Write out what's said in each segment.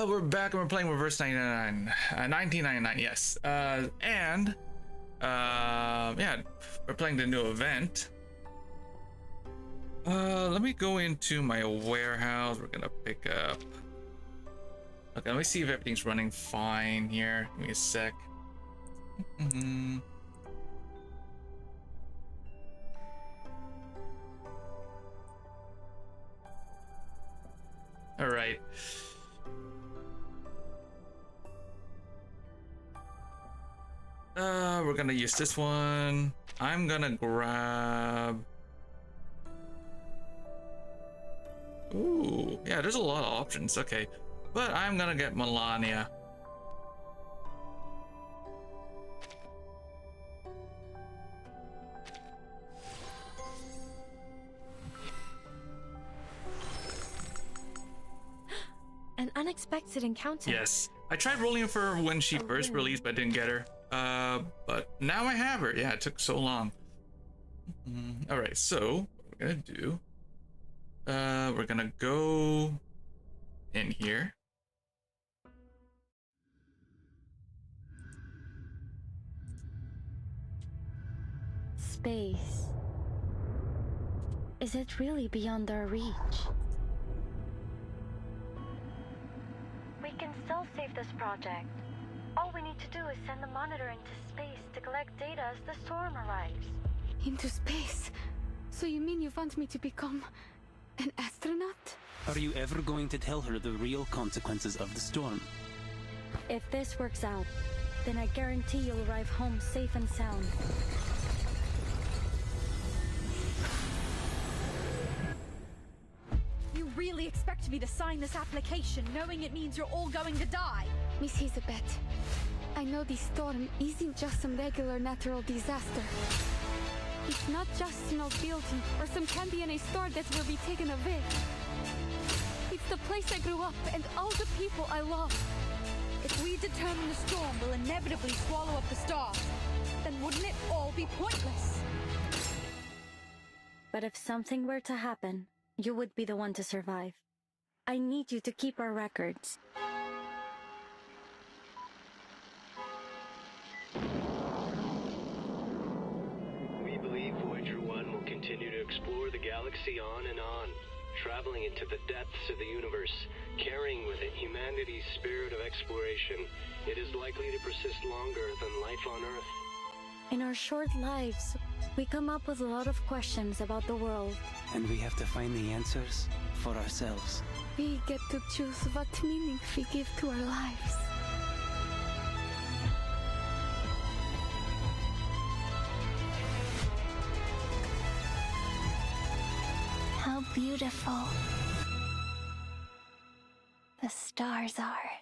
We're back and we're playing Reverse 1999, yes. Yeah, we're playing the new event. Let me go into my warehouse. We're gonna pick up. Okay, let me see if everything's running fine here. Give me a sec. All right. We're gonna use this one. I'm gonna grab. Ooh, yeah, there's a lot of options. Okay, but I'm gonna get Melania. An unexpected encounter. Yes, I tried rolling for her when she first released, but didn't get her. But now I have her. Yeah, it took so long. All right, so what we're gonna do? We're gonna go in here. Space. Is it really beyond our reach? We can still save this project. All we need to do is send the monitor into space to collect data as the storm arrives. Into space? So you mean you want me to become an astronaut? Are you ever going to tell her the real consequences of the storm? If this works out, then I guarantee you'll arrive home safe and sound. You really expect me to sign this application knowing it means you're all going to die? Miss Elizabeth, I know this storm isn't just some regular natural disaster. It's not just an old building or some candy in a store that will be taken away. It's the place I grew up and all the people I love. If we determine the storm will inevitably swallow up the stars, then wouldn't it all be pointless? But if something were to happen, you would be the one to survive. I need you to keep our records. We believe Voyager 1 will continue to explore the galaxy on and on, traveling into the depths of the universe, carrying with it humanity's spirit of exploration. It is likely to persist longer than life on Earth. In our short lives, we come up with a lot of questions about the world. And we have to find the answers for ourselves. We get to choose what meaning we give to our lives. How beautiful the stars are.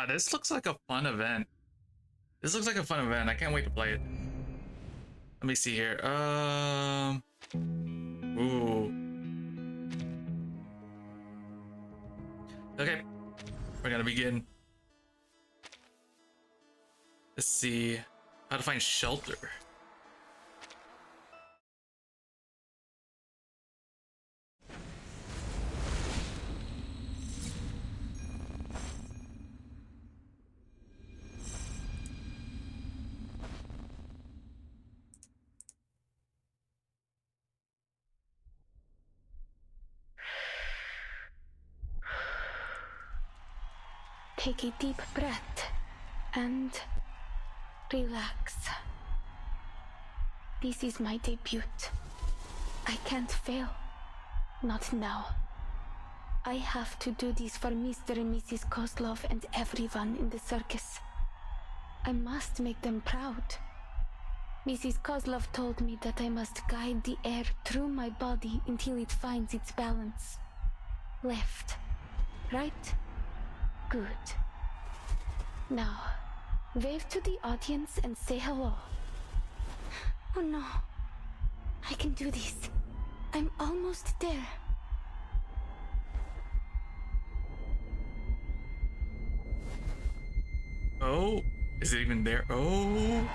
This looks like a fun event. I can't wait to play it. Let me see here. Ooh. Okay, we're gonna begin. Let's see how to find shelter. Take a deep breath and relax. This is my debut. I can't fail. Not now. I have to do this for Mr. and Mrs. Kozlov and everyone in the circus. I must make them proud. Mrs. Kozlov told me that I must guide the air through my body until it finds its balance. Left, right, good. Now, wave to the audience and say hello. Oh no, I can do this. I'm almost there. Oh, is it even there? Oh.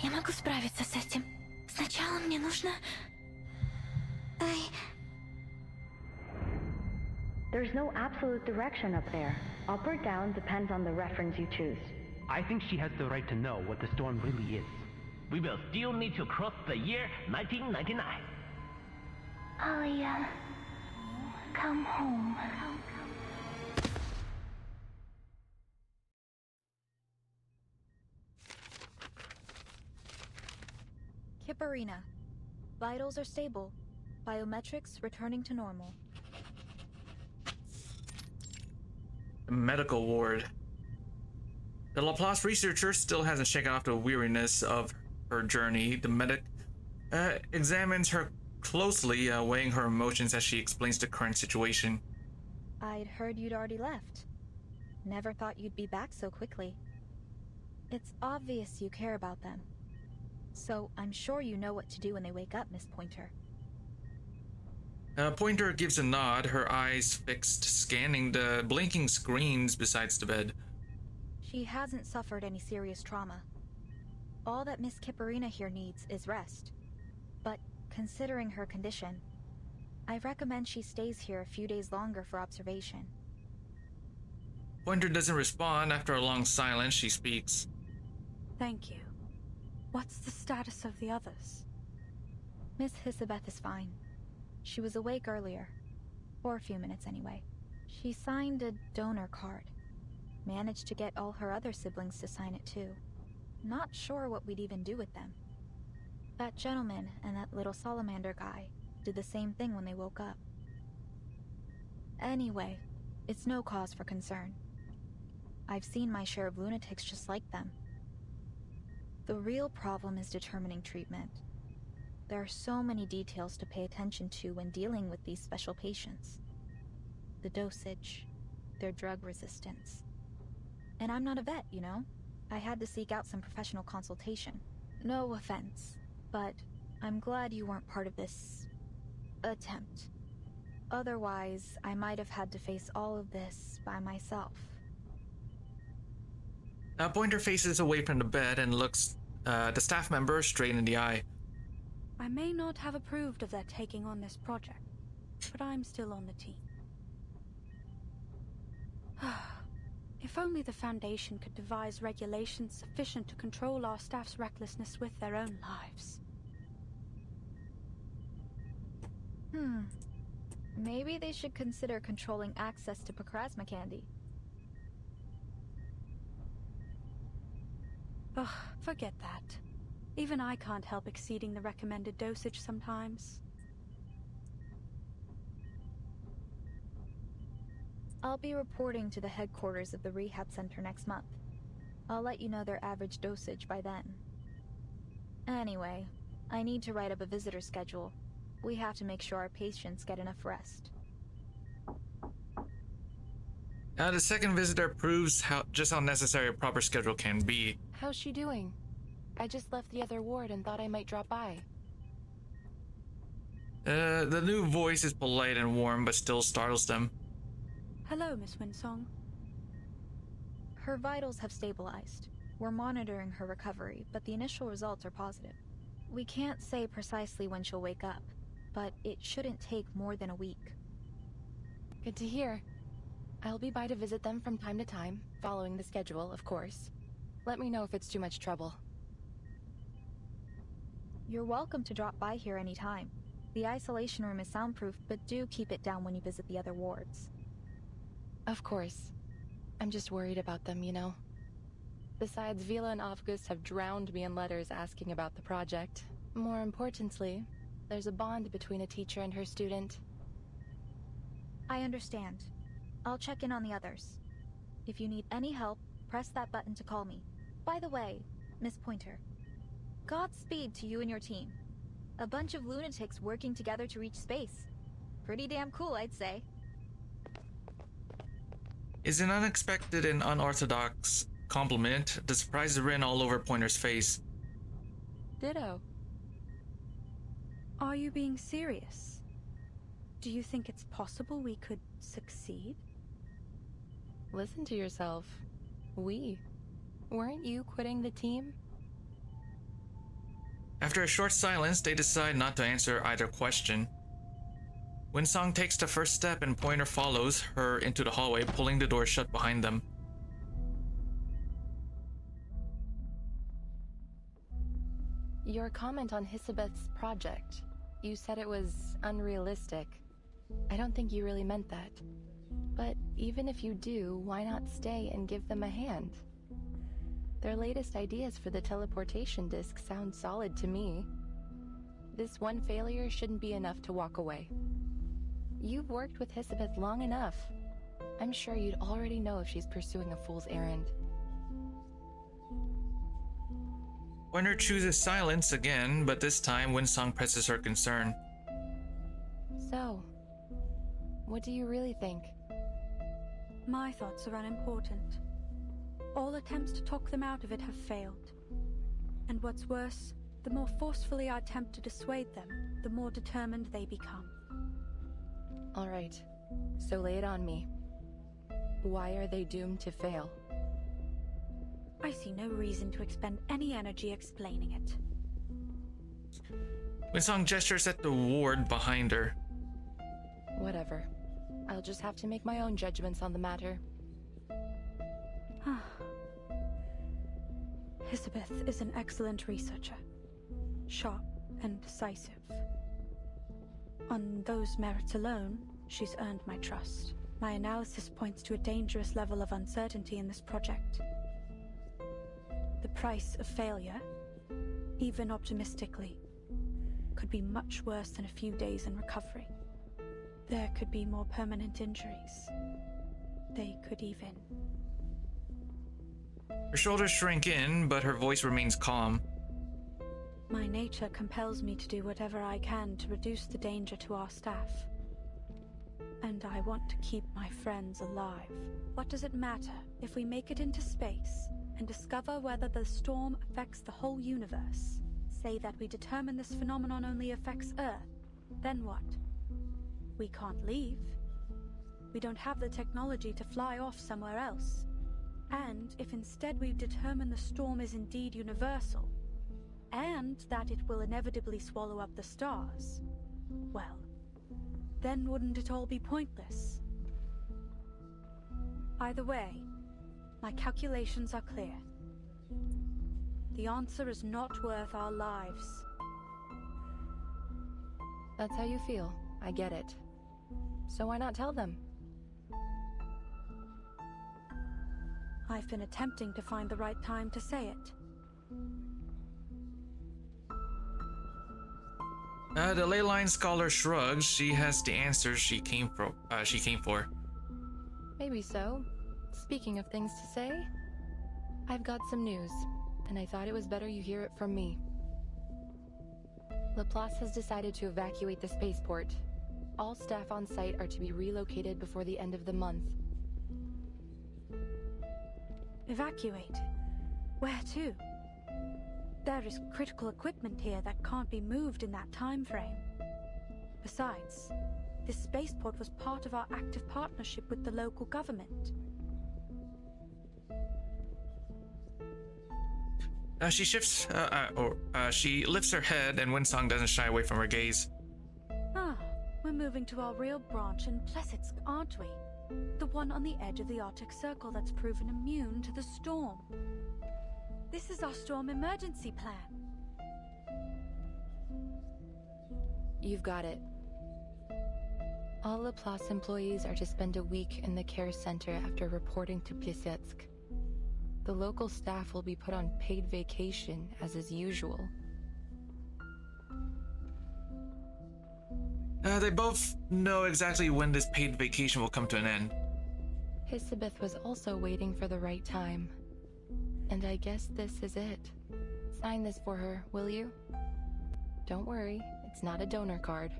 Я могу справиться с этим. Сначала мне нужно... There's no absolute direction up there. Up or down depends on the reference you choose. I think she has the right to know what the storm really is. We will still need to cross the year 1999. Alia, come home. Kipperina. Vitals are stable. Biometrics returning to normal. Medical ward. The Laplace researcher still hasn't shaken off the weariness of her journey. The medic examines her closely, weighing her emotions as she explains the current situation. I'd heard you'd already left. Never thought you'd be back so quickly. It's obvious you care about them. So I'm sure you know what to do when they wake up, Miss Pointer. Pointer gives a nod, her eyes fixed, scanning the blinking screens beside the bed. She hasn't suffered any serious trauma. All that Miss Kipperina here needs is rest. But considering her condition, I recommend she stays here a few days longer for observation. Pointer doesn't respond. After a long silence, she speaks. Thank you. What's the status of the others? Miss Hisabeth is fine. She was awake earlier. For a few minutes anyway. She signed a donor card. Managed to get all her other siblings to sign it too. Not sure what we'd even do with them. That gentleman and that little salamander guy did the same thing when they woke up. Anyway, it's no cause for concern. I've seen my share of lunatics just like them. The real problem is determining treatment. There are so many details to pay attention to when dealing with these special patients. The dosage, their drug resistance. And I'm not a vet, you know? I had to seek out some professional consultation. No offense, but I'm glad you weren't part of this attempt. Otherwise, I might have had to face all of this by myself. Pointer faces away from the bed and looks the staff member straight in the eye. I may not have approved of their taking on this project, but I'm still on the team. If only the Foundation could devise regulations sufficient to control our staff's recklessness with their own lives. Maybe they should consider controlling access to Pacrasma candy. Ugh, forget that. Even I can't help exceeding the recommended dosage sometimes. I'll be reporting to the headquarters of the rehab center next month. I'll let you know their average dosage by then. Anyway, I need to write up a visitor schedule. We have to make sure our patients get enough rest. The second visitor proves how necessary a proper schedule can be. How's she doing? I just left the other ward and thought I might drop by. The new voice is polite and warm, but still startles them. Hello, Miss Winsong. Her vitals have stabilized. We're monitoring her recovery, but the initial results are positive. We can't say precisely when she'll wake up, but it shouldn't take more than a week. Good to hear. I'll be by to visit them from time to time, following the schedule, of course. Let me know if it's too much trouble. You're welcome to drop by here anytime. The isolation room is soundproof, but do keep it down when you visit the other wards. Of course. I'm just worried about them, you know. Besides, Vila and August have drowned me in letters asking about the project. More importantly, there's a bond between a teacher and her student. I understand. I'll check in on the others. If you need any help, press that button to call me. By the way, Miss Pointer, Godspeed to you and your team. A bunch of lunatics working together to reach space. Pretty damn cool, I'd say. Is an unexpected and unorthodox compliment. The surprise is written all over Pointer's face. Ditto. Are you being serious? Do you think it's possible we could succeed? Listen to yourself. Weren't you quitting the team? After a short silence, they decide not to answer either question. Winsong takes the first step and Pointer follows her into the hallway, pulling the door shut behind them. Your comment on Hisabeth's project. You said it was unrealistic. I don't think you really meant that. But even if you do, why not stay and give them a hand? Their latest ideas for the teleportation disc sound solid to me. This one failure shouldn't be enough to walk away. You've worked with Hisabeth long enough. I'm sure you'd already know if she's pursuing a fool's errand. Pointer chooses silence again, but this time Winsong presses her concern. So, what do you really think? My thoughts are unimportant. All attempts to talk them out of it have failed. And what's worse, the more forcefully I attempt to dissuade them, the more determined they become. All right, so lay it on me. Why are they doomed to fail? I see no reason to expend any energy explaining it. Winsong gestures at the ward behind her. Whatever. I'll just have to make my own judgments on the matter. Hisabeth is an excellent researcher. Sharp and decisive. On those merits alone, she's earned my trust. My analysis points to a dangerous level of uncertainty in this project. The price of failure, even optimistically, could be much worse than a few days in recovery. There could be more permanent injuries. They could even... Her shoulders shrink in, but her voice remains calm. My nature compels me to do whatever I can to reduce the danger to our staff. And I want to keep my friends alive. What does it matter if we make it into space and discover whether the storm affects the whole universe? Say that we determine this phenomenon only affects Earth. Then what? We can't leave. We don't have the technology to fly off somewhere else. And if instead we determine the storm is indeed universal, and that it will inevitably swallow up the stars, well, then wouldn't it all be pointless? Either way, my calculations are clear. The answer is not worth our lives. That's how you feel. I get it. So why not tell them? I've been attempting to find the right time to say it. The leyline scholar shrugs. She has the answers she came for. Maybe so. Speaking of things to say, I've got some news, and I thought it was better you hear it from me. Laplace has decided to evacuate the spaceport. All staff on site are to be relocated before the end of the month. Evacuated? Where to? There is critical equipment here that can't be moved in that time frame. Besides, this spaceport was part of our active partnership with the local government. She lifts her head, and Winsong doesn't shy away from her gaze. We're moving to our real branch in Plessetsk, aren't we? The one on the edge of the Arctic Circle that's proven immune to the storm. This is our storm emergency plan. You've got it. All Laplace employees are to spend a week in the care center after reporting to Plessetsk. The local staff will be put on paid vacation, as is usual. They both know exactly when this paid vacation will come to an end. Hisabeth was also waiting for the right time. And I guess this is it. Sign this for her, will you? Don't worry, it's not a donor card.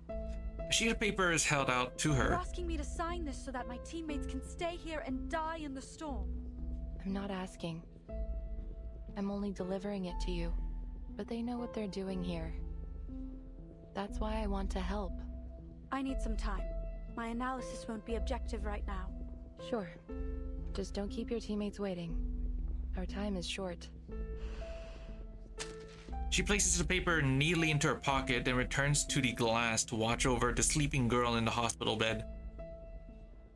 A sheet of paper is held out to her. You're asking me to sign this so that my teammates can stay here and die in the storm. I'm not asking. I'm only delivering it to you. But they know what they're doing here. That's why I want to help. I need some time. My analysis won't be objective right now. Sure. Just don't keep your teammates waiting. Our time is short. She places the paper neatly into her pocket and returns to the glass to watch over the sleeping girl in the hospital bed.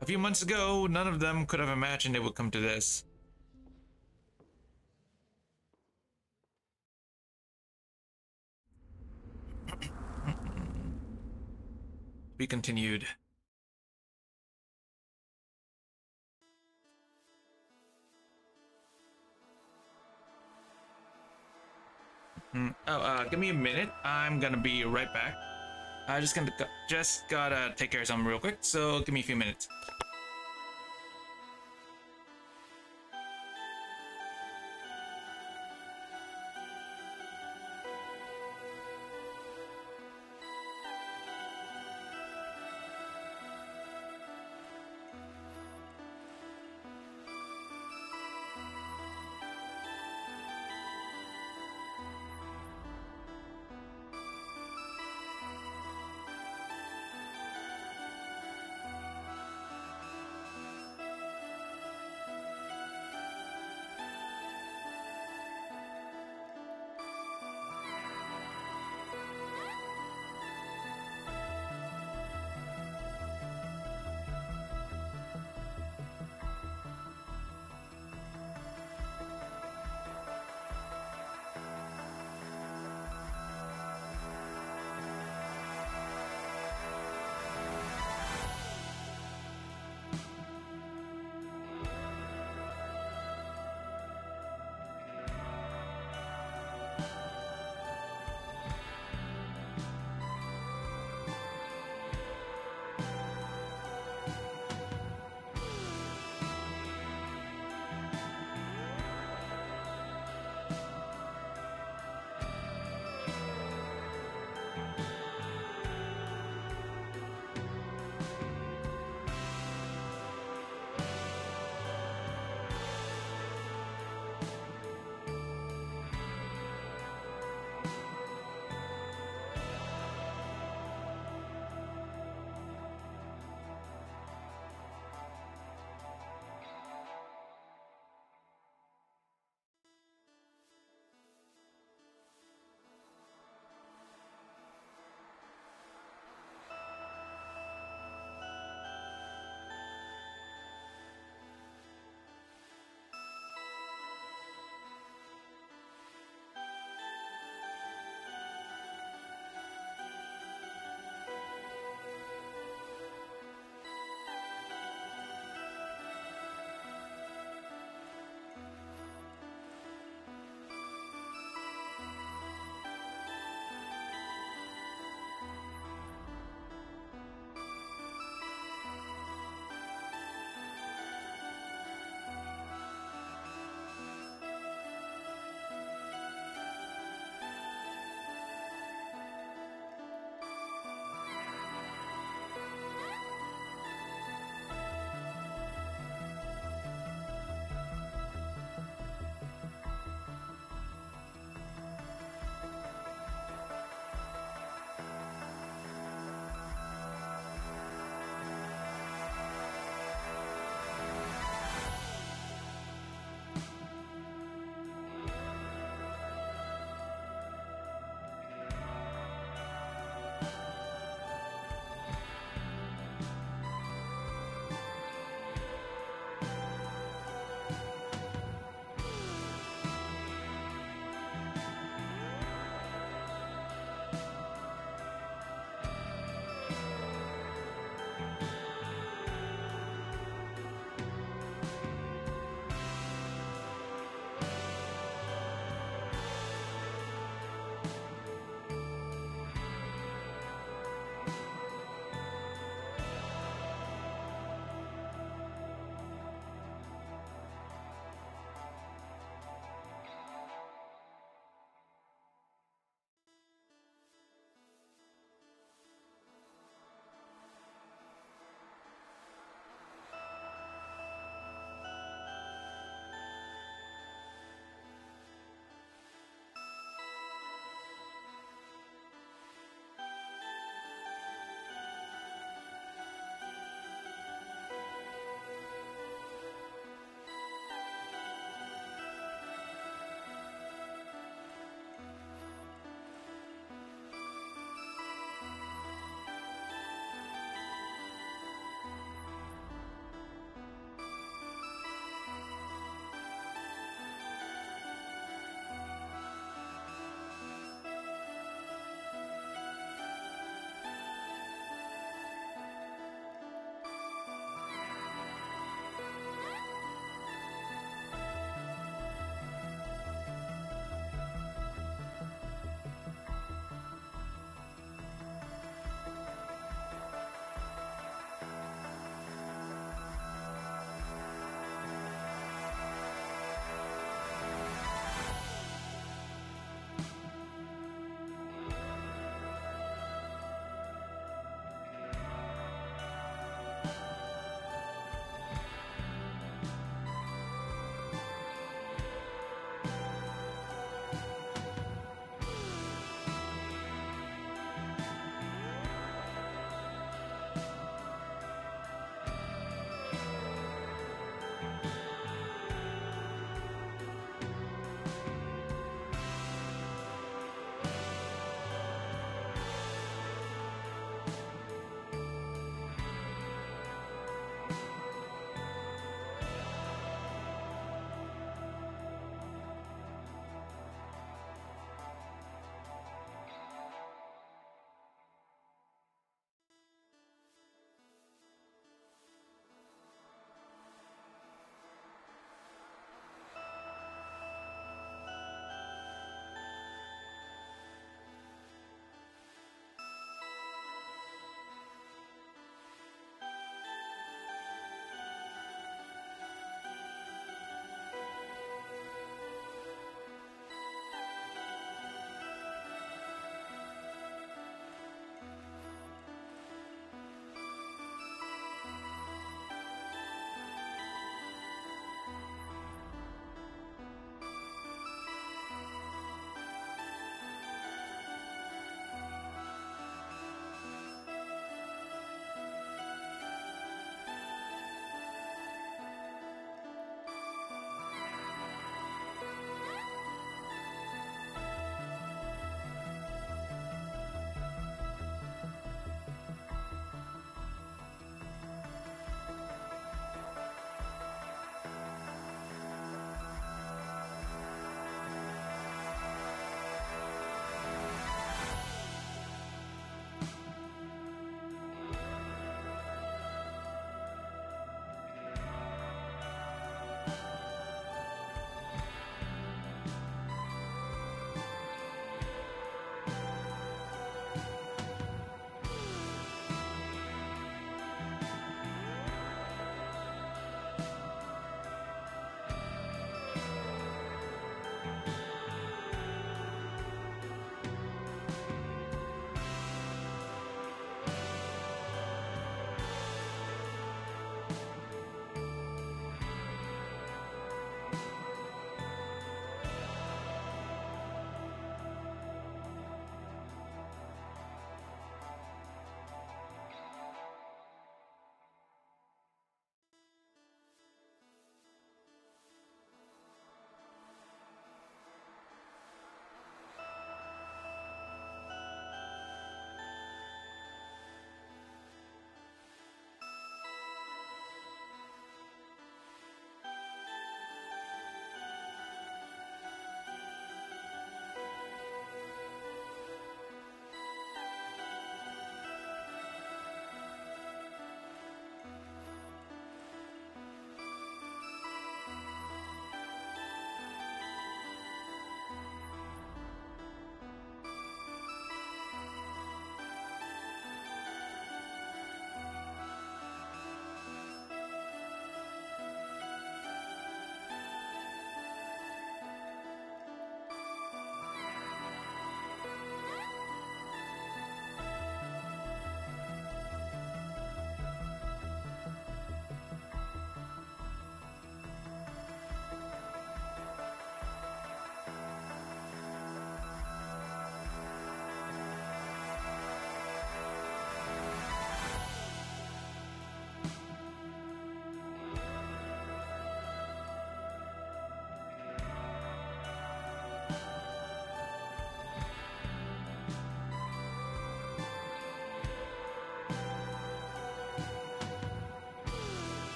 A few months ago, none of them could have imagined it would come to this. To be continued. Give me a minute. I'm gonna be right back. I just gotta take care of something real quick, so give me a few minutes.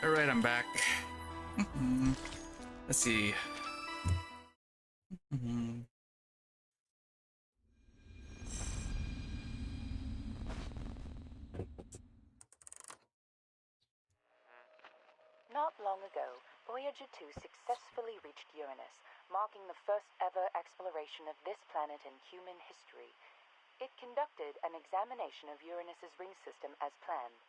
Alright, I'm back. Let's see. Not long ago, Voyager 2 successfully reached Uranus, marking the first ever exploration of this planet in human history. It conducted an examination of Uranus's ring system as planned.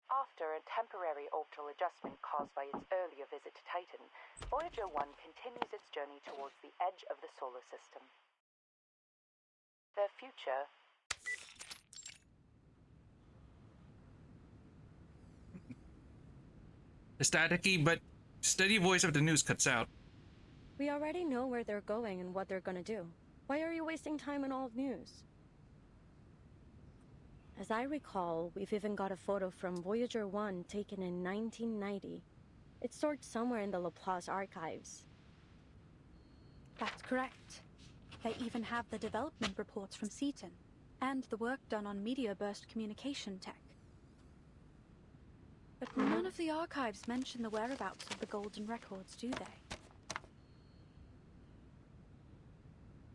After a temporary orbital adjustment caused by its earlier visit to Titan, Voyager 1 continues its journey towards the edge of the solar system. Their future the staticky but steady voice of the news cuts out. We already know where they're going and what they're gonna do. Why are you wasting time on old news? As I recall, we've even got a photo from Voyager 1 taken in 1990. It's stored somewhere in the Laplace archives. That's correct. They even have the development reports from Seaton, and the work done on meteor burst communication tech. But none of the archives mention the whereabouts of the golden records, do they?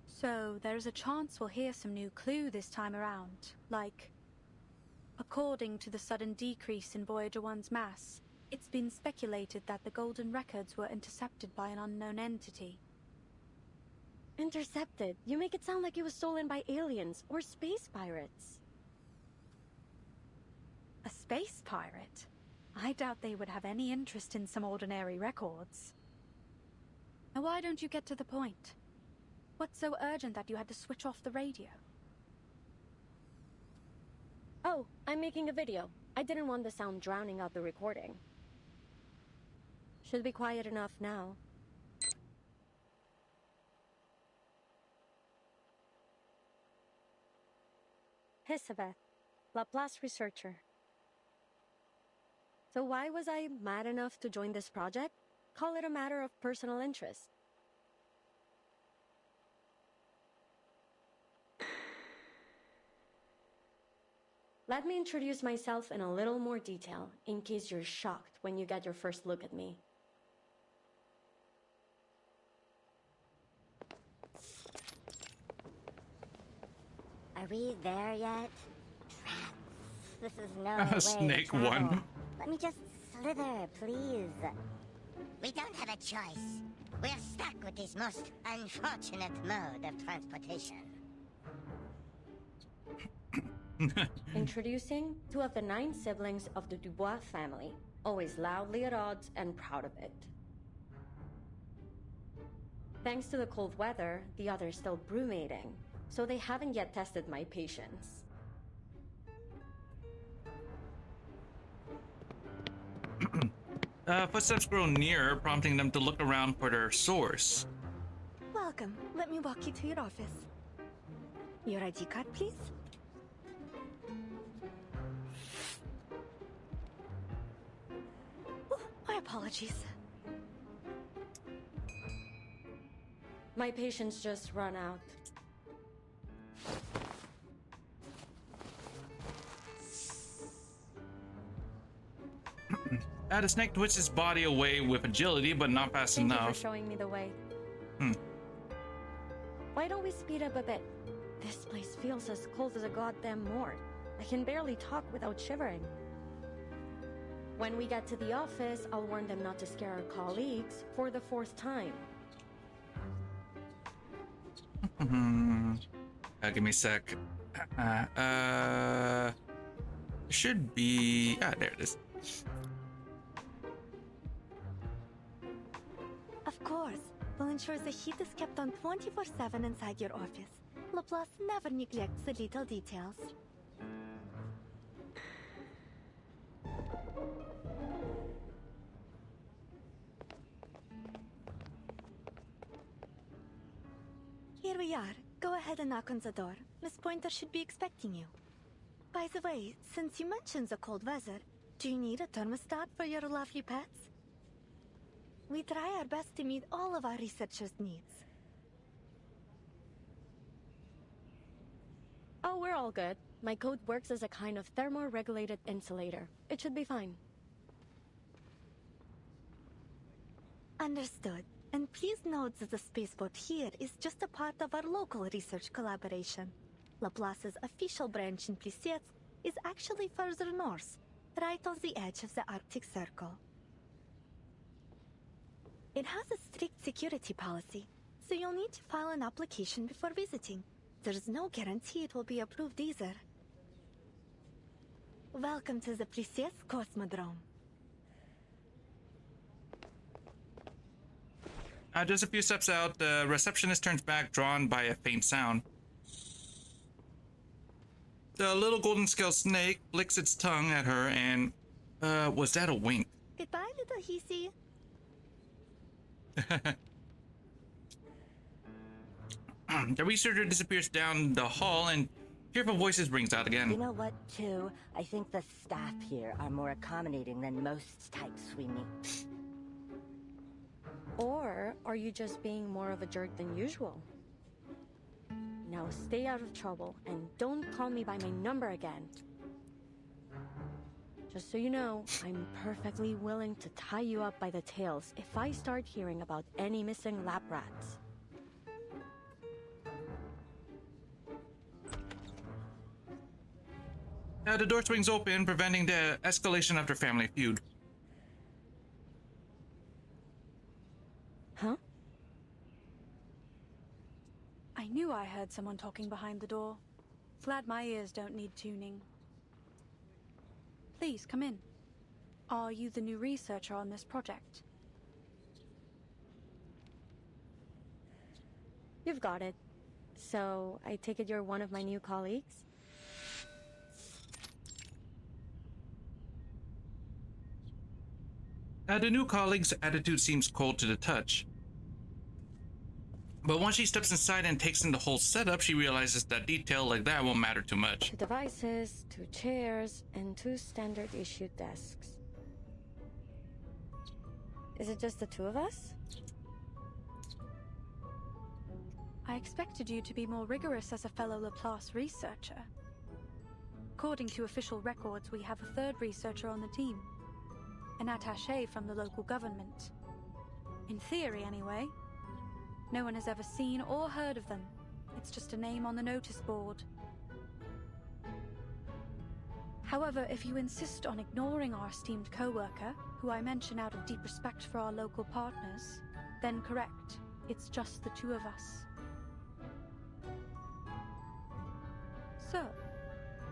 So there's a chance we'll hear some new clue this time around, like, according to the sudden decrease in Voyager 1's mass, it's been speculated that the golden records were intercepted by an unknown entity. Intercepted? You make it sound like it was stolen by aliens or space pirates. A space pirate? I doubt they would have any interest in some ordinary records. Now why don't you get to the point? What's so urgent that you had to switch off the radio? Oh, I'm making a video. I didn't want the sound drowning out the recording. Should be quiet enough now. Elizabeth, Laplace researcher. So why was I mad enough to join this project? Call it a matter of personal interest. Let me introduce myself in a little more detail, in case you're shocked when you get your first look at me. Are we there yet? Rats. This is no way Snake to travel. one. Let me just slither, please. We don't have a choice. We're stuck with this most unfortunate mode of transportation. Introducing 2 of the 9 siblings of the Dubois family, always loudly at odds and proud of it. Thanks to the cold weather, the others still brumating, so they haven't yet tested my patience. Footsteps grow nearer, prompting them to look around for their source. Welcome. Let me walk you to your office. Your ID card, please. Oh, my apologies. My patience just run out. The snake twists its body away with agility, but not fast Thank you enough. for showing me the way. Hmm. Why don't we speed up a bit? This place feels as cold as a goddamn morgue. I can barely talk without shivering. When we get to the office, I'll warn them not to scare our colleagues for the 4th time. Give me a sec. Should be... Ah, there it is. Of course. We'll ensure the heat is kept on 24/7 inside your office. Laplace never neglects the little details. Here we are. Go ahead and knock on the door. Miss Pointer should be expecting you. By the way, since you mentioned the cold weather, do you need a thermostat for your lovely pets? We try our best to meet all of our researchers' needs. Oh, we're all good. My code works as a kind of thermoregulated insulator. It should be fine. Understood. And please note that the spaceport here is just a part of our local research collaboration. Laplace's official branch in Plissets is actually further north, right on the edge of the Arctic Circle. It has a strict security policy, so you'll need to file an application before visiting. There's no guarantee it will be approved either. Welcome to the Plissets Cosmodrome. Just a few steps out, the receptionist turns back, drawn by a faint sound. The little golden scale snake flicks its tongue at her and, was that a wink? Goodbye, little Hissy. The researcher disappears down the hall and fearful voices rings out again. You know what, too? I think the staff here are more accommodating than most types we meet. Or are you just being more of a jerk than usual? Now stay out of trouble and don't call me by my number again. Just so you know, I'm perfectly willing to tie you up by the tails if I start hearing about any missing lab rats. The door swings open, preventing the escalation of their family feud. Huh? I knew I heard someone talking behind the door. Glad my ears don't need tuning. Please, come in. Are you the new researcher on this project? You've got it. So, I take it you're one of my new colleagues? The new colleague's attitude seems cold to the touch. But once she steps inside and takes in the whole setup, she realizes that detail like that won't matter too much. 2 devices, 2 chairs, and 2 standard issue desks. Is it just the 2 of us? I expected you to be more rigorous as a fellow Laplace researcher. According to official records, we have a 3rd researcher on the team. An attaché from the local government. In theory, anyway. No one has ever seen or heard of them. It's just a name on the notice board. However, if you insist on ignoring our esteemed co-worker, who I mention out of deep respect for our local partners, then correct. It's just the 2 of us. So,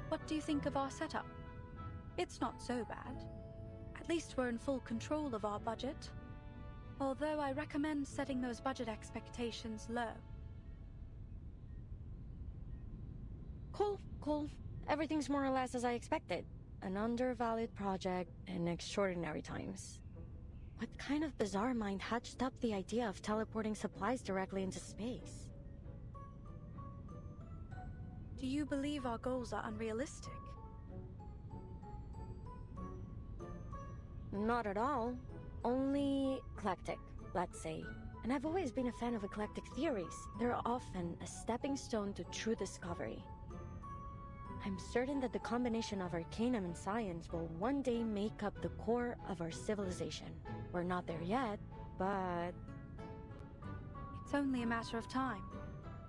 what do you think of our setup? It's not so bad. At least we're in full control of our budget. Although I recommend setting those budget expectations low. Cool. Everything's more or less as I expected. An undervalued project in extraordinary times. What kind of bizarre mind hatched up the idea of teleporting supplies directly into space? Do you believe our goals are unrealistic? Not at all. Only eclectic, let's say. And I've always been a fan of eclectic theories. They're often a stepping stone to true discovery. I'm certain that the combination of arcanum and science will one day make up the core of our civilization. We're not there yet, but... It's only a matter of time.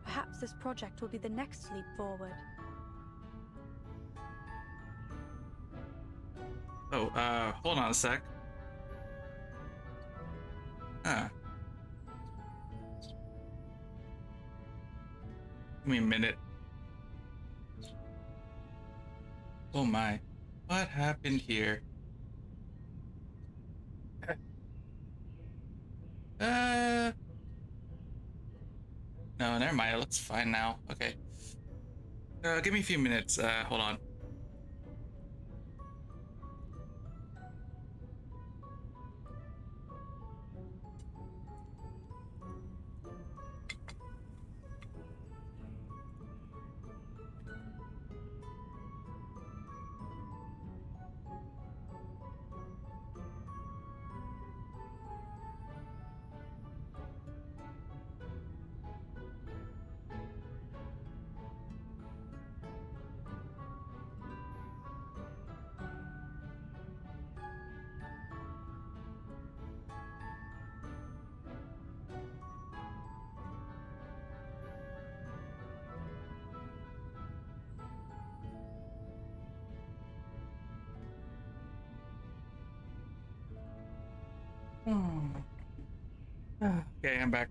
Perhaps this project will be the next leap forward. Oh, hold on a sec. Give me a minute. Oh my. What happened here? No, never mind. It looks fine now. Okay. Give me a few minutes. Hold on. Okay, I'm back.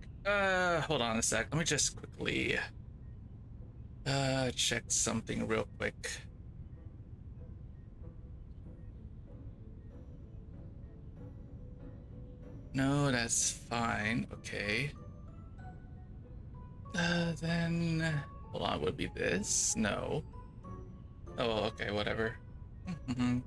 Hold on a sec. Let me just quickly check something real quick. No, that's fine. Okay. Then hold on, would be this? No. Oh, okay, whatever. Mm-hmm.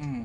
Hmm.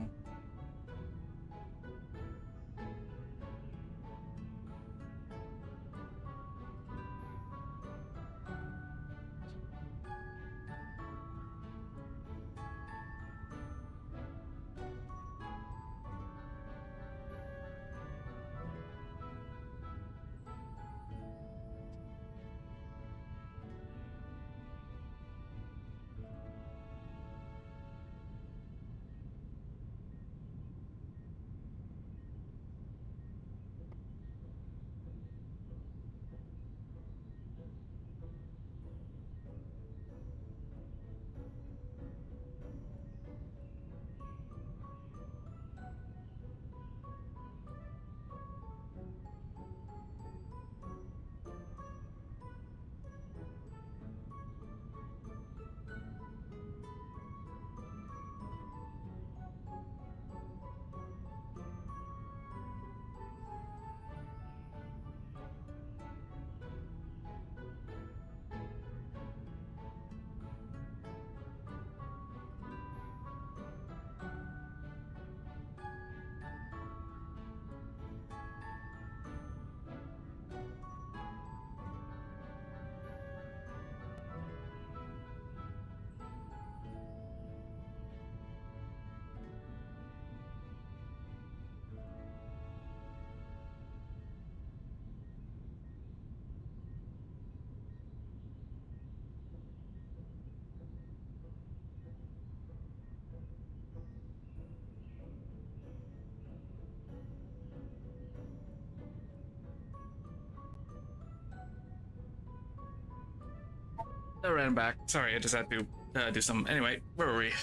I ran back. Sorry, I just had to do some. Anyway, where were we?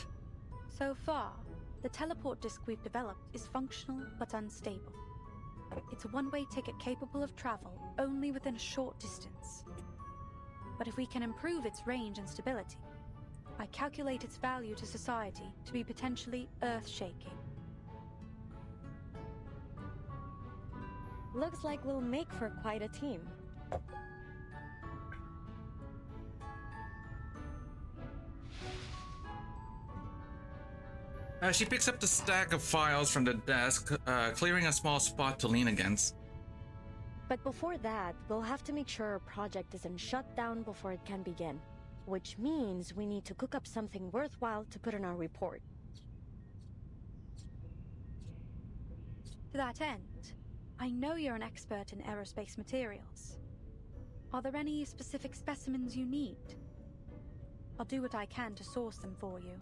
So far, the teleport disk we've developed is functional but unstable. It's a one-way ticket capable of travel only within a short distance. But if we can improve its range and stability, I calculate its value to society to be potentially earth-shaking. Looks like we'll make for quite a team. She picks up the stack of files from the desk, clearing a small spot to lean against. But before that, we'll have to make sure our project isn't shut down before it can begin. Which means we need to cook up something worthwhile to put in our report. To that end, I know you're an expert in aerospace materials. Are there any specific specimens you need? I'll do what I can to source them for you.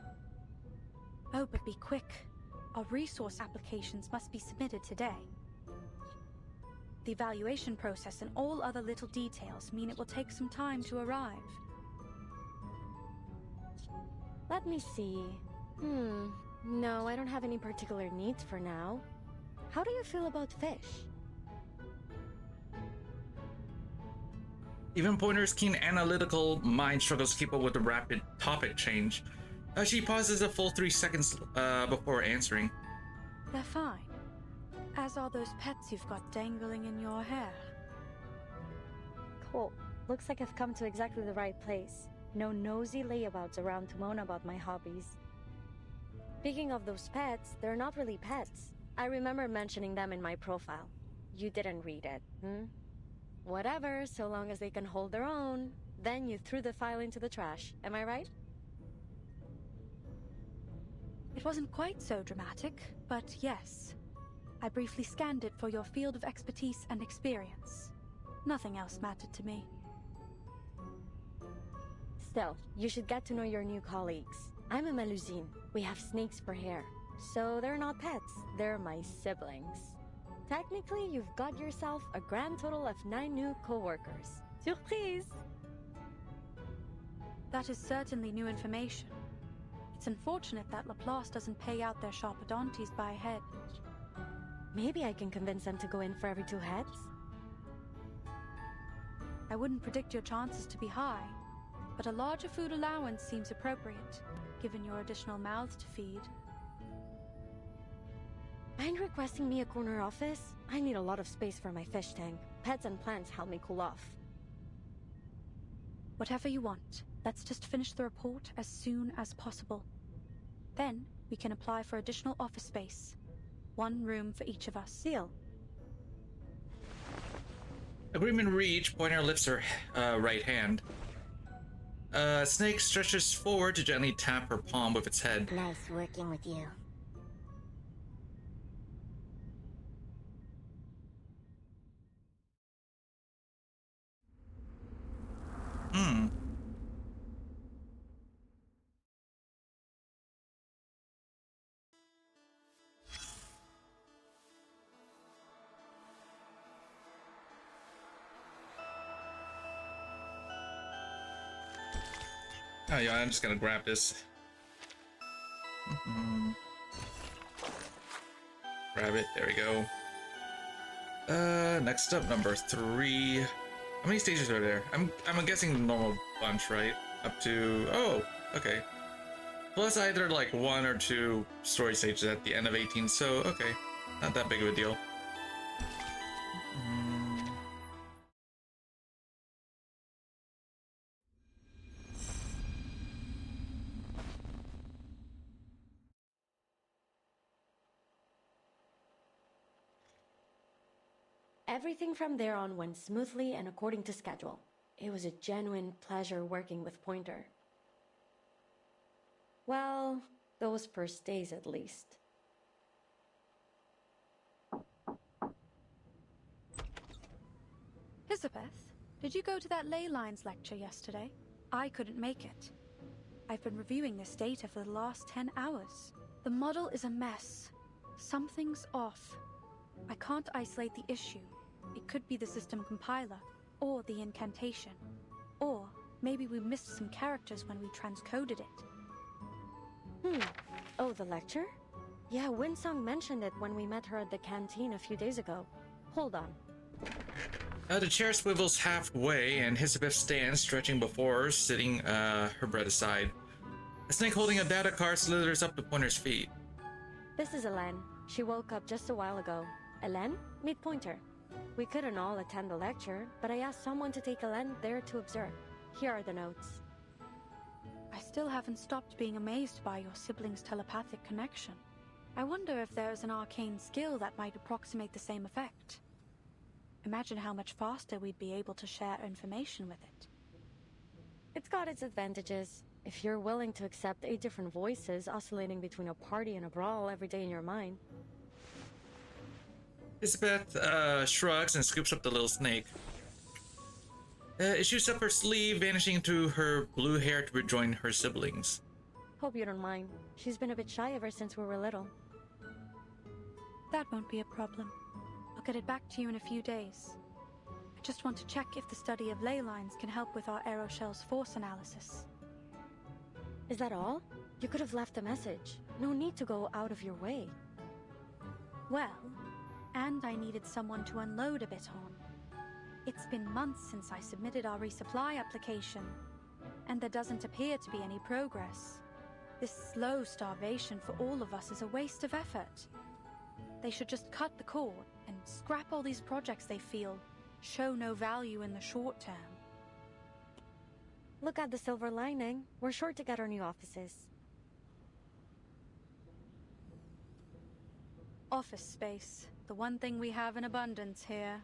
Oh, but be quick. Our resource applications must be submitted today. The evaluation process and all other little details mean it will take some time to arrive. Let me see. No, I don't have any particular needs for now. How do you feel about fish? Even Pointer's keen analytical mind struggles to keep up with the rapid topic change. She pauses a full 3 seconds before answering. They're fine. As are those pets you've got dangling in your hair. Cool. Looks like I've come to exactly the right place. No nosy layabouts around to moan about my hobbies. Speaking of those pets, they're not really pets. I remember mentioning them in my profile. You didn't read it, Whatever, so long as they can hold their own. Then you threw the file into the trash, am I right? It wasn't quite so dramatic, but yes. I briefly scanned it for your field of expertise and experience. Nothing else mattered to me. Still, you should get to know your new colleagues. I'm a Melusine. We have snakes for hair. So they're not pets, they're my siblings. Technically, you've got yourself a grand total of 9 new co-workers. Surprise! That is certainly new information. It's unfortunate that Laplace doesn't pay out their Sharpodontes by head. Maybe I can convince them to go in for every 2 heads. I wouldn't predict your chances to be high, but a larger food allowance seems appropriate, given your additional mouths to feed. Mind requesting me a corner office? I need a lot of space for my fish tank. Pets and plants help me cool off. Whatever you want. Let's just finish the report as soon as possible. Then, we can apply for additional office space. 1 room for each of us. Deal. Agreement reached. Pointer lifts her right hand. Snake stretches forward to gently tap her palm with its head. Nice working with you. Oh yeah, I'm just gonna grab this. Grab it, there we go. Next up, number 3. How many stages are there? I'm guessing the normal bunch, right? Up to, oh, okay. Plus either like 1 or 2 story stages at the end of 18, so okay. Not that big of a deal. Everything from there on went smoothly and according to schedule. It was a genuine pleasure working with Pointer. Well, those first days at least. Elizabeth, did you go to that ley lines lecture yesterday? I couldn't make it. I've been reviewing this data for the last 10 hours. The model is a mess. Something's off. I can't isolate the issue. It could be the system compiler, or the incantation. Or maybe we missed some characters when we transcoded it. Oh, the lecture? Yeah, Winsong mentioned it when we met her at the canteen a few days ago. Hold on. The chair swivels halfway, and Elizabeth stands, stretching before her, sitting her bread aside. A snake holding a data card slithers up to Pointer's feet. This is Elen. She woke up just a while ago. Elen, meet Pointer. We couldn't all attend the lecture, but I asked someone to take Elen there to observe. Here are the notes. I still haven't stopped being amazed by your siblings' telepathic connection. I wonder if there's an arcane skill that might approximate the same effect. Imagine how much faster we'd be able to share information with it. It's got its advantages. If you're willing to accept 8 different voices oscillating between a party and a brawl every day in your mind. Elizabeth shrugs and scoops up the little snake. It shoots up her sleeve, vanishing into her blue hair to rejoin her siblings. Hope you don't mind. She's been a bit shy ever since we were little. That won't be a problem. I'll get it back to you in a few days. I just want to check if the study of ley lines can help with our aeroshell's force analysis. Is that all? You could have left a message. No need to go out of your way. Well, and I needed someone to unload a bit on. It's been months since I submitted our resupply application, and there doesn't appear to be any progress. This slow starvation for all of us is a waste of effort. They should just cut the cord and scrap all these projects they feel show no value in the short term. Look at the silver lining. We're sure to get our new offices. Office space. The one thing we have in abundance here.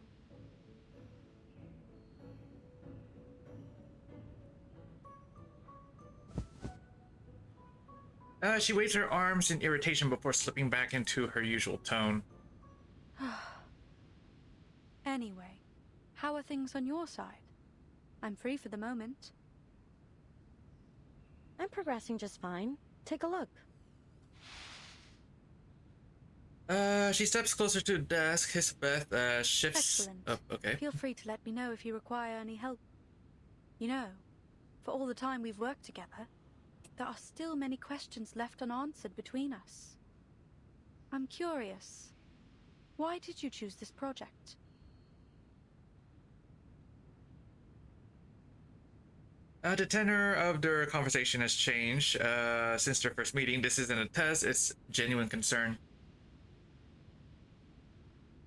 She waves her arms in irritation before slipping back into her usual tone. Anyway, how are things on your side? I'm free for the moment. I'm progressing just fine. Take a look. She steps closer to the desk. Hisbeth shifts Excellent. up. Okay. Feel free to let me know if you require any help. You know, for all the time we've worked together, there are still many questions left unanswered between us. I'm curious. Why did you choose this project? The tenor of their conversation has changed since their first meeting. This isn't a test, it's genuine concern.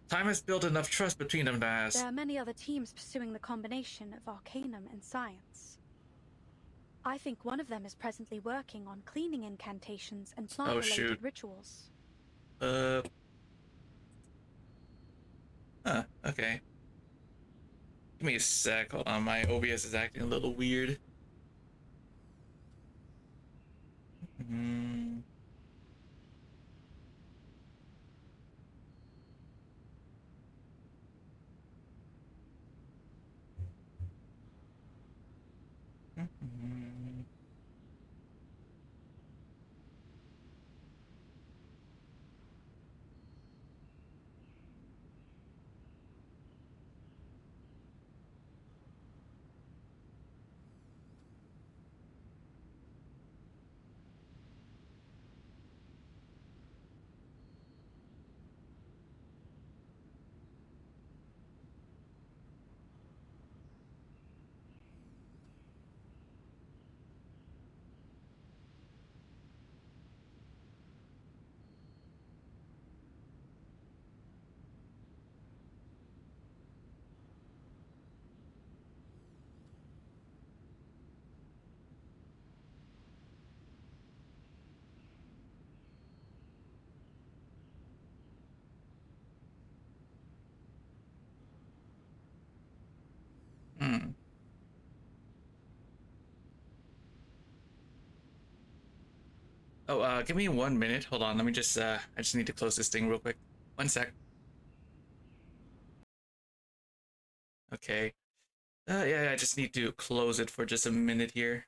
Time has built enough trust between them to ask. There are many other teams pursuing the combination of arcanum and science. I think one of them is presently working on cleaning incantations and plant-related rituals. Okay. Give me a sec. Hold on, my OBS is acting a little weird. Oh, give me 1 minute. Hold on. Let me just, I just need to close this thing real quick. 1 sec. Okay. Yeah, I just need to close it for just a minute here.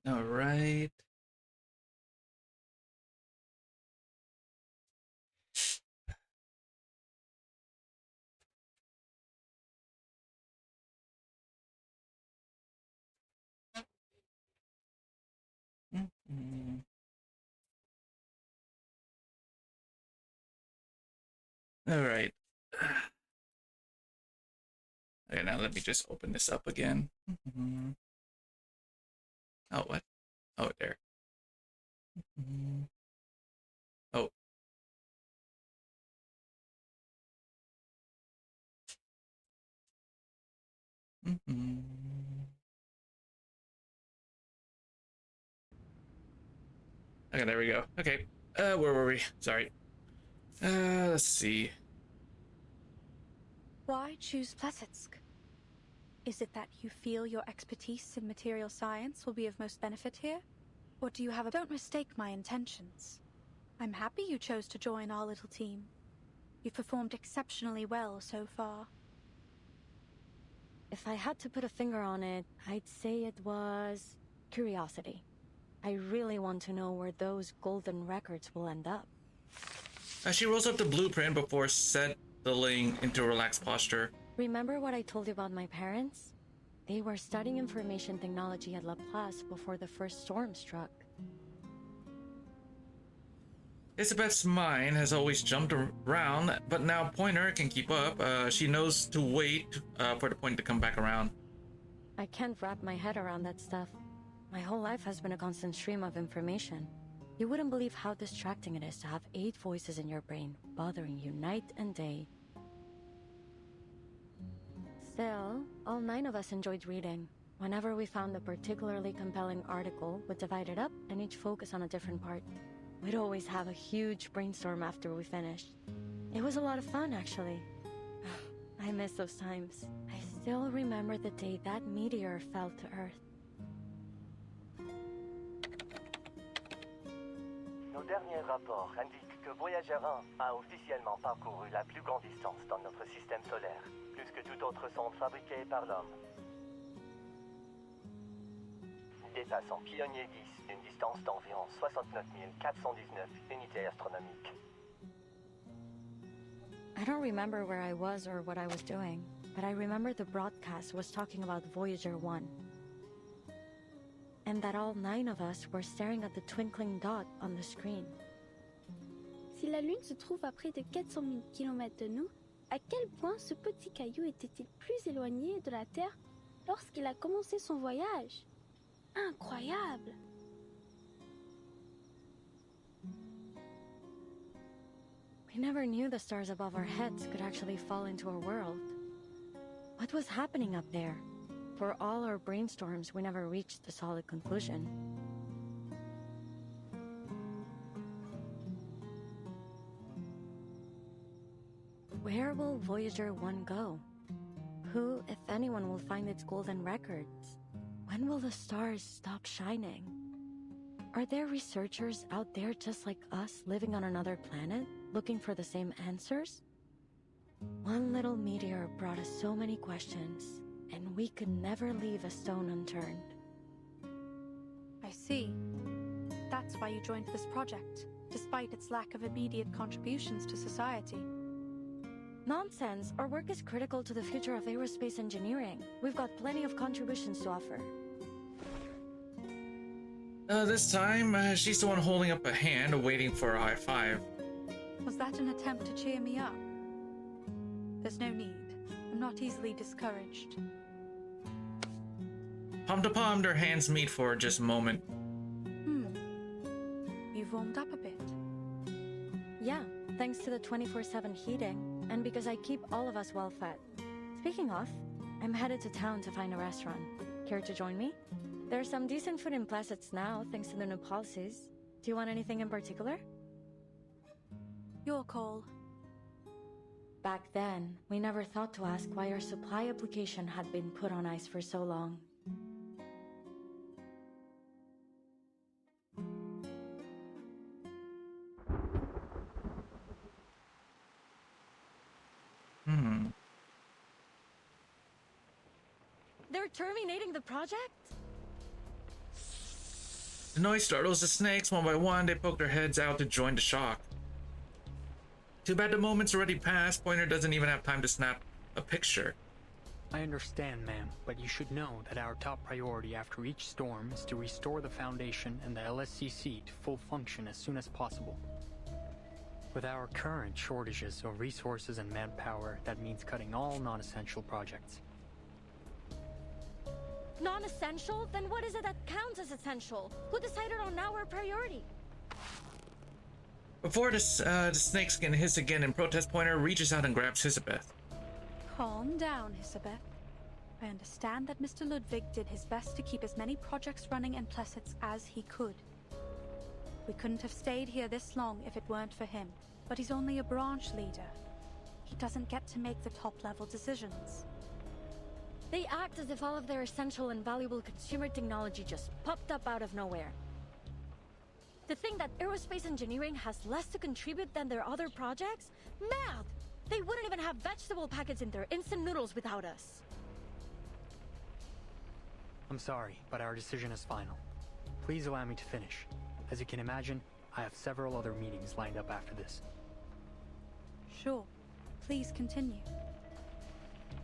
All right. All right. Okay, now let me just open this up again. Oh, what? Oh, there. Oh. Okay, there we go. Okay. Where were we? Sorry. Let's see. Why choose Plesetsk? Is it that you feel your expertise in material science will be of most benefit here? Or do you have a... Don't mistake my intentions. I'm happy you chose to join our little team. You've performed exceptionally well so far. If I had to put a finger on it, I'd say it was curiosity. I really want to know where those golden records will end up. She rolls up the blueprint before settling into a relaxed posture. Remember what I told you about my parents? They were studying information technology at Laplace before the first storm struck. Isabeth's mind has always jumped around, but now Pointer can keep up. She knows to wait for the point to come back around. I can't wrap my head around that stuff. My whole life has been a constant stream of information. You wouldn't believe how distracting it is to have 8 voices in your brain, bothering you night and day. Still, all 9 of us enjoyed reading. Whenever we found a particularly compelling article, we'd divide it up and each focus on a different part. We'd always have a huge brainstorm after we finished. It was a lot of fun, actually. I miss those times. I still remember the day that meteor fell to Earth. Nos derniers rapports indiquent que que Voyager 1 a officiellement parcouru la plus grande distance dans notre système solaire, plus que toute autre sonde fabriquée par l'homme. Dépassant Pionnier 10 d'une distance d'environ 69 419 unités astronomiques. I don't remember where I was or what I was doing, but I remember the broadcast was talking about Voyager 1. And that all 9 of us were staring at the twinkling dot on the screen. Si la Lune se trouve à près de 400 000 km de nous, à quel point ce petit caillou était-il plus éloigné de la Terre lorsqu'il a commencé son voyage? Incroyable! We never knew the stars above our heads could actually fall into our world. What was happening up there? For all our brainstorms, we never reached a solid conclusion. Where will Voyager 1 go? Who, if anyone, will find its golden records? When will the stars stop shining? Are there researchers out there just like us living on another planet, looking for the same answers? One little meteor brought us so many questions, and we could never leave a stone unturned. I see. That's why you joined this project, despite its lack of immediate contributions to society. Nonsense! Our work is critical to the future of aerospace engineering. We've got plenty of contributions to offer. This time, she's the one holding up a hand, waiting for a high five. Was that an attempt to cheer me up? There's no need. I'm not easily discouraged. Palm to palm, their hands meet for just a moment. You've warmed up a bit. Yeah, thanks to the 24/7 heating, and because I keep all of us well fed. Speaking of, I'm headed to town to find a restaurant. Care to join me? There's some decent food in Placets now, thanks to the new policies. Do you want anything in particular? Your call. Back then, we never thought to ask why our supply application had been put on ice for so long. They're terminating the project? The noise startles the snakes. One by one, they poke their heads out to join the shock. Too bad the moment's already passed. Pointer doesn't even have time to snap a picture. I understand, ma'am, but you should know that our top priority after each storm is to restore the Foundation and the LSCC to full function as soon as possible. With our current shortages of resources and manpower, that means cutting all non-essential projects. Non-essential? Then what is it that counts as essential? Who decided on our priority? Before the snakes can hiss again in protest, Pointer reaches out and grabs Hisabeth. Calm down, Hisabeth. I understand that Mr. Ludwig did his best to keep as many projects running in Placets as he could. We couldn't have stayed here this long if it weren't for him, but he's only a branch leader. He doesn't get to make the top-level decisions. They act as if all of their essential and valuable consumer technology just popped up out of nowhere. To think that aerospace engineering has less to contribute than their other projects? Mad! They wouldn't even have vegetable packets in their instant noodles without us. I'm sorry, but our decision is final. Please allow me to finish. As you can imagine, I have several other meetings lined up after this. Sure. Please continue.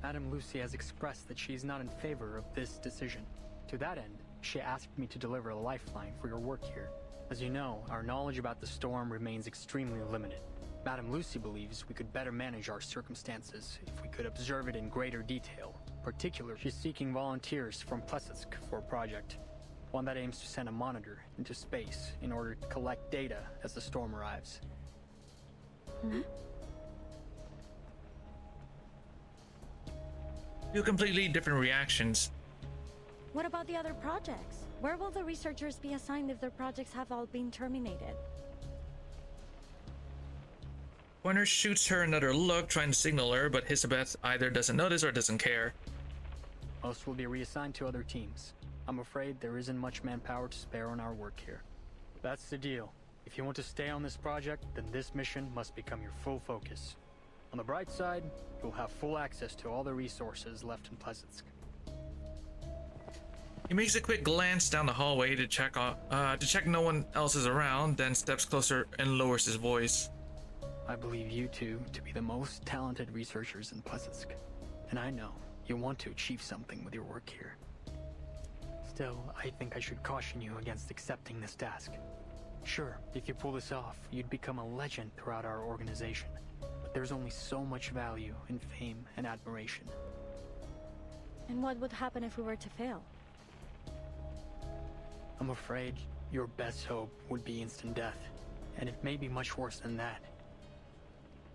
Madame Lucy has expressed that she is not in favor of this decision. To that end, she asked me to deliver a lifeline for your work here. As you know, our knowledge about the storm remains extremely limited. Madame Lucy believes we could better manage our circumstances if we could observe it in greater detail. Particularly, she's seeking volunteers from Plesetsk for a project. One that aims to send a monitor into space in order to collect data as the storm arrives. Two completely different reactions. What about the other projects? Where will the researchers be assigned if their projects have all been terminated? Pointer shoots her another look, trying to signal her, but Hisabeth either doesn't notice or doesn't care. Most will be reassigned to other teams. I'm afraid there isn't much manpower to spare on our work here. That's the deal. If you want to stay on this project, then this mission must become your full focus. On the bright side, you'll have full access to all the resources left in Plesetsk. He makes a quick glance down the hallway to check no one else is around, then steps closer and lowers his voice. I believe you two to be the most talented researchers in Plesetsk, and I know you want to achieve something with your work here. Still, I think I should caution you against accepting this task. Sure, if you pull this off, you'd become a legend throughout our organization, but there's only so much value in fame and admiration. And what would happen if we were to fail? I'm afraid your best hope would be instant death, and it may be much worse than that.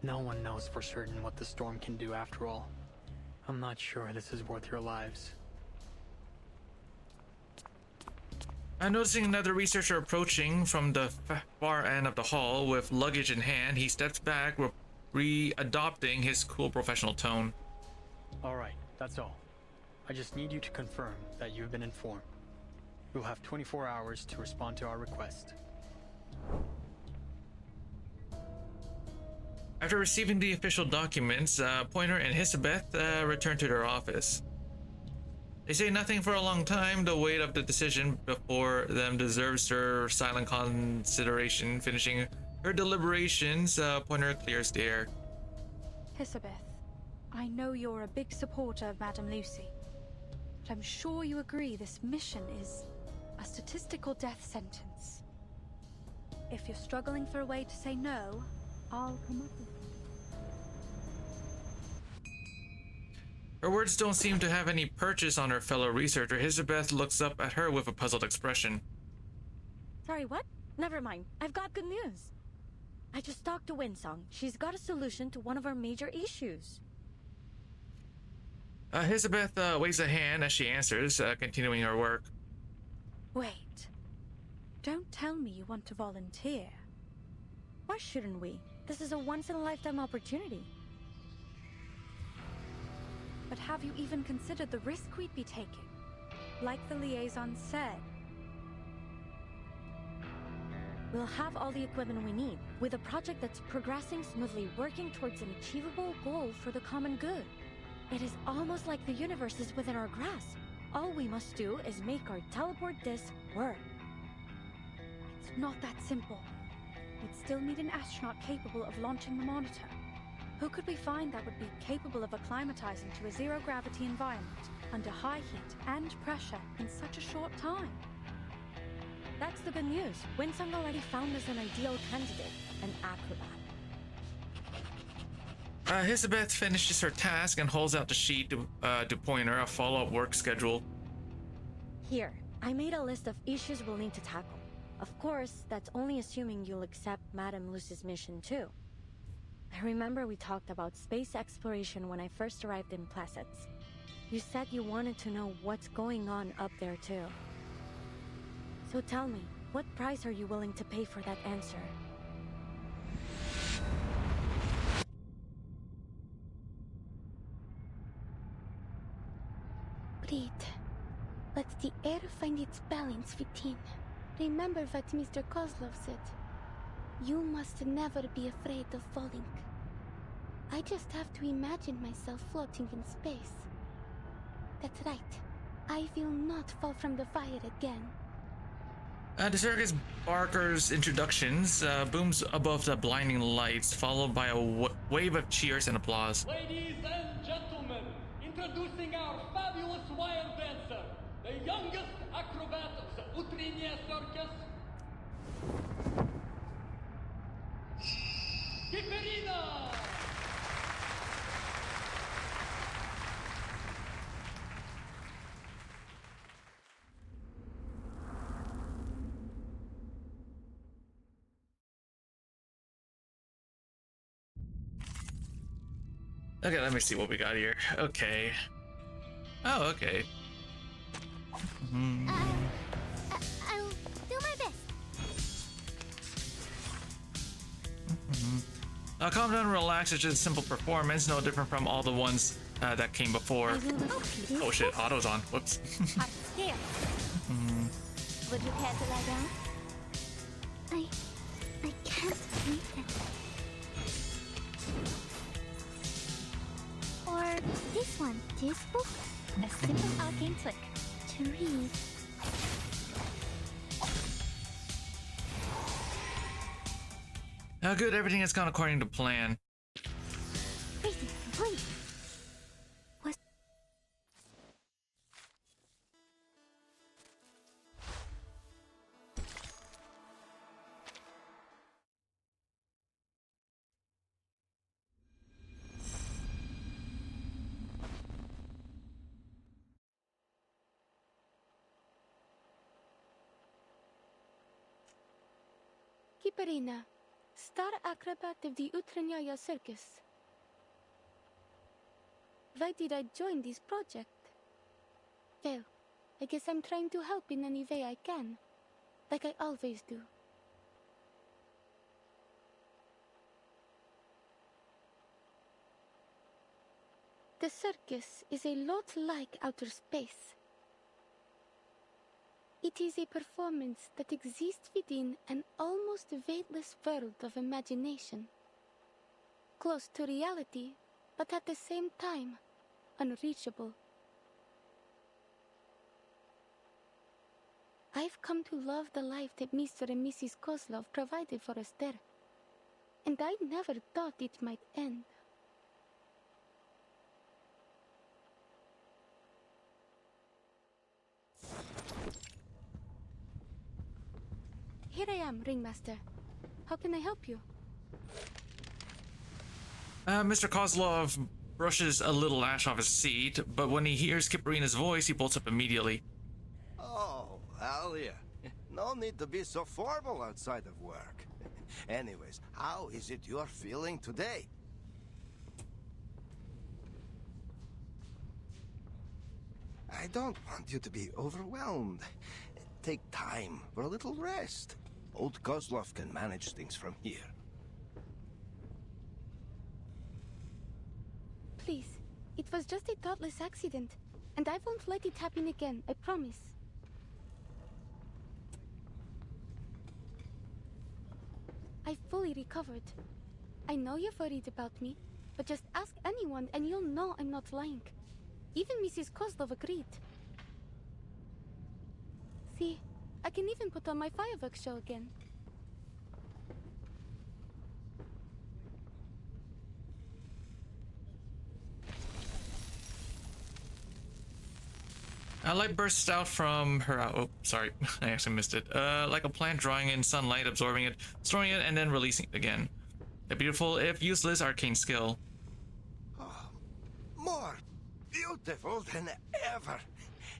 No one knows for certain what the storm can do after all. I'm not sure this is worth your lives. Noticing another researcher approaching from the far end of the hall with luggage in hand, he steps back, re-adopting his cool professional tone. Alright, that's all. I just need you to confirm that you've been informed. You'll have 24 hours to respond to our request. After receiving the official documents, Pointer and Hisabeth return to their office. They say nothing for a long time. The weight of the decision before them deserves her silent consideration. Finishing her deliberations, Pointer clears the air. Hisabeth, I know you're a big supporter of Madame Lucy, but I'm sure you agree this mission is a statistical death sentence. If you're struggling for a way to say no, I'll come up with it. Her words don't seem to have any purchase on her fellow researcher. Hisabeth looks up at her with a puzzled expression. Sorry, what? Never mind. I've got good news. I just talked to Winsong. She's got a solution to one of our major issues. Hisabeth waves a hand as she answers, continuing her work. Wait. Don't tell me you want to volunteer. Why shouldn't we? This is a once-in-a-lifetime opportunity. But have you even considered the risk we'd be taking? Like the liaison said. We'll have all the equipment we need, with a project that's progressing smoothly, working towards an achievable goal for the common good. It is almost like the universe is within our grasp. All we must do is make our teleport disc work. It's not that simple. We'd still need an astronaut capable of launching the monitor. Who could we find that would be capable of acclimatizing to a zero-gravity environment under high heat and pressure in such a short time? That's the good news. Winsong already found us an ideal candidate, an acrobat. Hisabeth finishes her task and holds out the sheet to Pointer, a follow-up work schedule. Here, I made a list of issues we'll need to tackle. Of course, that's only assuming you'll accept Madame Lucy's mission too. I remember we talked about space exploration when I first arrived in Plesetsk. You said you wanted to know what's going on up there too. So tell me, what price are you willing to pay for that answer? Breathe. Let the air find its balance within. Remember what Mr. Kozlov said. You must never be afraid of falling. I just have to imagine myself floating in space. That's right. I will not fall from the fire again. The circus barker's introductions booms above the blinding lights, followed by a wave of cheers and applause. Ladies and gentlemen, introducing our fabulous wire dancer, the youngest acrobat of the Utrinia Circus, Kiperina! Okay, let me see what we got here. Okay. Oh, okay. I'll do my best. Calm down and relax. It's just a simple performance, no different from all the ones that came before. Oh shit, auto's on. Whoops. Here. Would you care to lie down? can't read it. Or this one, this book? A simple arcane trick to read. How good, everything has gone according to plan. Crazy, wait. Was Kiparina, star acrobat of the Utranyaya Circus. Why did I join this project? Well, I guess I'm trying to help in any way I can, like I always do. The circus is a lot like outer space. It is a performance that exists within an almost weightless world of imagination. Close to reality, but at the same time, unreachable. I've come to love the life that Mr. and Mrs. Kozlov provided for us there, and I never thought it might end. Here I am, Ringmaster. How can I help you? Mr. Kozlov brushes a little ash off his seat, but when he hears Kiparina's voice, he bolts up immediately. Oh, Alia. No need to be so formal outside of work. Anyways, how is it you're feeling today? I don't want you to be overwhelmed. Take time for a little rest. Old Kozlov can manage things from here. Please, it was just a thoughtless accident, and I won't let it happen again, I promise. I fully recovered. I know you're worried about me, but just ask anyone and you'll know I'm not lying. Even Mrs. Kozlov agreed. See, I can even put on my fireworks show again. A light bursts out from her. Oh, sorry, I actually missed it. Like a plant drawing in sunlight, absorbing it, storing it, and then releasing it again. A beautiful, if useless, arcane skill. Oh, more beautiful than ever.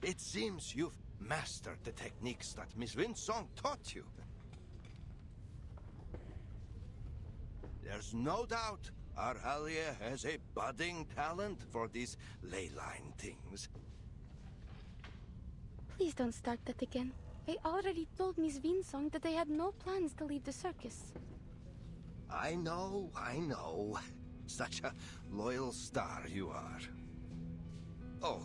It seems you've mastered the techniques that Miss Winsong taught you. There's no doubt our Alia has a budding talent for these ley line things. Please don't start that again. I already told Miss Winsong that I had no plans to leave the circus. I know. Such a loyal star you are. Oh,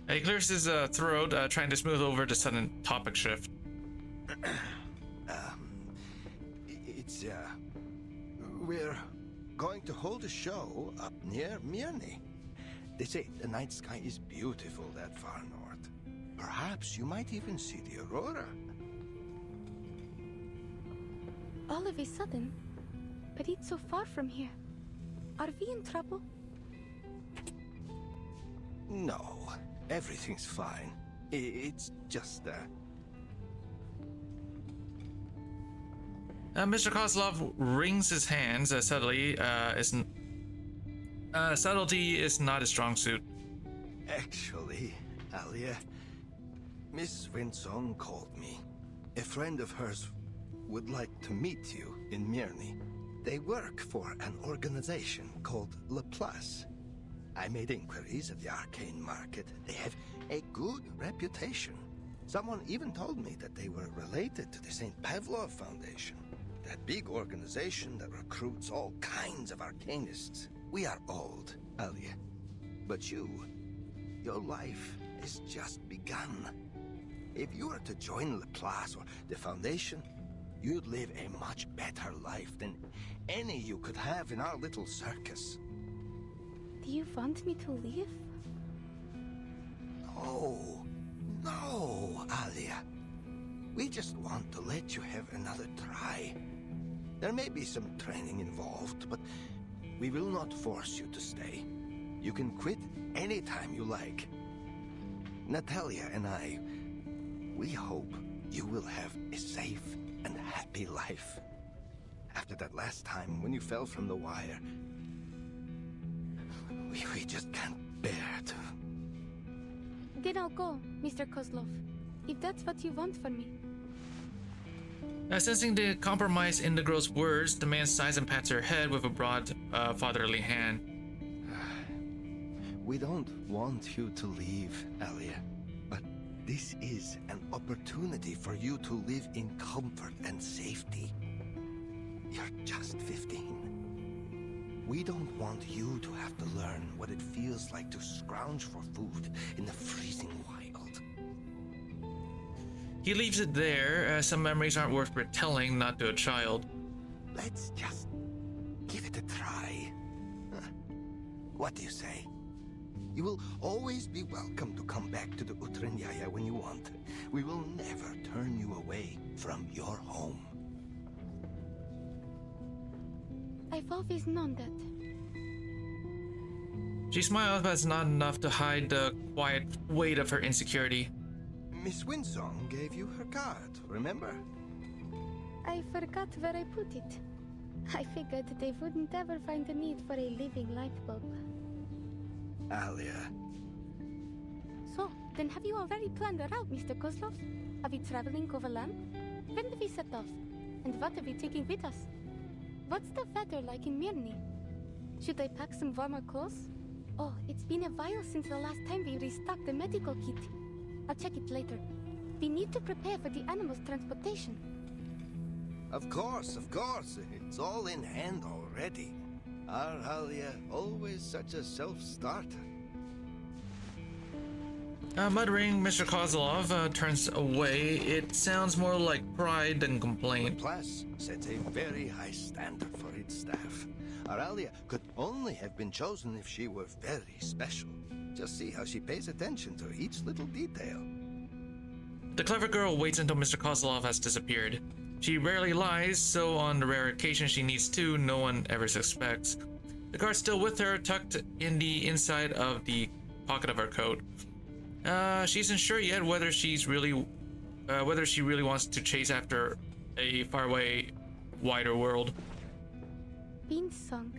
He clears his throat, trying to smooth over the sudden topic shift. We're going to hold a show up near Mirny. They say the night sky is beautiful that far north. Perhaps you might even see the aurora. All of a sudden? But it's so far from here. Are we in trouble? No, everything's fine. It's just, Mr. Kozlov wrings his hands subtly. Subtlety is not his strong suit. Actually, Alia, Miss Winsong called me. A friend of hers would like to meet you in Mirny. They work for an organization called Laplace. I made inquiries at the arcane market. They have a good reputation. Someone even told me that they were related to the St. Pavlov Foundation, that big organization that recruits all kinds of arcanists. We are old, Alia. But your life has just begun. If you were to join Laplace or the Foundation, you'd live a much better life than any you could have in our little circus. Do you want me to leave? No, no, Alia. We just want to let you have another try. There may be some training involved, but we will not force you to stay. You can quit anytime you like. Natalia and I, we hope you will have a safe and happy life. After that last time when you fell from the wire, we just can't bear to. Then I'll go, Mr. Kozlov, if that's what you want for me. Sensing the compromise in the girl's words, the man sighs and pats her head with a broad, fatherly hand. We don't want you to leave, Alia, but this is an opportunity for you to live in comfort and safety. You're just 15. We don't want you to have to learn what it feels like to scrounge for food in the freezing wild. He leaves it there. Some memories aren't worth retelling, not to a child. Let's just give it a try. What do you say? You will always be welcome to come back to the Utranyaya when you want. We will never turn you away from your home. I've always known that. She smiles, but it's not enough to hide the quiet weight of her insecurity. Miss Winsong gave you her card, remember? I forgot where I put it. I figured they wouldn't ever find the need for a living light bulb. Alia. So, then have you already planned a route, Mr. Kozlov? Are we traveling overland? When do we set off? And what are we taking with us? What's the weather like in Mirny? Should I pack some warmer clothes? Oh, it's been a while since the last time we restocked the medical kit. I'll check it later. We need to prepare for the animals' transportation. Of course. It's all in hand already. Our Alia, always such a self-starter. Muttering, Mr. Kozlov turns away. It sounds more like pride than complaint. The class sets a very high standard for its staff. Our Alia could only have been chosen if she were very special. Just see how she pays attention to each little detail. The clever girl waits until Mr. Kozlov has disappeared. She rarely lies, so on the rare occasion she needs to, no one ever suspects. The card's still with her, tucked in the inside of the pocket of her coat. She isn't sure yet whether she really wants to chase after a faraway, wider world. Beansong.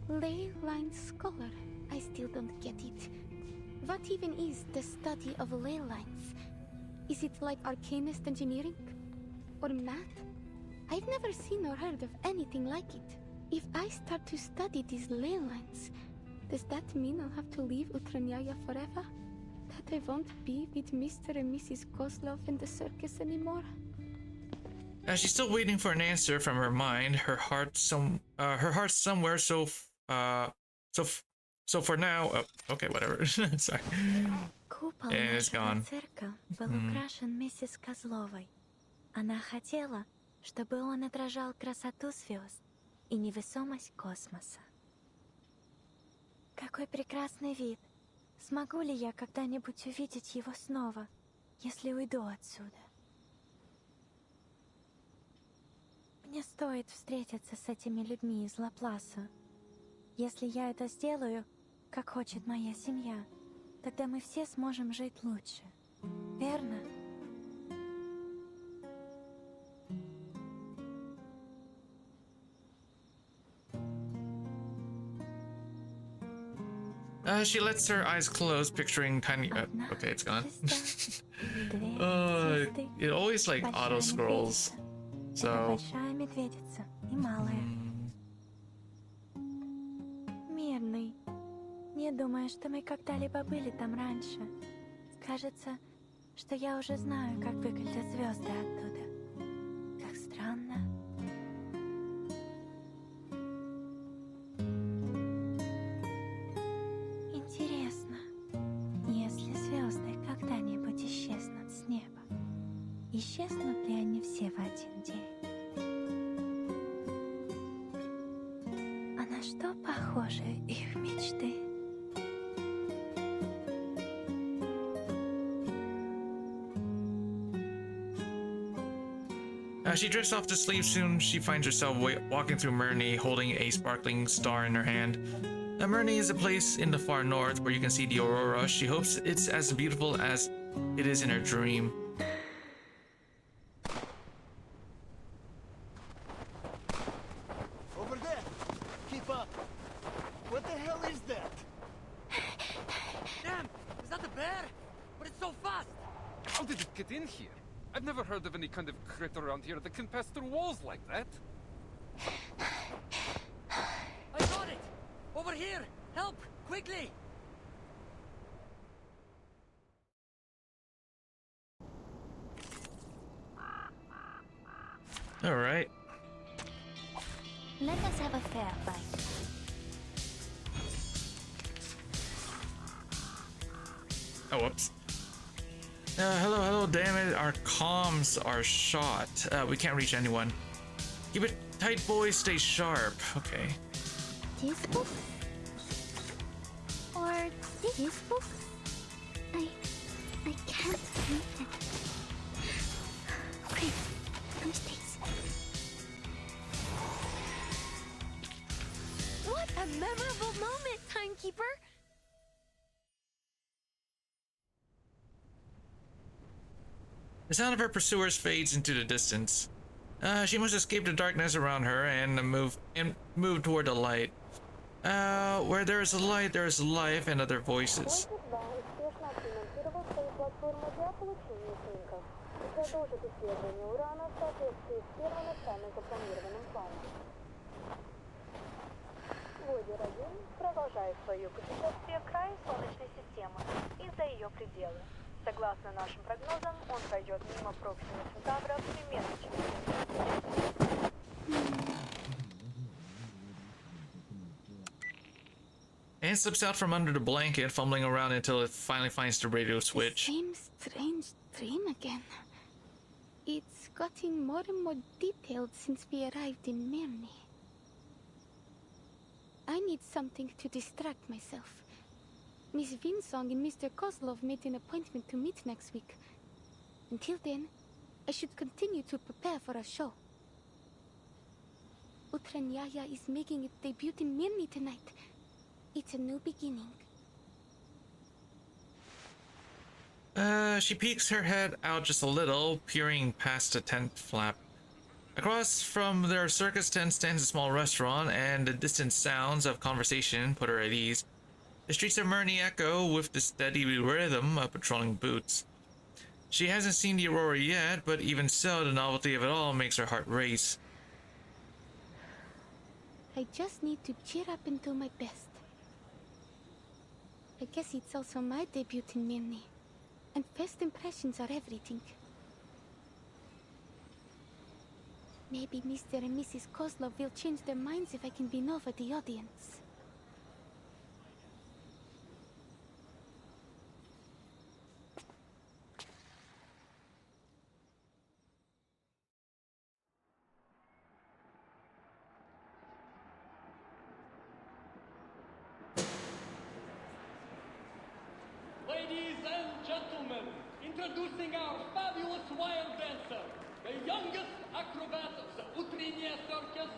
Ley line scholar. I still don't get it. What even is the study of ley lines? Is it like arcanist engineering? Or math? I've never seen or heard of anything like it. If I start to study these ley lines, does that mean I'll have to leave Utranyaya forever? That I won't be with Mr. and Mrs. Kozlov in the circus anymore? She's still waiting for an answer from her mind. Her heart's somewhere. So for now, okay, whatever. Sorry. Купол And it's нашего gone. цирка был украшен миссис Козловой. Она хотела, чтобы он отражал красоту звезд и невесомость космоса. Какой прекрасный вид! Смогу ли я когда-нибудь увидеть его снова, если уйду отсюда? Мне стоит встретиться с этими людьми из Лапласа. Если я это сделаю, как хочет моя семья, тогда мы все сможем жить лучше. Верно? She lets her eyes close, picturing tiny. Okay, it's gone. It always like auto scrolls. So. Большая медведица и малая. Мирный. Не думаю, что мы когда-либо были там раньше. Кажется, что я уже знаю, как выглядят звезды оттуда. Как странно. Интересно, если звезды когда-нибудь исчезнут с неба, исчезнут ли они все в один день? Może ich mечты. She drifts off to sleep. Soon she finds herself walking through Myrni, holding a sparkling star in her hand. Myrni is a place in the far north where you can see the aurora. She hopes it's as beautiful as it is in her dream. Over there! Keep up! What the hell is that? Damn! Is that a bear? But it's so fast! How did it get in here? I've never heard of any kind of critter around here that can pass through walls like that. I got it! Over here! Help! Quickly! All right. Let us have a fair fight. Oh, whoops. Hello, damn it. Our comms are shot. We can't reach anyone. Keep it tight, boys. Stay sharp. Okay. This book? Or this book? I can't read it. Okay, no mistakes. What a memorable moment, Timekeeper! The sound of her pursuers fades into the distance. She must escape the darkness around her and move toward the light. Where there is a light, there is life and other voices. Водер-1 продолжает свое путешествие к краю Солнечной системы и за ее пределы. Согласно нашим прогнозам, он пройдет мимо Проксима Центавра примерно через 10 минут. Anne slips out from under the blanket, fumbling around until it finally finds the radio switch. Same strange dream again. It's gotten more and more detailed since we arrived in Myrni. I need something to distract myself. Miss Vinsong and Mr. Kozlov made an appointment to meet next week. Until then, I should continue to prepare for a show. Utranyaya is making its debut in Myrni tonight. It's a new beginning. She peeks her head out just a little, peering past the tent flap. Across from their circus tent stands a small restaurant, and the distant sounds of conversation put her at ease. The streets of Myrni echo with the steady rhythm of patrolling boots. She hasn't seen the aurora yet, but even so, the novelty of it all makes her heart race. I just need to cheer up and do my best. I guess it's also my debut in Myrni, and first impressions are everything. Maybe Mr. and Mrs. Kozlov will change their minds if I can win over the audience. Ladies and gentlemen, introducing our fabulous wild dancer, the youngest acrobat of the Utriniya circus,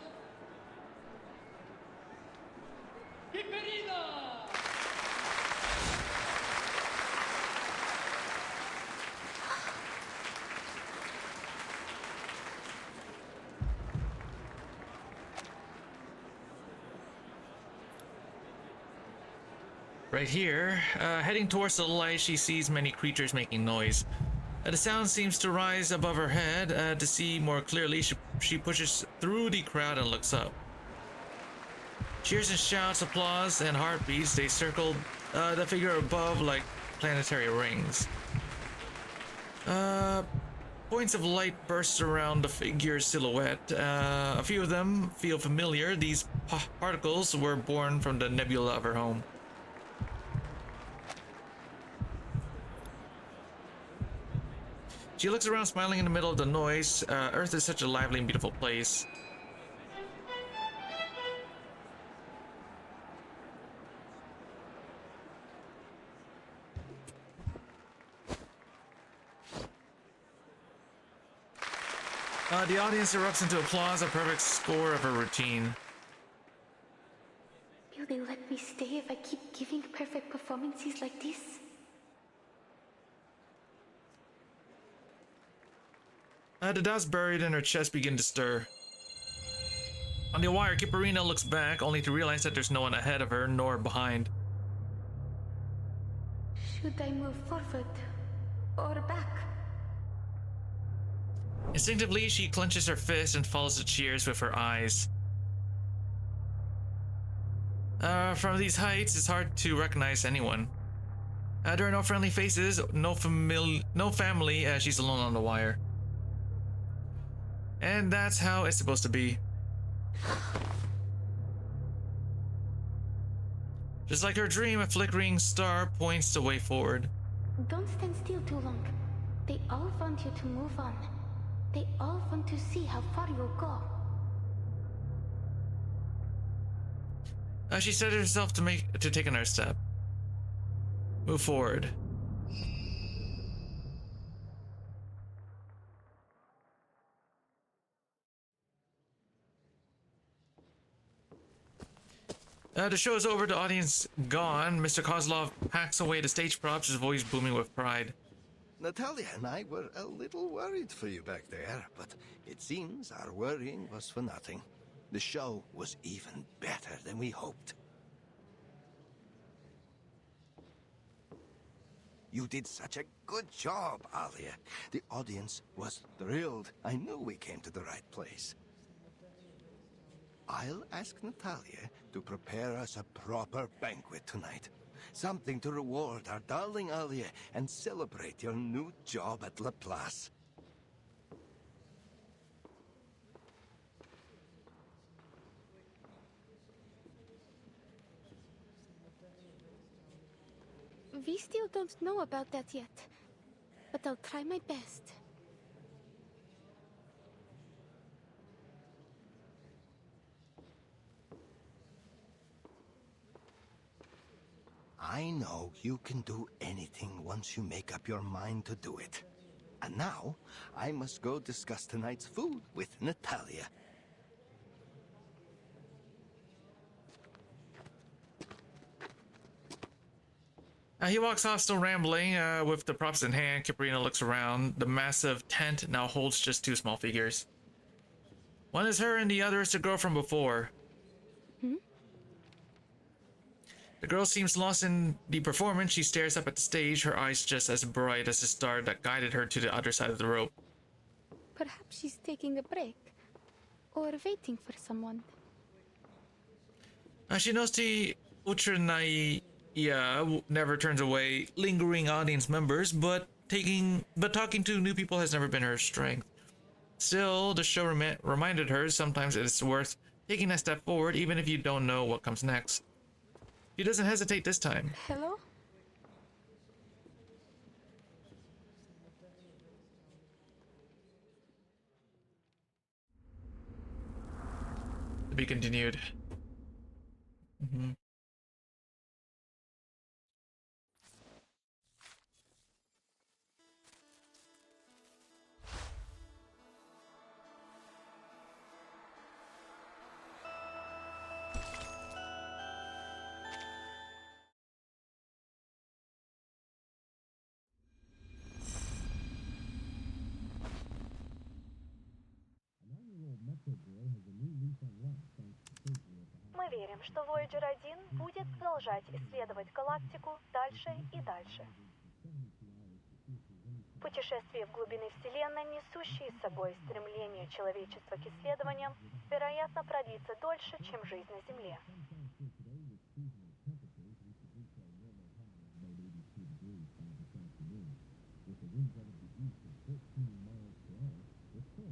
Piperina! Right here, heading towards the light, she sees many creatures making noise. The sound seems to rise above her head. To see more clearly, she pushes through the crowd and looks up. Cheers and shouts, applause, and heartbeats, they circle the figure above like planetary rings. Points of light burst around the figure's silhouette. A few of them feel familiar. These particles were born from the nebula of her home. She looks around, smiling in the middle of the noise. Earth is such a lively and beautiful place. The audience erupts into applause, a perfect score of her routine. Will they let me stay if I keep giving perfect performances like this? The doubts buried in her chest begin to stir. On the wire, Kipperina looks back, only to realize that there's no one ahead of her nor behind. Should I move forward or back? Instinctively, she clenches her fist and follows the cheers with her eyes. From these heights, it's hard to recognize anyone. There are no friendly faces, no family, as she's alone on the wire. And that's how it's supposed to be. Just like her dream, a flickering star points the way forward. Don't stand still too long. They all want you to move on. They all want to see how far you'll go. She set herself to take another step. Move forward. The show is over, the audience gone. Mr. Kozlov packs away the stage props, his voice booming with pride. Natalia and I were a little worried for you back there, but it seems our worrying was for nothing. The show was even better than we hoped. You did such a good job, Alia. The audience was thrilled. I knew we came to the right place. I'll ask Natalia to prepare us a proper banquet tonight. Something to reward our darling Alia and celebrate your new job at Laplace. We still don't know about that yet, but I'll try my best. I know you can do anything once you make up your mind to do it. And now, I must go discuss tonight's food with Natalia. He walks off, still rambling. With the props in hand, Kipperina looks around. The massive tent now holds just two small figures. One is her and the other is the girl from before. The girl seems lost in the performance. She stares up at the stage, her eyes just as bright as the star that guided her to the other side of the rope. Perhaps she's taking a break, or waiting for someone. She knows the Ultranaya never turns away lingering audience members, but talking to new people has never been her strength. Still, the show reminded her sometimes it's worth taking a step forward, even if you don't know what comes next. She doesn't hesitate this time. Hello? To be continued. Мы верим, что Voyager 1 будет продолжать исследовать галактику дальше и дальше. Путешествие в глубины Вселенной, несущие с собой стремление человечества к исследованиям, вероятно, продлится дольше, чем жизнь на Земле.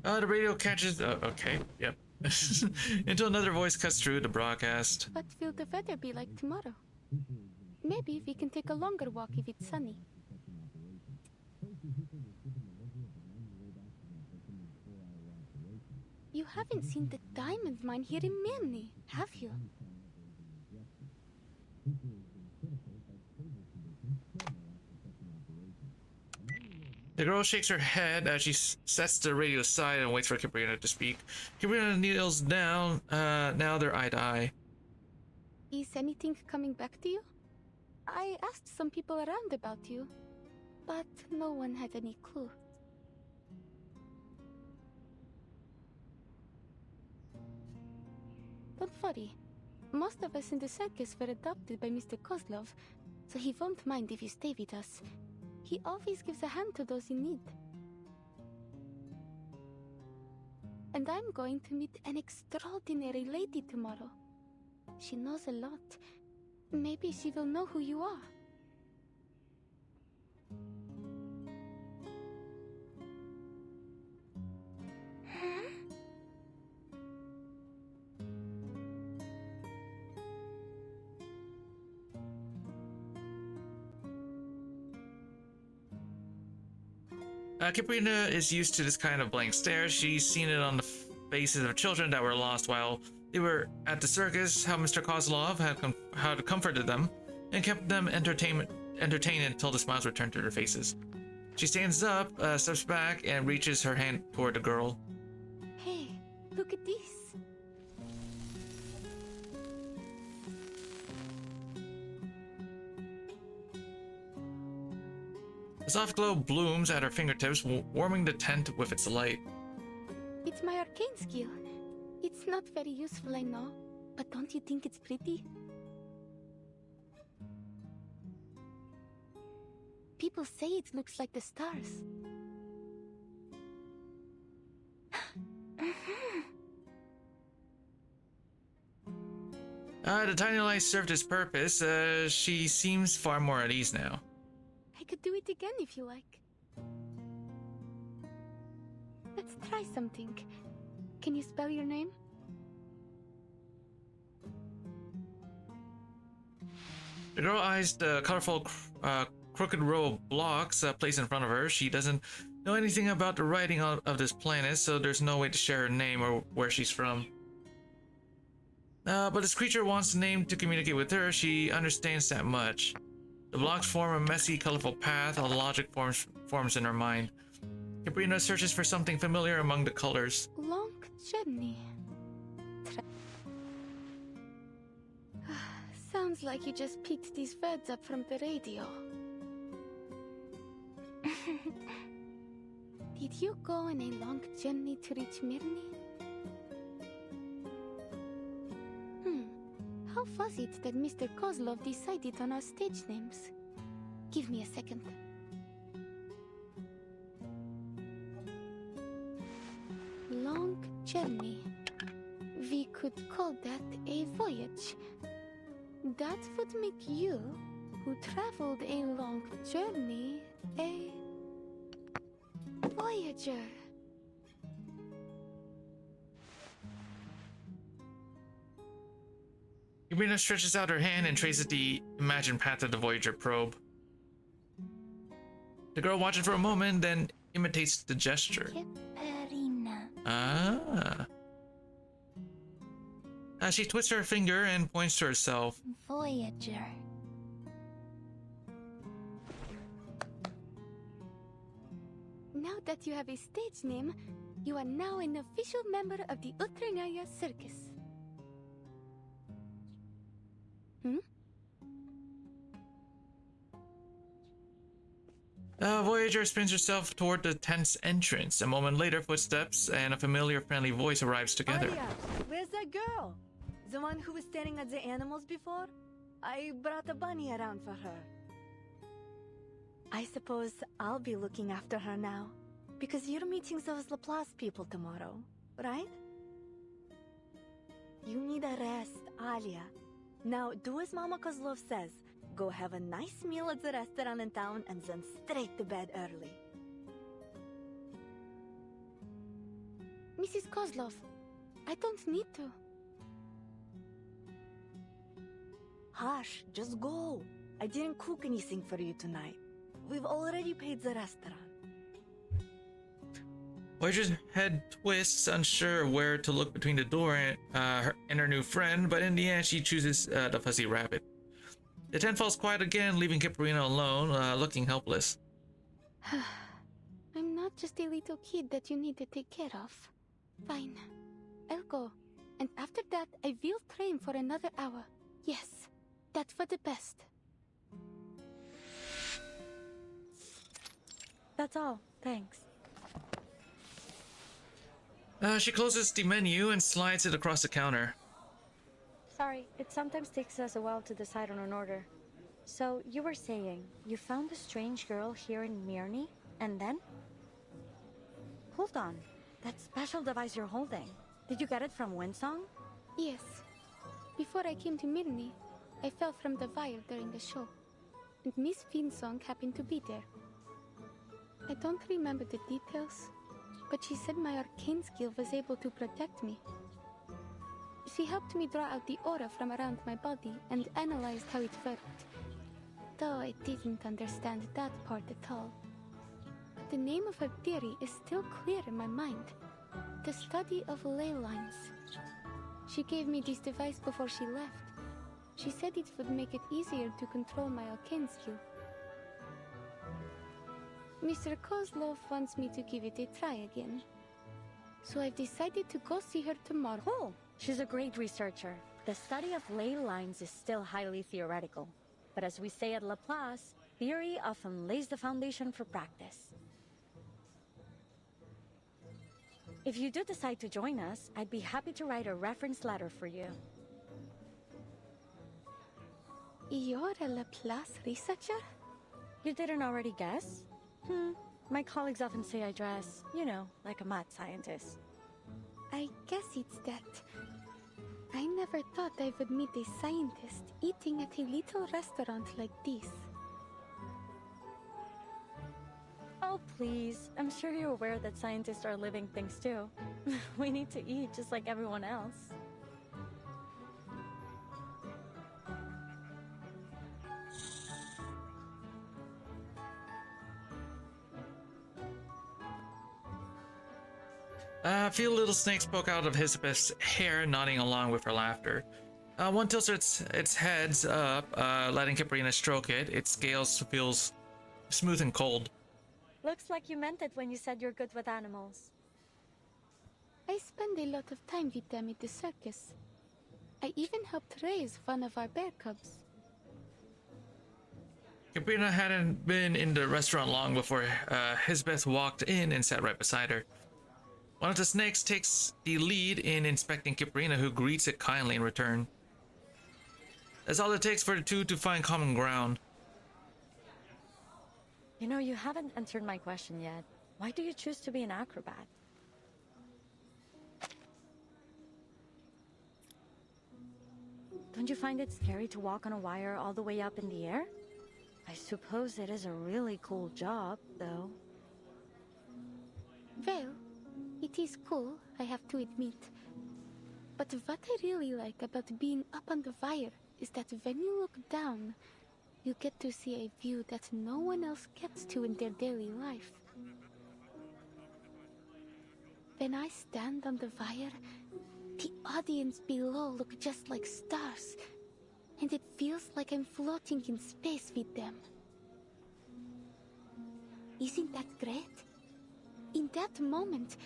The radio catches... okay, yep. Until another voice cuts through the broadcast. What will the weather be like tomorrow? Maybe we can take a longer walk if it's sunny. You haven't seen the diamond mine here in Mirny, have you? The girl shakes her head as she sets the radio aside and waits for Kiprina to speak. Kiprina kneels down. Now they're eye to eye. Is anything coming back to you? I asked some people around about you, but no one had any clue. Don't worry. Most of us in the circus were adopted by Mr. Kozlov, so he won't mind if you stay with us. He always gives a hand to those in need. And I'm going to meet an extraordinary lady tomorrow. She knows a lot. Maybe she will know who you are. Kiprina is used to this kind of blank stare. She's seen it on the faces of children that were lost while they were at the circus, how Mr. Kozlov had comforted them and kept them entertained until the smiles returned to their faces. She stands up, steps back, and reaches her hand toward the girl. Hey, look at this. A soft glow blooms at her fingertips, warming the tent with its light. It's my arcane skill. It's not very useful, I know, but don't you think it's pretty? People say it looks like the stars. The tiny light served its purpose. She seems far more at ease now. I could do it again if you like. Let's try something. Can you spell your name? The girl eyes the colorful, crooked row of blocks placed in front of her. She doesn't know anything about the writing of this planet, so there's no way to share her name or where she's from. But this creature wants the name to communicate with her. She understands that much. The blocks form a messy, colorful path. A logic forms in her mind. Kiprina searches for something familiar among the colors. Long journey. Sounds like you just picked these words up from the radio. Did you go on a long journey to reach Mirny? How was it that Mr. Kozlov decided on our stage names? Give me a second. Long journey. We could call that a voyage. That would make you, who traveled a long journey, a voyager. Kiprina stretches out her hand and traces the imagined path of the Voyager probe. The girl watches for a moment, then imitates the gesture. Ah. She twists her finger and points to herself. Voyager. Now that you have a stage name, you are now an official member of the Utranaya Circus. Voyager spins herself toward the tent's entrance. A moment later, footsteps and a familiar, friendly voice arrives together. Aria, where's that girl? The one who was staring at the animals before? I brought a bunny around for her. I suppose I'll be looking after her now. Because you're meeting those Laplace people tomorrow, right? You need a rest, Alia. Now, do as Mama Kozlov says. Go have a nice meal at the restaurant in town and then straight to bed early. Mrs. Kozlov, I don't need to. Hush, just go. I didn't cook anything for you tonight. We've already paid the restaurant. Voyager's head twists, unsure where to look between the door and her new friend, but in the end she chooses the fuzzy rabbit. The tent falls quiet again, leaving Kiprina alone, looking helpless. just a little kid that you need to take care of. Fine. I'll go. And after that, I will train for another hour. Yes, that's for the best. That's all. Thanks. She closes the menu and slides it across the counter. Sorry, it sometimes takes us a while to decide on an order. So, you were saying, you found the strange girl here in Mirny, and then? Hold on. That special device you're holding, did you get it from Winsong? Yes. Before I came to Mirny, I fell from the wire during the show, and Miss Winsong happened to be there. I don't remember the details, but she said my arcane skill was able to protect me. She helped me draw out the aura from around my body and analyzed how it worked. Though I didn't understand that part at all. But the name of her theory is still clear in my mind. The study of ley lines. She gave me this device before she left. She said it would make it easier to control my arcane skill. Mr. Kozlov wants me to give it a try again. So I've decided to go see her tomorrow. Cool. She's a great researcher. The study of ley lines is still highly theoretical. But as we say at Laplace, theory often lays the foundation for practice. If you do decide to join us, I'd be happy to write a reference letter for you. You're a Laplace researcher? You didn't already guess? My colleagues often say I dress, like a mad scientist. I guess it's that. I never thought I would meet a scientist eating at a little restaurant like this. Oh, please. I'm sure you're aware that scientists are living things too. We need to eat just like everyone else. A few little snakes poke out of Elizabeth's hair, nodding along with her laughter. One tilts its heads up, letting Kiprina stroke it. Its scales feels smooth and cold. Looks like you meant it when you said you're good with animals. I spend a lot of time with them at the circus. I even helped raise one of our bear cubs. Kiprina hadn't been in the restaurant long before Elizabeth walked in and sat right beside her. One of the snakes takes the lead in inspecting Kiprina, who greets it kindly in return. That's all it takes for the two to find common ground. You haven't answered my question yet. Why do you choose to be an acrobat? Don't you find it scary to walk on a wire all the way up in the air? I suppose it is a really cool job, though. Well, it is cool, I have to admit. But what I really like about being up on the wire is that when you look down, you get to see a view that no one else gets to in their daily life. When I stand on the wire, the audience below look just like stars, and it feels like I'm floating in space with them. Isn't that great? In that moment,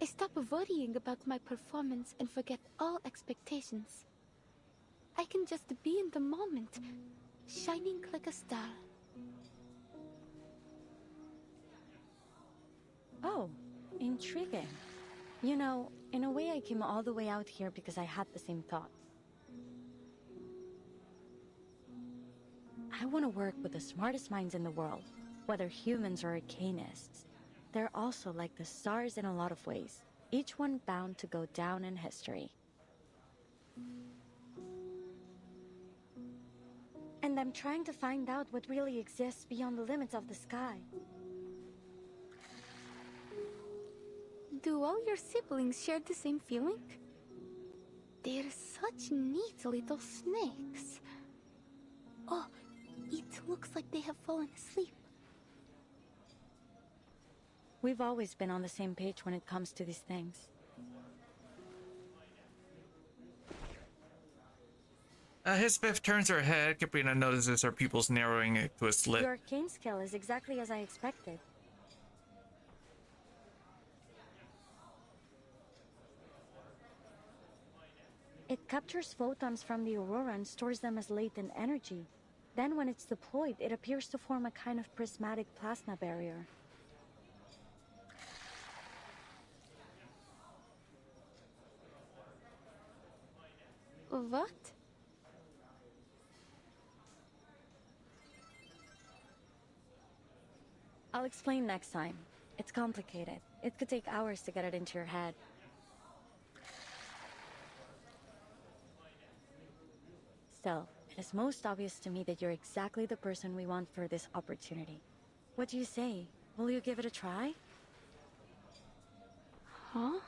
I stop worrying about my performance and forget all expectations. I can just be in the moment, shining like a star. Oh, intriguing. In a way I came all the way out here because I had the same thought. I want to work with the smartest minds in the world, whether humans or arcanists. They're also like the stars in a lot of ways, each one bound to go down in history. And I'm trying to find out what really exists beyond the limits of the sky. Do all your siblings share the same feeling? They're such neat little snakes. Oh, it looks like they have fallen asleep. We've always been on the same page when it comes to these things. Elizabeth turns her head. Kiprina notices her pupils narrowing to a slit. Your arcane skill is exactly as I expected. It captures photons from the aurora and stores them as latent energy. Then when it's deployed, it appears to form a kind of prismatic plasma barrier. What? I'll explain next time. It's complicated. It could take hours to get it into your head. Still, it is most obvious to me that you're exactly the person we want for this opportunity. What do you say? Will you give it a try? Huh?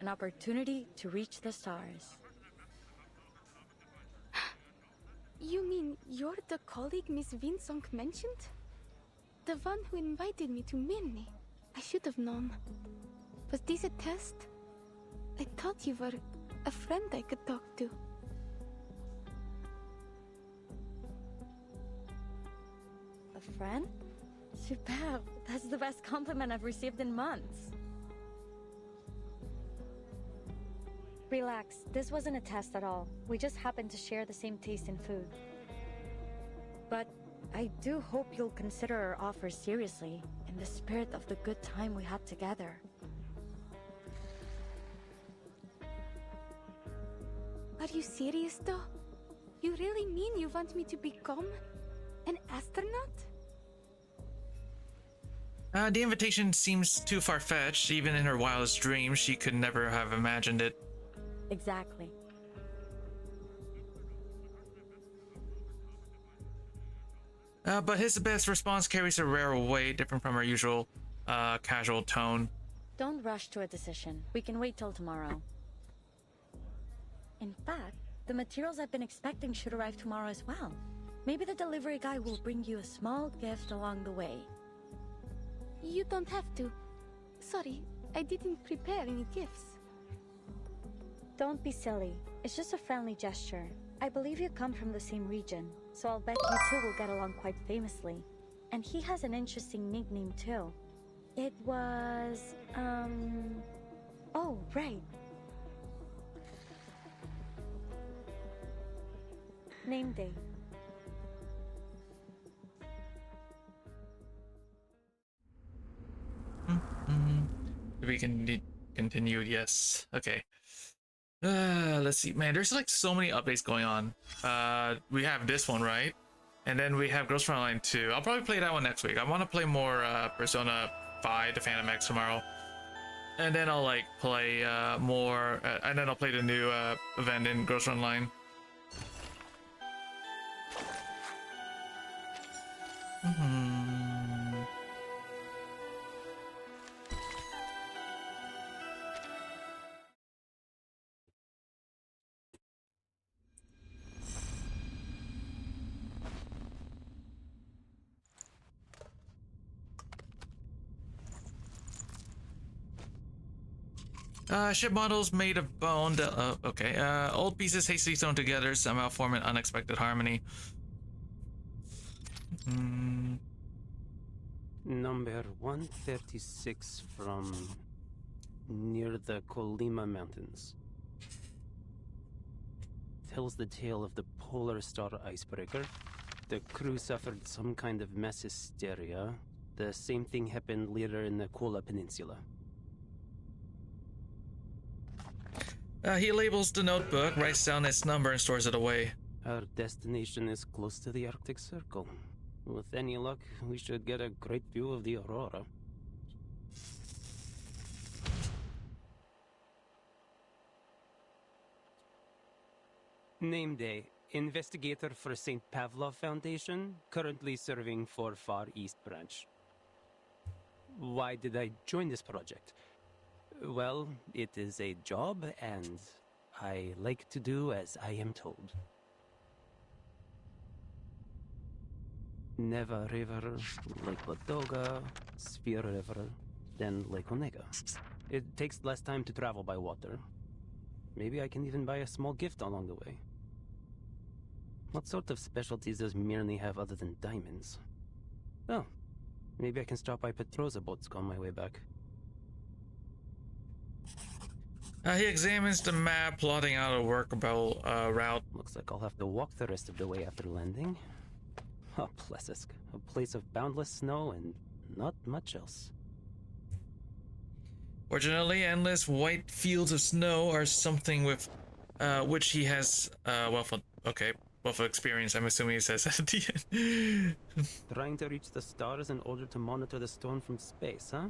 An opportunity to reach the stars. You mean you're the colleague Miss Vinsong mentioned? The one who invited me to Mirny. I should have known. Was this a test? I thought you were a friend I could talk to. A friend? Superb. That's the best compliment I've received in months. Relax. This wasn't a test at all. We just happened to share the same taste in food. But I do hope you'll consider our offer seriously, in the spirit of the good time we had together. Are you serious though? You really mean you want me to become an astronaut? The invitation seems too far-fetched. Even in her wildest dreams, she could never have imagined it. Exactly. But his best response carries a rare weight, different from her usual casual tone. Don't rush to a decision. We can wait till tomorrow. In fact, the materials I've been expecting should arrive tomorrow as well. Maybe the delivery guy will bring you a small gift along the way. You don't have to. Sorry, I didn't prepare any gifts. Don't be silly. It's just a friendly gesture. I believe you come from the same region, so I'll bet you two will get along quite famously. And he has an interesting nickname too. It was, oh, right. Name day. We can continue, yes. Okay. Let's see, man, there's like so many updates going on. We have this one, right? And then we have Ghost Frontline 2. I'll probably play that one next week. I want to play more Persona 5, the Phantom X tomorrow. And then I'll like play more, and then I'll play the new event in Ghost Frontline. Ship models made of bone. Okay. Old pieces hastily sewn together somehow form an unexpected harmony. Number 136 from near the Colima Mountains. Tells the tale of the Polar Star icebreaker. The crew suffered some kind of mass hysteria. The same thing happened later in the Kola Peninsula. He labels the notebook, writes down its number, and stores it away. Our destination is close to the Arctic Circle. With any luck, we should get a great view of the aurora. Name day. Investigator for St. Pavlov Foundation, currently serving for Far East Branch. Why did I join this project? Well, it is a job, and I like to do as I am told. Neva River, Lake Ladoga, Sphere River, then Lake Onega. It takes less time to travel by water. Maybe I can even buy a small gift along the way. What sort of specialties does Mirny have other than diamonds? Oh, maybe I can stop by Petrozabotsk on my way back. He examines the map, plotting out a workable route. Looks like I'll have to walk the rest of the way after landing. Oh, Plessisk. A place of boundless snow and not much else. Fortunately, endless white fields of snow are something with which he has wealth of experience. I'm assuming he says at the end. Trying to reach the stars in order to monitor the storm from space, huh?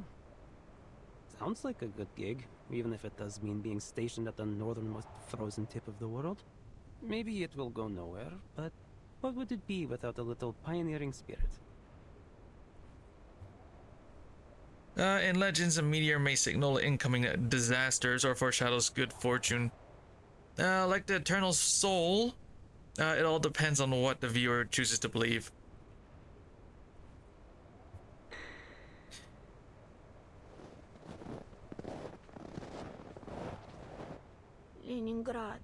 Sounds like a good gig, even if it does mean being stationed at the northernmost frozen tip of the world. Maybe it will go nowhere, but what would it be without a little pioneering spirit? In legends, a meteor may signal incoming disasters or foreshadows good fortune. Like the eternal soul, it all depends on what the viewer chooses to believe. Ленинград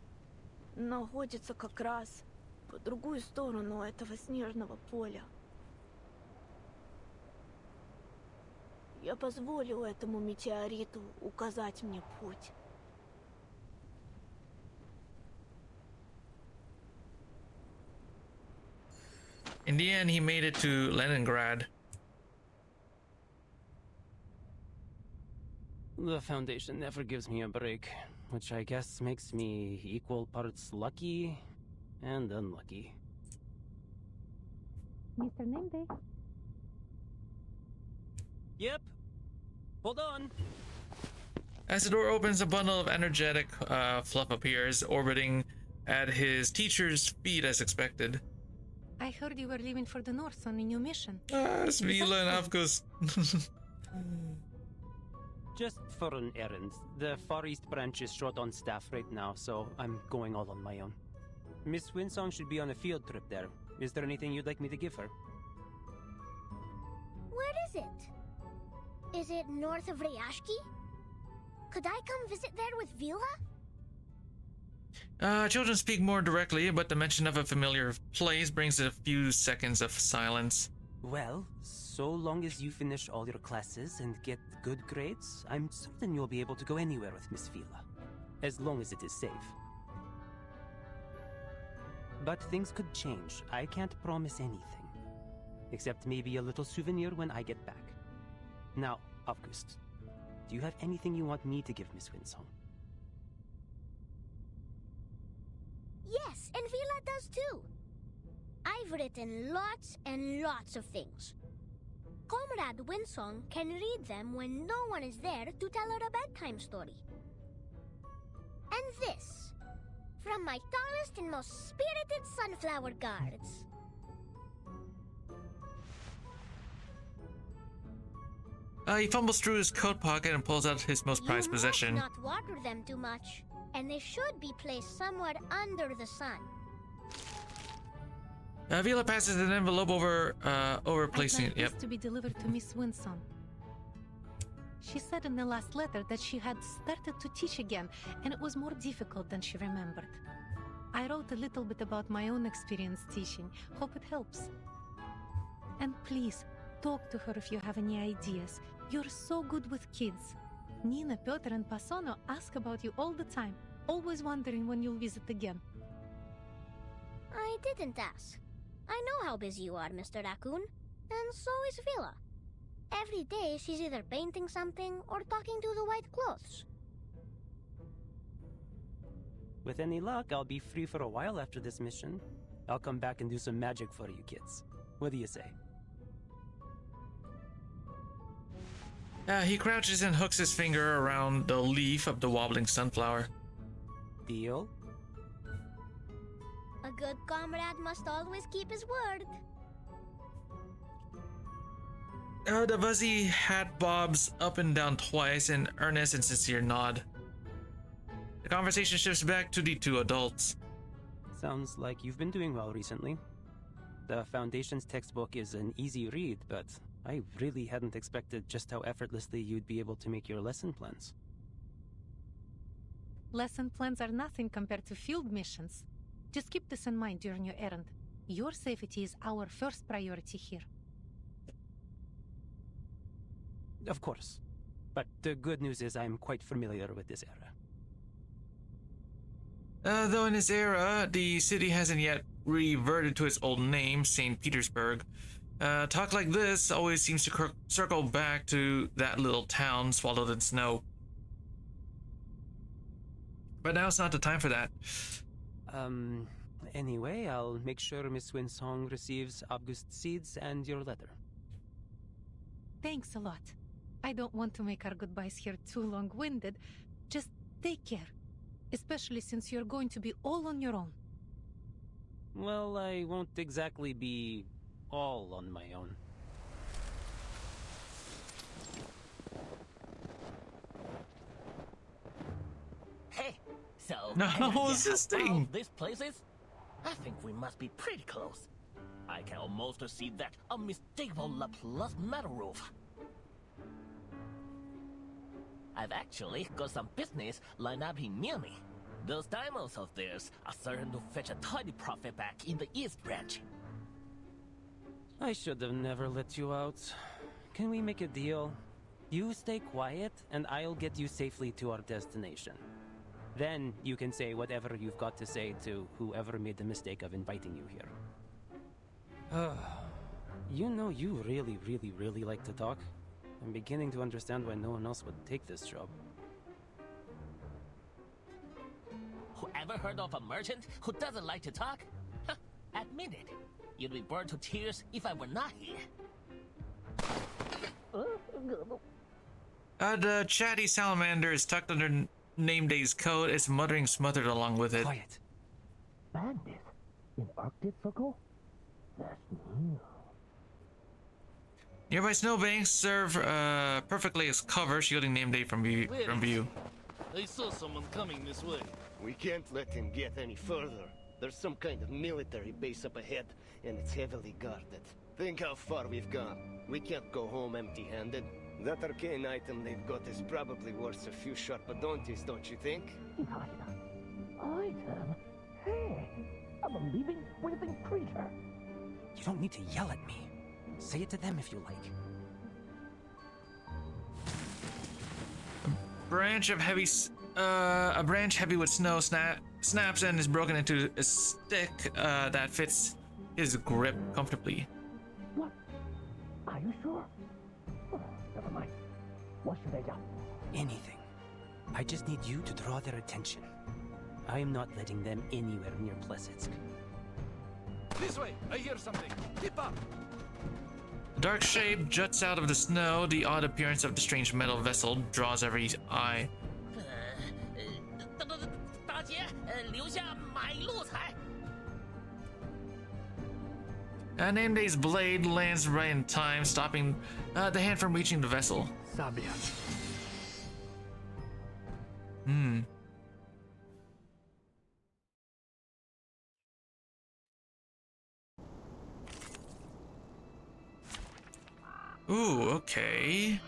находится как раз по другую сторону этого снежного поля. Я позволю этому метеориту указать мне путь. In the end, he made it to Leningrad. The Foundation never gives me a break, which I guess makes me equal parts lucky and unlucky. Mr. Nimby. Yep. Hold on. As the door opens, a bundle of energetic fluff appears, orbiting at his teacher's feet as expected. I heard you were leaving for the north on a new mission. It's Vila and Avgus. Just for an errand. The Far East branch is short on staff right now, so I'm going all on my own. Miss Winsong should be on a field trip there. Is there anything you'd like me to give her? Where is it? Is it north of Ryashki? Could I come visit there with Vila? Children speak more directly, but the mention of a familiar place brings a few seconds of silence. Well, so long as you finish all your classes and get good grades, I'm certain you'll be able to go anywhere with Miss Vila. As long as it is safe. But things could change. I can't promise anything. Except maybe a little souvenir when I get back. Now, August, do you have anything you want me to give Miss Winsong? Yes, and Vila does too. I've written lots and lots of things. Comrade Winsong can read them when no one is there to tell her a bedtime story. And this, from my tallest and most spirited sunflower guards. He fumbles through his coat pocket and pulls out his most prized possession. You must not water them too much, and they should be placed somewhere under the sun. Vila passes an envelope over placing I'd like it. Yep. this to be delivered to Miss Winston. She said in the last letter that she had started to teach again, and it was more difficult than she remembered. I wrote a little bit about my own experience teaching. Hope it helps. And please, talk to her if you have any ideas. You're so good with kids. Nina, Piotr, and Pasono ask about you all the time, always wondering when you'll visit again. I didn't ask. I know how busy you are, Mr. Raccoon. And so is Vila. Every day she's either painting something or talking to the white clothes. With any luck, I'll be free for a while after this mission. I'll come back and do some magic for you kids. What do you say? He crouches and hooks his finger around the leaf of the wobbling sunflower. Deal? A good comrade must always keep his word. The fuzzy hat bobs up and down twice in earnest and sincere nod. The conversation shifts back to the two adults. Sounds like you've been doing well recently. The Foundation's textbook is an easy read, but I really hadn't expected just how effortlessly you'd be able to make your lesson plans. Lesson plans are nothing compared to field missions. Just keep this in mind during your errand. Your safety is our first priority here. Of course. But the good news is I'm quite familiar with this era. Though in this era, the city hasn't yet reverted to its old name, St. Petersburg. Talk like this always seems to circle back to that little town swallowed in snow. But now's not the time for that. Anyway, I'll make sure Miss Winsong receives August seeds and your letter. Thanks a lot. I don't want to make our goodbyes here too long-winded. Just take care. Especially since you're going to be all on your own. Well, I won't exactly be all on my own. Hey, so No, any idea what's this how far thing? this place is? I think we must be pretty close. I can almost see that unmistakable Laplace metal roof. I've actually got some business lined up in Munich. Those diamonds of theirs are certain to fetch a tidy profit back in the East Branch. I should have never let you out. Can we make a deal? You stay quiet, and I'll get you safely to our destination. Then you can say whatever you've got to say to whoever made the mistake of inviting you here. You know you really like to talk. I'm beginning to understand why no one else would take this job. Whoever heard of a merchant who doesn't like to talk? Huh, admit it. You'd be burned to tears if I were not here. The chatty salamander is tucked under Name Day's coat. Its muttering smothered along with it. Quiet. Bandit in Arctic Circle? That's new. Nearby snowbanks serve perfectly as cover, shielding Name Day from view. I saw someone coming this way. We can't let him get any further. There's some kind of military base up ahead, and it's heavily guarded. Think how far we've gone. We can't go home empty-handed. That arcane item they've got is probably worth a few sharpadontes, don't you think? Item? Hey, I'm a living, breathing creature. You don't need to yell at me. Say it to them if you like. A branch heavy with snow snaps and is broken into a stick that fits his grip comfortably. What? Are you sure? Oh, never mind. What should I do? Anything. I just need you to draw their attention. I am not letting them anywhere near Plesetsk. This way! I hear something! Keep up! A dark shape juts out of the snow. The odd appearance of the strange metal vessel draws every eye. Name Day's blade lands right in time, stopping the hand from reaching the vessel. Sabia. Ooh, okay.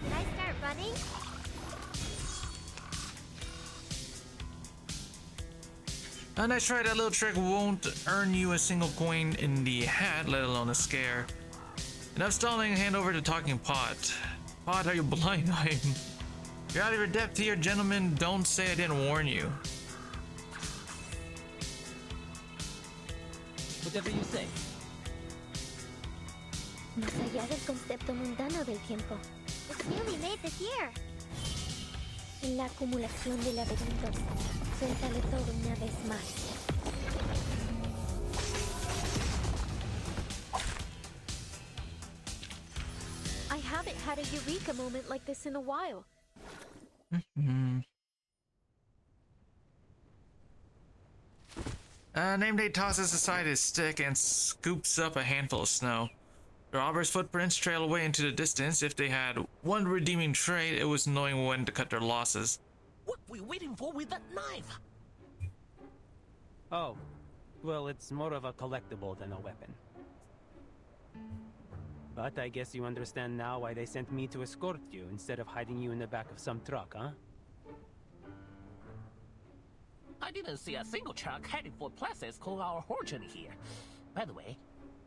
Can I start running? A nice try. That little trick won't earn you a single coin in the hat, let alone a scare. Enough stalling, hand over to Talking Pot. Pot, are you blind-eyed? You're out of your depth here, gentlemen. Don't say I didn't warn you. Whatever you say. Más allá del concepto mundano del tiempo. It's really made this year. En la acumulación de laberintos, suéltale todo una vez más. I haven't had a eureka moment like this in a while. Name Day tosses aside his stick and scoops up a handful of snow. The robbers' footprints trail away into the distance. If they had one redeeming trait, it was knowing when to cut their losses. What we waiting for with that knife? Oh, well, it's more of a collectible than a weapon. But I guess you understand now why they sent me to escort you instead of hiding you in the back of some truck, huh? I didn't see a single truck heading for places called our origin here. By the way,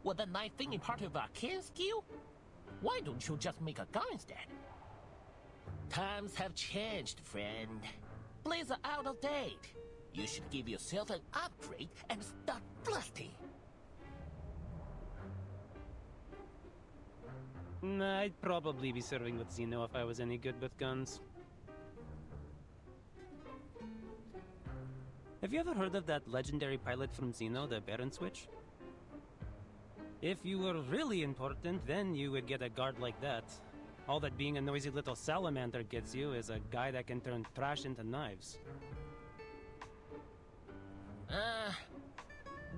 was the knife thingy part of our kin skill? Why don't you just make a gun instead? Times have changed, friend. Blades are out of date. You should give yourself an upgrade and start blasting. Nah, I'd probably be serving with Xeno if I was any good with guns. Have you ever heard of that legendary pilot from Xeno, the Baron Switch? If you were really important, then you would get a guard like that. All that being a noisy little salamander gets you is a guy that can turn trash into knives.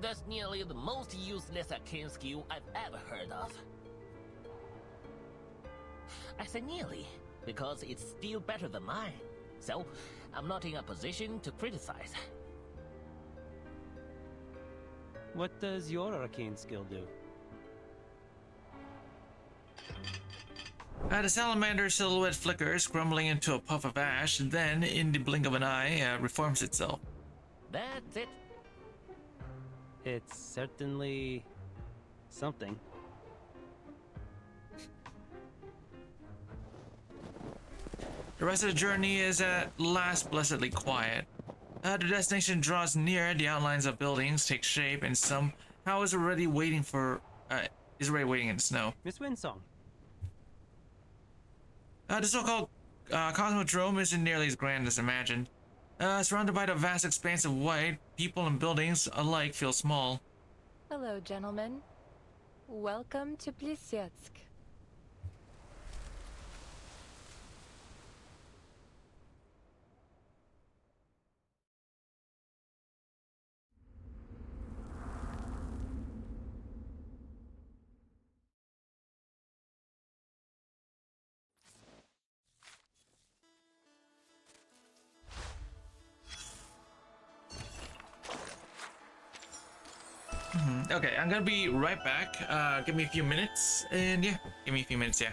That's nearly the most useless arcane skill I've ever heard of. I say nearly, because it's still better than mine. So, I'm not in a position to criticize. What does your arcane skill do? The salamander silhouette flickers, crumbling into a puff of ash, then, in the blink of an eye, reforms itself. That's it. It's certainly something. The rest of the journey is at last blessedly quiet. The destination draws near, the outlines of buildings take shape, and somehow is already waiting in the snow. Miss Winsong. The so-called Cosmodrome isn't nearly as grand as imagined. Surrounded by the vast expanse of white, people and buildings alike feel small. Hello, gentlemen. Welcome to Plisyetsk. Okay, I'm gonna be right back. Give me a few minutes, and yeah, give me a few minutes, yeah.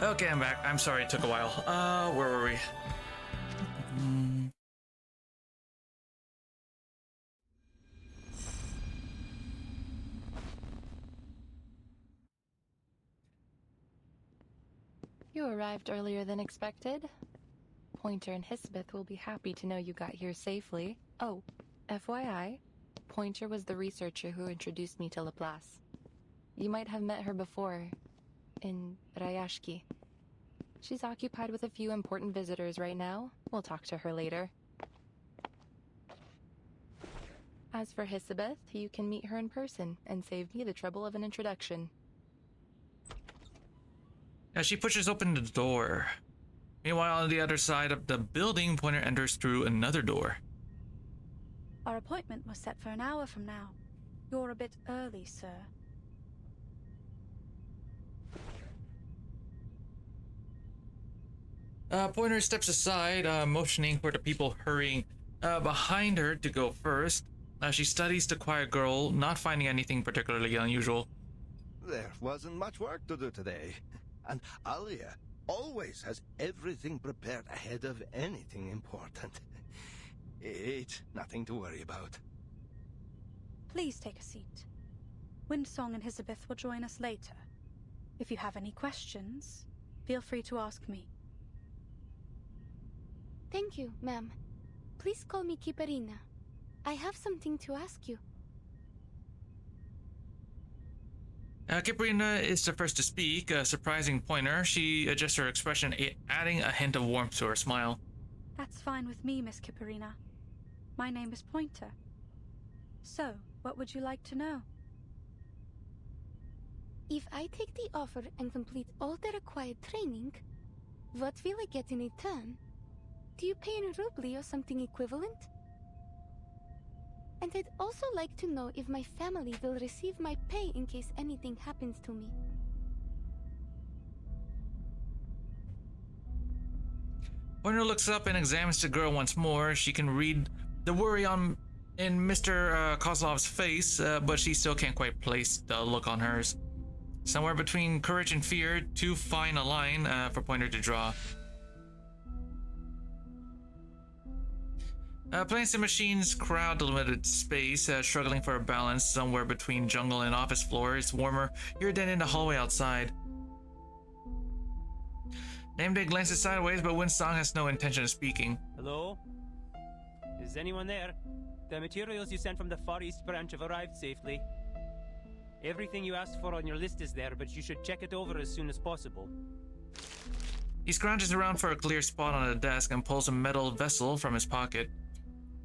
Okay, I'm back. I'm sorry it took a while. Where were we? You arrived earlier than expected. Pointer and Hisbeth will be happy to know you got here safely. Oh, FYI, Pointer was the researcher who introduced me to Laplace. You might have met her before, in Rayashki. She's occupied with a few important visitors right now. We'll talk to her later. As for Hisbeth, you can meet her in person and save me the trouble of an introduction. As she pushes open the door. Meanwhile, on the other side of the building, Pointer enters through another door. Our appointment was set for an hour from now. You're a bit early, sir. Pointer steps aside, motioning for the people hurrying behind her to go first. She studies the quiet girl, not finding anything particularly unusual. There wasn't much work to do today. And Alia always has everything prepared ahead of anything important. It's nothing to worry about. Please take a seat. Windsong and Hisabeth will join us later. If you have any questions, feel free to ask me. Thank you, ma'am. Please call me Kiparina. I have something to ask you. Kiparina is the first to speak, surprising Pointer. She adjusts her expression, adding a hint of warmth to her smile. That's fine with me, Miss Kiparina. My name is Pointer. So, what would you like to know? If I take the offer and complete all the required training, what will I get in return? Do you pay in rubli or something equivalent? And I'd also like to know if my family will receive my pay in case anything happens to me. Pointer looks up and examines the girl once more. She can read the worry in Mr. Kozlov's face, but she still can't quite place the look on hers. Somewhere between courage and fear, too fine a line for Pointer to draw. Planes and machines crowd the limited space, struggling for a balance somewhere between jungle and office floor. It's warmer here than in the hallway outside. Nameday glances sideways, but Windsong has no intention of speaking. Hello? Is anyone there? The materials you sent from the Far East branch have arrived safely. Everything you asked for on your list is there, but you should check it over as soon as possible. He scrounges around for a clear spot on the desk and pulls a metal vessel from his pocket,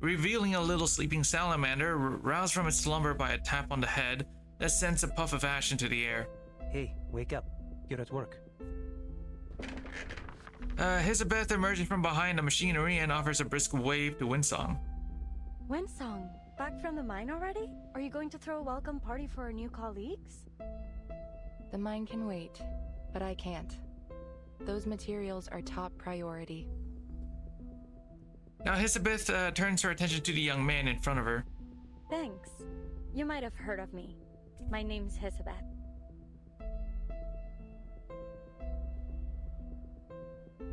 revealing a little sleeping salamander roused from its slumber by a tap on the head that sends a puff of ash into the air. Hey, wake up. You're at work. Hisabeth emerging from behind the machinery and offers a brisk wave to Windsong. Windsong, back from the mine already? Are you going to throw a welcome party for our new colleagues? The mine can wait, but I can't. Those materials are top priority. Now Hisabeth turns her attention to the young man in front of her. Thanks. You might have heard of me. My name's Hisabeth.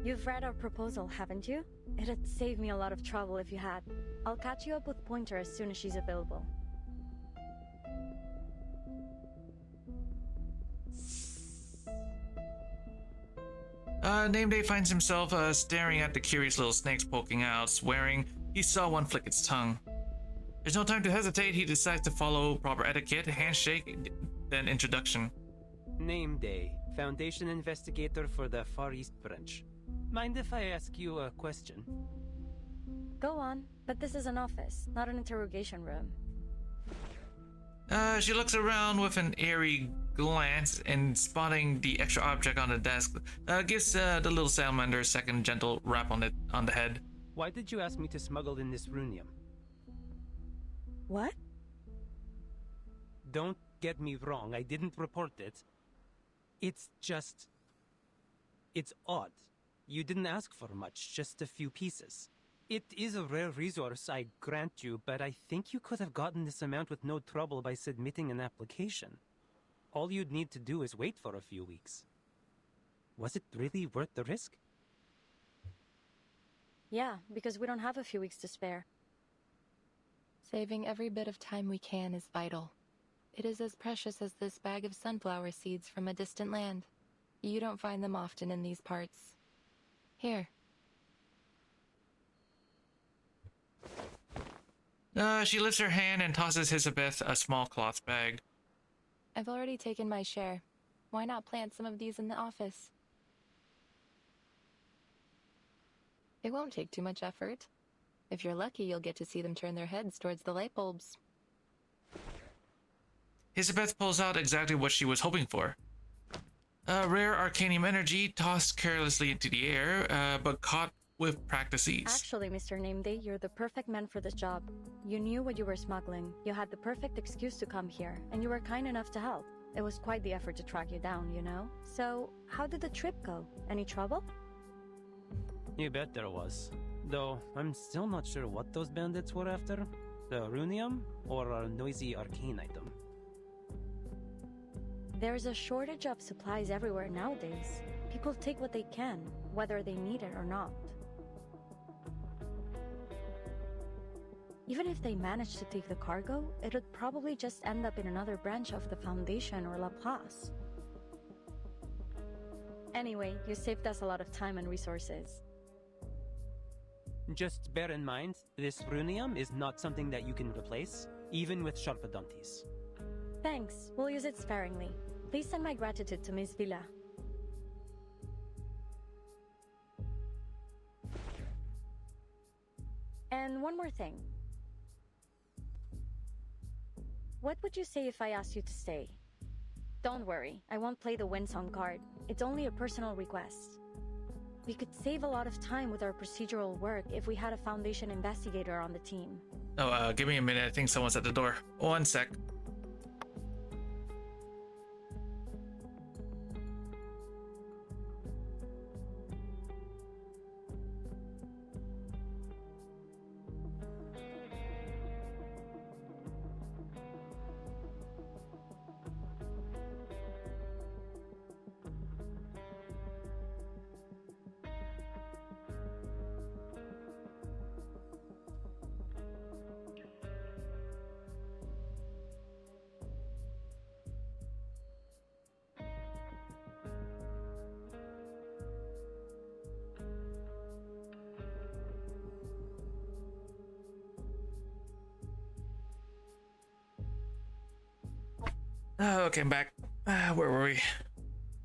You've read our proposal, haven't you? It'd save me a lot of trouble if you had. I'll catch you up with Pointer as soon as she's available. Nameday finds himself staring at the curious little snakes poking out, swearing he saw one flick its tongue. There's no time to hesitate. He decides to follow proper etiquette, handshake, then introduction. Nameday, Foundation Investigator for the Far East branch. Mind if I ask you a question? Go on, but this is an office, not an interrogation room. She looks around with an airy glance and spotting the extra object on the desk, gives the little salamander a second gentle rap on the head. Why did you ask me to smuggle in this runium? What? Don't get me wrong, I didn't report it. It's just... it's odd. You didn't ask for much, just a few pieces. It is a rare resource, I grant you, but I think you could have gotten this amount with no trouble by submitting an application. All you'd need to do is wait for a few weeks. Was it really worth the risk? Yeah, because we don't have a few weeks to spare. Saving every bit of time we can is vital. It is as precious as this bag of sunflower seeds from a distant land. You don't find them often in these parts. Here. She lifts her hand and tosses Elizabeth a small cloth bag. I've already taken my share. Why not plant some of these in the office? It won't take too much effort. If you're lucky, you'll get to see them turn their heads towards the light bulbs. Elizabeth pulls out exactly what she was hoping for. A rare arcanium energy tossed carelessly into the air, but caught with practice ease. Actually, Mr. Nameday, you're the perfect man for this job. You knew what you were smuggling, you had the perfect excuse to come here, and you were kind enough to help. It was quite the effort to track you down, you know? So, how did the trip go? Any trouble? You bet there was. Though, I'm still not sure what those bandits were after. The runium, or a noisy arcane item. There's a shortage of supplies everywhere nowadays. People take what they can, whether they need it or not. Even if they manage to take the cargo, it would probably just end up in another branch of the Foundation or La Paz. Anyway, you saved us a lot of time and resources. Just bear in mind, this runium is not something that you can replace, even with Sharpadontes. Thanks, we'll use it sparingly. Please send my gratitude to Miss Villa. And one more thing. What would you say if I asked you to stay? Don't worry, I won't play the Windsong card. It's only a personal request. We could save a lot of time with our procedural work if we had a Foundation investigator on the team. Oh, give me a minute. I think someone's at the door. 1 sec. Okay, I'm back. Where were we?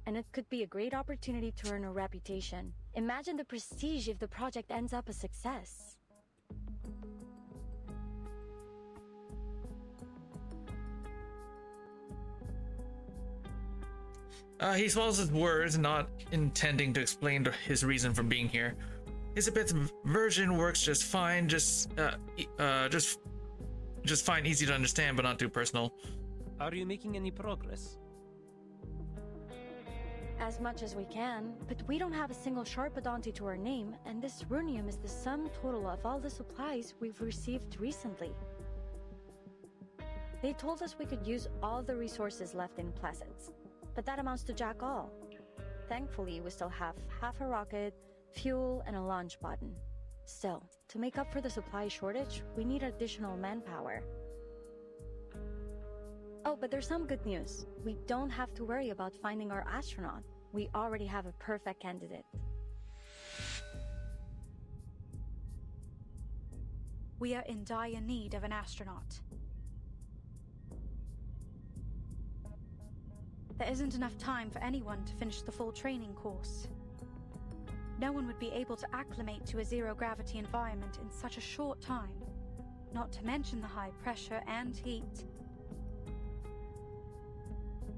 And it could be a great opportunity to earn a reputation. Imagine the prestige if the project ends up a success. He swallows his words, not intending to explain his reason for being here. Elizabeth's version works just fine, just fine, easy to understand, but not too personal. Are you making any progress? As much as we can, but we don't have a single Sharpadonte to our name, and this runium is the sum total of all the supplies we've received recently. They told us we could use all the resources left in Pleasance, but that amounts to jack all. Thankfully, we still have half a rocket, fuel, and a launch button. Still, to make up for the supply shortage, we need additional manpower. Oh, but there's some good news. We don't have to worry about finding our astronaut. We already have a perfect candidate. We are in dire need of an astronaut. There isn't enough time for anyone to finish the full training course. No one would be able to acclimate to a zero-gravity environment in such a short time, not to mention the high pressure and heat.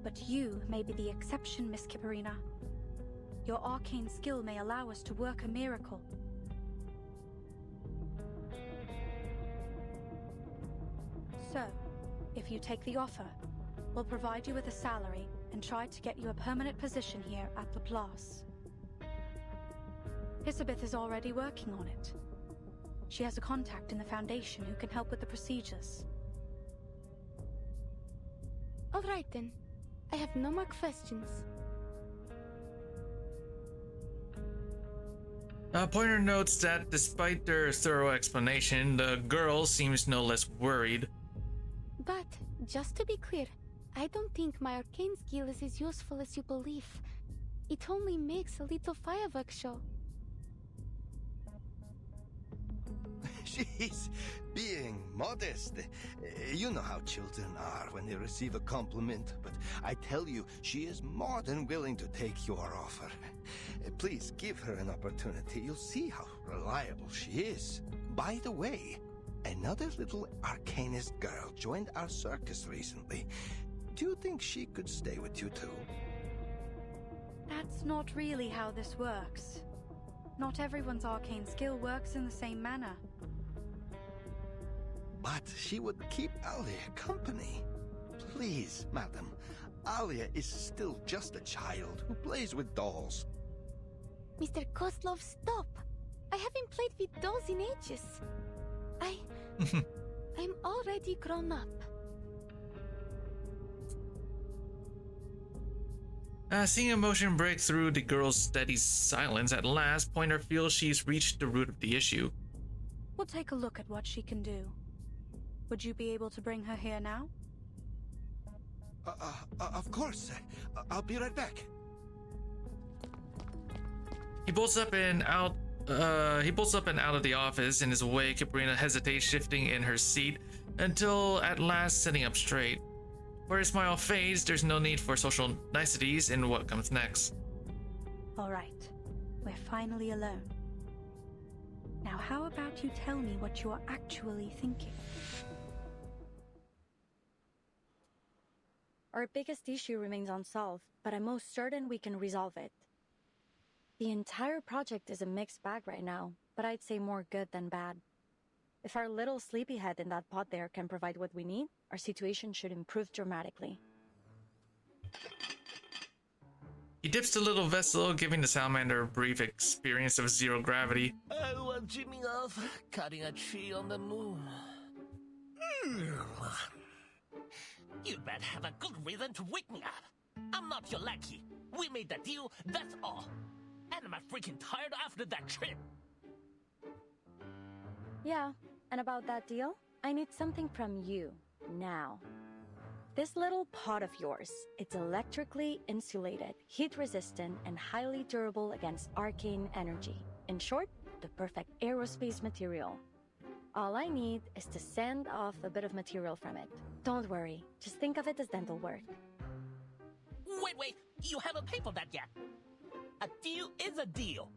But you may be the exception, Miss Kipperina. Your arcane skill may allow us to work a miracle. So, if you take the offer, we'll provide you with a salary and try to get you a permanent position here at the Place. Elizabeth is already working on it. She has a contact in the Foundation who can help with the procedures. All right then. I have no more questions. Pointer notes that despite their thorough explanation, the girl seems no less worried. But, just to be clear, I don't think my arcane skill is as useful as you believe. It only makes a little fireworks show. She's being modest. You know how children are when they receive a compliment, but I tell you, she is more than willing to take your offer. Please give her an opportunity. You'll see how reliable she is. By the way, another little arcanist girl joined our circus recently. Do you think she could stay with you too? That's not really how this works. Not everyone's arcane skill works in the same manner. But she would keep Alia company. Please, madam. Alia is still just a child who plays with dolls. Mr. Kozlov, stop! I haven't played with dolls in ages. I'm already grown up. Seeing emotion break through the girl's steady silence, at last, Pointer feels she's reached the root of the issue. We'll take a look at what she can do. Would you be able to bring her here now? Of course. I'll be right back. He bolts up and out of the office. In his wake, Sabrina hesitates, shifting in her seat until at last sitting up straight. Where his smile fades, there's no need for social niceties in what comes next. All right. We're finally alone. Now how about you tell me what you are actually thinking? Our biggest issue remains unsolved, but I'm most certain we can resolve it. The entire project is a mixed bag right now, but I'd say more good than bad. If our little sleepyhead in that pot there can provide what we need, our situation should improve dramatically. He dips the little vessel, giving the salamander a brief experience of zero gravity. I was dreaming of cutting a tree on the moon. You'd better have a good reason to wake me up. I'm not your lackey. We made the deal, that's all. And I'm freaking tired after that trip. Yeah, and about that deal, I need something from you, now. This little pot of yours, it's electrically insulated, heat-resistant, and highly durable against arcane energy. In short, the perfect aerospace material. All I need is to send off a bit of material from it. Don't worry, just think of it as dental work. Wait, you haven't paid for that yet. A deal is a deal.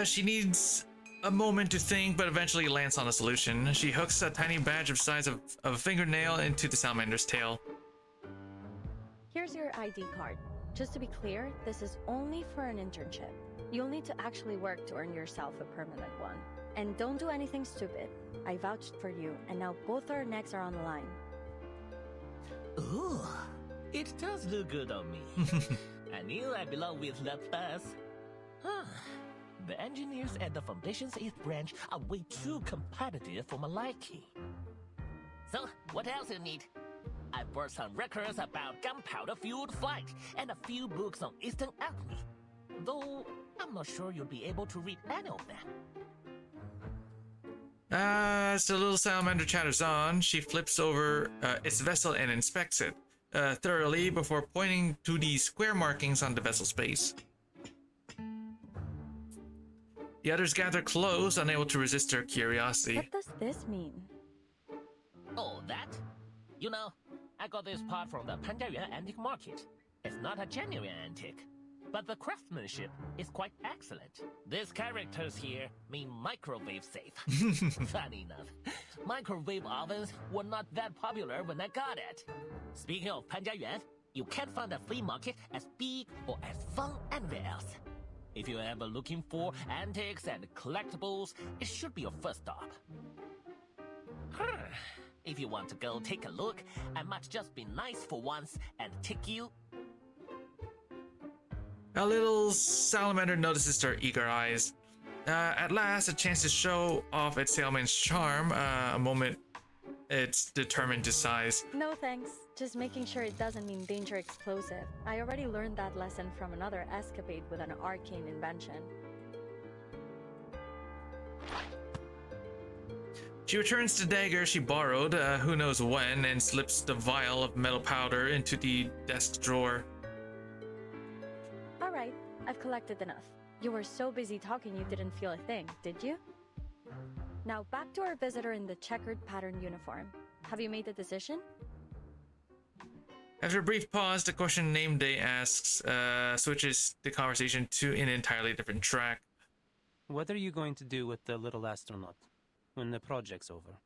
She needs a moment to think, but eventually lands on a solution. She hooks a tiny badge of size of a fingernail into the salamander's tail. Here's your ID card. Just to be clear, this is only for an internship. You'll need to actually work to earn yourself a permanent one. And don't do anything stupid. I vouched for you, and now both our necks are on the line. Ooh, it does look good on me. I knew I belonged with the bus. The engineers at the Foundation's 8th branch are way too competitive for my liking. So, what else you need? I brought some records about gunpowder-fueled flight and a few books on Eastern alchemy. Though, I'm not sure you'll be able to read any of them. As the little salamander chatters on, she flips over its vessel and inspects it thoroughly before pointing to the square markings on the vessel's base. The others gather close, unable to resist her curiosity. What does this mean? Oh, that? You know, I got this part from the Panjiayuan antique market. It's not a genuine antique, but the craftsmanship is quite excellent. These characters here mean microwave safe. Funny enough, microwave ovens were not that popular when I got it. Speaking of Panjiayuan, you can't find a flea market as big or as fun anywhere else. If you're ever looking for antiques and collectibles, it should be your first stop. If you want to go take a look, I might just be nice for once and take you. A little salamander notices her eager eyes. At last, a chance to show off its salesman's charm. A moment it's determined to size. No thanks. Just making sure it doesn't mean danger explosive. I already learned that lesson from another escapade with an arcane invention. She returns the dagger she borrowed, who knows when, and slips the vial of metal powder into the desk drawer. Alright, I've collected enough. You were so busy talking you didn't feel a thing, did you? Now back to our visitor in the checkered pattern uniform. Have you made a decision? After a brief pause, the question Name Day asks switches the conversation to an entirely different track. What are you going to do with the little astronaut when the project's over?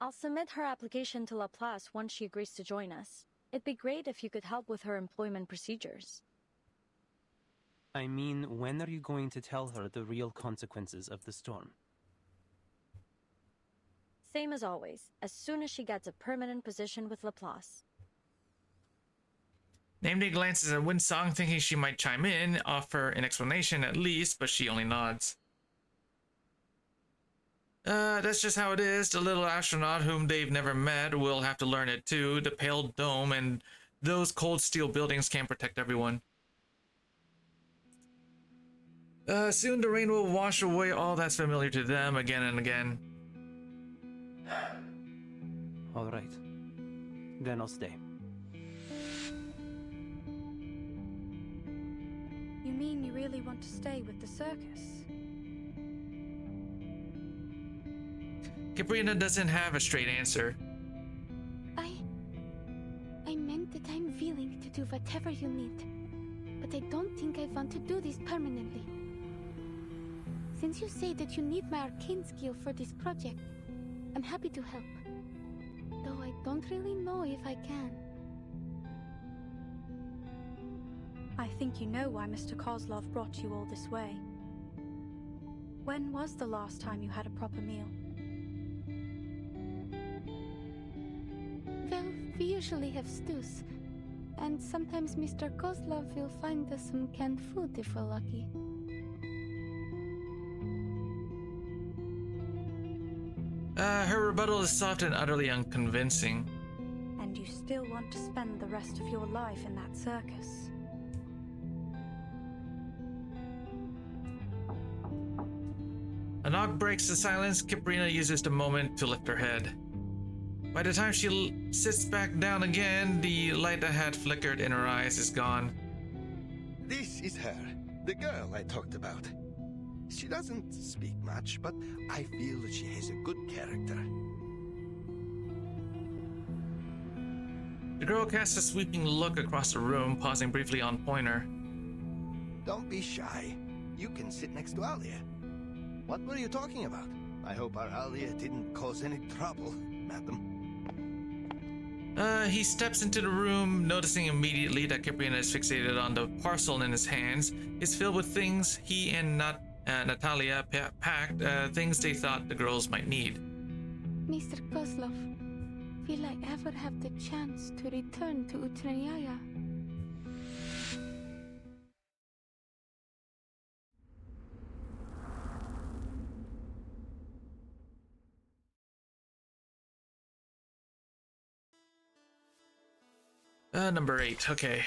I'll submit her application to Laplace once she agrees to join us. It'd be great if you could help with her employment procedures. I mean, when are you going to tell her the real consequences of the storm? Same as always, as soon as she gets a permanent position with Laplace. Name Day glances at Winsong, thinking she might chime in, offer an explanation at least, but she only nods. That's just how it is. The little astronaut whom they've never met will have to learn it too. The pale dome and those cold steel buildings can't protect everyone. Soon the rain will wash away all that's familiar to them again and again. All right. Then I'll stay. You mean you really want to stay with the circus? Caprina doesn't have a straight answer. I meant that I'm willing to do whatever you need, but I don't think I want to do this permanently. Since you say that you need my arcane skill for this project, I'm happy to help. Though I don't really know if I can. I think you know why Mr. Kozlov brought you all this way. When was the last time you had a proper meal? Well, we usually have stews. And sometimes Mr. Kozlov will find us some canned food if we're lucky. Her rebuttal is soft and utterly unconvincing. And you still want to spend the rest of your life in that circus? A knock breaks the silence. Caprina uses the moment to lift her head. By the time she sits back down again, the light that had flickered in her eyes is gone. This is her, the girl I talked about. She doesn't speak much, but I feel that she has a good character. The girl casts a sweeping look across the room, pausing briefly on Pointer. Don't be shy. You can sit next to Alia. What were you talking about? I hope our Alia didn't cause any trouble, madam. He steps into the room, noticing immediately that Caprina is fixated on the parcel in his hands. It's filled with things he and Natalia packed, things they thought the girls might need. Mr. Kozlov, will I ever have the chance to return to Utranyaya? Number 8, okay.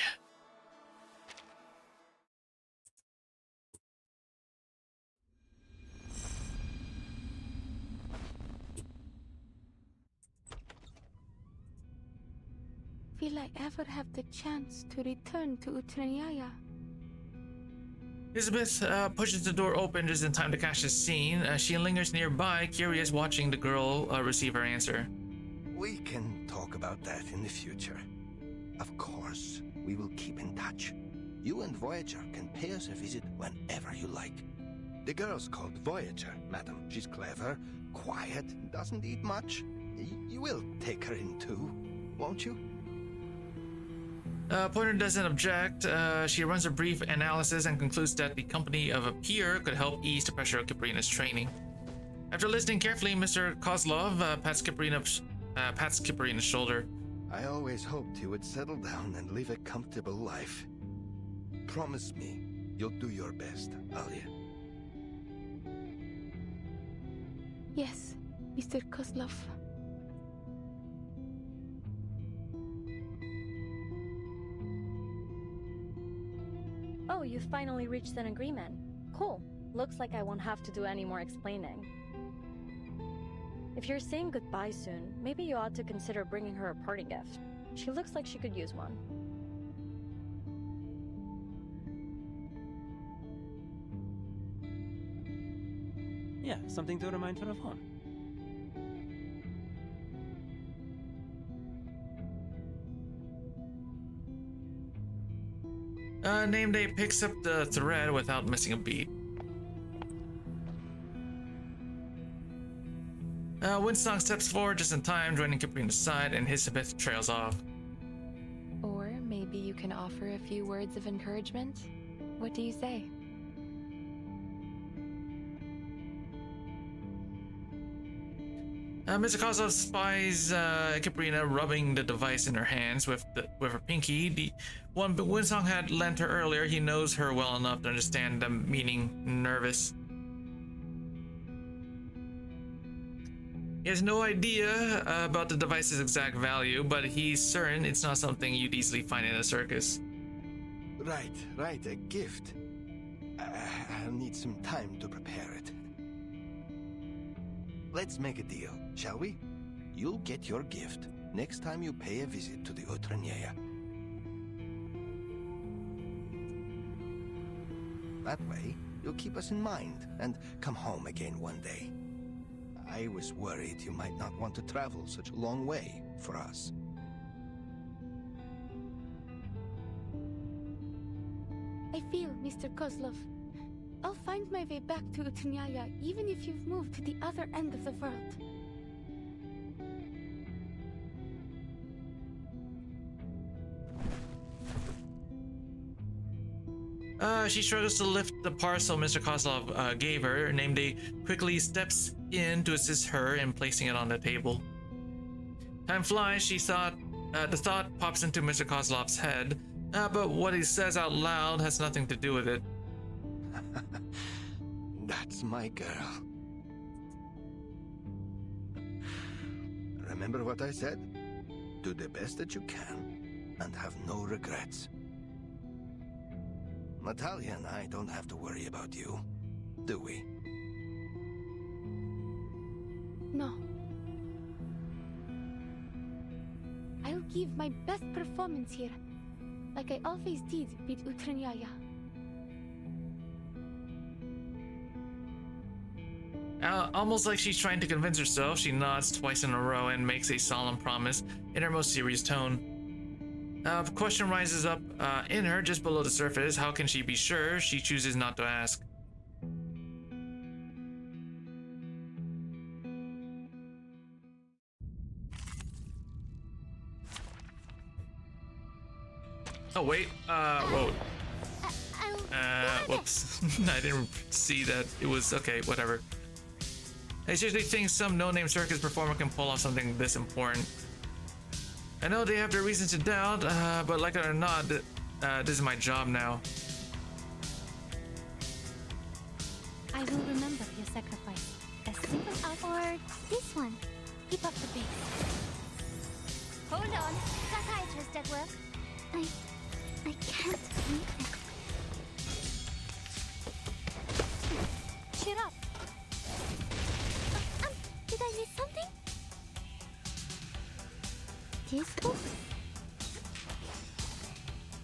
Will I ever have the chance to return to Utranyaya? Elizabeth pushes the door open just in time to catch the scene. She lingers nearby, curious, watching the girl receive her answer. We can talk about that in the future. Of course, we will keep in touch. You and Voyager can pay us a visit whenever you like. The girl's called Voyager, madam. She's clever, quiet, doesn't eat much. You will take her in too, won't you? Pointer doesn't object. She runs a brief analysis and concludes that the company of a peer could help ease the pressure of Caprina's training. After listening carefully, Mr. Kozlov pats Caprina's shoulder. I always hoped you would settle down and live a comfortable life. Promise me you'll do your best, Alia. Yes, Mr. Kozlov. Oh, you finally reached an agreement. Cool. Looks like I won't have to do any more explaining. If you're saying goodbye soon, maybe you ought to consider bringing her a party gift. She looks like she could use one. Yeah, something to remind her of home. Name Day picks up the thread without missing a beat. Winsong steps forward just in time, joining Caprina's side, and Hisabeth trails off. Or maybe you can offer a few words of encouragement? What do you say? Mr. Kozlov spies Caprina rubbing the device in her hands with her pinky. The one Winsong had lent her earlier. He knows her well enough to understand the meaning nervous. He has no idea about the device's exact value, but he's certain it's not something you'd easily find in a circus. Right, a gift. I'll need some time to prepare it. Let's make a deal, shall we? You'll get your gift next time you pay a visit to the Otraniea. That way, you'll keep us in mind and come home again one day. I was worried you might not want to travel such a long way for us. I feel, Mr. Kozlov. I'll find my way back to Utrnyaya, even if you've moved to the other end of the world. She struggles to lift the parcel Mr. Kozlov gave her. Name Day quickly steps in to assist her in placing it on the table. Time flies. The thought pops into Mr. Kozlov's head, but what he says out loud has nothing to do with it. That's my girl. Remember what I said? Do the best that you can and have no regrets. Natalia and I don't have to worry about you, do we? No. I'll give my best performance here, like I always did with Utrnyaya. Almost like she's trying to convince herself, she nods twice in a row and makes a solemn promise in her most serious tone. A question rises up in her just below the surface. How can she be sure? She chooses not to ask. Oh wait, whoa. Whoops. I didn't see that. It was, okay, whatever. I seriously think some no-name circus performer can pull off something this important. I know they have their reasons to doubt, but like it or not, this is my job now. I will remember your sacrifice. As simple as... Or this one. Keep up the pace. Hold on. Psychiatrist at work. I can't read it. Cheer up. Did I miss something? This book?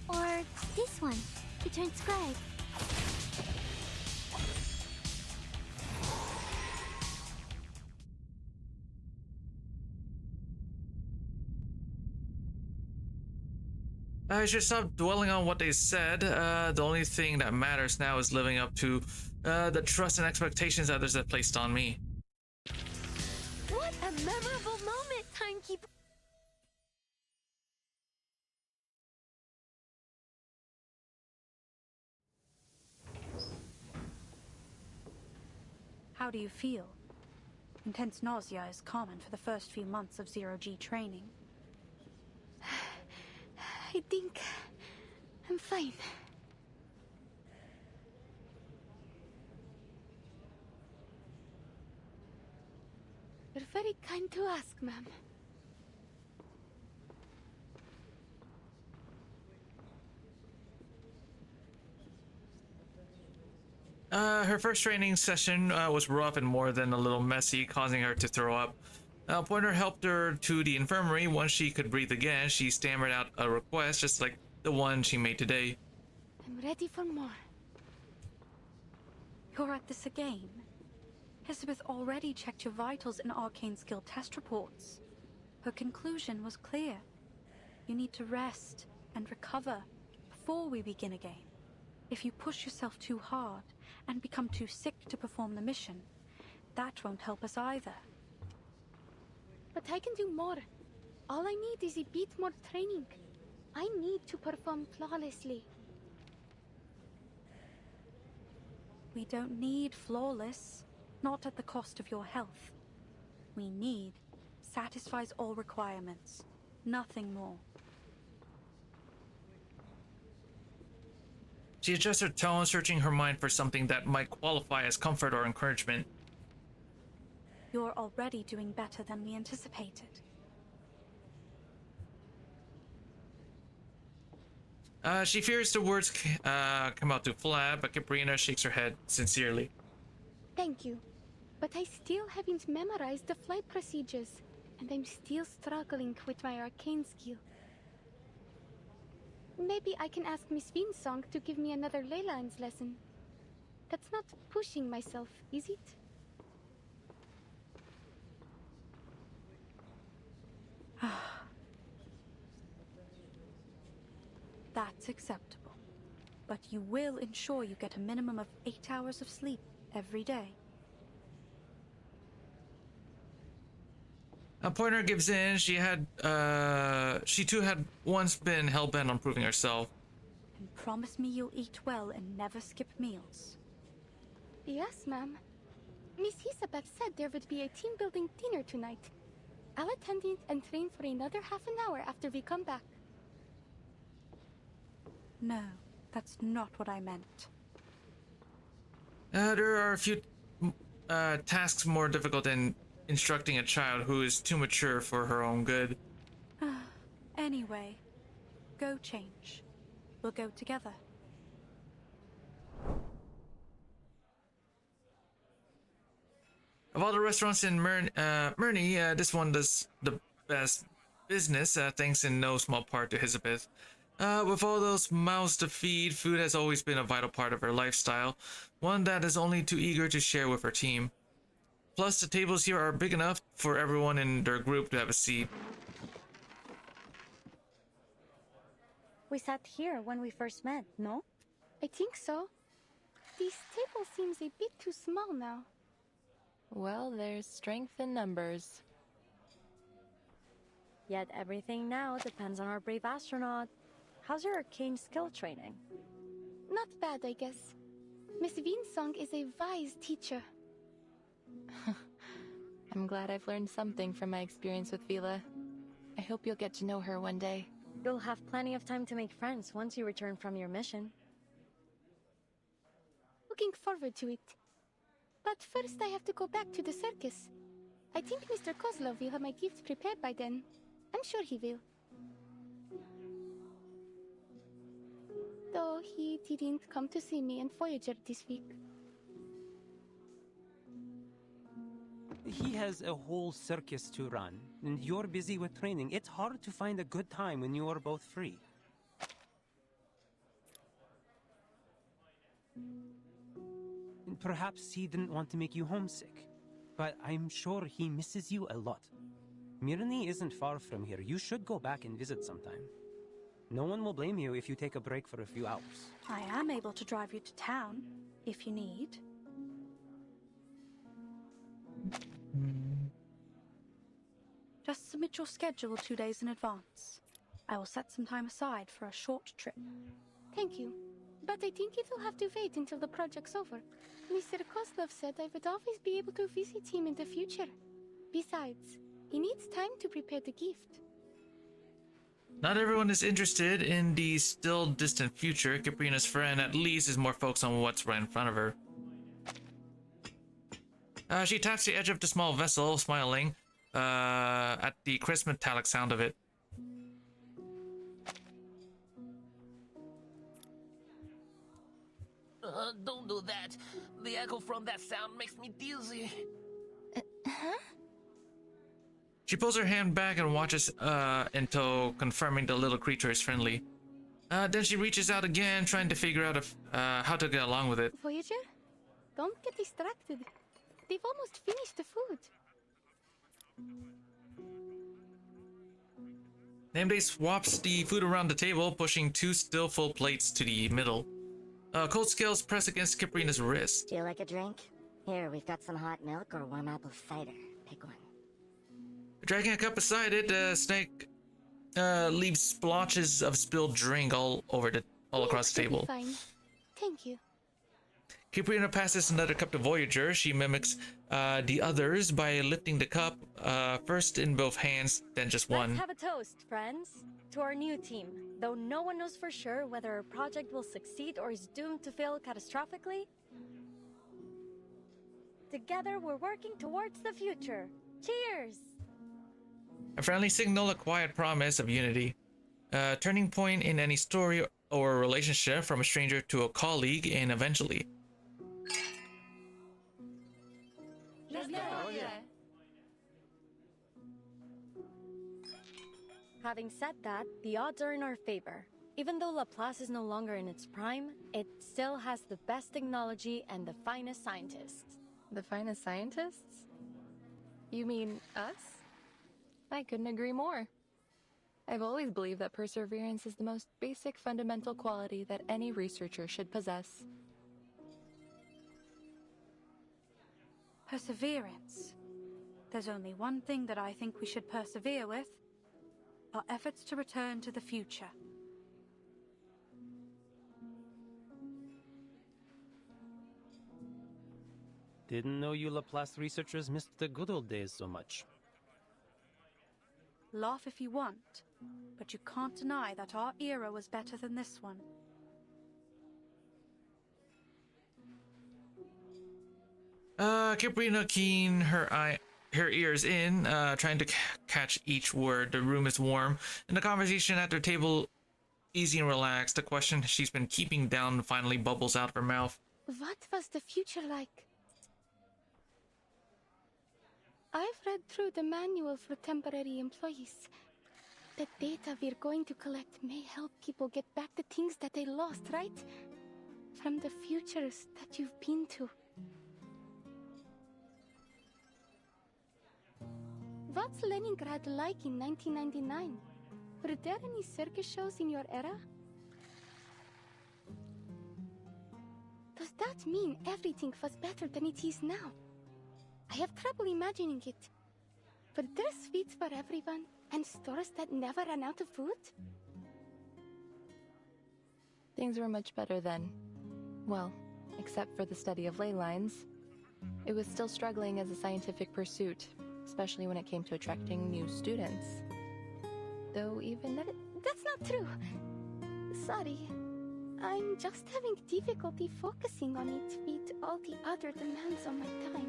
Or this one, to transcribe? I should stop dwelling on what they said. The only thing that matters now is living up to the trust and expectations others have placed on me. What a memorable moment, Timekeeper! How do you feel? Intense nausea is common for the first few months of zero-G training. I think I'm fine. Your time to ask, ma'am. Her first training session was rough and more than a little messy, causing her to throw up. Pointer helped her to the infirmary. Once she could breathe again, she stammered out a request, just like the one she made today. I'm ready for more. You're at this again? Elizabeth already checked your vitals and arcane skill test reports. Her conclusion was clear. You need to rest and recover before we begin again. If you push yourself too hard and become too sick to perform the mission, that won't help us either. But I can do more. All I need is a bit more training. I need to perform flawlessly. We don't need flawless, not at the cost of your health. We need satisfies all requirements, nothing more. She adjusts her tone, searching her mind for something that might qualify as comfort or encouragement. You're already doing better than we anticipated. She fears the words come out too flat, but Cabrina shakes her head sincerely. Thank you. But I still haven't memorized the flight procedures, and I'm still struggling with my arcane skill. Maybe I can ask Miss Vinsong to give me another ley lines lesson. That's not pushing myself, is it? That's acceptable. But you will ensure you get a minimum of 8 hours of sleep every day. Pointer gives in. She too had once been hell-bent on proving herself. And promise me you'll eat well and never skip meals. Yes, ma'am. Miss Isabel said there would be a team-building dinner tonight. I'll attend it and train for another half an hour after we come back. No, that's not what I meant. There are a few tasks more difficult than instructing a child who is too mature for her own good. Anyway, go change. We'll go together. Of all the restaurants in Murney, this one does the best business, thanks in no small part to Elizabeth. With all those mouths to feed, food has always been a vital part of her lifestyle, one that is only too eager to share with her team. Plus, the tables here are big enough for everyone in their group to have a seat. We sat here when we first met, no? I think so. This table seems a bit too small now. Well, there's strength in numbers. Yet everything now depends on our brave astronaut. How's your arcane skill training? Not bad, I guess. Miss Vinsong is a wise teacher. I'm glad I've learned something from my experience with Vila. I hope you'll get to know her one day. You'll have plenty of time to make friends once you return from your mission. Looking forward to it. But first I have to go back to the circus. I think Mr. Kozlov will have my gift prepared by then. I'm sure he will. Though he didn't come to see me and Voyager this week. He has a whole circus to run, and you're busy with training. It's hard to find a good time when you are both free. And perhaps he didn't want to make you homesick, but I'm sure he misses you a lot. Mirny isn't far from here. You should go back and visit sometime. No one will blame you if you take a break for a few hours. I am able to drive you to town, if you need. Just submit your schedule 2 days in advance. I will set some time aside for a short trip. Thank you. But I think it will have to wait until the project's over. Mr. Kozlov said I would always be able to visit him in the future. Besides, he needs time to prepare the gift. Not everyone is interested in the still distant future. Caprina's friend at least is more focused on what's right in front of her. She taps the edge of the small vessel, smiling. at the crisp metallic sound of it. Don't do that. The echo from that sound makes me dizzy. Huh? She pulls her hand back and watches until confirming the little creature is friendly. Then she reaches out again, trying to figure out how to get along with it. Voyager? Don't get distracted. They've almost finished the food. Nameday swaps the food around the table, pushing 2 still full plates to the middle. Cold scales press against Kiprina's wrist. Do you like a drink? Here, we've got some hot milk or warm apple cider. Pick one. Dragging a cup beside it, the snake leaves splotches of spilled drink all across the table. Fine. Thank you. Kiprina passes another cup to Voyager. She mimics the others by lifting the cup first in both hands, then just one. Let's have a toast, friends, to our new team. Though no one knows for sure whether our project will succeed or is doomed to fail catastrophically, together we're working towards the future. Cheers! A friendly signal, a quiet promise of unity. A turning point in any story or relationship, from a stranger to a colleague, and eventually. Having said that, the odds are in our favor. Even though Laplace is no longer in its prime, it still has the best technology and the finest scientists. The finest scientists? You mean us? I couldn't agree more. I've always believed that perseverance is the most basic fundamental quality that any researcher should possess. Perseverance. There's only one thing that I think we should persevere with. Our efforts to return to the future. Didn't know you Laplace researchers missed the good old days so much. Laugh if you want, but you can't deny that our era was better than this one. Kiprina keen her ears in, trying to catch each word. The room is warm, and the conversation at their table easy and relaxed. The question she's been keeping down finally bubbles out of her mouth. What was the future like? I've read through the manual for temporary employees. The data we're going to collect may help people get back the things that they lost, right? From the futures that you've been to. What's Leningrad like in 1999? Were there any circus shows in your era? Does that mean everything was better than it is now? I have trouble imagining it. Were there sweets for everyone and stores that never ran out of food? Things were much better then. Well, except for the study of ley lines. It was still struggling as a scientific pursuit, especially when it came to attracting new students. Though even that... That's not true. Sorry. I'm just having difficulty focusing on it with all the other demands on my time.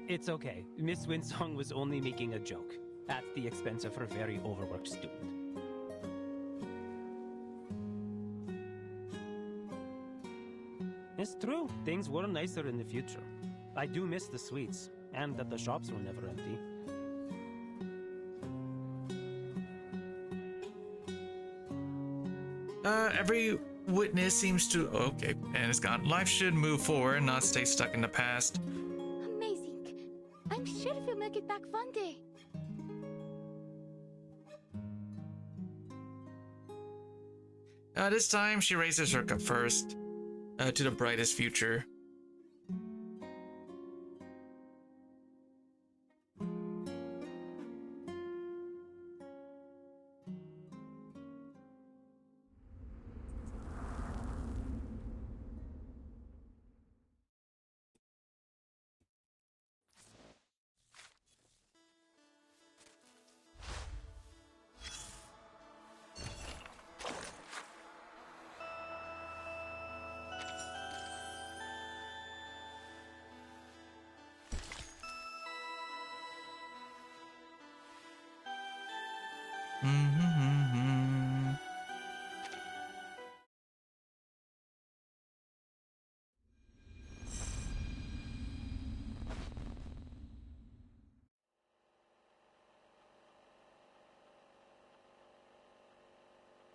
It's okay. Miss Winsong was only making a joke, at the expense of her very overworked student. It's true, things were nicer in the future. I do miss the sweets, and that the shops were never empty. Every witness seems to... Okay, and it's gone. Life should move forward, not stay stuck in the past. Amazing. I'm sure we'll make it back one day. This time, she raises her cup first, to the brightest future.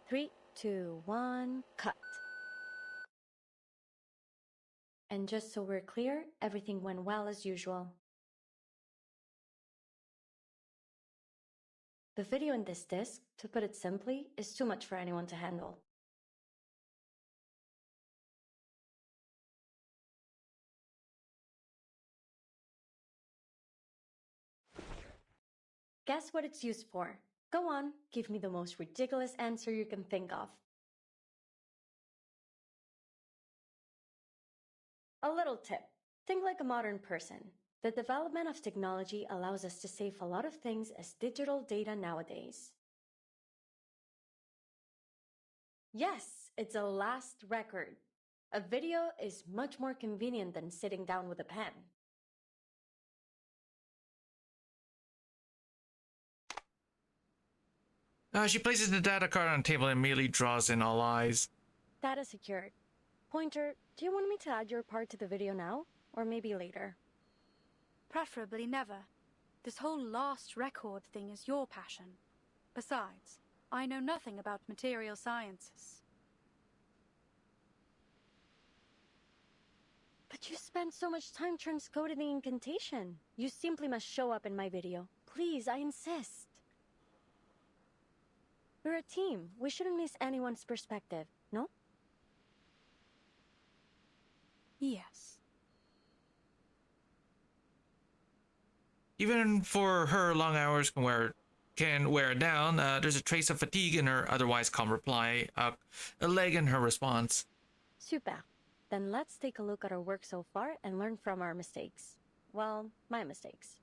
Three, two, one, cut. And just so we're clear, everything went well as usual. The video in this disc, to put it simply, is too much for anyone to handle. Guess what it's used for? Go on, give me the most ridiculous answer you can think of. A little tip. Think like a modern person. The development of technology allows us to save a lot of things as digital data nowadays. Yes, it's a last record. A video is much more convenient than sitting down with a pen. She places the data card on the table and immediately draws in all eyes. Data secured. Pointer, do you want me to add your part to the video now? Or maybe later? Preferably never. This whole lost record thing is your passion. Besides, I know nothing about material sciences. But you spent so much time transcoding the incantation. You simply must show up in my video. Please, I insist. We're a team. We shouldn't miss anyone's perspective, no? Yes. Even for her, long hours can wear down. There's a trace of fatigue in her otherwise calm reply, a leg in her response. Super. Then let's take a look at our work so far and learn from our mistakes. Well, my mistakes.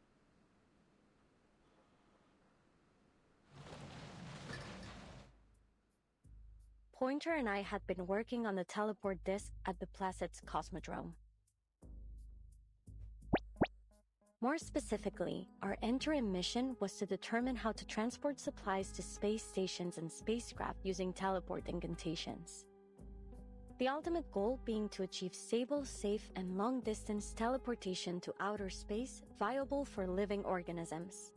Pointer and I had been working on the teleport disk at the Placid's Cosmodrome. More specifically, our interim mission was to determine how to transport supplies to space stations and spacecraft using teleport incantations. The ultimate goal being to achieve stable, safe, and long-distance teleportation to outer space viable for living organisms.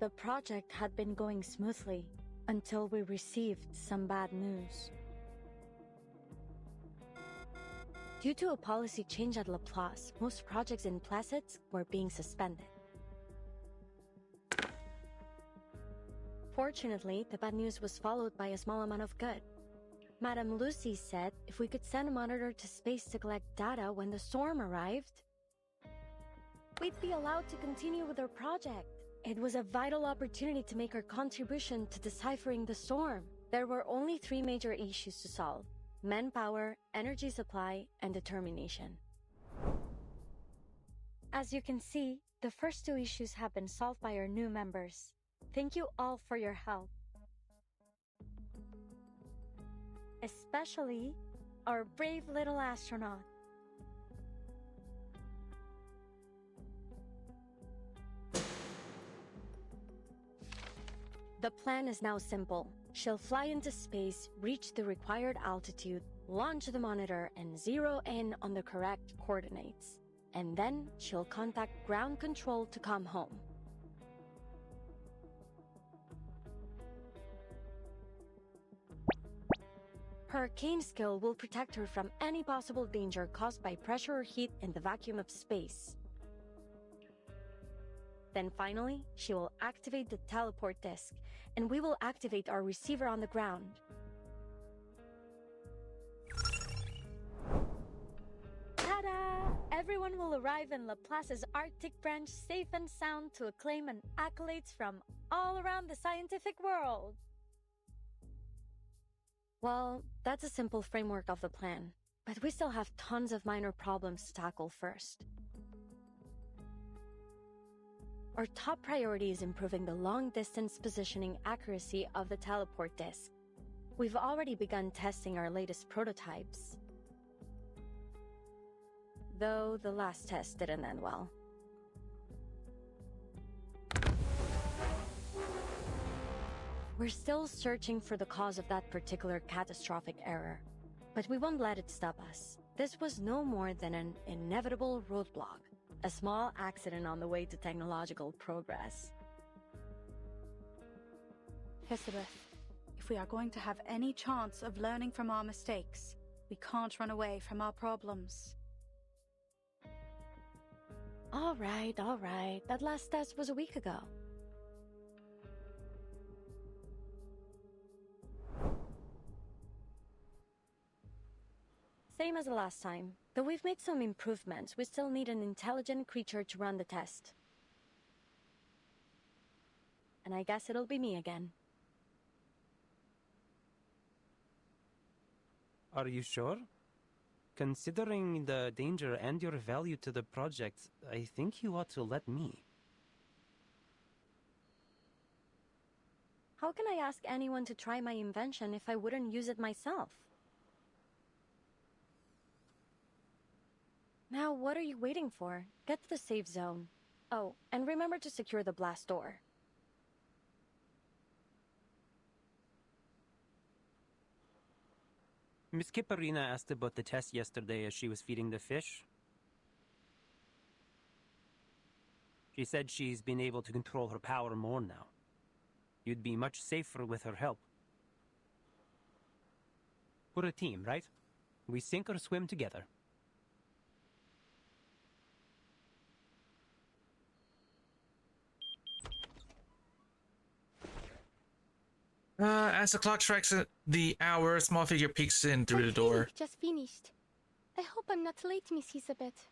The project had been going smoothly until we received some bad news. Due to a policy change at Laplace, most projects in Placids were being suspended. Fortunately, the bad news was followed by a small amount of good. Madame Lucy said if we could send a monitor to space to collect data when the storm arrived, we'd be allowed to continue with our project. It was a vital opportunity to make our contribution to deciphering the storm. There were only 3 major issues to solve: manpower, energy supply, and determination. As you can see, the first 2 issues have been solved by our new members. Thank you all for your help. Especially our brave little astronaut. The plan is now simple. She'll fly into space, reach the required altitude, launch the monitor, and zero in on the correct coordinates. And then she'll contact ground control to come home. Her arcane skill will protect her from any possible danger caused by pressure or heat in the vacuum of space. Then finally, she will activate the teleport disk, and we will activate our receiver on the ground. Ta-da! Everyone will arrive in Laplace's Arctic branch safe and sound to acclaim and accolades from all around the scientific world. Well, that's a simple framework of the plan, but we still have tons of minor problems to tackle first. Our top priority is improving the long-distance positioning accuracy of the teleport disk. We've already begun testing our latest prototypes, though the last test didn't end well. We're still searching for the cause of that particular catastrophic error, but we won't let it stop us. This was no more than an inevitable roadblock, a small accident on the way to technological progress. Elizabeth, if we are going to have any chance of learning from our mistakes, we can't run away from our problems. All right. That last test was a week ago. Same as the last time. Though we've made some improvements, we still need an intelligent creature to run the test. And I guess it'll be me again. Are you sure? Considering the danger and your value to the project, I think you ought to let me. How can I ask anyone to try my invention if I wouldn't use it myself? Now, what are you waiting for? Get to the safe zone. Oh, and remember to secure the blast door. Miss Kipperina asked about the test yesterday as she was feeding the fish. She said she's been able to control her power more now. You'd be much safer with her help. We're a team, right? We sink or swim together. As the clock strikes the hour, a small figure peeks in through the door. Just finished. I hope I'm not late, Miss Elizabeth.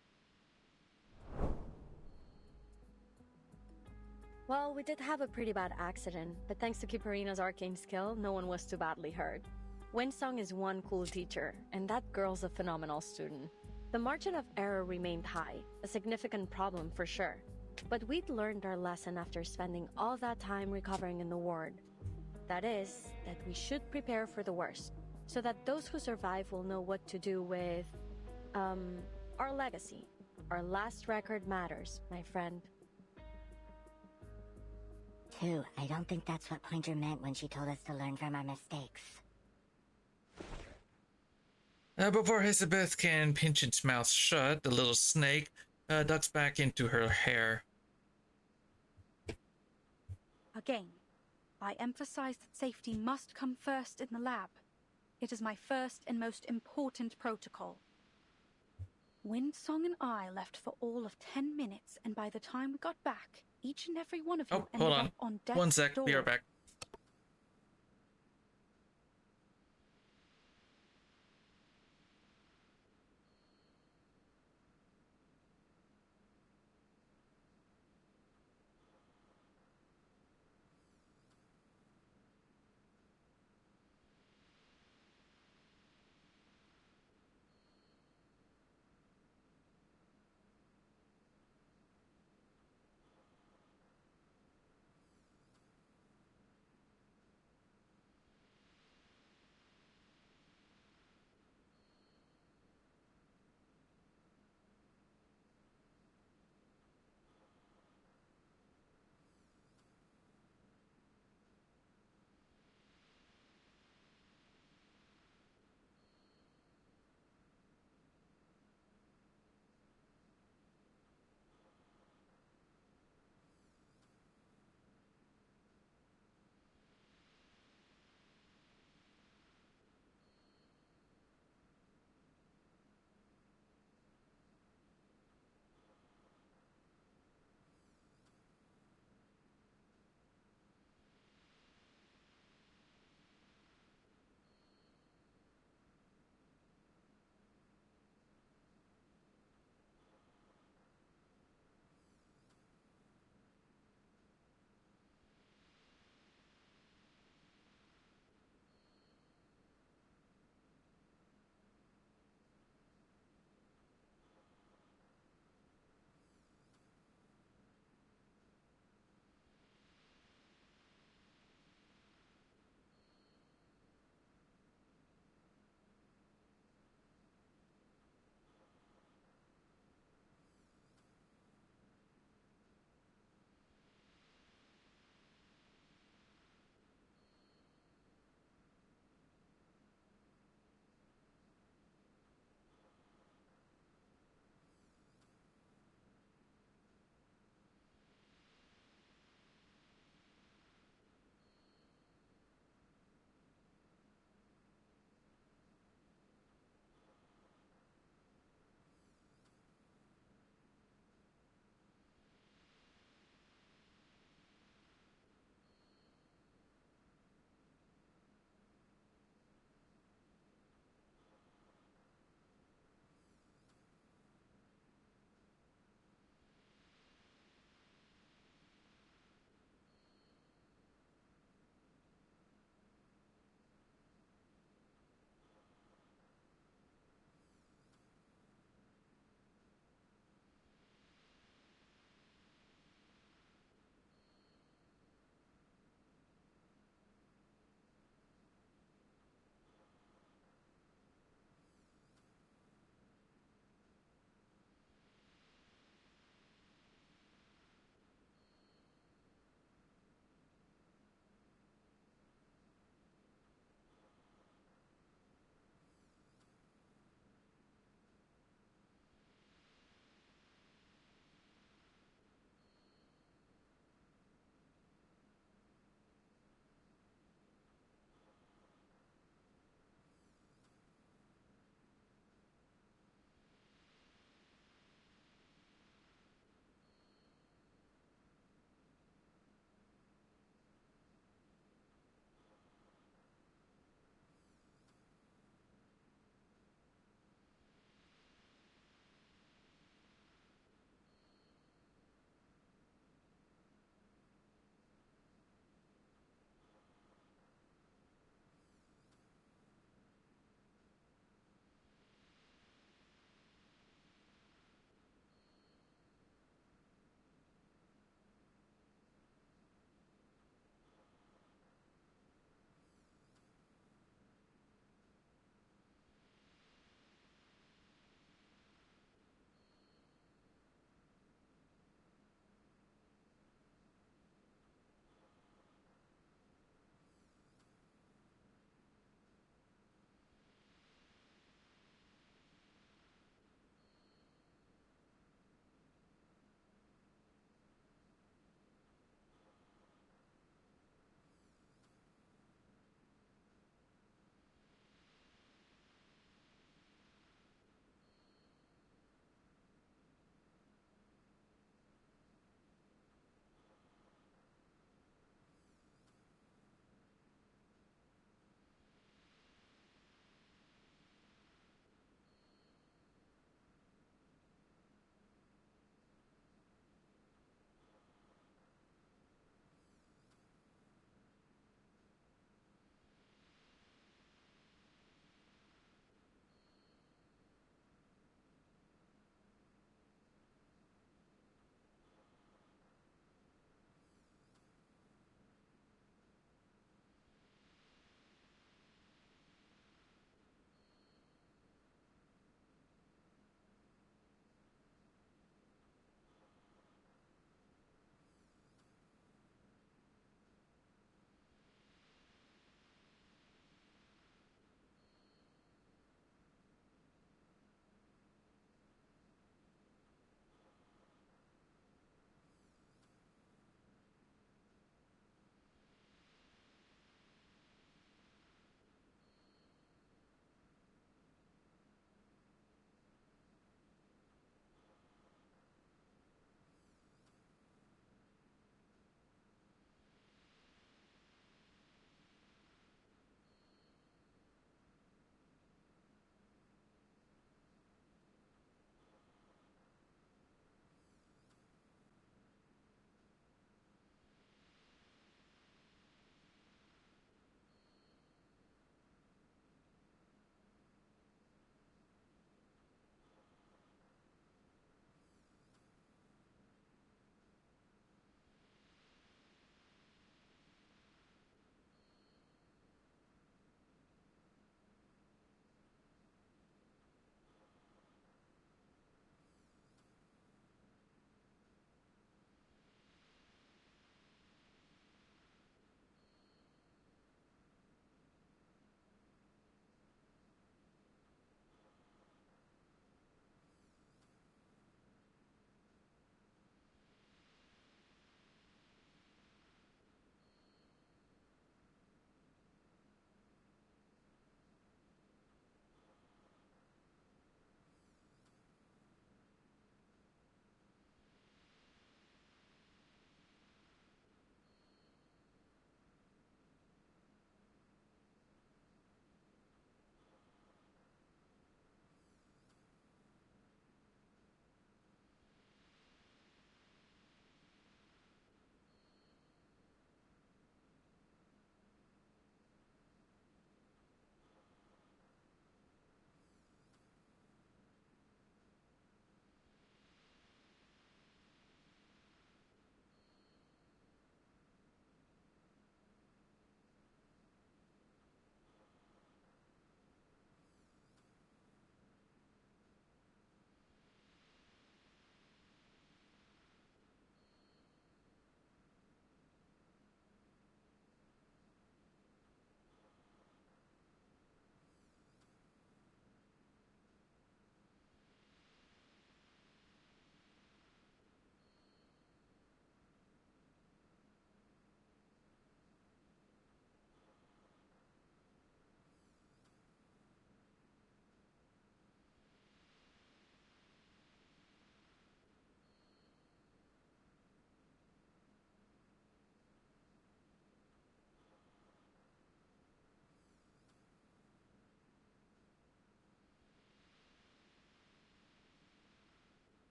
Well, we did have a pretty bad accident, but thanks to Kipperina's arcane skill, no one was too badly hurt. Windsong is one cool teacher, and that girl's a phenomenal student. The margin of error remained high, a significant problem for sure. But we'd learned our lesson after spending all that time recovering in the ward. That is, that we should prepare for the worst, so that those who survive will know what to do with, our legacy. Our last record matters, my friend. I don't think that's what Pointer meant when she told us to learn from our mistakes. Before Elizabeth can pinch its mouth shut, the little snake ducks back into her hair. Again, I emphasize that safety must come first in the lab. It is my first and most important protocol. Windsong and I left for all of 10 minutes, and by the time we got back, each and every one of you ended up on death's One sec, door. be right back.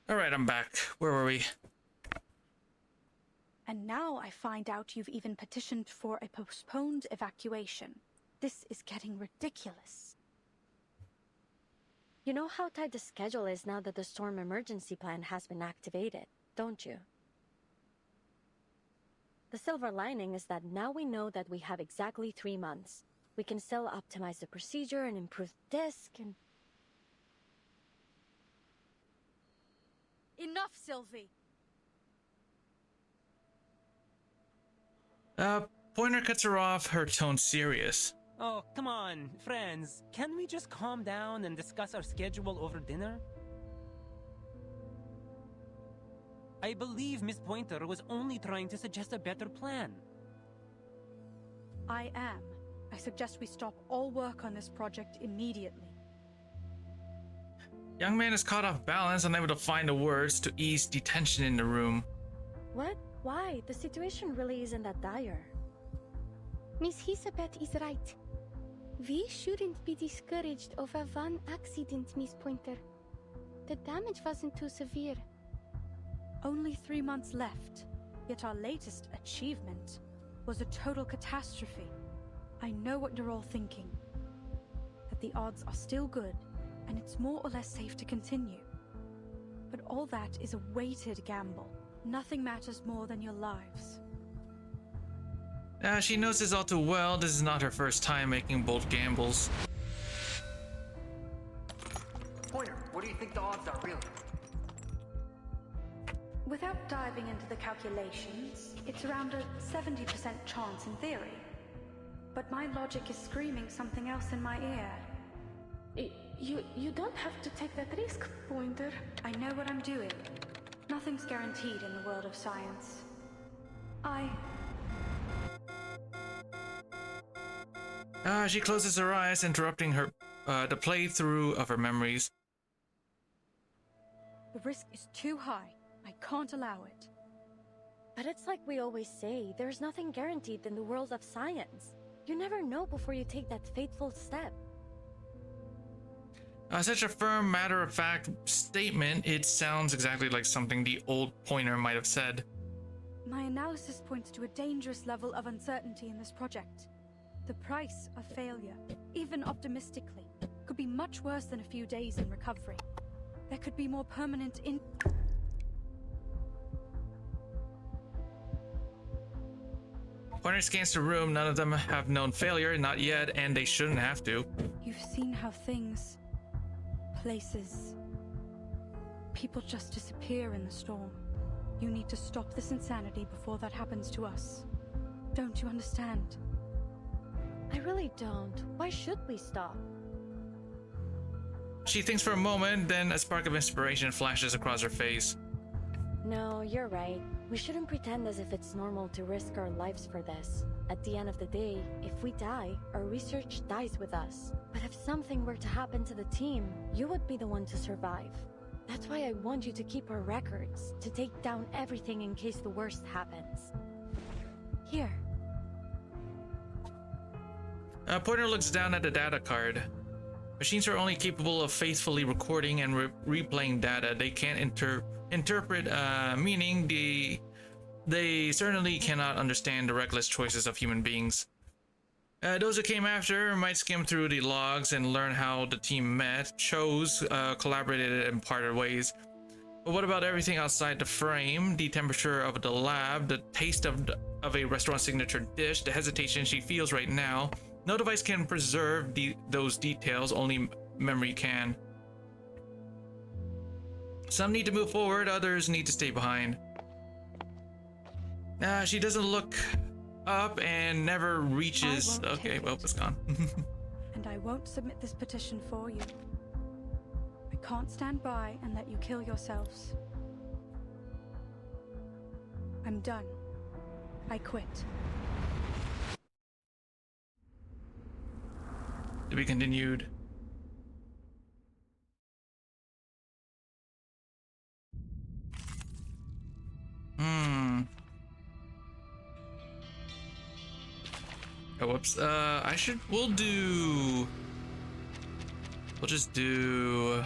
All right, I'm back. Where were we? And now I find out you've even petitioned for a postponed evacuation. This is getting ridiculous. You know how tight the schedule is now that the storm emergency plan has been activated, don't you? The silver lining is that now we know that we have exactly 3 months. We can still optimize the procedure and improve the disk and... Enough, Sylvie! Pointer cuts her off, her tone serious. Oh, come on, friends. Can we just calm down and discuss our schedule over dinner? I believe Miss Pointer was only trying to suggest a better plan. I am. I suggest we stop all work on this project immediately. Young man is caught off balance, unable to find the words to ease the tension in the room. What? Why? The situation really isn't that dire. Miss Elizabeth is right. We shouldn't be discouraged over one accident, Miss Pointer. The damage wasn't too severe. Only 3 months left, yet our latest achievement was a total catastrophe. I know what you're all thinking. That the odds are still good, and it's more or less safe to continue. But all that is a weighted gamble. Nothing matters more than your lives. She knows this all too well. This is not her first time making bold gambles. Pointer, what do you think the odds are, really? Without diving into the calculations, it's around a 70% chance in theory. But my logic is screaming something else in my ear. You don't have to take that risk, Pointer. I know what I'm doing. Nothing's guaranteed in the world of science. She closes her eyes, interrupting her the playthrough of her memories. The risk is too high. I can't allow it. But it's like we always say, there's nothing guaranteed in the world of science. You never know before you take that fateful step. Such a firm, matter-of-fact statement, it sounds exactly like something the old Pointer might have said. My analysis points to a dangerous level of uncertainty in this project. The price of failure, even optimistically, could be much worse than a few days in recovery. There could be more permanent Pointer scans the room. None of them have known failure, not yet, and they shouldn't have to. You've seen how things, places, people just disappear in the storm. You need to stop this insanity before that happens to us. Don't you understand? I really don't. Why should we stop? She thinks for a moment, then a spark of inspiration flashes across her face. No, you're right. We shouldn't pretend as if it's normal to risk our lives for this. At the end of the day, if we die, our research dies with us. But if something were to happen to the team, you would be the one to survive. That's why I want you to keep our records, to take down everything in case the worst happens. Here. Pointer looks down at the data card. Machines are only capable of faithfully recording and replaying data. They can't interpret meaning. They certainly cannot understand the reckless choices of human beings. Those who came after might skim through the logs and learn how the team met, chose, collaborated, and parted ways. But what about everything outside the frame? The temperature of the lab, the taste of a restaurant signature dish, the hesitation she feels right now. No device can preserve those details, only memory can. Some need to move forward, others need to stay behind. She doesn't look up and never reaches. Okay, well, it's gone. And I won't submit this petition for you. I can't stand by and let you kill yourselves. I'm done. I quit. To be continued. Oh, whoops. We'll just do...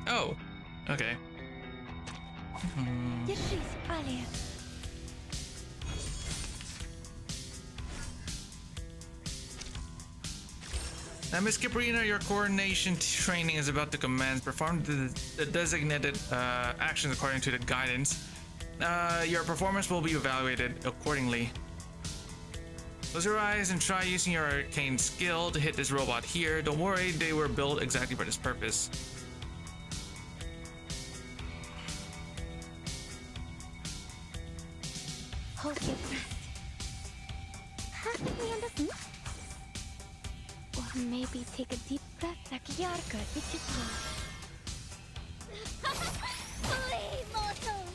Oh, okay. Держись, Алия. Miss Caprina, your coordination training is about to commence. Perform the designated actions according to the guidance. Your performance will be evaluated accordingly. Close your eyes and try using your arcane skill to hit this robot here. Don't worry, they were built exactly for this purpose. Hold your breath. Perfectly understood. Or maybe take a deep breath like Yarka, it's your turn. Flee, mortals!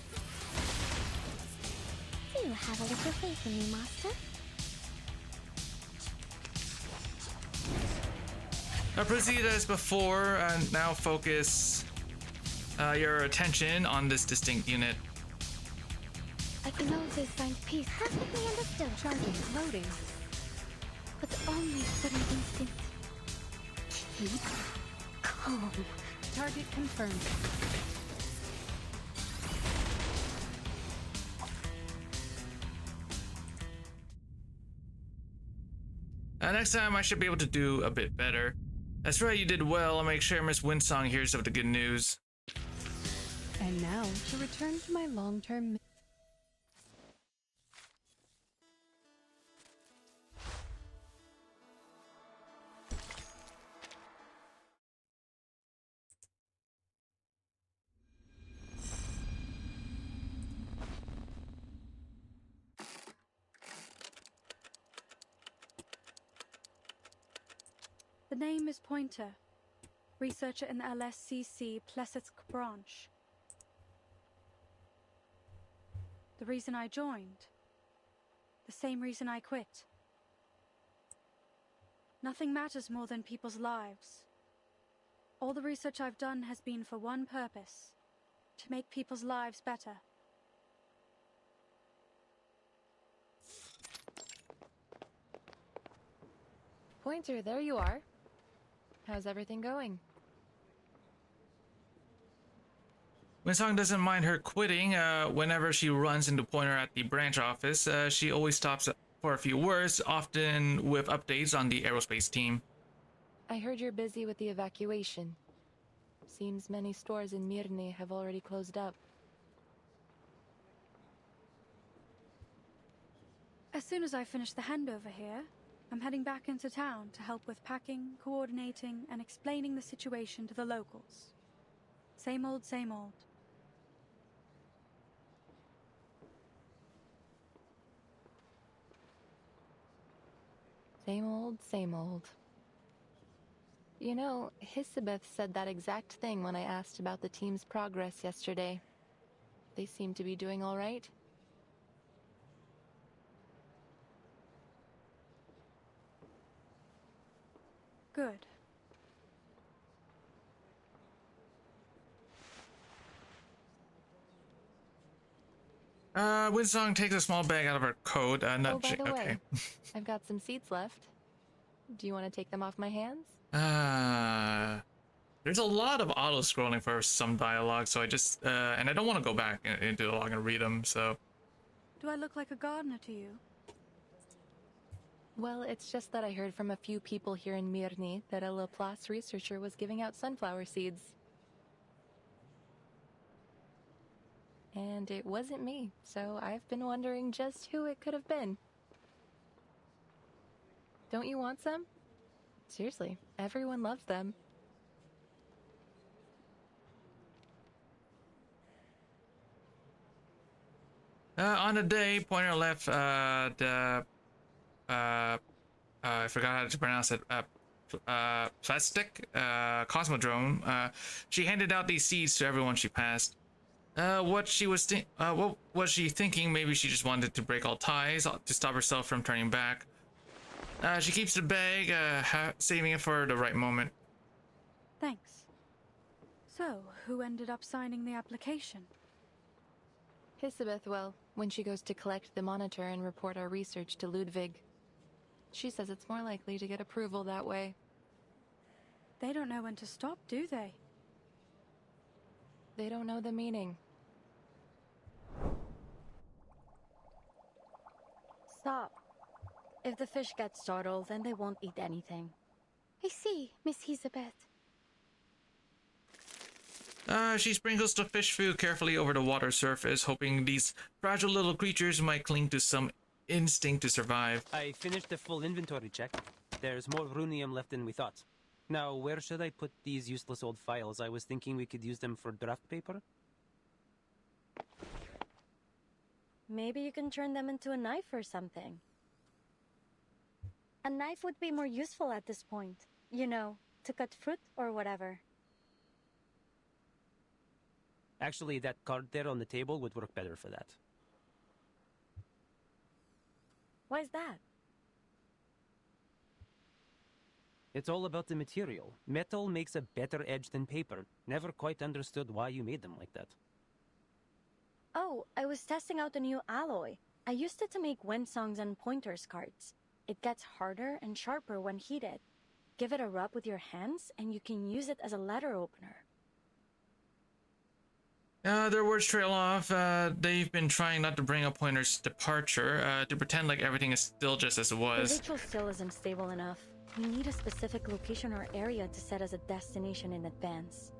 Do you have a little faith in me, Master? Now proceed as before, and now focus your attention on this distinct unit. I know they find peace. Perfectly understood. Charging, loading. But only for an instant. Keep calm. Target confirmed. Next time I should be able to do a bit better. That's right, you did well. I'll make sure Miss Windsong hears of the good news. And now to return to my long-term. The name is Pointer, researcher in the LSCC Plesetsk branch. The reason I joined, the same reason I quit. Nothing matters more than people's lives. All the research I've done has been for one purpose, to make people's lives better. Pointer, there you are. How's everything going? Winsong doesn't mind her quitting. Whenever she runs into Pointer at the branch office, she always stops for a few words, often with updates on the aerospace team. I heard you're busy with the evacuation. Seems many stores in Mirny have already closed up. As soon as I finish the handover here, I'm heading back into town to help with packing, coordinating, and explaining the situation to the locals. Same old, same old. Same old, same old. You know, Hisabeth said that exact thing when I asked about the team's progress yesterday. They seem to be doing all right. Good. Winsong takes a small bag out of her coat. Oh, Not by the okay. way, I've got some seeds left. Do you want to take them off my hands? There's a lot of auto scrolling for some dialogue, so I just and I don't want to go back into the log and read them. So, Do I look like a gardener to you? Well, it's just that I heard from a few people here in Mirny that a Laplace researcher was giving out sunflower seeds. And it wasn't me, so I've been wondering just who it could have been. Don't you want some? Seriously, everyone loves them. on the day Pointer left I forgot how to pronounce it. Plastic Cosmodrome. She handed out these seeds to everyone she passed. What was she thinking? Maybe she just wanted to break all ties to stop herself from turning back. She keeps the bag, saving it for the right moment. Thanks. So, who ended up signing the application? Hisabeth will, when she goes to collect the monitor and report our research to Ludwig. She says it's more likely to get approval that way. They don't know when to stop, do they? They don't know the meaning. Stop. If the fish get startled, then they won't eat anything. I see, Miss Elizabeth. She sprinkles the fish food carefully over the water surface, hoping these fragile little creatures might cling to some instinct to survive. I finished the full inventory check. There's more runium left than we thought. Now, where should I put these useless old files? I was thinking we could use them for draft paper. Maybe you can turn them into a knife or something. A knife would be more useful at this point. You know, to cut fruit or whatever. Actually, that card there on the table would work better for that. Why's that? It's all about the material. Metal makes a better edge than paper. Never quite understood why you made them like that. Oh, I was testing out a new alloy. I used it to make windsongs and pointers cards. It gets harder and sharper when heated. Give it a rub with your hands and you can use it as a letter opener. Their words trail off. They've been trying not to bring up Pointer's departure, to pretend like everything is still just as it was. The ritual still isn't stable enough. We need a specific location or area to set as a destination in advance.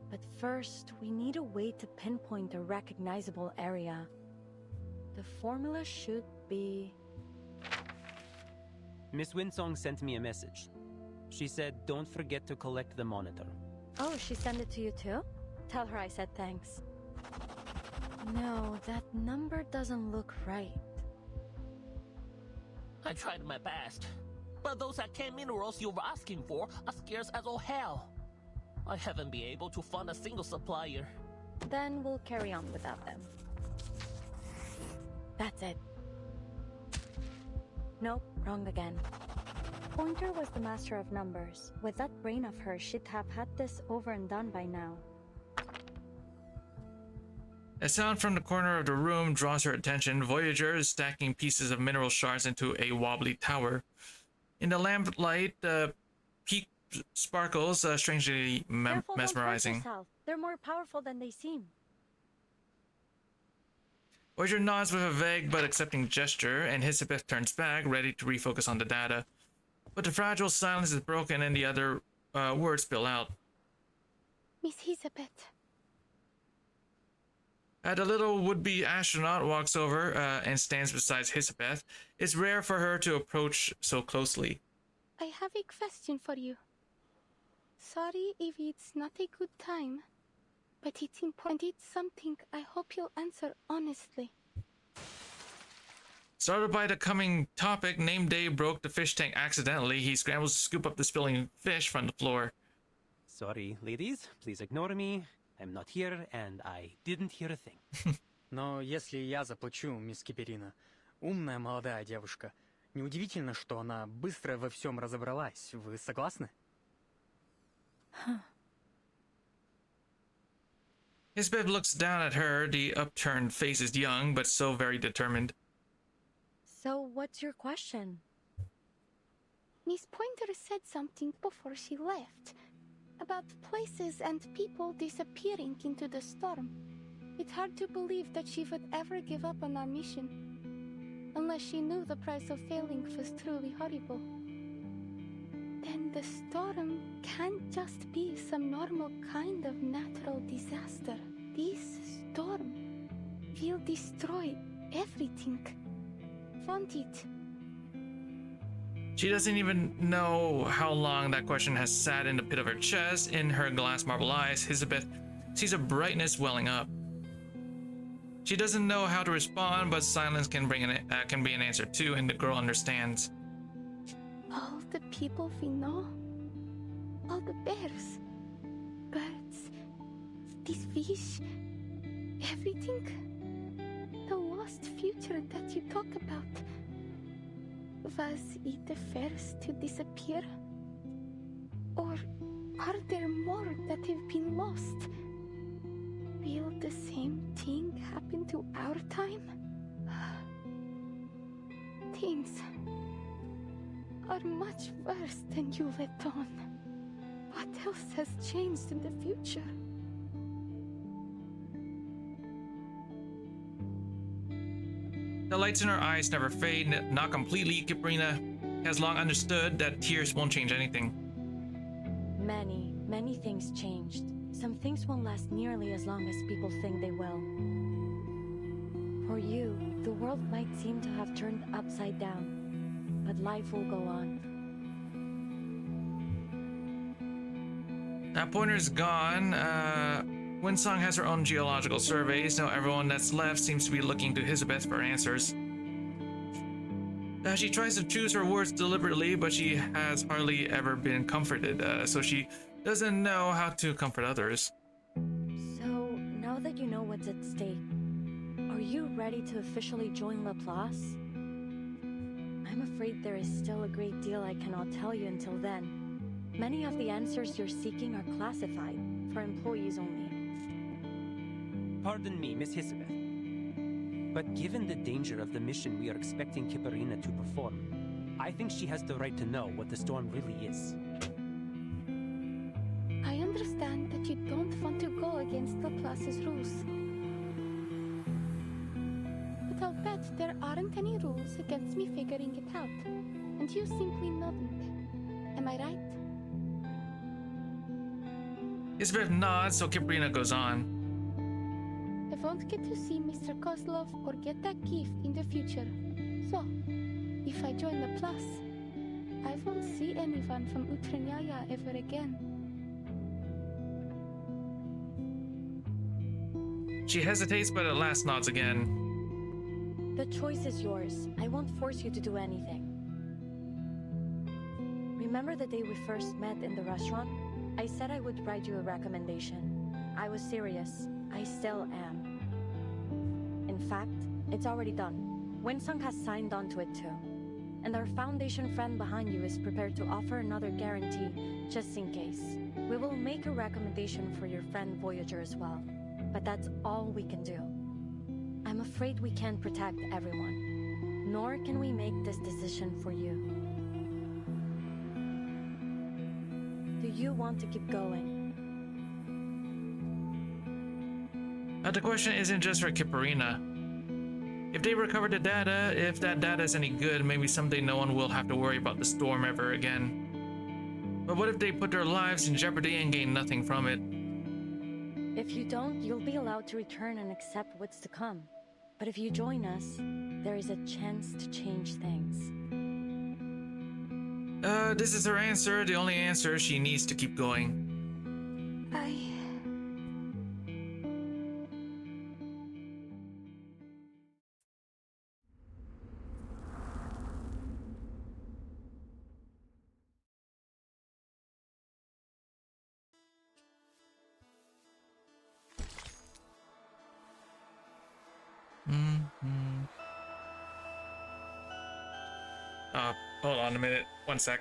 But first, we need a way to pinpoint a recognizable area. The formula should be... Miss Winsong sent me a message. She said, don't forget to collect the monitor. Oh, she sent it to you too? Tell her I said thanks. No, that number doesn't look right. I tried my best, but those arcane minerals you were asking for are scarce as all hell. I haven't been able to find a single supplier. Then we'll carry on without them. That's it. Nope, wrong again. Pointer was the master of numbers. With that brain of hers, she'd have had this over and done by now. A sound from the corner of the room draws her attention. Voyager is stacking pieces of mineral shards into a wobbly tower. In the lamplight, the peak sparkles, strangely Careful, mesmerizing. don't hurt yourself. They're more powerful than they seem. Voyager nods with a vague but accepting gesture, and Elizabeth turns back, ready to refocus on the data. But the fragile silence is broken and the other words spill out. Miss Elizabeth. The little would-be astronaut walks over and stands beside Elizabeth. It's rare for her to approach so closely. I have a question for you. Sorry if it's not a good time, but it's important. It's something I hope you'll answer honestly. Startled by the coming topic, Name Day broke the fish tank accidentally. He scrambles to scoop up the spilling fish from the floor. Sorry, ladies. Please ignore me. I'm not here, and I didn't hear a thing. Но если я заплачу, мисс Киперина, умная молодая девушка, неудивительно, что она быстро во всем разобралась. Вы согласны? Elizabeth looks down at her. The upturned face is young, but so very determined. So, what's your question? Miss Pointer said something before she left. About places and people disappearing into the storm. It's hard to believe that she would ever give up on our mission. Unless she knew the price of failing was truly horrible. Then the storm can't just be some normal kind of natural disaster. This storm will destroy everything. Won't it? She doesn't even know how long that question has sat in the pit of her chest. In her glass marble eyes, Elizabeth sees a brightness welling up. She doesn't know how to respond, but silence can be an answer too, and the girl understands. All the people we know, all the bears, birds, these fish, everything, the lost future that you talk about. Was it the first to disappear? Or are there more that have been lost? Will the same thing happen to our time? Things are much worse than you let on. What else has changed in the future? The lights in her eyes never fade, not completely. Kiprina has long understood that tears won't change anything. Many things changed. Some things won't last nearly as long as people think they will. For you, the world might seem to have turned upside down, but life will go on. That pointer's gone. Winsong has her own geological surveys. Now everyone that's left seems to be looking to Elizabeth for answers. She tries to choose her words deliberately, but she has hardly ever been comforted, so she doesn't know how to comfort others. So, now that you know what's at stake, are you ready to officially join Laplace? I'm afraid there is still a great deal I cannot tell you until then. Many of the answers you're seeking are classified, for employees only. Pardon me, Miss Elizabeth. But given the danger of the mission we are expecting Kiparina to perform, I think she has the right to know what the storm really is. I understand that you don't want to go against Laplace's rules. But I'll bet there aren't any rules against me figuring it out, and you simply nodded. Am I right? Elizabeth nods, so Kiprina goes on. I won't get to see Mr. Kozlov or get that gift in the future. So, if I join Laplace, I won't see anyone from Utranyaya ever again. She hesitates, but at last nods again. The choice is yours. I won't force you to do anything. Remember the day we first met in the restaurant? I said I would write you a recommendation. I was serious. I still am. In fact, it's already done. Winsong has signed on to it too. And our Foundation friend behind you is prepared to offer another guarantee, just in case. We will make a recommendation for your friend Voyager as well. But that's all we can do. I'm afraid we can't protect everyone. Nor can we make this decision for you. Do you want to keep going? The question isn't just for Kiparina. If they recover the data, if that data is any good, maybe someday no one will have to worry about the storm ever again. But what if they put their lives in jeopardy and gain nothing from it? If you don't, you'll be allowed to return and accept what's to come. But if you join us, there is a chance to change things. This is her answer, the only answer. She needs to keep going. Hold on a minute. 1 sec.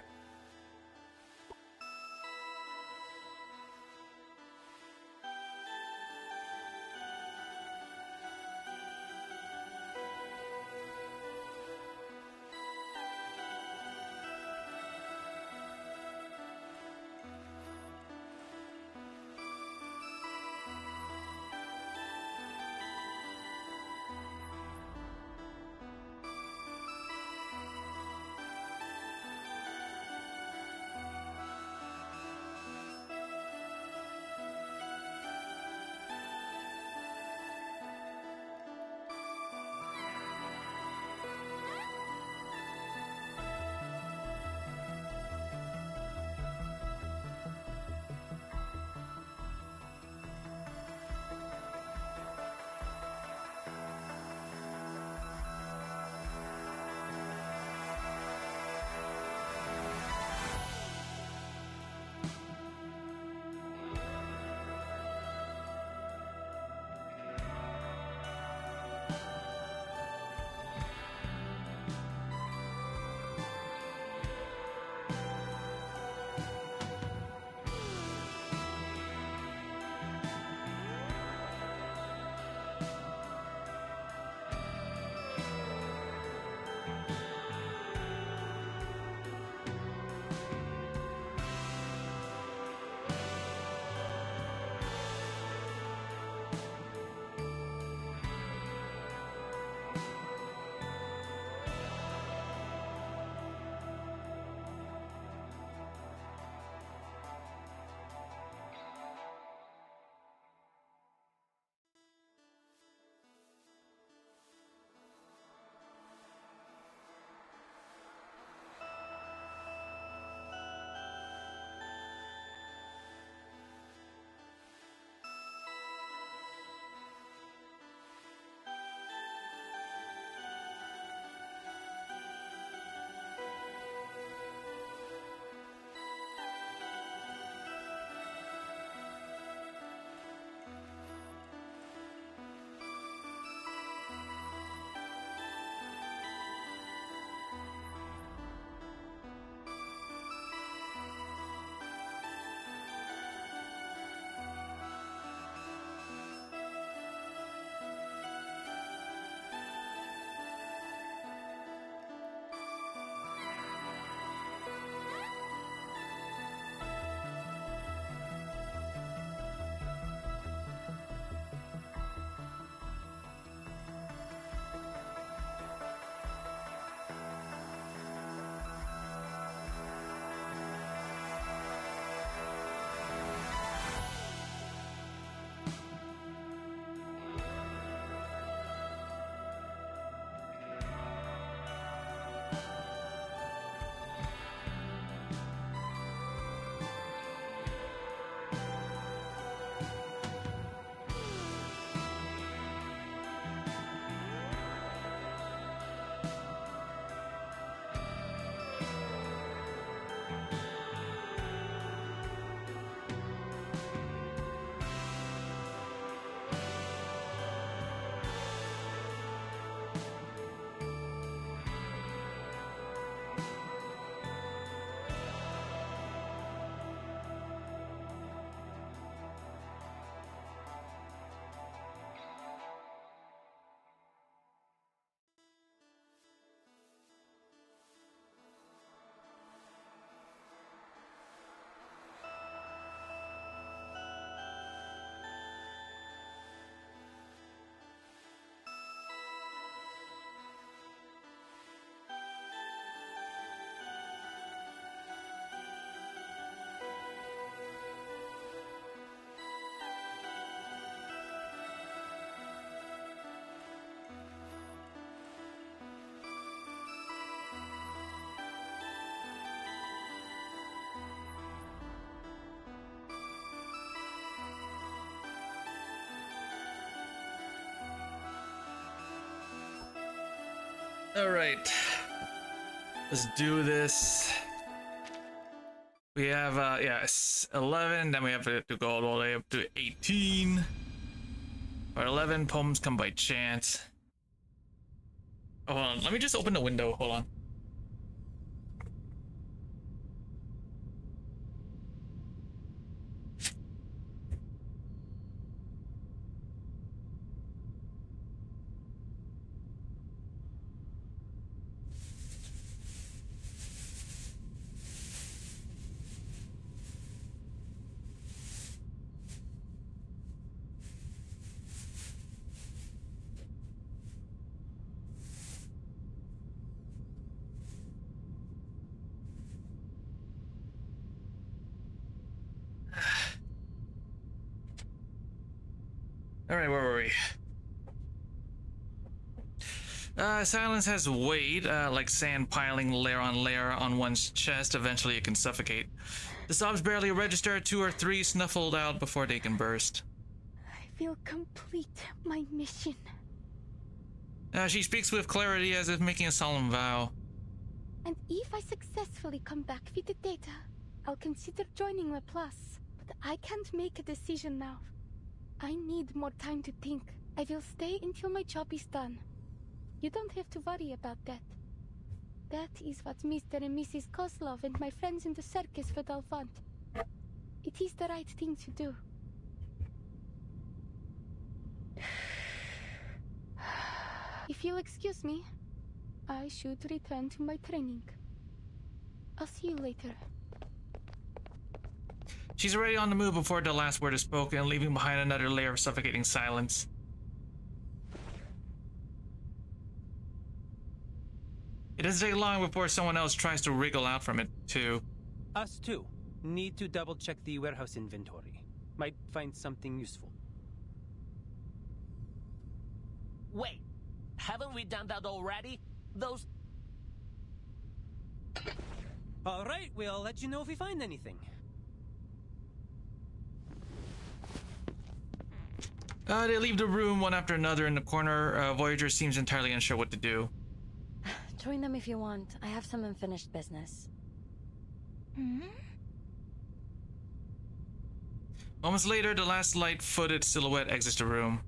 All right. Let's do this. We have, yeah, 11, then we have to go all the way up to 18. Or 11 poems come by chance. Oh, hold on, let me just open the window, hold on. Alright, where were we? Silence has weight, like sand piling layer on one's chest. Eventually it can suffocate. The sobs barely register, 2 or 3 snuffled out before they can burst. I feel complete my mission. She speaks with clarity as if making a solemn vow. And if I successfully come back with the data, I'll consider joining the Plus. But I can't make a decision now. I need more time to think. I will stay until my job is done. You don't have to worry about that. That is what Mr. and Mrs. Kozlov and my friends in the circus would all want. It is the right thing to do. If you'll excuse me, I should return to my training. I'll see you later. She's already on the move before the last word is spoken, leaving behind another layer of suffocating silence. It doesn't take long before someone else tries to wriggle out from it, too. Us too. Need to double check the warehouse inventory. Might find something useful. Wait, haven't we done that already? Those... Alright, we'll let you know if we find anything. They leave the room one after another in the corner. Voyager seems entirely unsure what to do. Join them if you want. I have some unfinished business. Moments later, the last light-footed silhouette exits the room.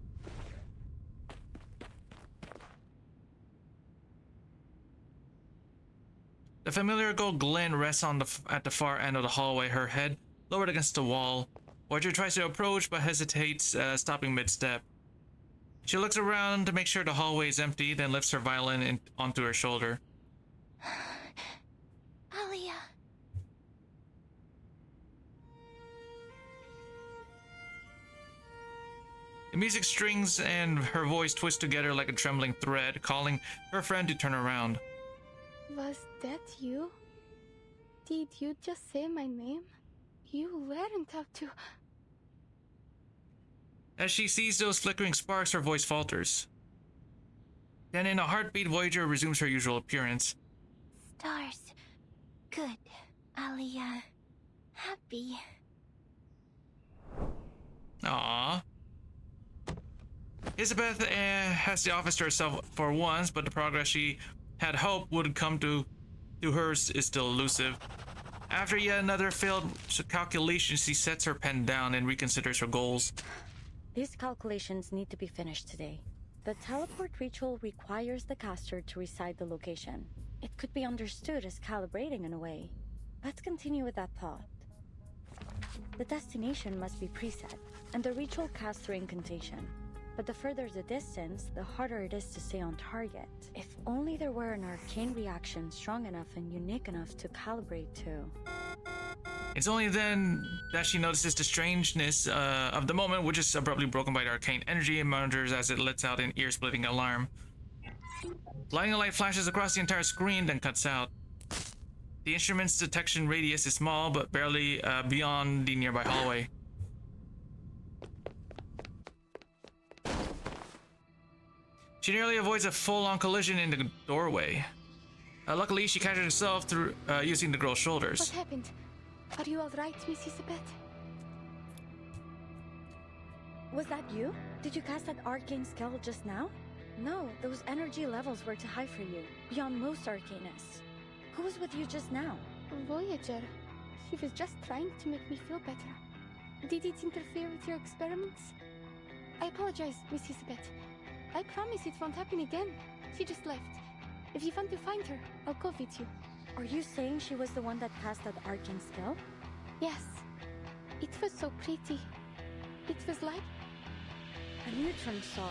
The familiar gold glint rests on at the far end of the hallway, her head lowered against the wall. Voyager tries to approach but hesitates, stopping mid-step. She looks around to make sure the hallway is empty, then lifts her violin onto her shoulder. Alia. The music strings and her voice twist together like a trembling thread, calling her friend to turn around. Was that you? Did you just say my name? You weren't up to... As she sees those flickering sparks, her voice falters. Then in a heartbeat, Voyager resumes her usual appearance. Stars. Good. Alia. Happy. Aww. Elizabeth has the office to herself for once, but the progress she had hoped would come to hers is still elusive. After yet another failed calculation, she sets her pen down and reconsiders her goals. These calculations need to be finished today. The teleport ritual requires the caster to recite the location. It could be understood as calibrating in a way. Let's continue with that thought. The destination must be preset, and the ritual casts through incantation. But the further the distance, the harder it is to stay on target. If only there were an arcane reaction strong enough and unique enough to calibrate to. It's only then that she notices the strangeness of the moment, which is abruptly broken by the arcane energy and monitors as it lets out an ear-splitting alarm. Blinding light flashes across the entire screen, then cuts out. The instrument's detection radius is small, but barely beyond the nearby hallway. She nearly avoids a full-on collision in the doorway. Luckily, she catches herself through using the girl's shoulders. What happened? Are you alright, Miss Elizabeth? Was that you? Did you cast that arcane spell just now? No, those energy levels were too high for you, beyond most arcanists. Who was with you just now? Voyager. She was just trying to make me feel better. Did it interfere with your experiments? I apologize, Miss Elizabeth. I promise it won't happen again. She just left. If you want to find her, I'll go with you. Are you saying she was the one that passed that arcane skill? Yes. It was so pretty. It was like a neutron star.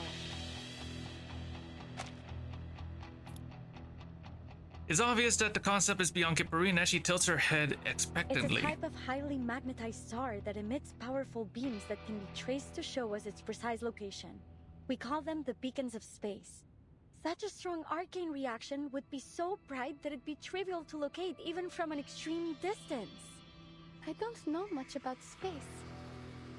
It's obvious that the concept is beyond Kipperine as she tilts her head expectantly. It's a type of highly magnetized star that emits powerful beams that can be traced to show us its precise location. We call them the beacons of space. Such a strong arcane reaction would be so bright that it'd be trivial to locate even from an extreme distance. I don't know much about space,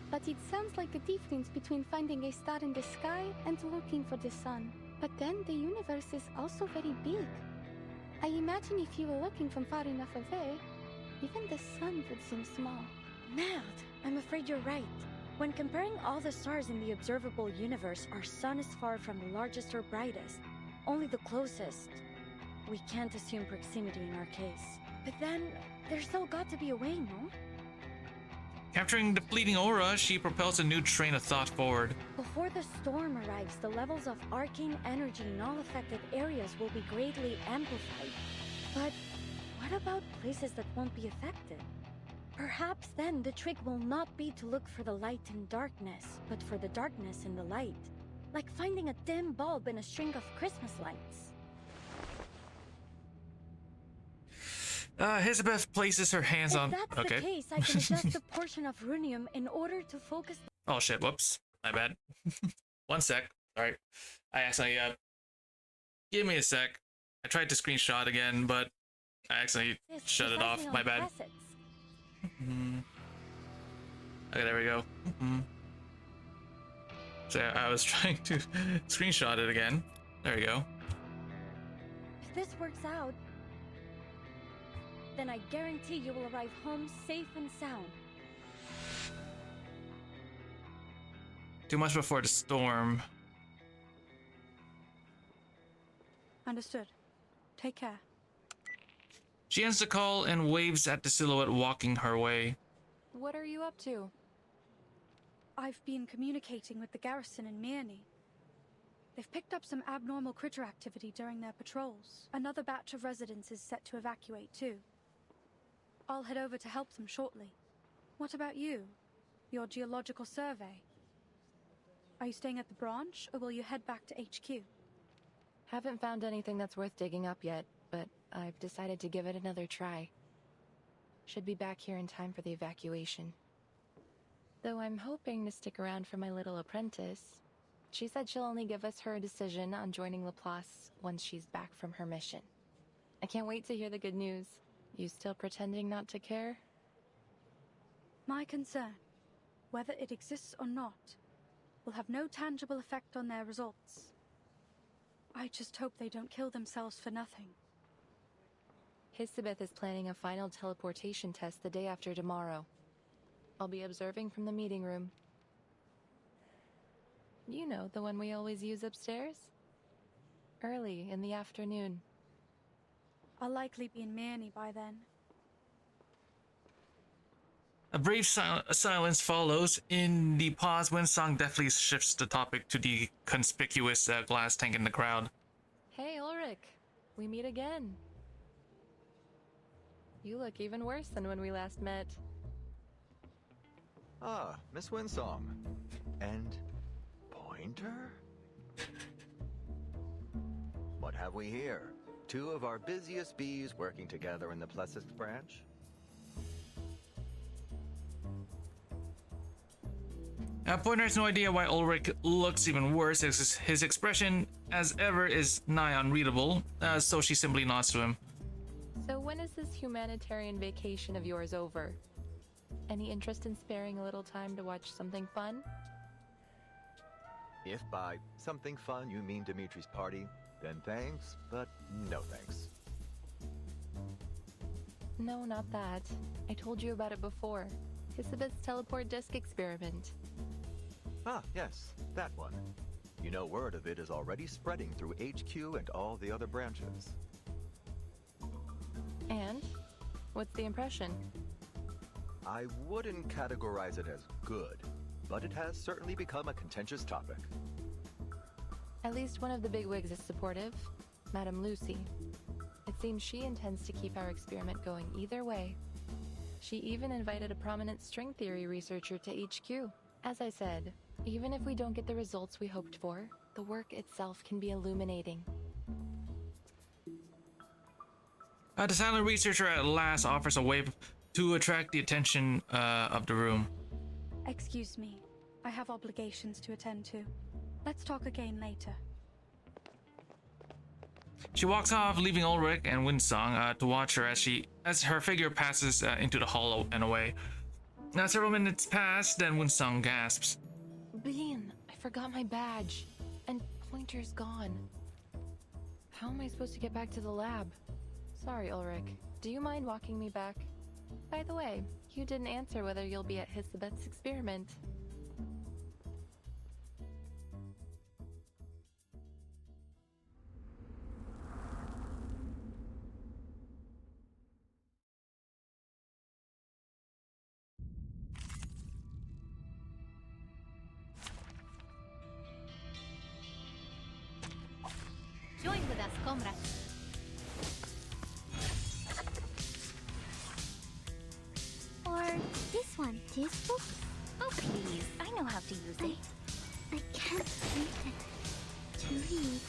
but it sounds like the difference between finding a star in the sky and looking for the sun. But then the universe is also very big. I imagine if you were looking from far enough away, even the sun would seem small. Mad, I'm afraid you're right. When comparing all the stars in the observable universe, our sun is far from the largest or brightest, only the closest. We can't assume proximity in our case. But then, there's still got to be a way, no? Capturing the fleeting aura, she propels a new train of thought forward. Before the storm arrives, the levels of arcane energy in all affected areas will be greatly amplified. But what about places that won't be affected? Perhaps then the trick will not be to look for the light in darkness, but for the darkness in the light. Like finding a dim bulb in a string of Christmas lights. Elizabeth places her hands on... If that's the case, I can adjust a portion of runium in order to focus... Oh shit, whoops. My bad. One sec. Alright. I accidentally, give me a sec. I tried to screenshot again, but I accidentally shut it off. My bad. Okay, there we go. So I was trying to screenshot it again. There we go. If this works out, then I guarantee you will arrive home safe and sound. 2 months before the storm. Understood. Take care. She ends the call and waves at the silhouette walking her way. What are you up to? I've been communicating with the garrison in Mirny. They've picked up some abnormal critter activity during their patrols. Another batch of residents is set to evacuate too. I'll head over to help them shortly. What about you? Your geological survey? Are you staying at the branch, or will you head back to HQ? Haven't found anything that's worth digging up yet, but I've decided to give it another try. Should be back here in time for the evacuation. Though I'm hoping to stick around for my little apprentice. She said she'll only give us her decision on joining Laplace once she's back from her mission. I can't wait to hear the good news. You still pretending not to care? My concern, whether it exists or not, will have no tangible effect on their results. I just hope they don't kill themselves for nothing. Elizabeth is planning a final teleportation test the day after tomorrow. I'll be observing from the meeting room. You know, the one we always use upstairs? Early in the afternoon. I'll likely be in Mirny by then. A brief silence follows. In the pause, Winsong deftly shifts the topic to the conspicuous glass tank in the crowd. Hey, Ulrich. We meet again. You look even worse than when we last met. Ah, Miss Winsong. And Pointer? What have we here? 2 of our busiest bees working together in the Plessist branch? Pointer has no idea why Ulrich looks even worse. His expression, as ever, is nigh unreadable, so she simply nods to him. So when is this humanitarian vacation of yours over? Any interest in sparing a little time to watch something fun? If by something fun you mean Dimitri's party, then thanks, but no thanks. No, not that. I told you about it before. Elizabeth's teleport disk experiment. Ah, yes, that one. You know, word of it is already spreading through HQ and all the other branches. And? What's the impression? I wouldn't categorize it as good, but it has certainly become a contentious topic. At least one of the bigwigs is supportive, Madame Lucy. It seems she intends to keep our experiment going either way. She even invited a prominent string theory researcher to HQ. As I said, even if we don't get the results we hoped for, the work itself can be illuminating. The silent researcher at last offers a way to attract the attention of the room. Excuse me. I have obligations to attend to. Let's talk again later. She walks off, leaving Ulrich and Winsong to watch her as her figure passes into the hall and away. Now, several minutes pass, then Winsong gasps. Bean, I forgot my badge. And Pointer's gone. How am I supposed to get back to the lab? Sorry, Ulrich. Do you mind walking me back? By the way, you didn't answer whether you'll be at Hisabeth's experiment. Join with us, comrade. Or this one, this book? Oh, please. I know how to use it. I can't read it. To read.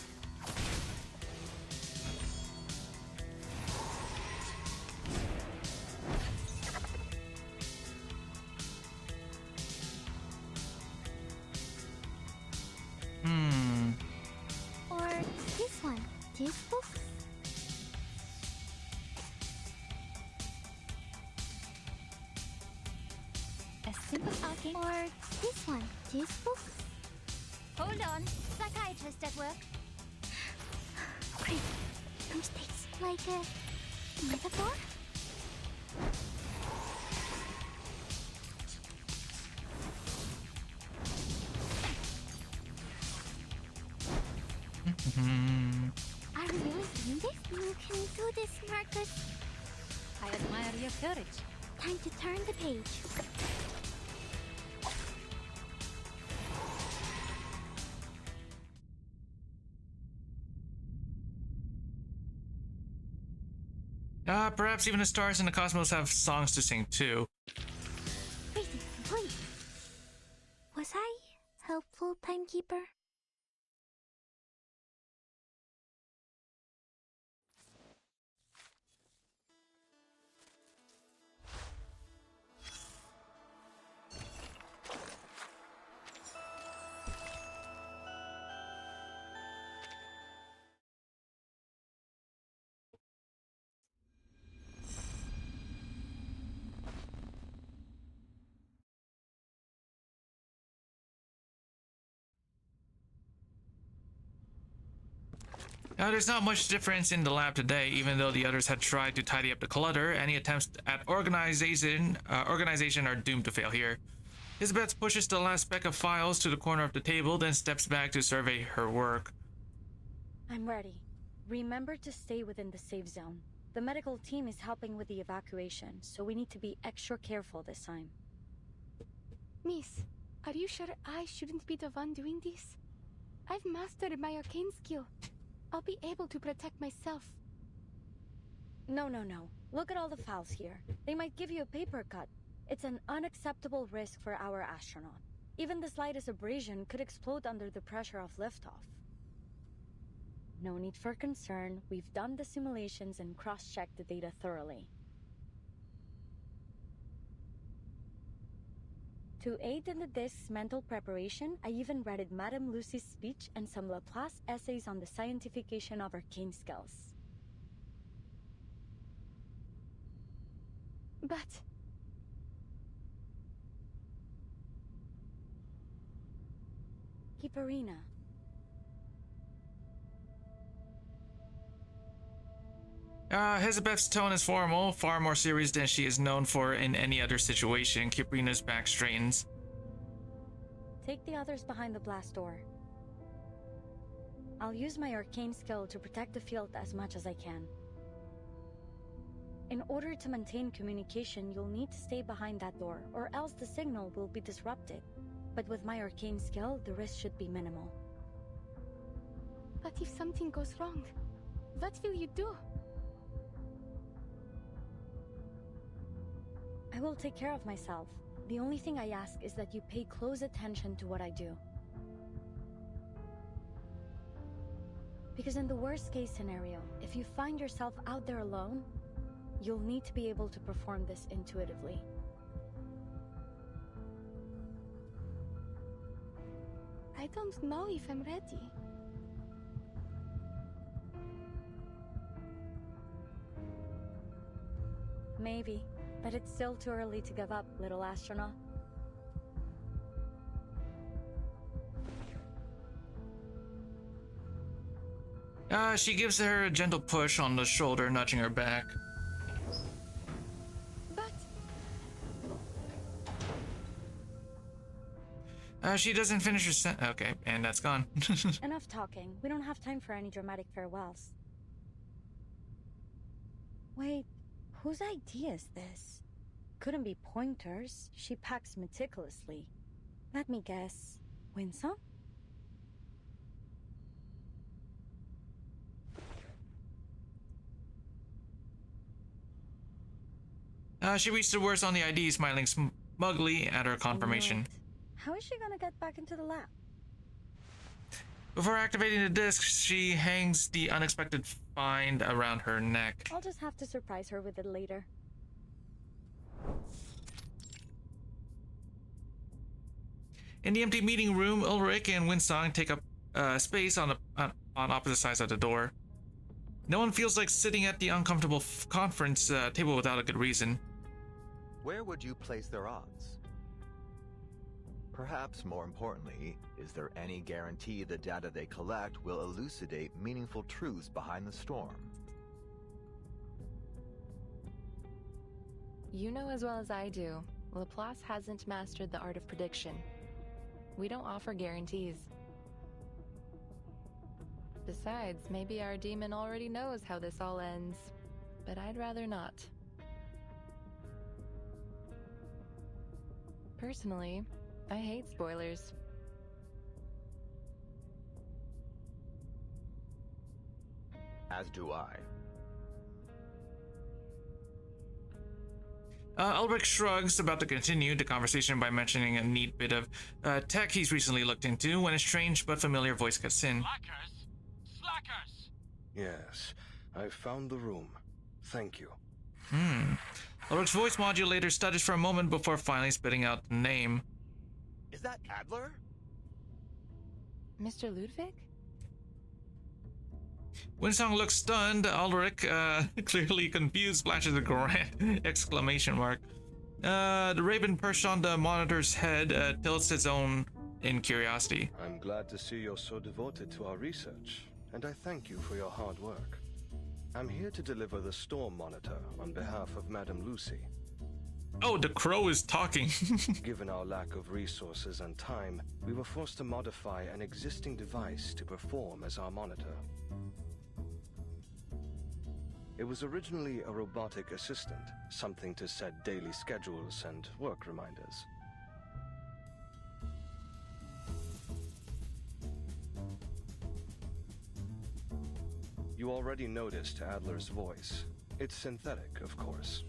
Or this one, this book? A simple okay. Or this one, this book? Hold on. Psychiatrist at work. Great. No mistakes. Like a metaphor? Are we really doing this? You can do this, Marcus. I admire your courage. Time to turn the page. Perhaps even the stars in the cosmos have songs to sing too. Wait. Was I helpful, timekeeper? There's not much difference in the lab today, even though the others had tried to tidy up the clutter. Any attempts at organization are doomed to fail here. Hisabeth pushes the last speck of files to the corner of the table, then steps back to survey her work. I'm ready. Remember to stay within the safe zone. The medical team is helping with the evacuation, so we need to be extra careful this time. Miss, are you sure I shouldn't be the one doing this? I've mastered my arcane skill. I'll be able to protect myself. No. Look at all the files here. They might give you a paper cut. It's an unacceptable risk for our astronaut. Even the slightest abrasion could explode under the pressure of liftoff. No need for concern. We've done the simulations and cross-checked the data thoroughly. To aid in the disk's mental preparation, I even read Madame Lucy's speech and some Laplace essays on the scientification of arcane skills. But... Hipparina. Hisabeth's tone is formal, far more serious than she is known for in any other situation. Kiprina's back straightens. Take the others behind the blast door. I'll use my arcane skill to protect the field as much as I can. In order to maintain communication, you'll need to stay behind that door, or else the signal will be disrupted. But with my arcane skill, the risk should be minimal. But if something goes wrong, what will you do? I will take care of myself. The only thing I ask is that you pay close attention to what I do. Because in the worst case scenario, if you find yourself out there alone, you'll need to be able to perform this intuitively. I don't know if I'm ready. Maybe, but it's still too early to give up, little astronaut. She gives her a gentle push on the shoulder, nudging her back. She doesn't finish her sentence. Okay, and that's gone. Enough talking. We don't have time for any dramatic farewells. Wait, whose idea is this? Couldn't be Pointer's. She packs meticulously. Let me guess. Winsome? She reads the words on the ID, smiling smugly at her confirmation. How is she gonna get back into the lab? Before activating the disc, she hangs the unexpected find around her neck. I'll just have to surprise her with it later. In the empty meeting room, Ulrich and Winsong take up space on opposite sides of the door. No one feels like sitting at the uncomfortable conference table without a good reason. Where would you place their odds? Perhaps more importantly, is there any guarantee the data they collect will elucidate meaningful truths behind the storm? You know as well as I do, Laplace hasn't mastered the art of prediction. We don't offer guarantees. Besides, maybe our demon already knows how this all ends, but I'd rather not. Personally, I hate spoilers. As do I. Ulrich shrugs, about to continue the conversation by mentioning a neat bit of tech he's recently looked into, when a strange but familiar voice cuts in. Slackers! Slackers! Yes, I've found the room. Thank you. Ulrich's voice modulator stutters for a moment before finally spitting out the name. Is that Adler? Mr. Ludwig? Winsong looks stunned. Ulrich, clearly confused, flashes a grand exclamation mark. The raven perched on the monitor's head tilts its own in curiosity. I'm glad to see you're so devoted to our research, and I thank you for your hard work. I'm here to deliver the storm monitor on behalf of Madame Lucy. Oh, the crow is talking. Given our lack of resources and time, we were forced to modify an existing device to perform as our monitor. It was originally a robotic assistant, something to set daily schedules and work reminders. You already noticed Adler's voice. It's synthetic, of course.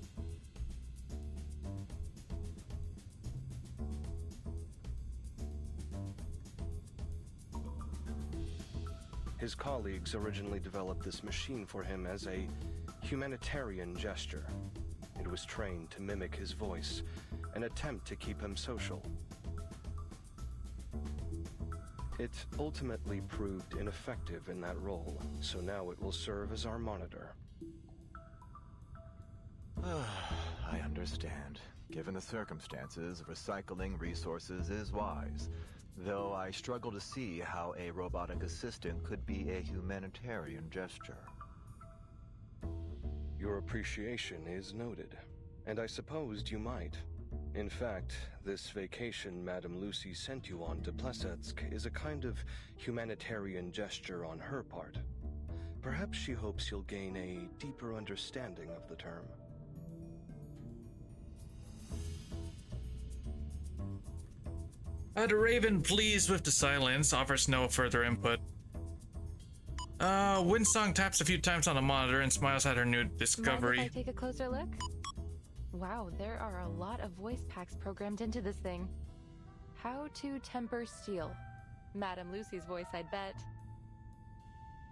His colleagues originally developed this machine for him as a humanitarian gesture. It was trained to mimic his voice, an attempt to keep him social. It ultimately proved ineffective in that role, so now it will serve as our monitor. I understand. Given the circumstances, recycling resources is wise. Though I struggle to see how a robotic assistant could be a humanitarian gesture. Your appreciation is noted, and I supposed you might. In fact, this vacation Madame Lucy sent you on to Plesetsk is a kind of humanitarian gesture on her part. Perhaps she hopes you'll gain a deeper understanding of the term. The Raven, pleased with the silence, offers no further input. Winsong taps a few times on the monitor and smiles at her new discovery. Mind if I take a closer look? Wow, there are a lot of voice packs programmed into this thing. How to temper steel. Madame Lucy's voice, I'd bet.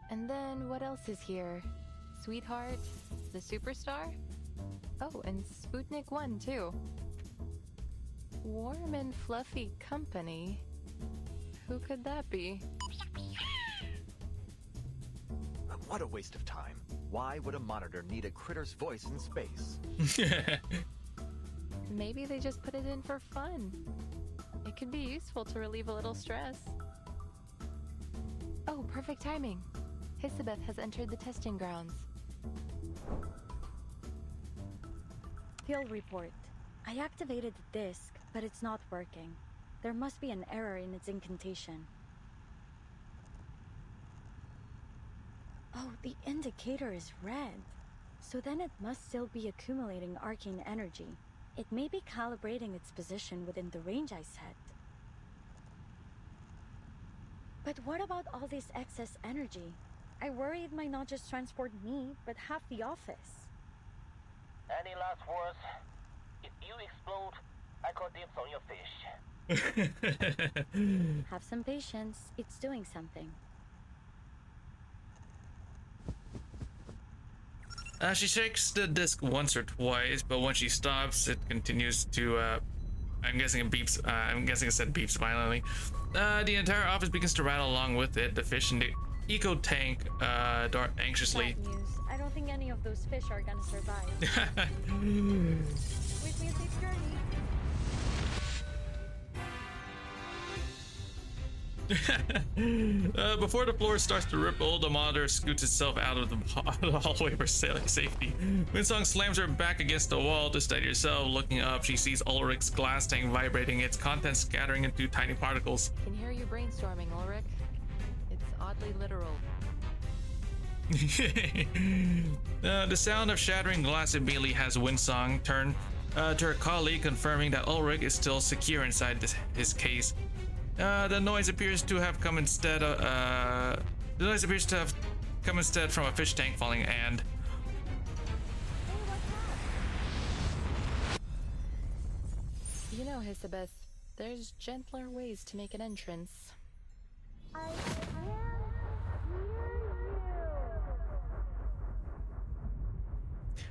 And then what else is here? Sweetheart? The Superstar? Oh, and Sputnik 1 too. Warm and fluffy company. Who could that be? What a waste of time. Why would a monitor need a critter's voice in space? Maybe they just put it in for fun. It could be useful to relieve a little stress. Oh, perfect timing. Hisabeth has entered the testing grounds. Field report. I activated the disk, but it's not working. There must be an error in its incantation. Oh, the indicator is red. So then it must still be accumulating arcane energy. It may be calibrating its position within the range I set. But what about all this excess energy? I worry it might not just transport me, but half the office. Any last words? If you explode, I call dibs on your fish. Have some patience. It's doing something. She shakes the disc once or twice, but when she stops, it continues to, I'm guessing it beeps, I'm guessing it said beeps violently. The entire office begins to rattle along with it. The fish in the eco tank dart anxiously. Bad news. I don't think any of those fish are gonna survive. Wish me a safe journey. Before the floor starts to ripple, the monitor scoots itself out of the hallway for safety. Winsong slams her back against the wall to steady herself. Looking up, she sees Ulrich's glass tank vibrating, its contents scattering into tiny particles. Can hear you brainstorming, Ulrich. It's oddly literal. The sound of shattering glass immediately has Winsong turn to her colleague, confirming that Ulrich is still secure inside his case. The noise appears to have come instead from a fish tank falling, and You know, Hisabeth, there's gentler ways to make an entrance.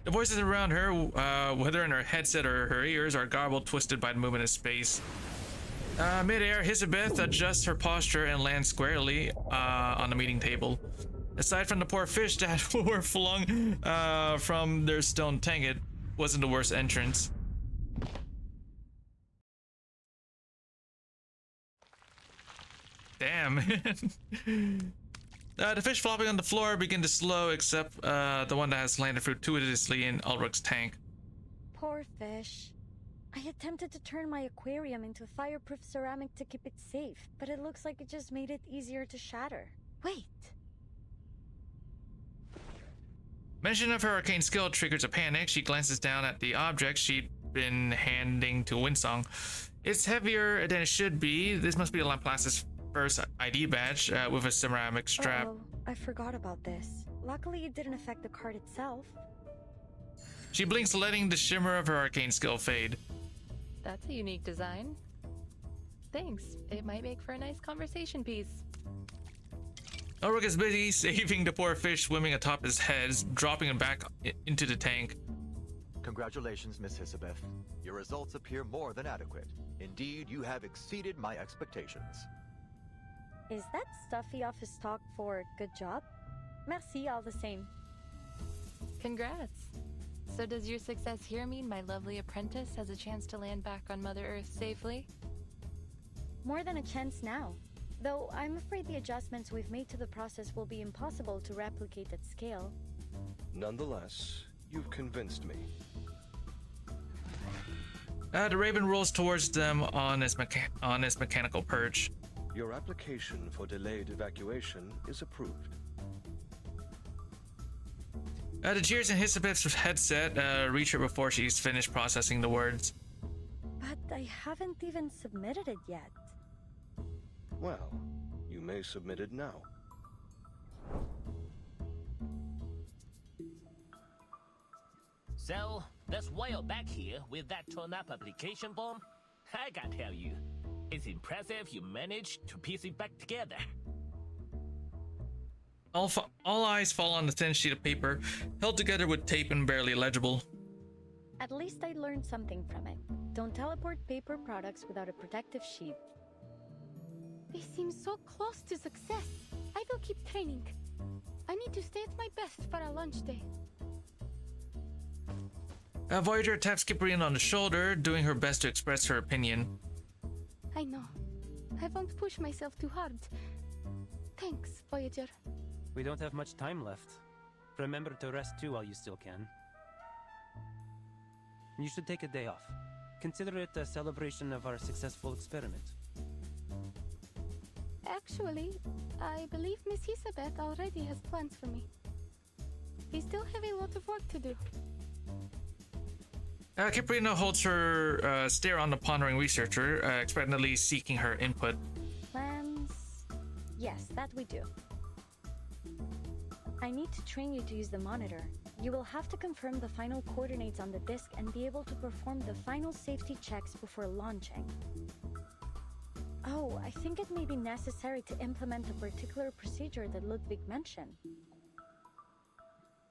the voices around her, whether in her headset or her ears, are garbled, twisted by the movement of space. Mid-air, Hisabeth adjusts her posture and lands squarely on the meeting table. Aside from the poor fish that were flung from their stone tank, it wasn't the worst entrance. Damn. The fish flopping on the floor begin to slow, except the one that has landed fortuitously in Ulrich's tank. Poor fish. I attempted to turn my aquarium into fireproof ceramic to keep it safe, but it looks like it just made it easier to shatter. Wait. Mention of her arcane skill triggers a panic. She glances down at the object she'd been handing to Winsong. It's heavier than it should be. This must be Laplace's first ID badge with a ceramic strap. Uh-oh, I forgot about this. Luckily, it didn't affect the card itself. She blinks, letting the shimmer of her arcane skill fade. That's a unique design. Thanks. It might make for a nice conversation piece. Ulrich is busy saving the poor fish swimming atop his head, dropping him back into the tank. Congratulations, Miss Hisabeth. Your results appear more than adequate. Indeed, you have exceeded my expectations. Is that stuffy office talk for good job? Merci all the same. Congrats. So does your success here mean my lovely apprentice has a chance to land back on Mother Earth safely? More than a chance now. Though I'm afraid the adjustments we've made to the process will be impossible to replicate at scale. Nonetheless, you've convinced me. The Raven rolls towards them on his mechanical perch. Your application for delayed evacuation is approved. The cheers in Hisabeth's headset reach her before she's finished processing the words. But I haven't even submitted it yet. Well, you may submit it now. So, that's why you're back here with that torn-up application form? I gotta tell you, it's impressive you managed to piece it back together. All eyes fall on the thin sheet of paper, held together with tape and barely legible. At least I learned something from it. Don't teleport paper products without a protective sheet. They seem so close to success. I will keep training. I need to stay at my best for our launch day. Voyager taps Cyprian on the shoulder, doing her best to express her opinion. I know. I won't push myself too hard. Thanks, Voyager. We don't have much time left. Remember to rest too while you still can. You should take a day off. Consider it a celebration of our successful experiment. Actually, I believe Miss Hisabeth already has plans for me. We still have a lot of work to do. Caprina holds her stare on the pondering researcher, expectantly seeking her input. Plans? Yes, that we do. I need to train you to use the monitor. You will have to confirm the final coordinates on the disk and be able to perform the final safety checks before launching. Oh, I think it may be necessary to implement a particular procedure that Ludwig mentioned.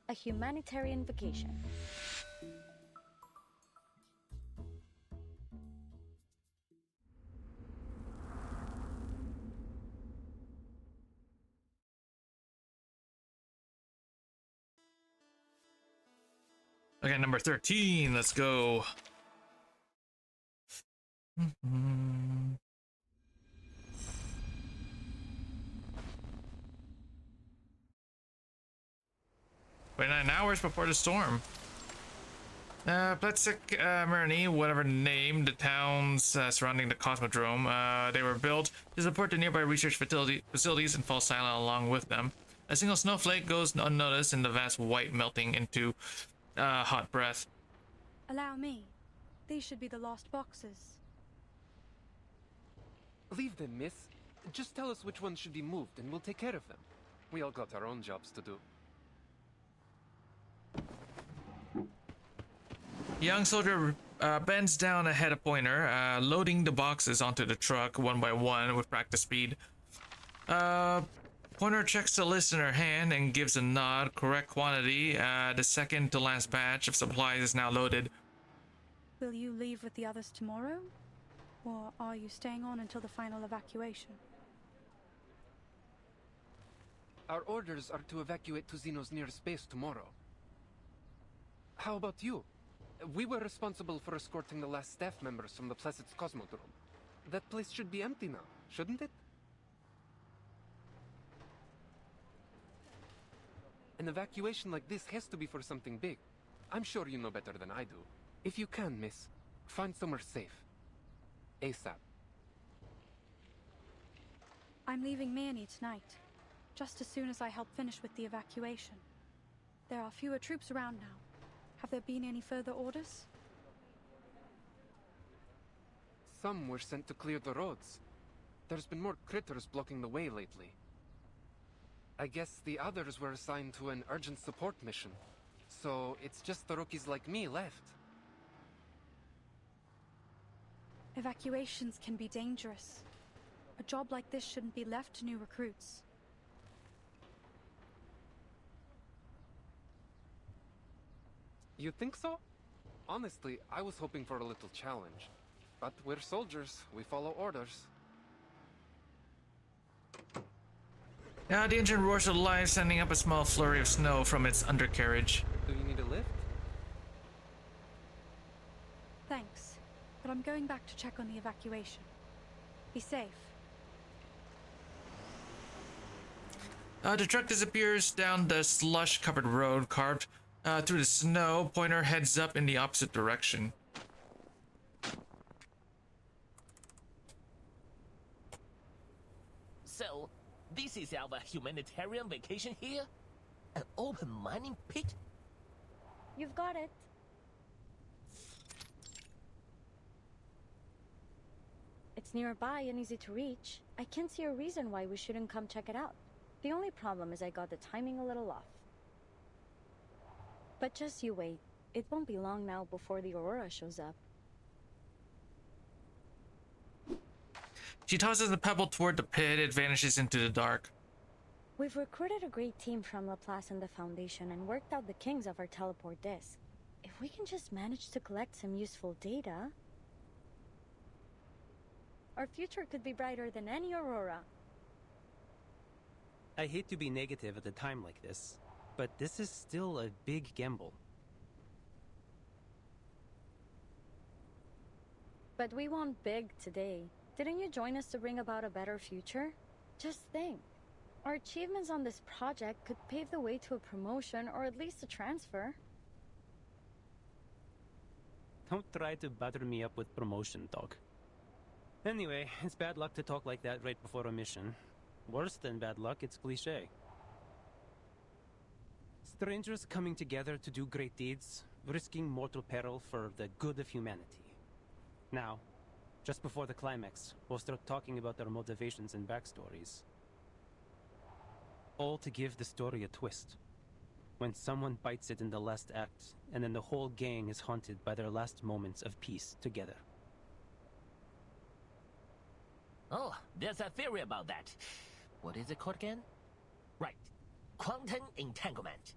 A humanitarian vacation. Okay, number 13, let's go. Mm-hmm. 29 hours before the storm. Pletsik, Marani, whatever name, the towns surrounding the Cosmodrome, they were built to support the nearby research facilities and fall silent along with them. A single snowflake goes unnoticed in the vast white melting into hot breath. Allow me. These should be the lost boxes. Leave them, miss. Just tell us which ones should be moved and we'll take care of them. We all got our own jobs to do. Young soldier bends down ahead of Pointer, loading the boxes onto the truck one by one with practice speed. Pointer checks the list in her hand and gives a nod. Correct quantity. The second to last batch of supplies is now loaded. Will you leave with the others tomorrow? Or are you staying on until the final evacuation? Our orders are to evacuate to Xeno's nearest base tomorrow. How about you? We were responsible for escorting the last staff members from the Placid's Cosmodrome. That place should be empty now, shouldn't it? An evacuation like this has to be for something big. I'm sure you know better than I do. If you can, miss, find somewhere safe. ASAP. I'm leaving Mirny tonight, just as soon as I help finish with the evacuation. There are fewer troops around now. Have there been any further orders? Some were sent to clear the roads. There's been more critters blocking the way lately. I guess the others were assigned to an urgent support mission. So it's just the rookies like me left. Evacuations can be dangerous. A job like this shouldn't be left to new recruits. You think so? Honestly, I was hoping for a little challenge. But we're soldiers. We follow orders. Now the engine roars to life, sending up a small flurry of snow from its undercarriage. Do you need a lift? Thanks, but I'm going back to check on the evacuation. Be safe. The truck disappears down the slush-covered road, carved through the snow. Pointer heads up in the opposite direction. So, this is our humanitarian vacation here? An open mining pit? You've got it. It's nearby and easy to reach. I can't see a reason why we shouldn't come check it out. The only problem is I got the timing a little off. But just you wait. It won't be long now before the Aurora shows up. She tosses the pebble toward the pit. It vanishes into the dark. We've recruited a great team from Laplace and the Foundation and worked out the kinks of our teleport disk. If we can just manage to collect some useful data, our future could be brighter than any Aurora. I hate to be negative at a time like this, but this is still a big gamble. But we want big today. Didn't you join us to bring about a better future? Just think. Our achievements on this project could pave the way to a promotion or at least a transfer. Don't try to butter me up with promotion talk. Anyway, it's bad luck to talk like that right before a mission. Worse than bad luck, it's cliché. Strangers coming together to do great deeds, risking mortal peril for the good of humanity. Now, just before the climax, we'll start talking about their motivations and backstories. All to give the story a twist. When someone bites it in the last act, and then the whole gang is haunted by their last moments of peace together. Oh, there's a theory about that. What is it called again? Right. Quantum entanglement.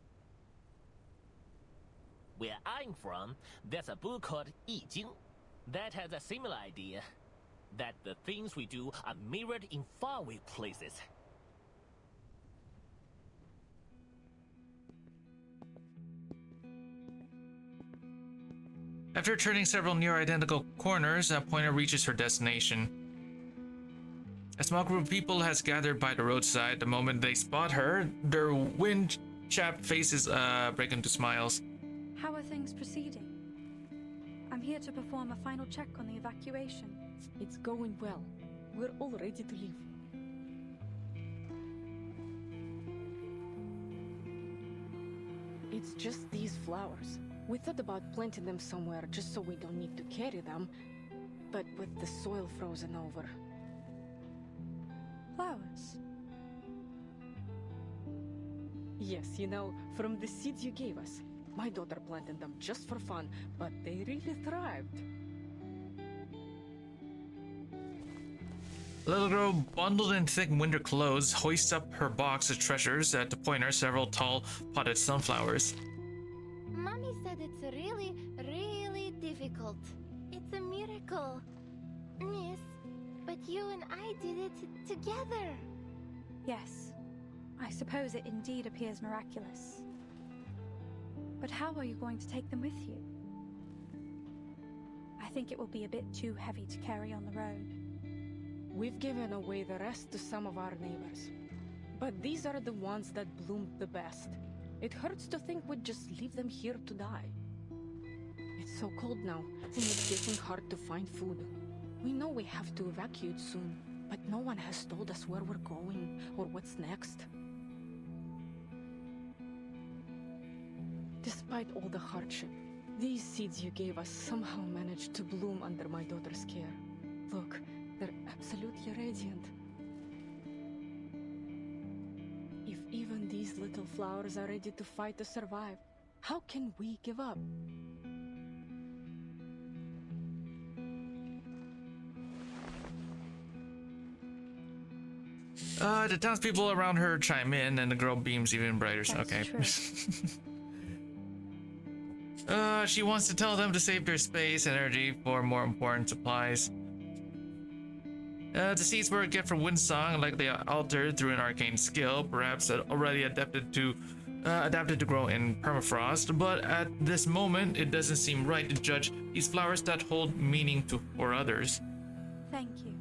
Where I'm from, there's a book called I Ching that has a similar idea. That the things we do are mirrored in faraway places. After turning several near-identical corners, Pointer reaches her destination. A small group of people has gathered by the roadside. The moment they spot her, their wind-chapped faces break into smiles. How are things proceeding? I'm here to perform a final check on the evacuation. It's going well. We're all ready to leave. It's just these flowers. We thought about planting them somewhere just so we don't need to carry them. But with the soil frozen over... Flowers? Yes, you know, from the seeds you gave us. My daughter planted them just for fun, but they really thrived. Little girl, bundled in thick winter clothes, hoists up her box of treasures to Pointer several tall potted sunflowers. Mommy said it's really, really difficult. It's a miracle. Miss, but you and I did it together. Yes. I suppose it indeed appears miraculous. But how are you going to take them with you? I think it will be a bit too heavy to carry on the road. We've given away the rest to some of our neighbors. But these are the ones that bloomed the best. It hurts to think we'd just leave them here to die. It's so cold now, and it's getting hard to find food. We know we have to evacuate soon, but no one has told us where we're going or what's next. Despite all the hardship, these seeds you gave us somehow managed to bloom under my daughter's care. Look, they're absolutely radiant. If even these little flowers are ready to fight to survive, how can we give up? The townspeople around her chime in, and the girl beams even brighter. That's Okay. true. She wants to tell them to save their space and energy for more important supplies. The seeds were a gift from Windsong, likely altered through an arcane skill, perhaps already adapted to grow in permafrost. But at this moment, it doesn't seem right to judge these flowers that hold meaning for others. Thank you.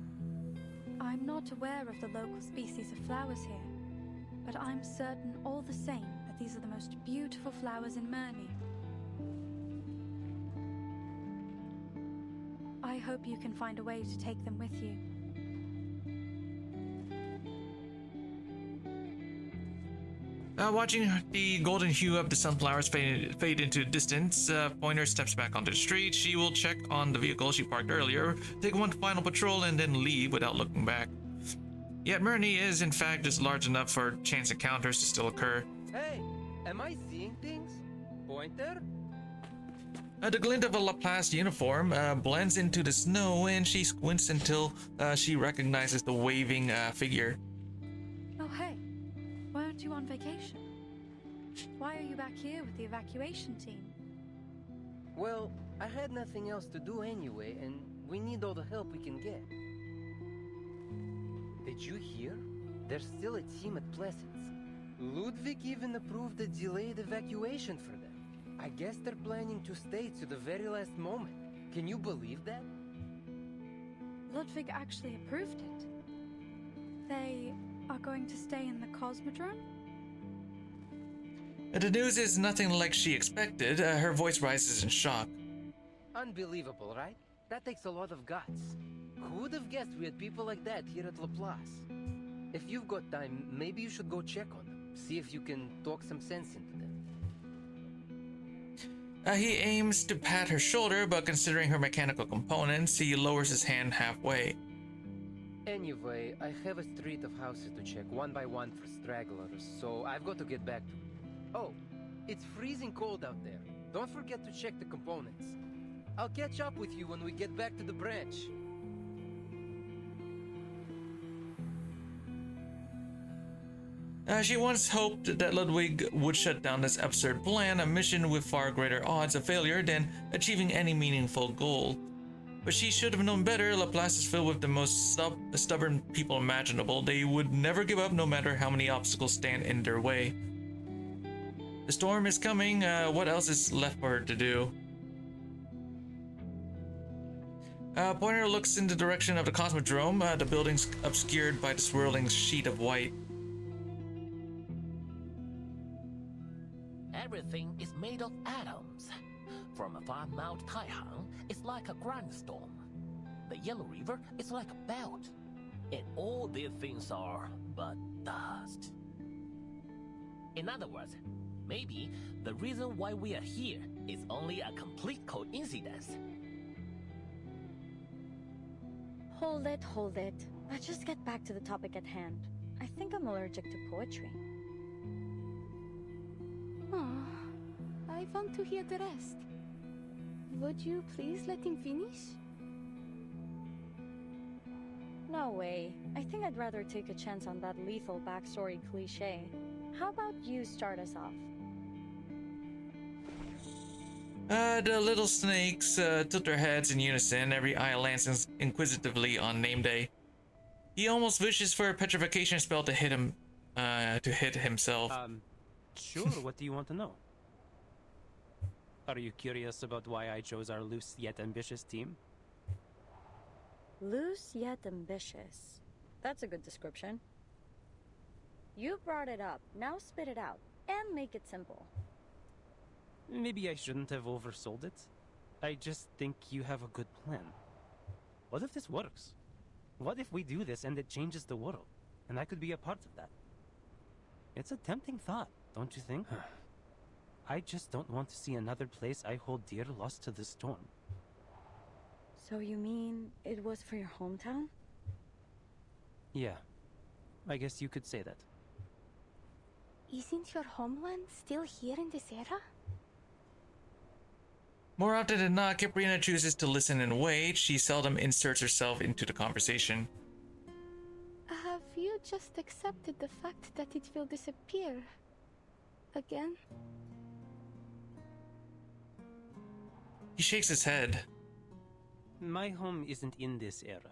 I'm not aware of the local species of flowers here, but I'm certain all the same that these are the most beautiful flowers in Murney. I hope you can find a way to take them with you. Watching the golden hue of the sunflowers fade into distance, Pointer steps back onto the street. She will check on the vehicle she parked earlier, take one final patrol, and then leave without looking back. Yet Myrni is in fact just large enough for chance encounters to still occur. Hey, am I seeing things? Pointer? The glint of a Laplace uniform blends into the snow, and she squints until she recognizes the waving figure. Oh, hey. Why aren't you on vacation? Why are you back here with the evacuation team? Well, I had nothing else to do anyway, and we need all the help we can get. Did you hear? There's still a team at Pleasance. Ludwig even approved a delayed evacuation for them. I guess they're planning to stay to the very last moment. Can you believe that? Ludwig actually approved it. They are going to stay in the Cosmodrome? The news is nothing like she expected. Her voice rises in shock. Unbelievable, right? That takes a lot of guts. Who would have guessed we had people like that here at Laplace? If you've got time, maybe you should go check on them. See if you can talk some sense into them. He aims to pat her shoulder, but considering her mechanical components, he lowers his hand halfway. Anyway, I have a street of houses to check one by one for stragglers, so I've got to get back to it. Oh, it's freezing cold out there. Don't forget to check the components. I'll catch up with you when we get back to the branch. She once hoped that Ludwig would shut down this absurd plan, a mission with far greater odds of failure than achieving any meaningful goal. But she should have known better. Laplace is filled with the most stubborn people imaginable. They would never give up no matter how many obstacles stand in their way. The storm is coming. What else is left for her to do? Pointer looks in the direction of the Cosmodrome, the building's obscured by the swirling sheet of white. Everything is made of atoms. From afar, Mount Taihang is like a grindstone. The Yellow River is like a belt. And all these things are but dust. In other words, maybe the reason why we are here is only a complete coincidence. Hold it. Let's just get back to the topic at hand. I think I'm allergic to poetry. Oh, I want to hear the rest. Would you please let him finish? No way. I think I'd rather take a chance on that lethal backstory cliche. How about you start us off? The little snakes tilt their heads in unison, every eye lances inquisitively on name day. He almost wishes for a petrification spell to hit him, to hit himself. Sure, what do you want to know? Are you curious about why I chose our loose yet ambitious team? Loose yet ambitious. That's a good description. You brought it up. Now spit it out. And make it simple. Maybe I shouldn't have oversold it. I just think you have a good plan. What if this works? What if we do this and it changes the world? And I could be a part of that. It's a tempting thought, don't you think? I just don't want to see another place I hold dear lost to the storm. So you mean it was for your hometown? Yeah, I guess you could say that. Isn't your homeland still here in this era? More often than not, Caprina chooses to listen and wait. She seldom inserts herself into the conversation. Have you just accepted the fact that it will disappear again? He shakes his head. My home isn't in this era.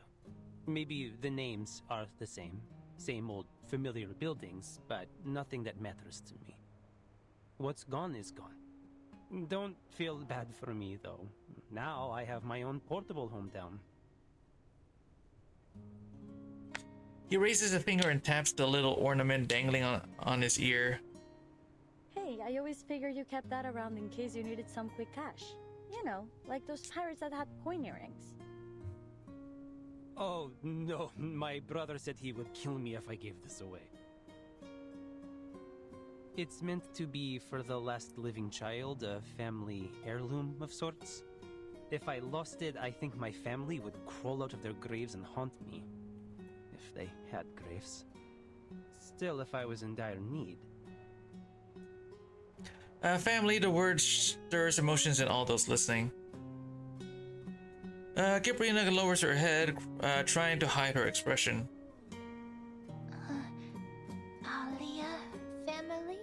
Maybe the names are the same. Same old familiar buildings, but nothing that matters to me. What's gone is gone. Don't feel bad for me, though. Now I have my own portable hometown. He raises a finger and taps the little ornament dangling on his ear. Hey, I always figured you kept that around in case you needed some quick cash. You know, like those pirates that had coin earrings. Oh, no. My brother said he would kill me if I gave this away. It's meant to be for the last living child, a family heirloom of sorts. If I lost it, I think my family would crawl out of their graves and haunt me. If they had graves. Still, if I was in dire need. Family, the word stirs emotions in all those listening. Kiprina lowers her head, trying to hide her expression. Alia family?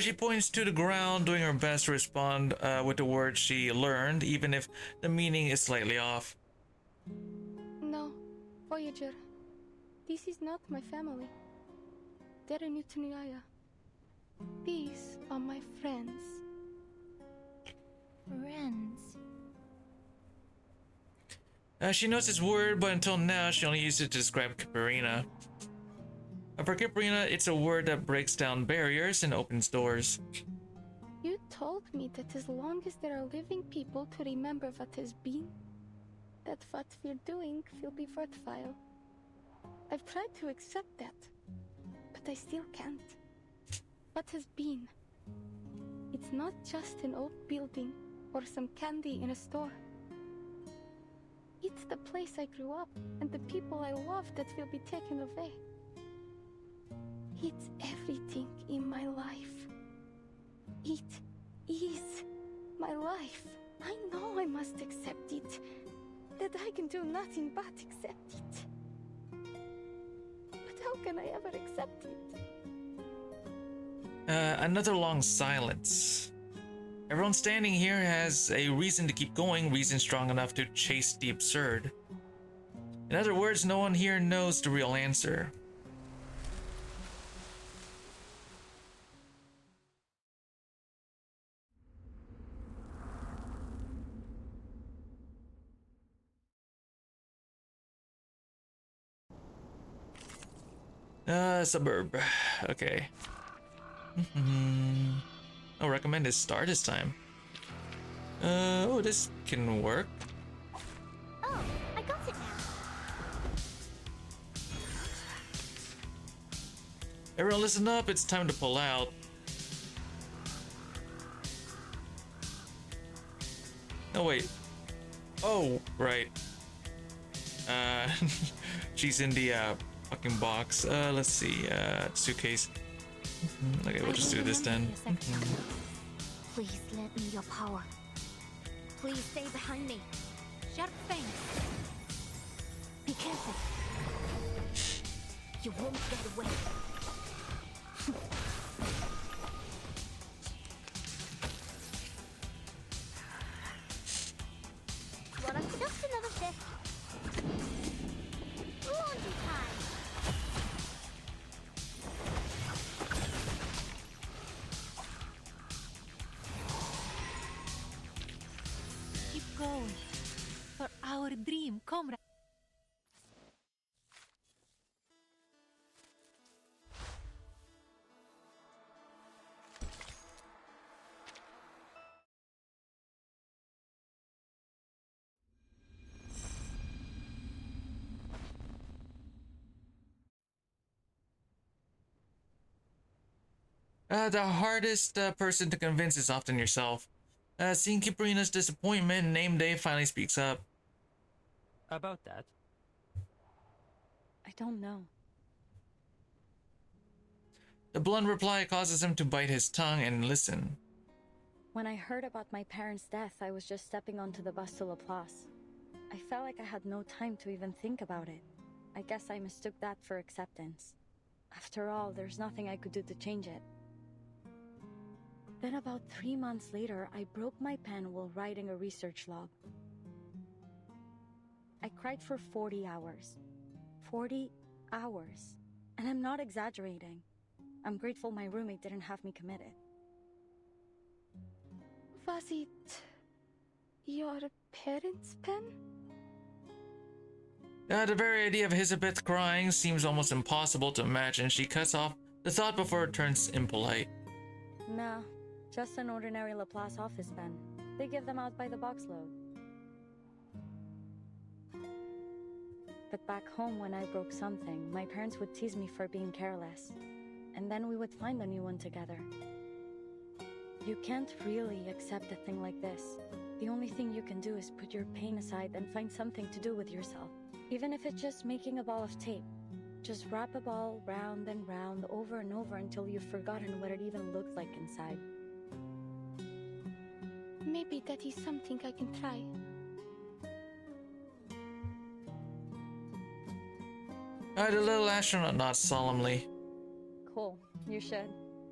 She points to the ground, doing her best to respond with the words she learned, even if the meaning is slightly off. No, Voyager. This is not my family. They're in Utuniaya. These are my friends. Friends. She knows this word, but until now she only used it to describe Kiprina. For Kiprina, it's a word that breaks down barriers and opens doors. You told me that as long as there are living people to remember what has been, that what we're doing will be worthwhile. I've tried to accept that, but I still can't. What has been? It's not just an old building or some candy in a store. It's the place I grew up and the people I love that will be taken away. It's everything in my life. It is my life. I know I must accept it. That I can do nothing but accept it. But how can I ever accept it? Another long silence. Everyone standing here has a reason to keep going, reason strong enough to chase the absurd. In other words, no one here knows the real answer. Suburb. Okay. Oh, recommended star this time. Oh, this can work. Oh, I got it now. Everyone listen up, it's time to pull out. No, wait. Oh, right. She's in the, fucking box. Let's see, suitcase. Okay, we'll just do this then. Please lend me your power. Please stay behind me. Sharp fangs. Be careful. You won't get away. Well, I'm just another step. Laundry time. Keep going. For our dream, comrade. The hardest person to convince is often yourself. Seeing Kiprina's disappointment, Name Day finally speaks up. About that? I don't know. The blunt reply causes him to bite his tongue and listen. When I heard about my parents' death, I was just stepping onto the bus to La Place. I felt like I had no time to even think about it. I guess I mistook that for acceptance. After all, there's nothing I could do to change it. Then about 3 months later, I broke my pen while writing a research log. I cried for 40 hours. 40 hours. And I'm not exaggerating. I'm grateful my roommate didn't have me commit it. Was it your parents' pen? The very idea of Elizabeth crying seems almost impossible to imagine. She cuts off the thought before it turns impolite. Nah, just an ordinary Laplace office pen. They give them out by the boxload. But back home, when I broke something, my parents would tease me for being careless. And then we would find a new one together. You can't really accept a thing like this. The only thing you can do is put your pain aside and find something to do with yourself. Even if it's just making a ball of tape. Just wrap a ball round and round over and over until you've forgotten what it even looked like inside. Maybe that is something I can try. The little astronaut nods solemnly. Cool, you should.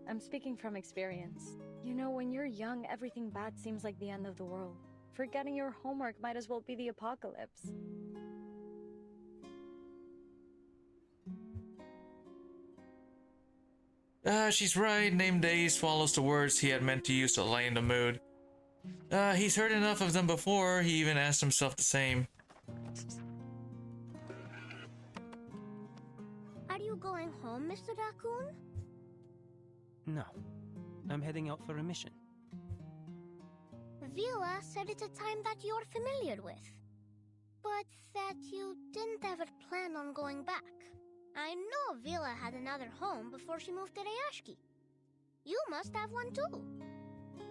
I'm speaking from experience. You know, when you're young, everything bad seems like the end of the world. Forgetting your homework might as well be the apocalypse. She's right. Name day swallows the words he had meant to use to lighten the mood. He's heard enough of them before. He even asked himself the same. Are you going home, Mr. Raccoon? No. I'm heading out for a mission. Vila said it's a time that you're familiar with. But that you didn't ever plan on going back. I know Vila had another home before she moved to Rayashki. You must have one too.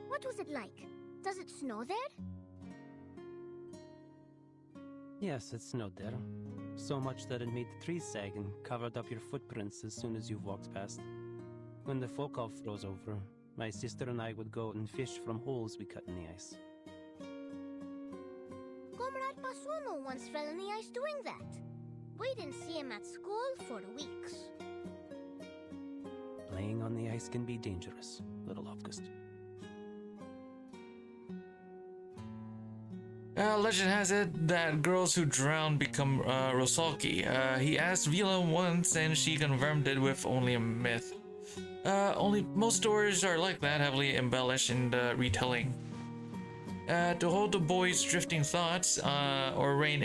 What was it like? Does it snow there? Yes, it snowed there. So much that it made the trees sag and covered up your footprints as soon as you walked past. When the Volkov froze over, my sister and I would go and fish from holes we cut in the ice. Comrade Pasuno once fell in the ice doing that. We didn't see him at school for weeks. Playing on the ice can be dangerous, little August. Legend has it that girls who drown become Rosalki. He asked Vila once and she confirmed it with only a myth. Most stories are like that, heavily embellished in the retelling. To hold the boy's drifting thoughts, or rein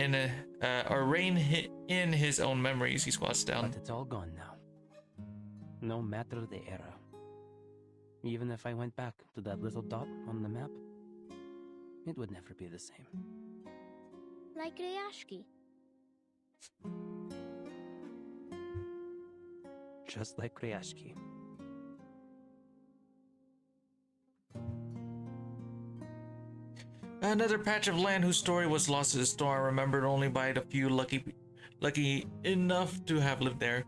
in his own memories, he squats down. But it's all gone now. No matter the era. Even if I went back to that little dot on the map, it would never be the same. Like Rayashki. Just like Rayashki. Another patch of land whose story was lost to the storm, remembered only by the few lucky enough to have lived there.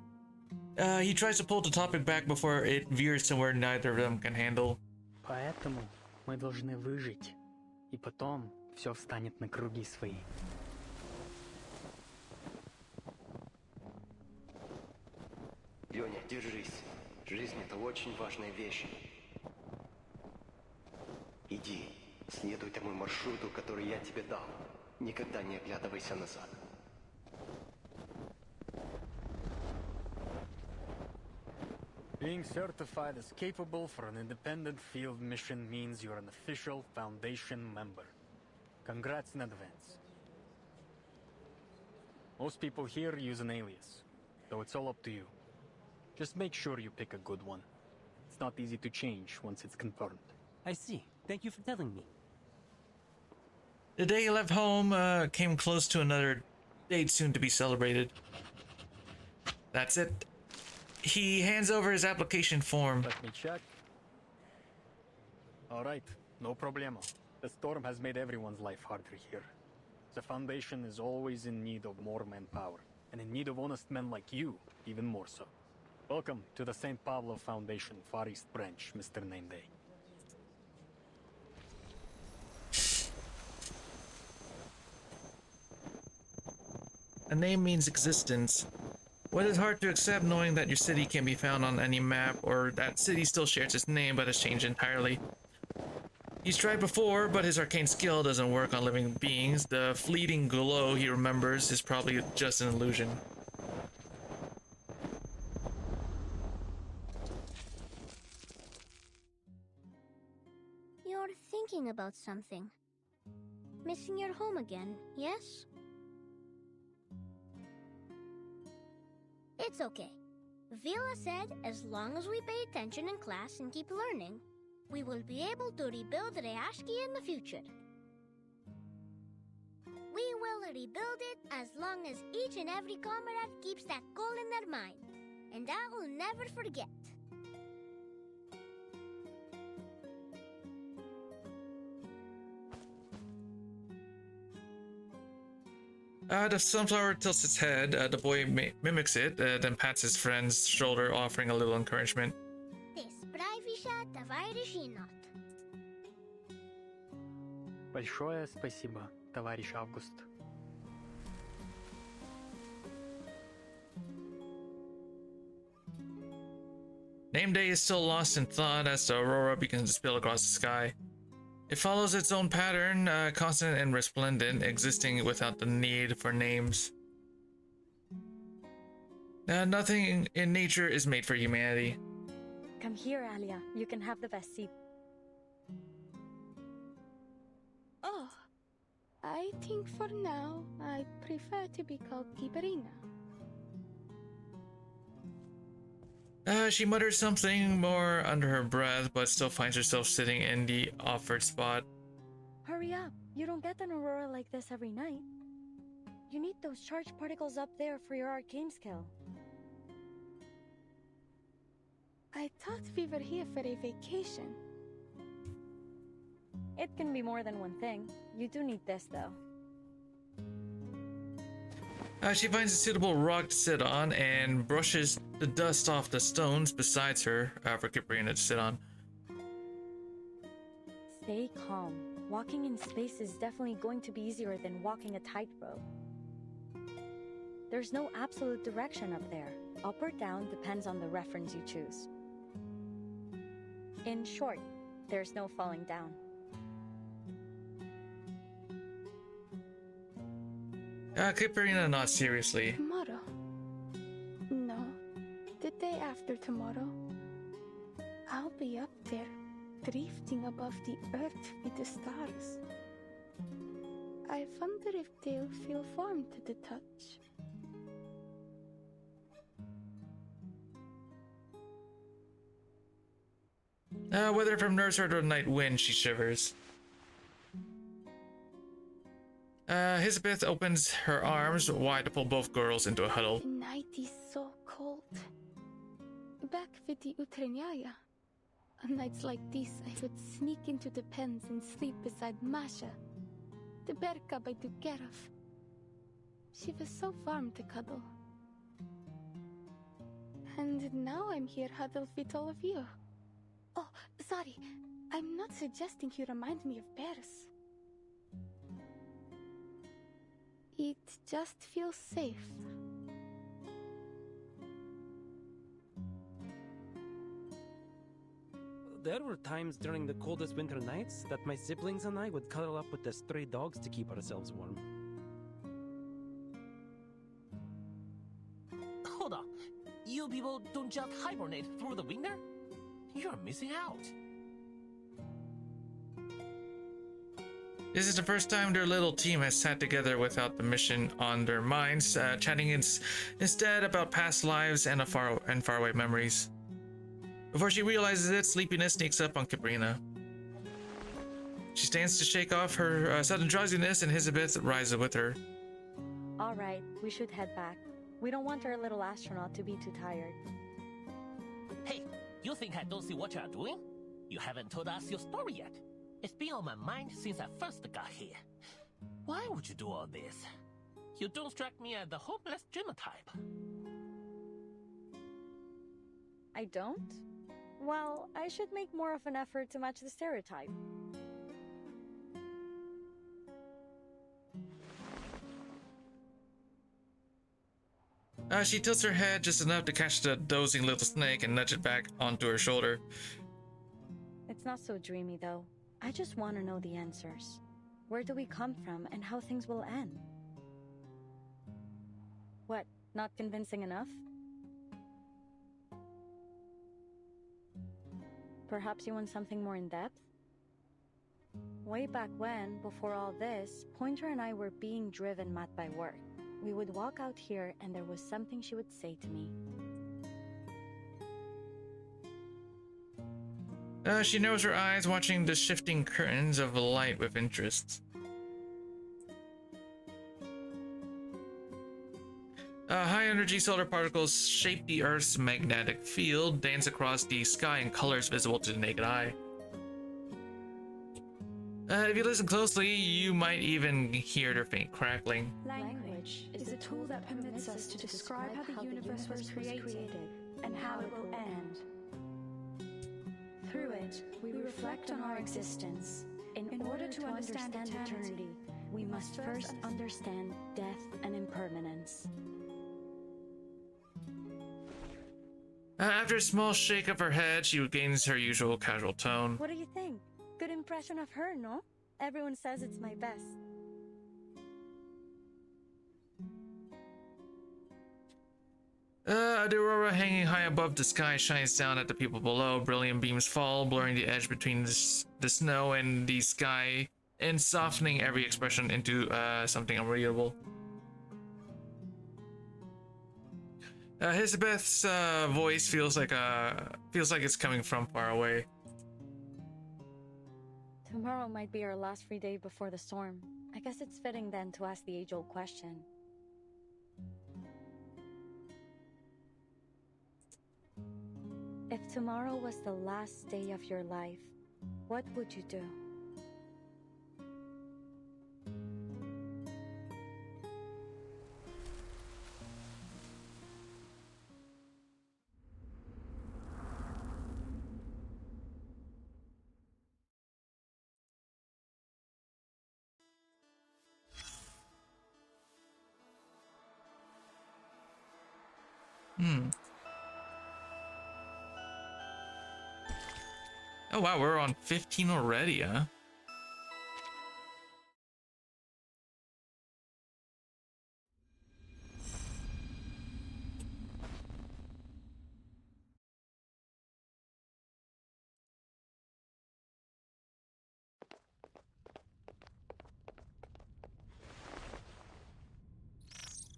He tries to pull the topic back before it veers somewhere neither of them can handle. Поэтому мы должны выжить, и потом все встанет на круги свои. Леня, держись. Жизнь — это очень важная вещь. Иди, следуй тому маршруту, который я тебе дал. Никогда не оглядывайся назад. Being certified as capable for an independent field mission means you're an official Foundation member. Congrats in advance. Most people here use an alias, though it's all up to you. Just make sure you pick a good one. It's not easy to change once it's confirmed. I see. Thank you for telling me. The day he left home came close to another date soon to be celebrated. That's it. He hands over his application form. Let me check. All right, no problemo. The storm has made everyone's life harder here. The Foundation is always in need of more manpower, and in need of honest men like you, even more so. Welcome to the St. Pavlo Foundation Far East Branch, Mr. Nameday. A name means existence. What is hard to accept knowing that your city can be found on any map, or that city still shares its name but has changed entirely. He's tried before, but his arcane skill doesn't work on living beings. The fleeting glow he remembers is probably just an illusion. You're thinking about something. Missing your home again, yes? It's okay. Vila said as long as we pay attention in class and keep learning, we will be able to rebuild Rayashki in the future. We will rebuild it as long as each and every comrade keeps that goal in their mind. And I will never forget. The sunflower tilts its head. The boy mimics it, then pats his friend's shoulder, offering a little encouragement. Большое спасибо, товарищ Август. Name day is still lost in thought as the aurora begins to spill across the sky. It follows its own pattern, constant and resplendent, existing without the need for names. Nothing in nature is made for humanity. Come here, Alia. You can have the best seat. Oh, I think for now I prefer to be called Kibarina. She mutters something more under her breath, but still finds herself sitting in the offered spot. Hurry up. You don't get an aurora like this every night. You need those charged particles up there for your arcane skill. I thought we were here for a vacation. It can be more than one thing. You do need this, though. She finds a suitable rock to sit on and brushes the dust off the stones beside her for Kiprina to sit on. Stay calm. Walking in space is definitely going to be easier than walking a tightrope. There's no absolute direction up there. Up or down depends on the reference you choose. In short, there's no falling down. Kiprina nods seriously. Tomorrow? No, the day after tomorrow. I'll be up there, drifting above the earth with the stars. I wonder if they'll feel warm to the touch. Whether from nurse or the night wind, she shivers. Elizabeth opens her arms wide to pull both girls into a huddle. The night is so cold. Back with the Utreniaya. On nights like this, I would sneak into the pens and sleep beside Masha, the bear cub I took care of. She was so warm to cuddle. And now I'm here huddled with all of you. Oh, sorry. I'm not suggesting you remind me of bears. It just feels safe. There were times during the coldest winter nights that my siblings and I would cuddle up with the stray dogs to keep ourselves warm. Hold on. You people don't just hibernate through the winter? You're missing out. This is the first time their little team has sat together without the mission on their minds, chatting instead about past lives and faraway memories. Before she realizes it, sleepiness sneaks up on Kiprina. She stands to shake off her sudden drowsiness, and Elizabeth rises with her. All right, we should head back. We don't want our little astronaut to be too tired. Hey, you think I don't see what you're doing? You haven't told us your story yet. It's been on my mind since I first got here. Why would you do all this? You don't strike me as the hopeless dreamer type. I don't? Well, I should make more of an effort to match the stereotype. She tilts her head just enough to catch the dozing little snake and nudge it back onto her shoulder. It's not so dreamy, though. I just want to know the answers. Where do we come from and how things will end? What, not convincing enough? Perhaps you want something more in-depth? Way back when, before all this, Pointer and I were being driven mad by work. We would walk out here and there was something she would say to me. She narrows her eyes, watching the shifting curtains of light with interest. High-energy solar particles shape the Earth's magnetic field, dance across the sky in colors visible to the naked eye. If you listen closely, you might even hear their faint crackling. Language is a tool that permits us to describe how the universe was created and how it will end. Through it, we reflect on our existence. In order to understand eternity, we must first understand death and impermanence. After a small shake of her head, she regains her usual casual tone. What do you think? Good impression of her, no? Everyone says it's my best. The aurora hanging high above the sky shines down at the people below. Brilliant beams fall, blurring the edge between the snow and the sky, and softening every expression into something unreadable. Elizabeth's voice feels like it's coming from far away. Tomorrow might be our last free day before the storm. I guess it's fitting then to ask the age-old question. If tomorrow was the last day of your life, what would you do? Oh wow, we're on 15 already, huh?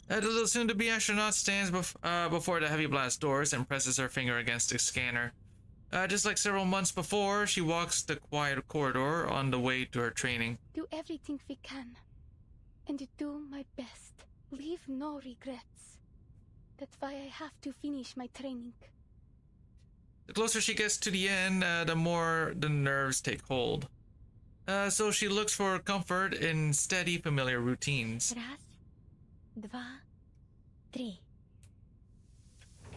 The little soon-to-be astronaut stands before the heavy blast doors and presses her finger against the scanner. Just like several months before, she walks the quiet corridor on the way to her training. Do everything we can, and do my best. Leave no regrets. That's why I have to finish my training. The closer she gets to the end, the more the nerves take hold. So she looks for comfort in steady, familiar routines. Raz, dva, tri.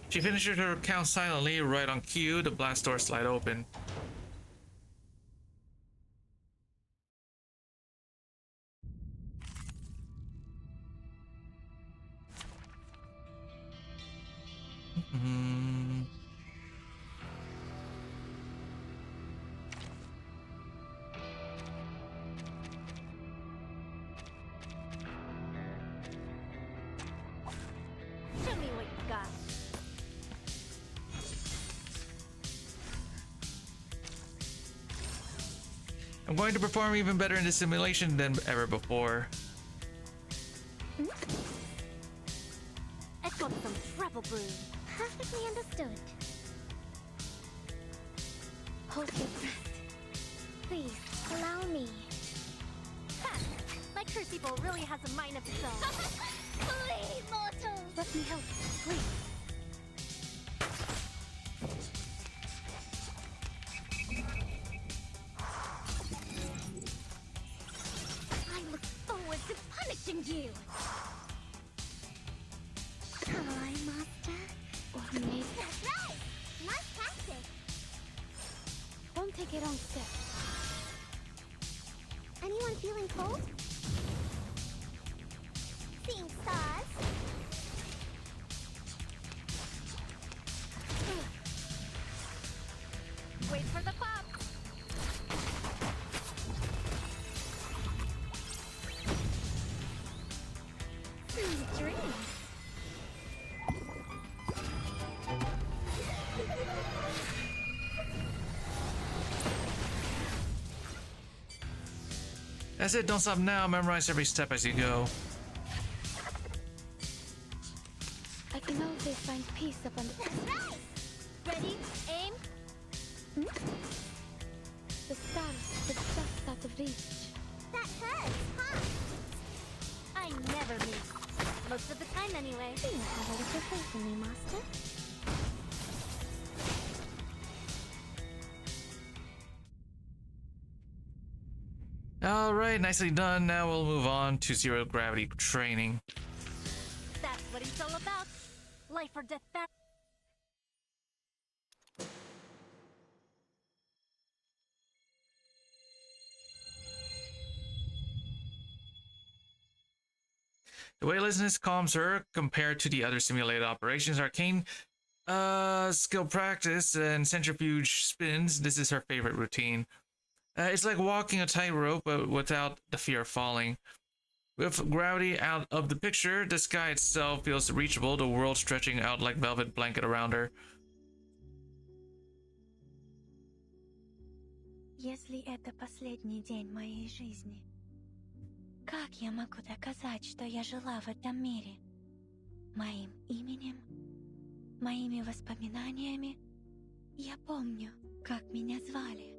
She finishes her count silently. Right on cue, the blast doors slide open. Show me what you got. I'm going to perform even better in this simulation than ever before. Let's go some trouble brew. Perfectly understood. Hold your breath. Please, allow me. Ha! My crucible really has a mind of its own. Please, mortals! Let me help, please. I look forward to punishing you. Hi, Master. Or maybe That's right. Nice tactic. won't take a wrong step. Anyone feeling cold? Seeing stars? Wait for the pop. Sweet dreams. That's it, don't stop now. Memorize every step as you go. I can always find peace upon the... That's right. Ready, aim. The stars are just out of reach. That hurts, huh? I never miss. Most of the time, anyway. Do you have a little faith in me, Master? Alright, nicely done. Now we'll move on to zero gravity training. That's what it's all about. Life or death battle. The weightlessness calms her compared to the other simulated operations. Arcane skill practice and centrifuge spins. This is her favorite routine. It's like walking a tightrope, but without the fear of falling. With gravity out of the picture, the sky itself feels reachable, the world stretching out like velvet blanket around her. Если это последний день моей жизни, как я могу доказать, что я жила в этом мире? Моим именем? Моими воспоминаниями? Я помню, как меня звали.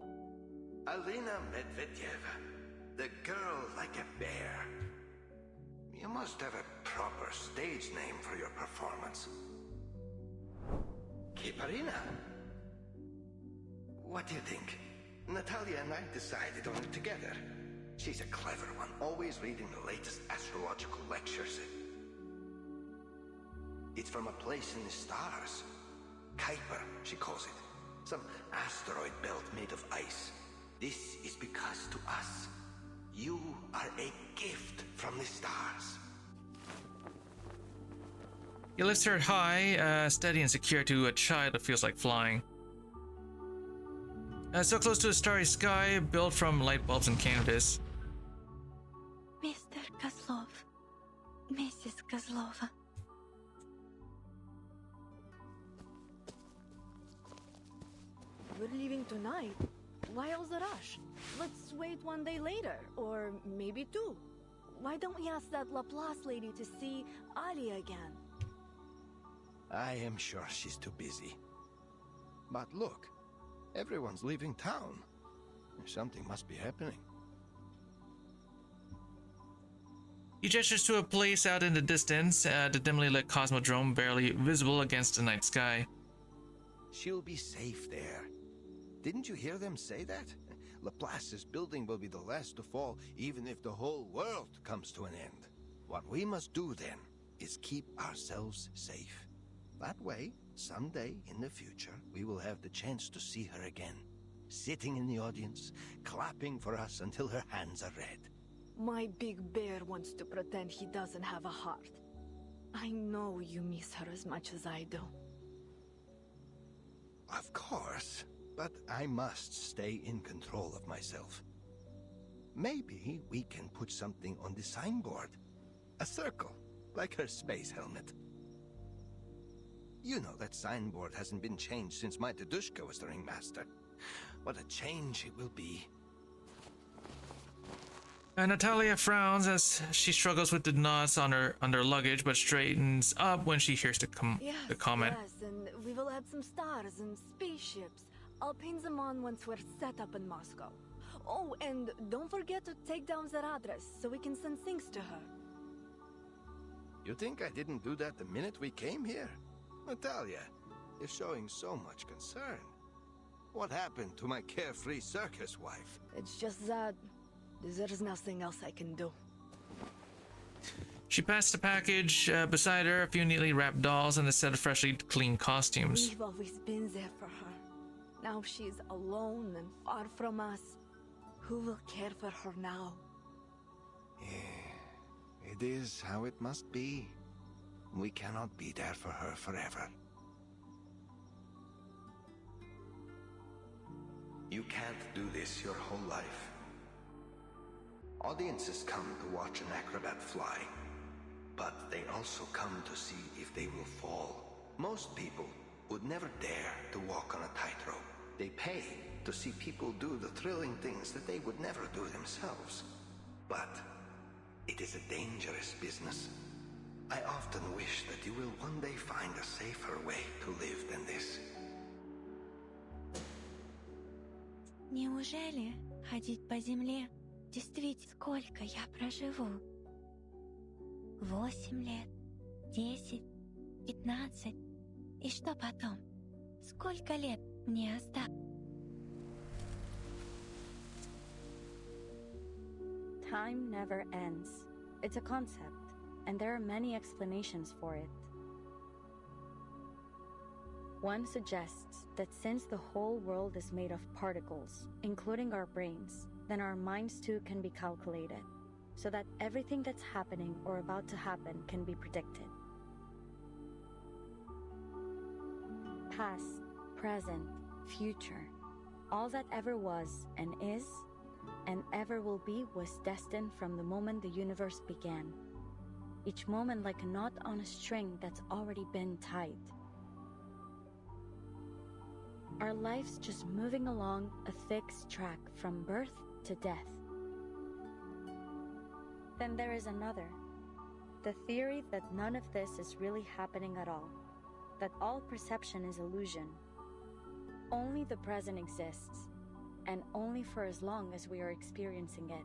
Alina Medvedeva, the girl like a bear. You must have a proper stage name for your performance. Kiparina? What do you think? Natalia and I decided on it together. She's a clever one, always reading the latest astrological lectures. It's from a place in the stars. Kuiper, she calls it. Some asteroid belt made of ice. This is because to us, you are a gift from the stars. He lifts her high, steady and secure to a child that feels like flying. So close to a starry sky, built from light bulbs and canvas. Mr. Kozlov, Mrs. Kozlova. We're leaving tonight. Why all the rush? Let's wait one day later, or maybe two. Why don't we ask that Laplace lady to see Ali again? I am sure she's too busy. But look, everyone's leaving town. Something must be happening. He gestures to a place out in the distance, the dimly lit cosmodrome barely visible against the night sky. She'll be safe there. Didn't you hear them say that? Laplace's building will be the last to fall, even if the whole world comes to an end. What we must do then is keep ourselves safe. That way, someday in the future, we will have the chance to see her again, sitting in the audience, clapping for us until her hands are red. My big bear wants to pretend he doesn't have a heart. I know you miss her as much as I do. Of course, but I must stay in control of myself. Maybe we can put something on the signboard. A circle, like her space helmet. You know that signboard hasn't been changed since my Dedushka was the ringmaster. What a change it will be. Natalia frowns as she struggles with the knots on her luggage, but straightens up when she hears the comment. Yes, and we will add some stars and spaceships. I'll paint them on once we're set up in Moscow. Oh, and don't forget to take down their address so we can send things to her. You think I didn't do that the minute we came here? Natalia, you're showing so much concern. What happened to my carefree circus wife? It's just that there's nothing else I can do. She passed the package beside her, a few neatly wrapped dolls and a set of freshly cleaned costumes. We've always been there for her. Now she's alone and far from us. Who will care for her now? Yeah, it is how it must be. We cannot be there for her forever. You can't do this your whole life. Audiences come to watch an acrobat fly, but they also come to see if they will fall. Most people would never dare to walk on a tightrope. They pay to see people do the thrilling things that they would never do themselves. But it is a dangerous business. I often wish that you will one day find a safer way to live than this. Неужели ходить по земле? Действительно, сколько я проживу? 8 лет, 10, 15. И что потом? Сколько лет мне осталось? Time never ends. It's a concept, and there are many explanations for it. One suggests that since the whole world is made of particles, including our brains, then our minds too can be calculated, so that everything that's happening or about to happen can be predicted. Past, present, future, all that ever was and is, and ever will be was destined from the moment the universe began. Each moment like a knot on a string that's already been tied. Our lives just moving along a fixed track from birth to death. Then there is another. The theory that none of this is really happening at all. That all perception is illusion. Only the present exists, and only for as long as we are experiencing it.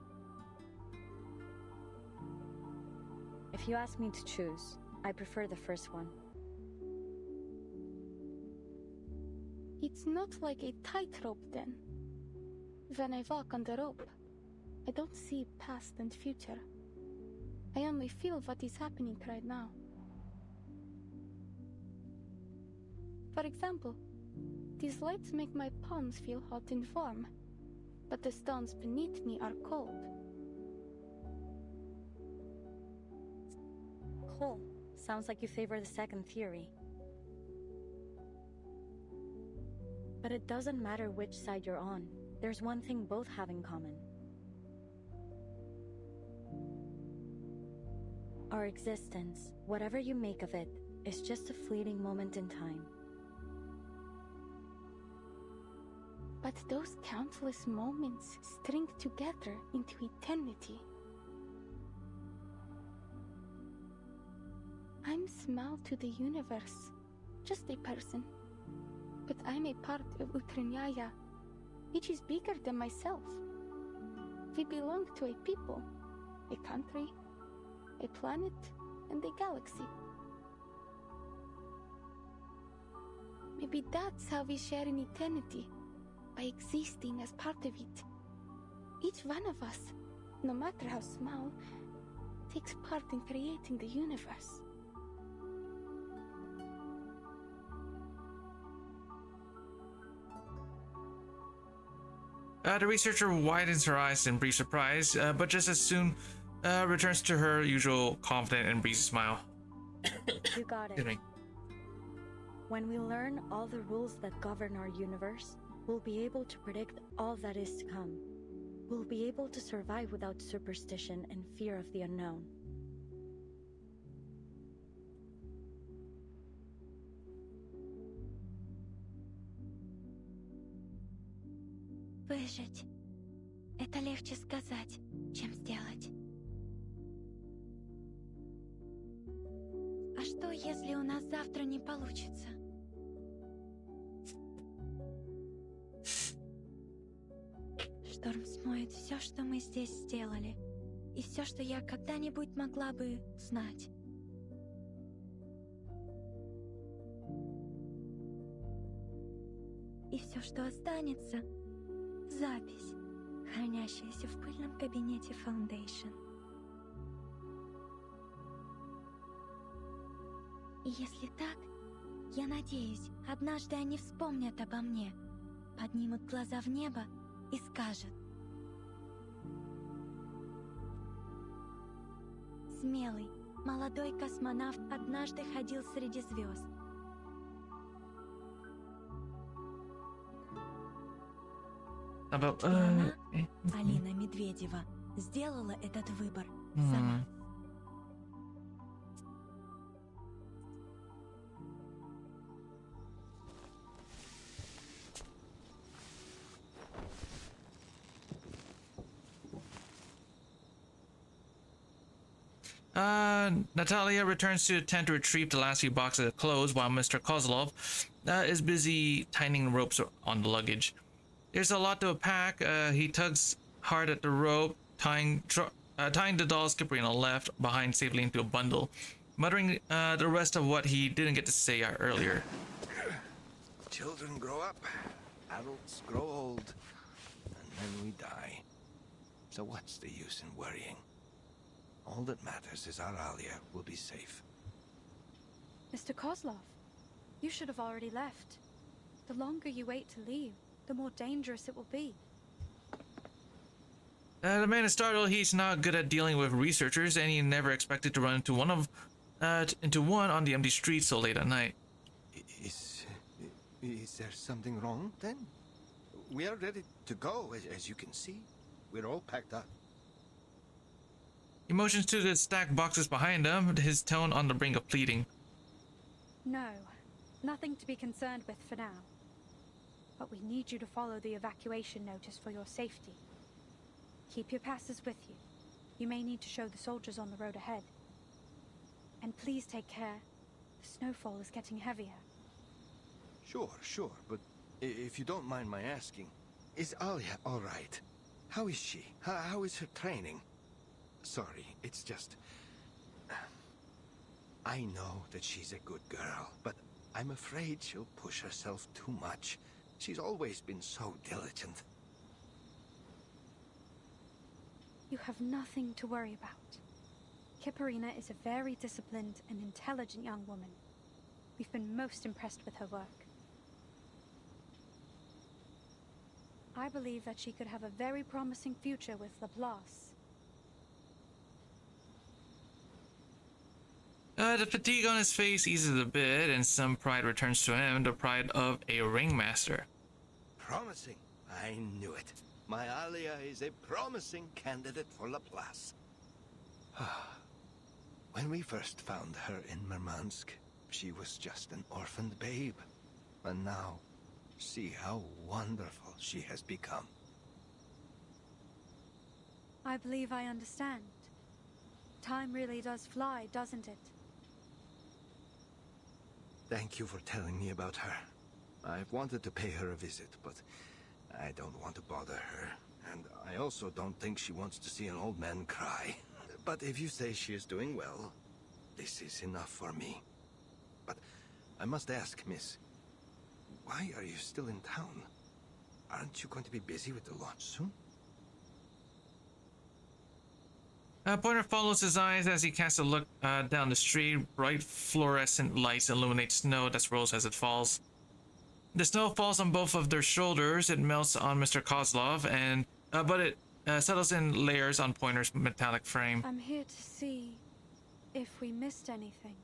If you ask me to choose, I prefer the first one. It's not like a tightrope then. When I walk on the rope, I don't see past and future. I only feel what is happening right now. For example, these lights make my palms feel hot and warm, but the stones beneath me are cold. Cool. Sounds like you favor the second theory. But it doesn't matter which side you're on. There's one thing both have in common. Our existence, whatever you make of it, is just a fleeting moment in time. But those countless moments string together into eternity. I'm small to the universe, just a person. But I'm a part of Utranyaya, which is bigger than myself. We belong to a people, a country, a planet, and a galaxy. Maybe that's how we share in eternity, by existing as part of it. Each one of us, no matter how small, takes part in creating the universe. The researcher widens her eyes in brief surprise, but just as soon returns to her usual confident and breezy smile. You got it. When we learn all the rules that govern our universe, we'll be able to predict all that is to come. We'll be able to survive without superstition and fear of the unknown. Выжить. Это легче сказать, чем сделать. А что, если у нас завтра не получится? Шторм смоет все, что мы здесь сделали, и все, что я когда-нибудь могла бы знать. И все, что останется, запись, хранящаяся в пыльном кабинете Foundation. И если так, я надеюсь, однажды они вспомнят обо мне, поднимут глаза в небо и скажут: смелый, молодой космонавт однажды ходил среди звезд. И она, Алина Медведева, сделала этот выбор сама. Natalia returns to the tent to retrieve the last few boxes of clothes while Mr. Kozlov is busy tightening ropes on the luggage. There's a lot to pack. He tugs hard at the rope, tying the doll Skipper on the left behind safely into a bundle. muttering the rest of what he didn't get to say earlier. Children grow up, adults grow old, and then we die. So what's the use in worrying? All that matters is our Alia will be safe. Mr. Kozlov, you should have already left. The longer you wait to leave, the more dangerous it will be. The man is startled. He's not good at dealing with researchers, and he never expected to run into one on the empty street so late at night. Is there something wrong, then? We are ready to go, as you can see. We're all packed up. He motions to the stacked boxes behind him, his tone on the brink of pleading. No, nothing to be concerned with for now. But we need you to follow the evacuation notice for your safety. Keep your passes with you. You may need to show the soldiers on the road ahead. And please take care. The snowfall is getting heavier. Sure, but if you don't mind my asking, is Alia all right? How is she? How is her training? Sorry, it's just... I know that she's a good girl, but I'm afraid she'll push herself too much. She's always been so diligent. You have nothing to worry about. Kipperina is a very disciplined and intelligent young woman. We've been most impressed with her work. I believe that she could have a very promising future with Laplace. The fatigue on his face eases a bit, and some pride returns to him, the pride of a ringmaster. Promising? I knew it. My Alia is a promising candidate for Laplace. When we first found her in Murmansk, she was just an orphaned babe. And now, see how wonderful she has become. I believe I understand. Time really does fly, doesn't it? Thank you for telling me about her. I've wanted to pay her a visit, but I don't want to bother her. And I also don't think she wants to see an old man cry. But if you say she is doing well, this is enough for me. But I must ask, miss, why are you still in town? Aren't you going to be busy with the launch soon? Pointer follows his eyes as he casts a look down the street. Bright fluorescent lights illuminate snow that rolls as it falls. The snow falls on both of their shoulders. It melts on Mr. Kozlov, and but it settles in layers on Pointer's metallic frame. I'm here to see if we missed anything.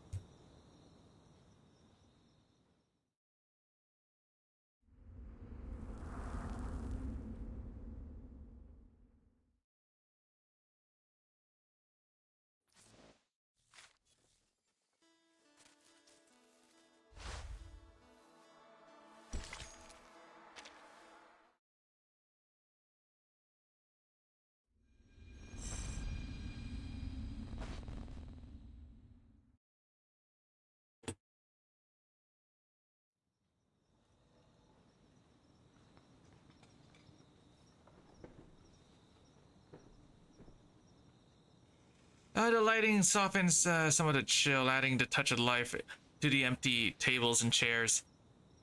The lighting softens some of the chill, adding the touch of life to the empty tables and chairs.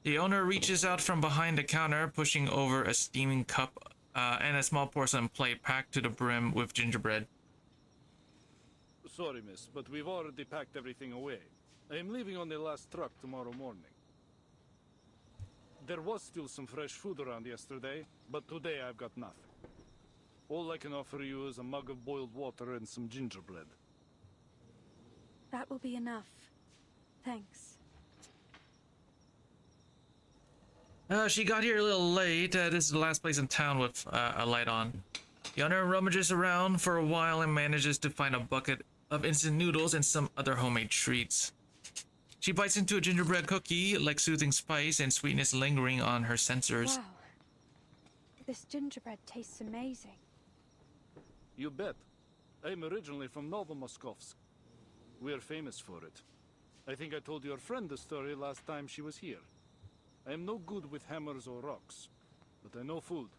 The owner reaches out from behind the counter, pushing over a steaming cup and a small porcelain plate packed to the brim with gingerbread. Sorry, miss, but we've already packed everything away. I am leaving on the last truck tomorrow morning. There was still some fresh food around yesterday, but today I've got nothing. All I can offer you is a mug of boiled water and some gingerbread. That will be enough. Thanks. She got here a little late. This is the last place in town with a light on. The owner rummages around for a while and manages to find a bucket of instant noodles and some other homemade treats. She bites into a gingerbread cookie, like soothing spice and sweetness lingering on her sensors. Wow. This gingerbread tastes amazing. You bet. I'm originally from Novomoskovsk. We're famous for it. I think I told your friend the story last time she was here. I am no good with hammers or rocks, but I know food.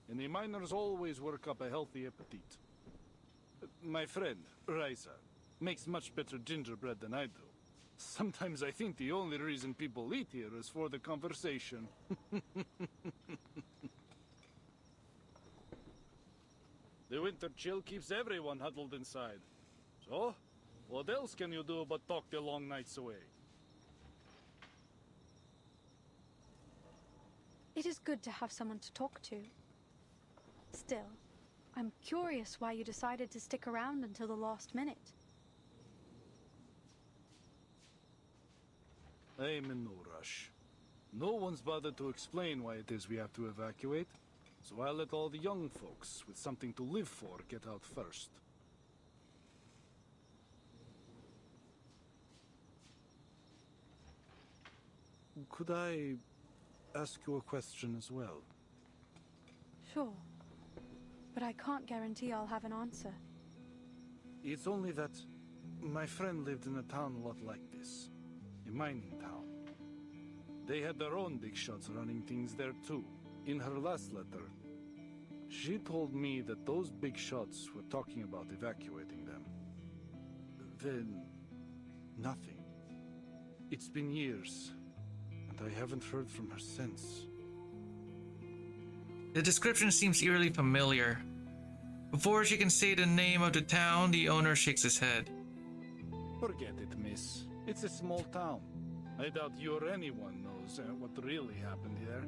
And the miners always work up a healthy appetite. My friend, Raisa, Makes much better gingerbread than I do. Sometimes I think the only reason people eat here is for the conversation. The winter chill keeps everyone huddled inside. So, what else can you do but talk the long nights away? It is good to have someone to talk to. Still, I'm curious why you decided to stick around until the last minute. I'm in no rush. No one's bothered to explain why it is we have to evacuate, so I'll let all the young folks with something to live for get out first. Could I ask you a question as well? Sure. But I can't guarantee I'll have an answer. It's only that my friend lived in a town a lot like this. A mining town. They had their own big shots running things there too. In her last letter, she told me that those big shots were talking about evacuating them. Then, nothing. It's been years, and I haven't heard from her since. The description seems eerily familiar. Before she can say the name of the town, the owner shakes his head. Forget it, miss. It's a small town. I doubt you or anyone knows what really happened here.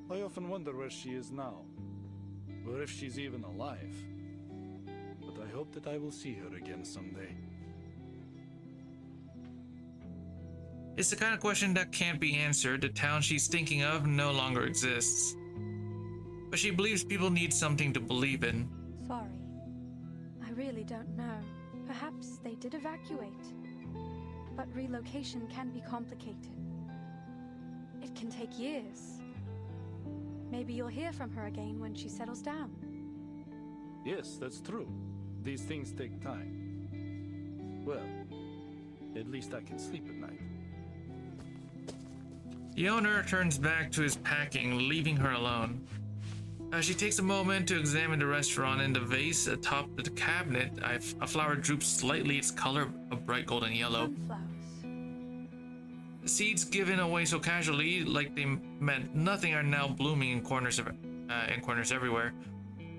I often wonder where she is now, or if she's even alive. But I hope that I will see her again someday. It's the kind of question that can't be answered. The town she's thinking of no longer exists. But she believes people need something to believe in. Sorry. I really don't know. Perhaps they did evacuate. But relocation can be complicated. It can take years. Maybe you'll hear from her again when she settles down. Yes, that's true. These things take time. Well, at least I can sleep at night. The owner turns back to his packing, leaving her alone. She takes a moment to examine the restaurant. In the vase atop the cabinet, a flower droops slightly, its color a bright golden yellow. Sunflowers. The seeds given away so casually, like they meant nothing, are now blooming in corners everywhere.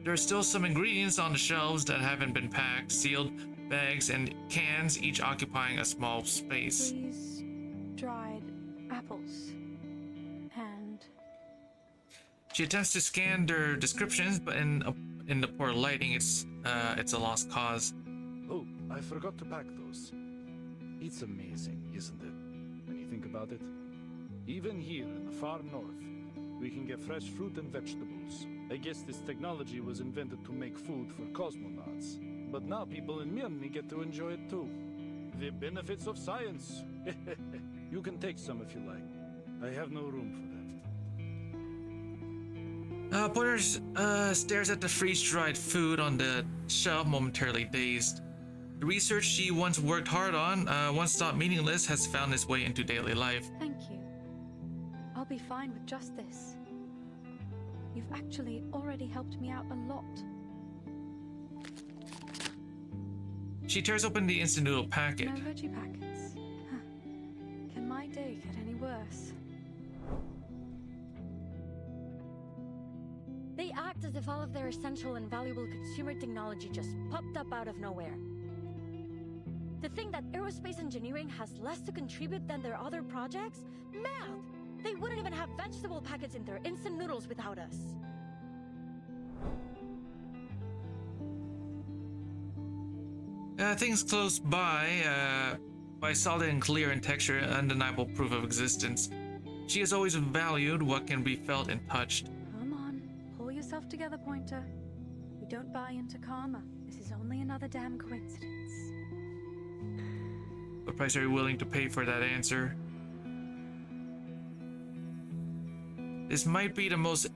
There are still some ingredients on the shelves that haven't been packed, sealed bags and cans, each occupying a small space. Trees, dried apples, and She attempts to scan their descriptions, but in the poor lighting, it's a lost cause. Oh, I forgot to pack those. It's amazing, isn't it? When you think about it. Even here in the far north, we can get fresh fruit and vegetables. I guess this technology was invented to make food for cosmonauts. But now people in Myrni get to enjoy it too. The benefits of science. You can take some if you like. I have no room for them. Pointer stares at the freeze-dried food on the shelf, momentarily dazed. The research she once worked hard on, once thought meaningless, has found its way into daily life. thank you. I'll be fine with just this. You've actually already helped me out a lot. She tears open the instant noodle packet. No veggie packets. Huh. Can my day get any worse? They act as if all of their essential and valuable consumer technology just popped up out of nowhere. To think that aerospace engineering has less to contribute than their other projects? Merde! They wouldn't even have vegetable packets in their instant noodles without us. Things close by solid and clear in texture, undeniable proof of existence. She has always valued what can be felt and touched. Come on, pull yourself together, Pointer. We don't buy into karma. This is only another damn coincidence. What price are you willing to pay for that answer? This might be the most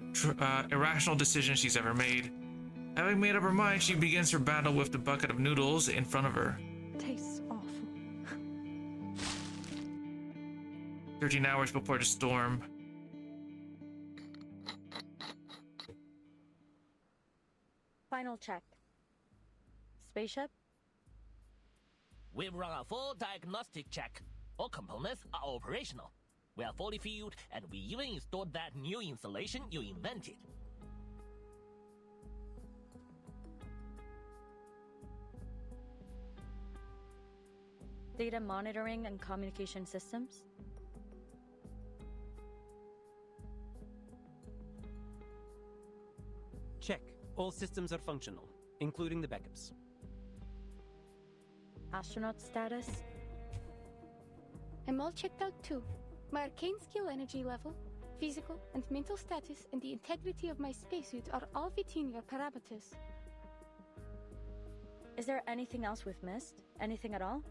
irrational decision she's ever made. Having made up her mind, she begins her battle with the bucket of noodles in front of her. Tastes awful. 13 hours before the storm. Final check. spaceship? We've run a full diagnostic check. All components are operational. We are fully fueled, and we even installed that new installation you invented. Data monitoring and communication systems? Check. All systems are functional, including the backups. Astronaut status? I'm all checked out too. My arcane skill energy level, physical and mental status, and the integrity of my spacesuit are all within your parameters. Is there anything else we've missed? Anything at all?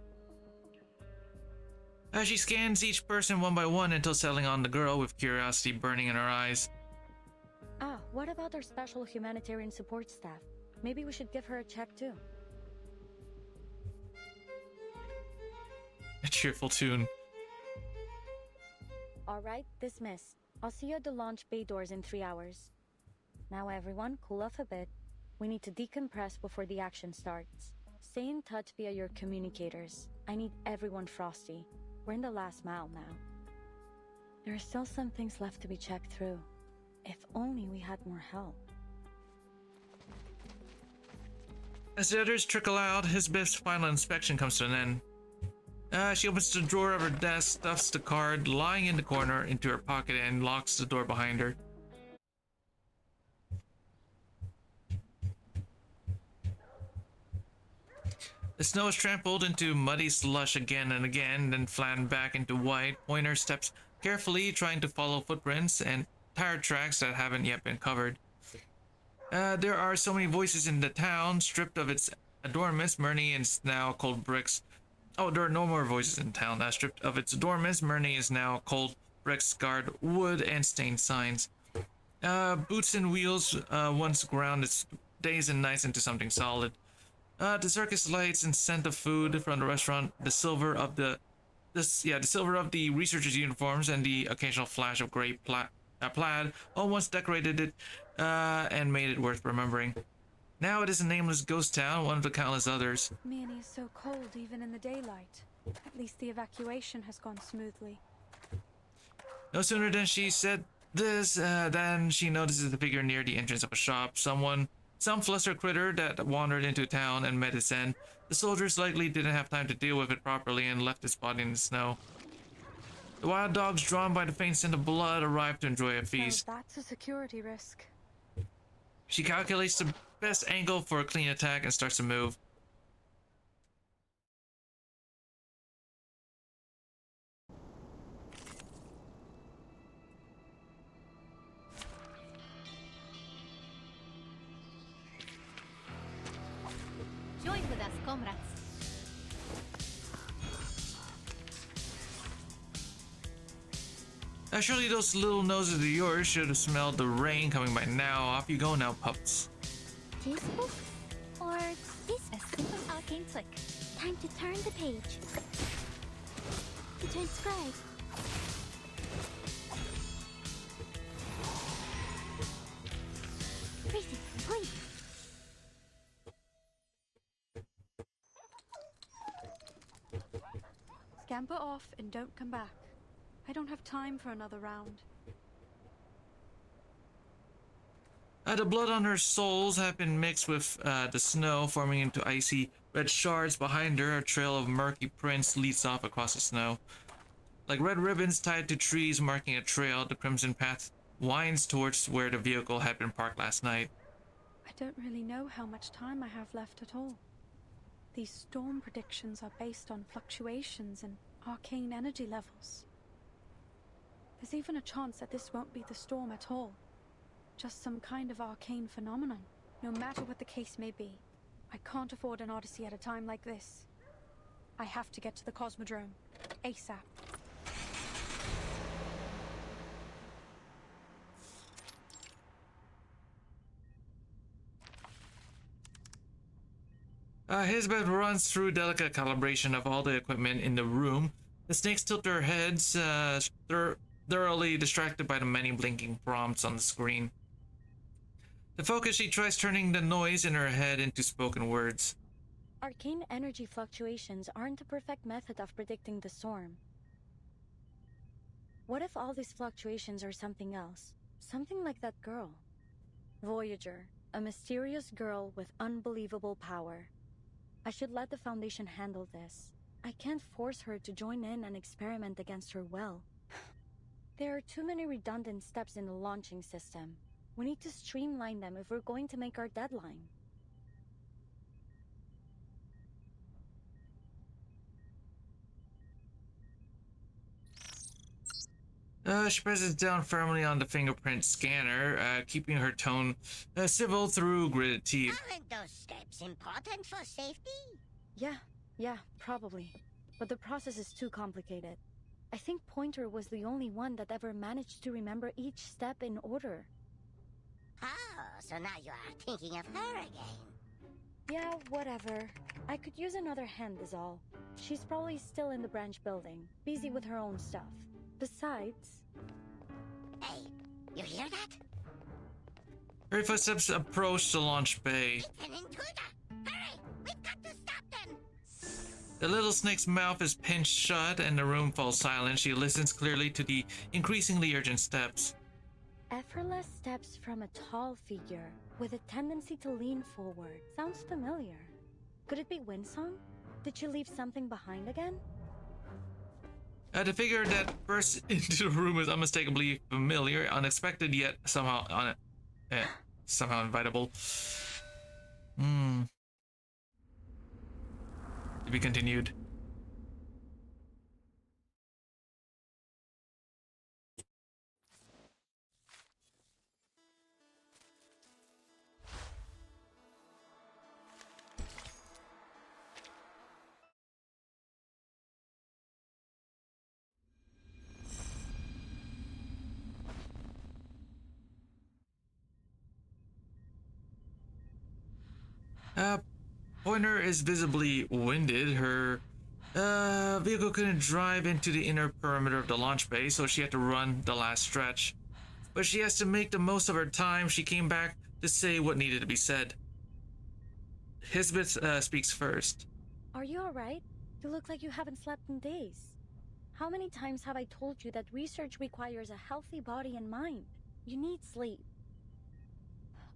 As she scans each person one by one until settling on the girl with curiosity burning in her eyes. Ah, what about our special humanitarian support staff? Maybe we should give her a check too. A cheerful tune. Alright, dismiss. I'll see you at the launch bay doors in 3 hours. Now everyone, cool off a bit. We need to decompress before the action starts. Stay in touch via your communicators. I need everyone frosty. We're in the last mile now. There are still some things left to be checked through. If only we had more help. As the others trickle out, Hizbith's final inspection comes to an end. She opens the drawer of her desk, stuffs the card lying in the corner into her pocket, and locks the door behind her. The snow is trampled into muddy slush again and again, then flattened back into white. Pointer steps carefully, trying to follow footprints and tire tracks that haven't yet been covered. There are so many voices in the town, stripped of its adornments. Murney is now cold bricks. Oh, there are no more voices in town. Stripped of its adornments, Murney is now cold bricks, scarred wood, and stained signs. Boots and wheels once ground its days and nights into something solid. The circus lights and scent of food from the restaurant, the silver of the researchers' uniforms, and the occasional flash of gray plaid all once decorated it and made it worth remembering. Now it is a nameless ghost town, one of the countless others. Mirny is so cold even in the daylight. At least the evacuation has gone smoothly. No sooner than she said this than she notices the figure near the entrance of a shop. Some flustered critter that wandered into town and met its end. The soldiers likely didn't have time to deal with it properly and left its body in the snow. The wild dogs, drawn by the faint scent of blood, arrived to enjoy a feast. So that's a security risk. She calculates the best angle for a clean attack and starts to move. Join with us, comrades. Surely those little noses of yours should have smelled the rain coming by now. Off you go now, pups. Peaceful? Or this a simple arcane trick? Time to turn the page. To transcribe. Crazy, please. Scamper off and don't come back. I don't have time for another round. The blood on her soles have been mixed with the snow, forming into icy red shards. Behind her, a trail of murky prints leads off across the snow. Like red ribbons tied to trees marking a trail, the crimson path winds towards where the vehicle had been parked last night. I don't really know how much time I have left at all. These storm predictions are based on fluctuations in arcane energy levels. There's even a chance that this won't be the storm at all. Just some kind of arcane phenomenon. No matter what the case may be, I can't afford an odyssey at a time like this. I have to get to the Cosmodrome. ASAP. Hizbeth runs through delicate calibration of all the equipment in the room. The snakes tilt their heads, thoroughly distracted by the many blinking prompts on the screen. To focus, she tries turning the noise in her head into spoken words. Arcane energy fluctuations aren't a perfect method of predicting the storm. What if all these fluctuations are something else? Something like that girl. Voyager, a mysterious girl with unbelievable power. I should let the Foundation handle this. I can't force her to join in and experiment against her will. There are too many redundant steps in the launching system. We need to streamline them if we're going to make our deadline. She presses down firmly on the fingerprint scanner, keeping her tone civil through gritted teeth. Aren't those steps important for safety? Yeah, probably. But the process is too complicated. I think Pointer was the only one that ever managed to remember each step in order. Oh, so now you are thinking of her again. Yeah, whatever. I could use another hand is all. She's probably still in the branch building, busy with her own stuff. Besides... Hey, you hear that? Her footsteps approach the launch bay. It's an intruder! Hurry! We've got to stop them! The little snake's mouth is pinched shut and the room falls silent. She listens clearly to the increasingly urgent steps. Effortless steps from a tall figure, with a tendency to lean forward. Sounds familiar. Could it be Winsong? Did she leave something behind again? The figure that bursts into the room is unmistakably familiar, unexpected, yet somehow somehow invitable. To be continued. Pointer is visibly winded. Her vehicle couldn't drive into the inner perimeter of the launch bay, so she had to run the last stretch. But she has to make the most of her time. She came back to say what needed to be said. Hisbeth speaks first. Are you alright? You look like you haven't slept in days. How many times have I told you that research requires a healthy body and mind? You need sleep.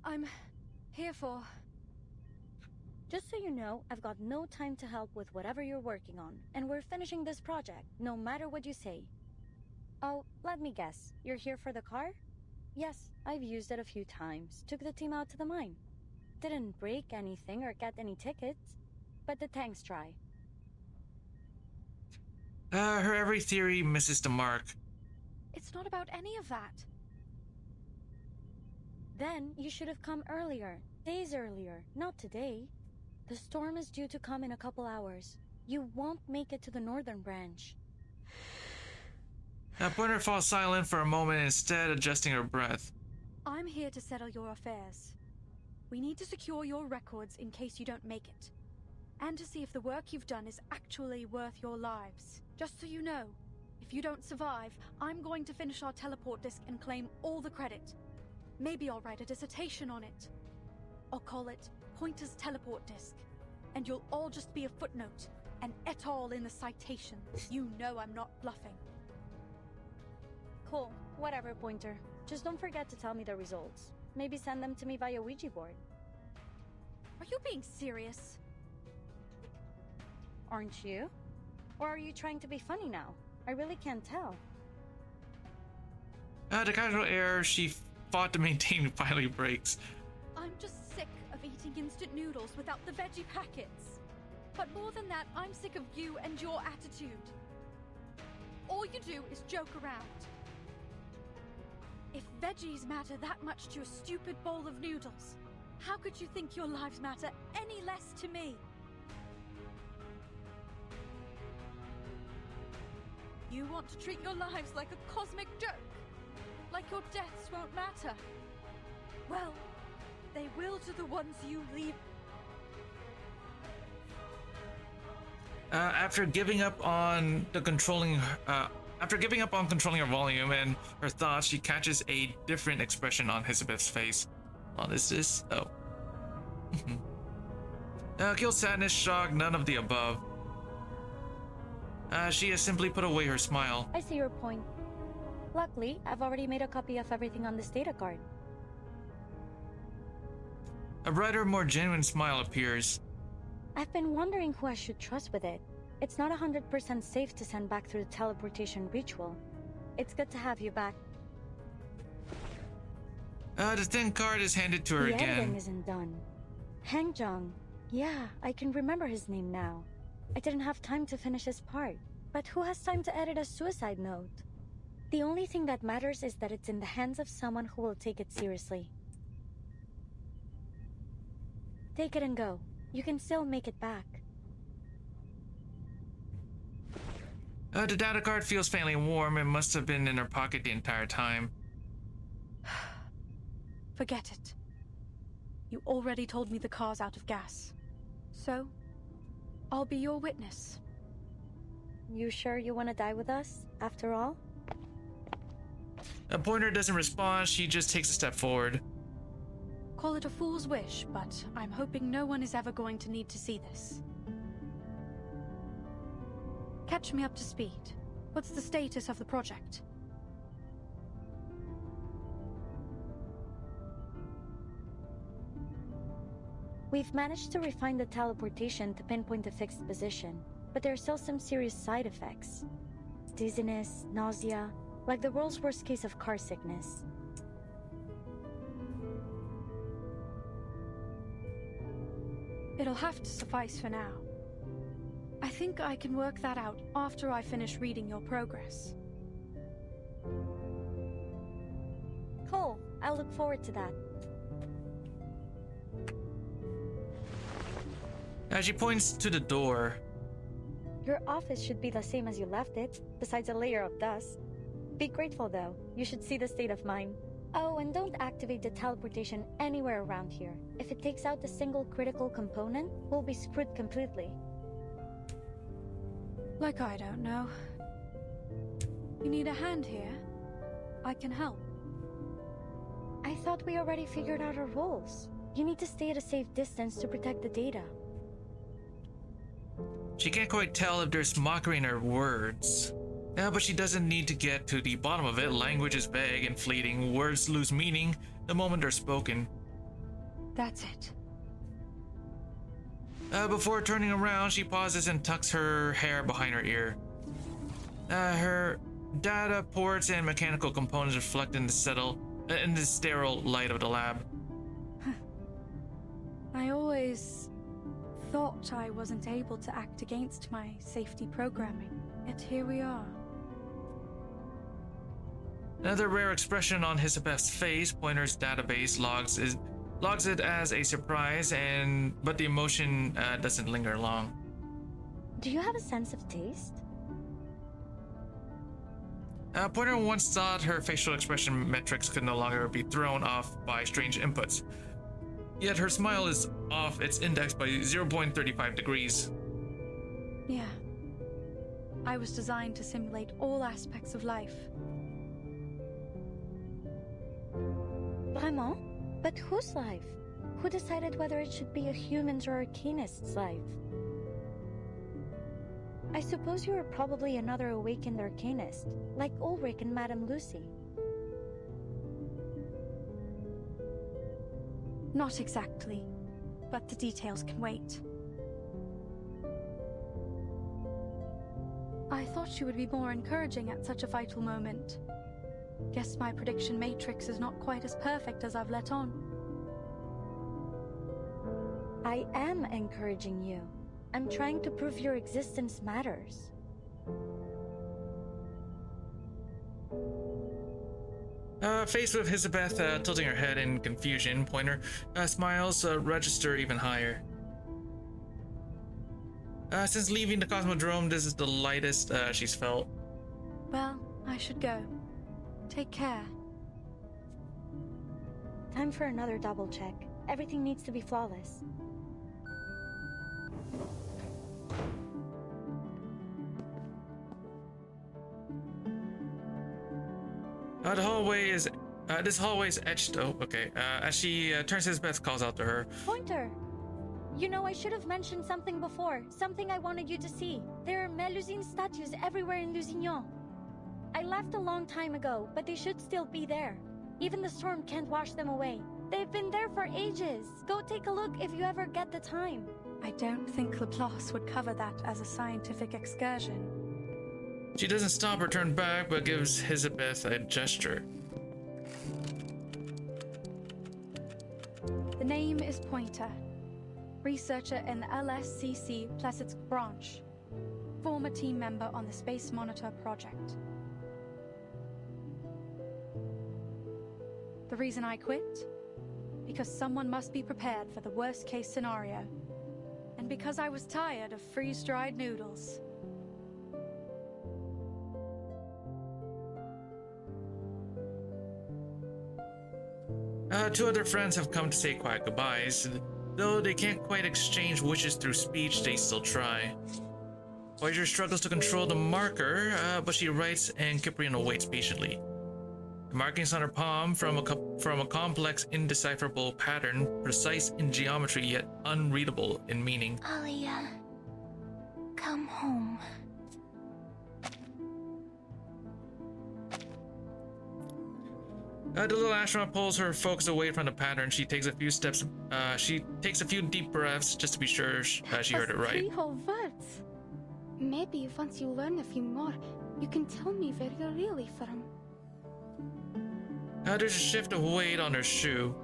I'm here for... Just so you know, I've got no time to help with whatever you're working on, and we're finishing this project, no matter what you say. Oh, let me guess, you're here for the car? Yes, I've used it a few times, took the team out to the mine. Didn't break anything or get any tickets, but the tanks try. Her every theory misses the mark. It's not about any of that. Then you should have come earlier, days earlier, not today. The storm is due to come in a couple hours. You won't make it to the northern branch. Pointer falls silent for a moment, instead adjusting her breath. I'm here to settle your affairs. We need to secure your records in case you don't make it. And to see if the work you've done is actually worth your lives. Just so you know, if you don't survive, I'm going to finish our teleport disk and claim all the credit. Maybe I'll write a dissertation on it. I'll call it Pointer's Teleport Disk. And you'll all just be a footnote, an et al. In the citation. You know I'm not bluffing. Cool, whatever, Pointer. Just don't forget to tell me the results. Maybe send them to me via Ouija board. Are you being serious? Aren't you? Or are you trying to be funny now? I really can't tell. The casual air she fought to maintain finally breaks. I'm just sick of eating instant noodles without the veggie packets. But more than that, I'm sick of you and your attitude. All you do is joke around. If veggies matter that much to a stupid bowl of noodles, how could you think your lives matter any less to me? You want to treat your lives like a cosmic joke? Like your deaths won't matter? Well, they will to the ones you leave. After giving up on controlling her volume and her thoughts, she catches a different expression on Elizabeth's face. What is this? Oh. Guilt, sadness, shock, none of the above. She has simply put away her smile. I see your point. Luckily, I've already made a copy of everything on this data card. A brighter, more genuine smile appears. I've been wondering who I should trust with it. It's not 100% safe to send back through the teleportation ritual. It's good to have you back. The thin card is handed to her the again. editing isn't done. Hangjong. Yeah, I can remember his name now. I didn't have time to finish his part. But who has time to edit a suicide note? The only thing that matters is that it's in the hands of someone who will take it seriously. Take it and go. You can still make it back. The data card feels faintly warm. It must have been in her pocket the entire time. Forget it. You already told me the car's out of gas. So, I'll be your witness. You sure you want to die with us, after all? Pointer doesn't respond. She just takes a step forward. Call it a fool's wish, but I'm hoping no one is ever going to need to see this. Catch me up to speed. What's the status of the project? We've managed to refine the teleportation to pinpoint a fixed position, but there are still some serious side effects. Dizziness, nausea, like the world's worst case of car sickness. It'll have to suffice for now. I think I can work that out after I finish reading your progress. Cool. I'll look forward to that. As she points to the door. Your office should be the same as you left it, besides a layer of dust. Be grateful though. You should see the state of mine. Oh, and don't activate the teleportation anywhere around here. If it takes out a single critical component, we'll be screwed completely. Like I don't know. You need a hand here? I can help. I thought we already figured out our roles. You need to stay at a safe distance to protect the data. She can't quite tell if there's mockery in her words. Yeah, but she doesn't need to get to the bottom of it. Language is vague and fleeting. Words lose meaning the moment they're spoken. That's it. Before turning around, she pauses and tucks her hair behind her ear. Her data ports and mechanical components reflect in the sterile light of the lab. I always thought I wasn't able to act against my safety programming. Yet here we are. Another rare expression on Hisabeth's face. Pointer's database logs it as a surprise, but the emotion doesn't linger long. Do you have a sense of taste? Pointer once thought her facial expression metrics could no longer be thrown off by strange inputs. Yet her smile is off its index by 0.35 degrees. Yeah. I was designed to simulate all aspects of life. Vraiment? But whose life? Who decided whether it should be a human's or a Arcanist's life? I suppose you were probably another awakened Arcanist, like Ulrich and Madame Lucy. Not exactly, but the details can wait. I thought you would be more encouraging at such a vital moment. Guess my prediction matrix is not quite as perfect as I've let on. I am encouraging you. I'm trying to prove your existence matters. Faced with Hisabeth tilting her head in confusion, Pointer smiles register even higher. Since leaving the Cosmodrome, this is the lightest she's felt. Well, I should go. Take care. Time for another double check. Everything needs to be flawless. The hallway is this hallway is etched. Oh, okay. As she turns, Hisabeth calls out to her. Pointer, You know, I should have mentioned something before. Something I wanted you to see. There are Melusine statues everywhere in Lusignan. I left a long time ago, but they should still be there. Even the storm can't wash them away. They've been there for ages. Go take a look if you ever get the time. I don't think Laplace would cover that as a scientific excursion. She doesn't stop or turn back, but gives Elizabeth a gesture. The name is Pointer. Researcher in the LSCC Plesetsk branch. Former team member on the Space Monitor project. The reason I quit? Because someone must be prepared for the worst case scenario. And because I was tired of freeze-dried noodles. Two other friends have come to say quiet goodbyes. Though they can't quite exchange wishes through speech, they still try. Voyager struggles to control the marker, but she writes and Cipriano waits patiently. The markings on her palm from a complex, indecipherable pattern, precise in geometry yet unreadable in meaning. Alia, come home. The little astronaut pulls her focus away from the pattern. She takes a few steps. She takes a few deep breaths just to be sure she heard it right. 3 whole words. Maybe once you learn a few more, you can tell me where you're really from. There's a shift of weight on her shoe.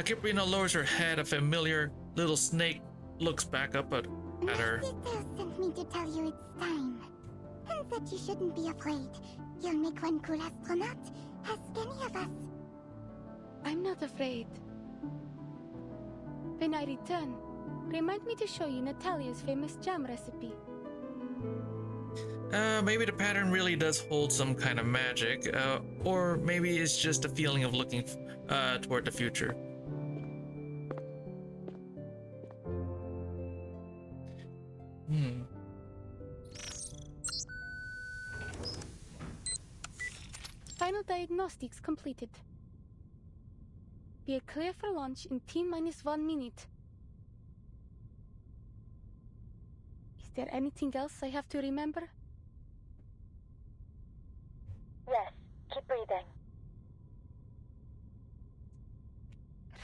Cipriano lowers her head. A familiar little snake looks back up at her. My sister sent me to tell you it's time. And that you shouldn't be afraid. You'll make one cool astronaut. Ask any of us. I'm not afraid. When I return, remind me to show you Natalia's famous jam recipe. Maybe the pattern really does hold some kind of magic, or maybe it's just a feeling of looking toward the future. Final diagnostics completed. We are clear for launch in T-1 minute. Is there anything else I have to remember? Yes, keep breathing.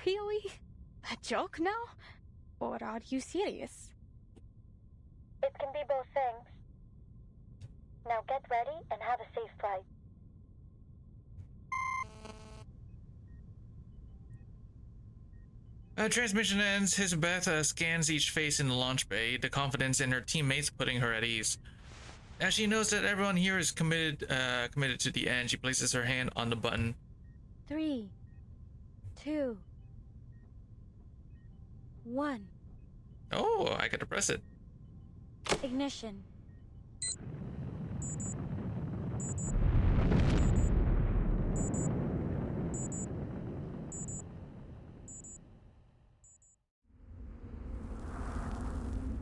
Really? A joke now? Or are you serious? It can be both things. Now get ready and have a safe flight. Transmission ends. Elizabeth scans each face in the launch bay, the confidence in her teammates putting her at ease. As she knows that everyone here is committed to the end, she places her hand on the button. 3, 2, 1. Oh, I gotta press it. Ignition.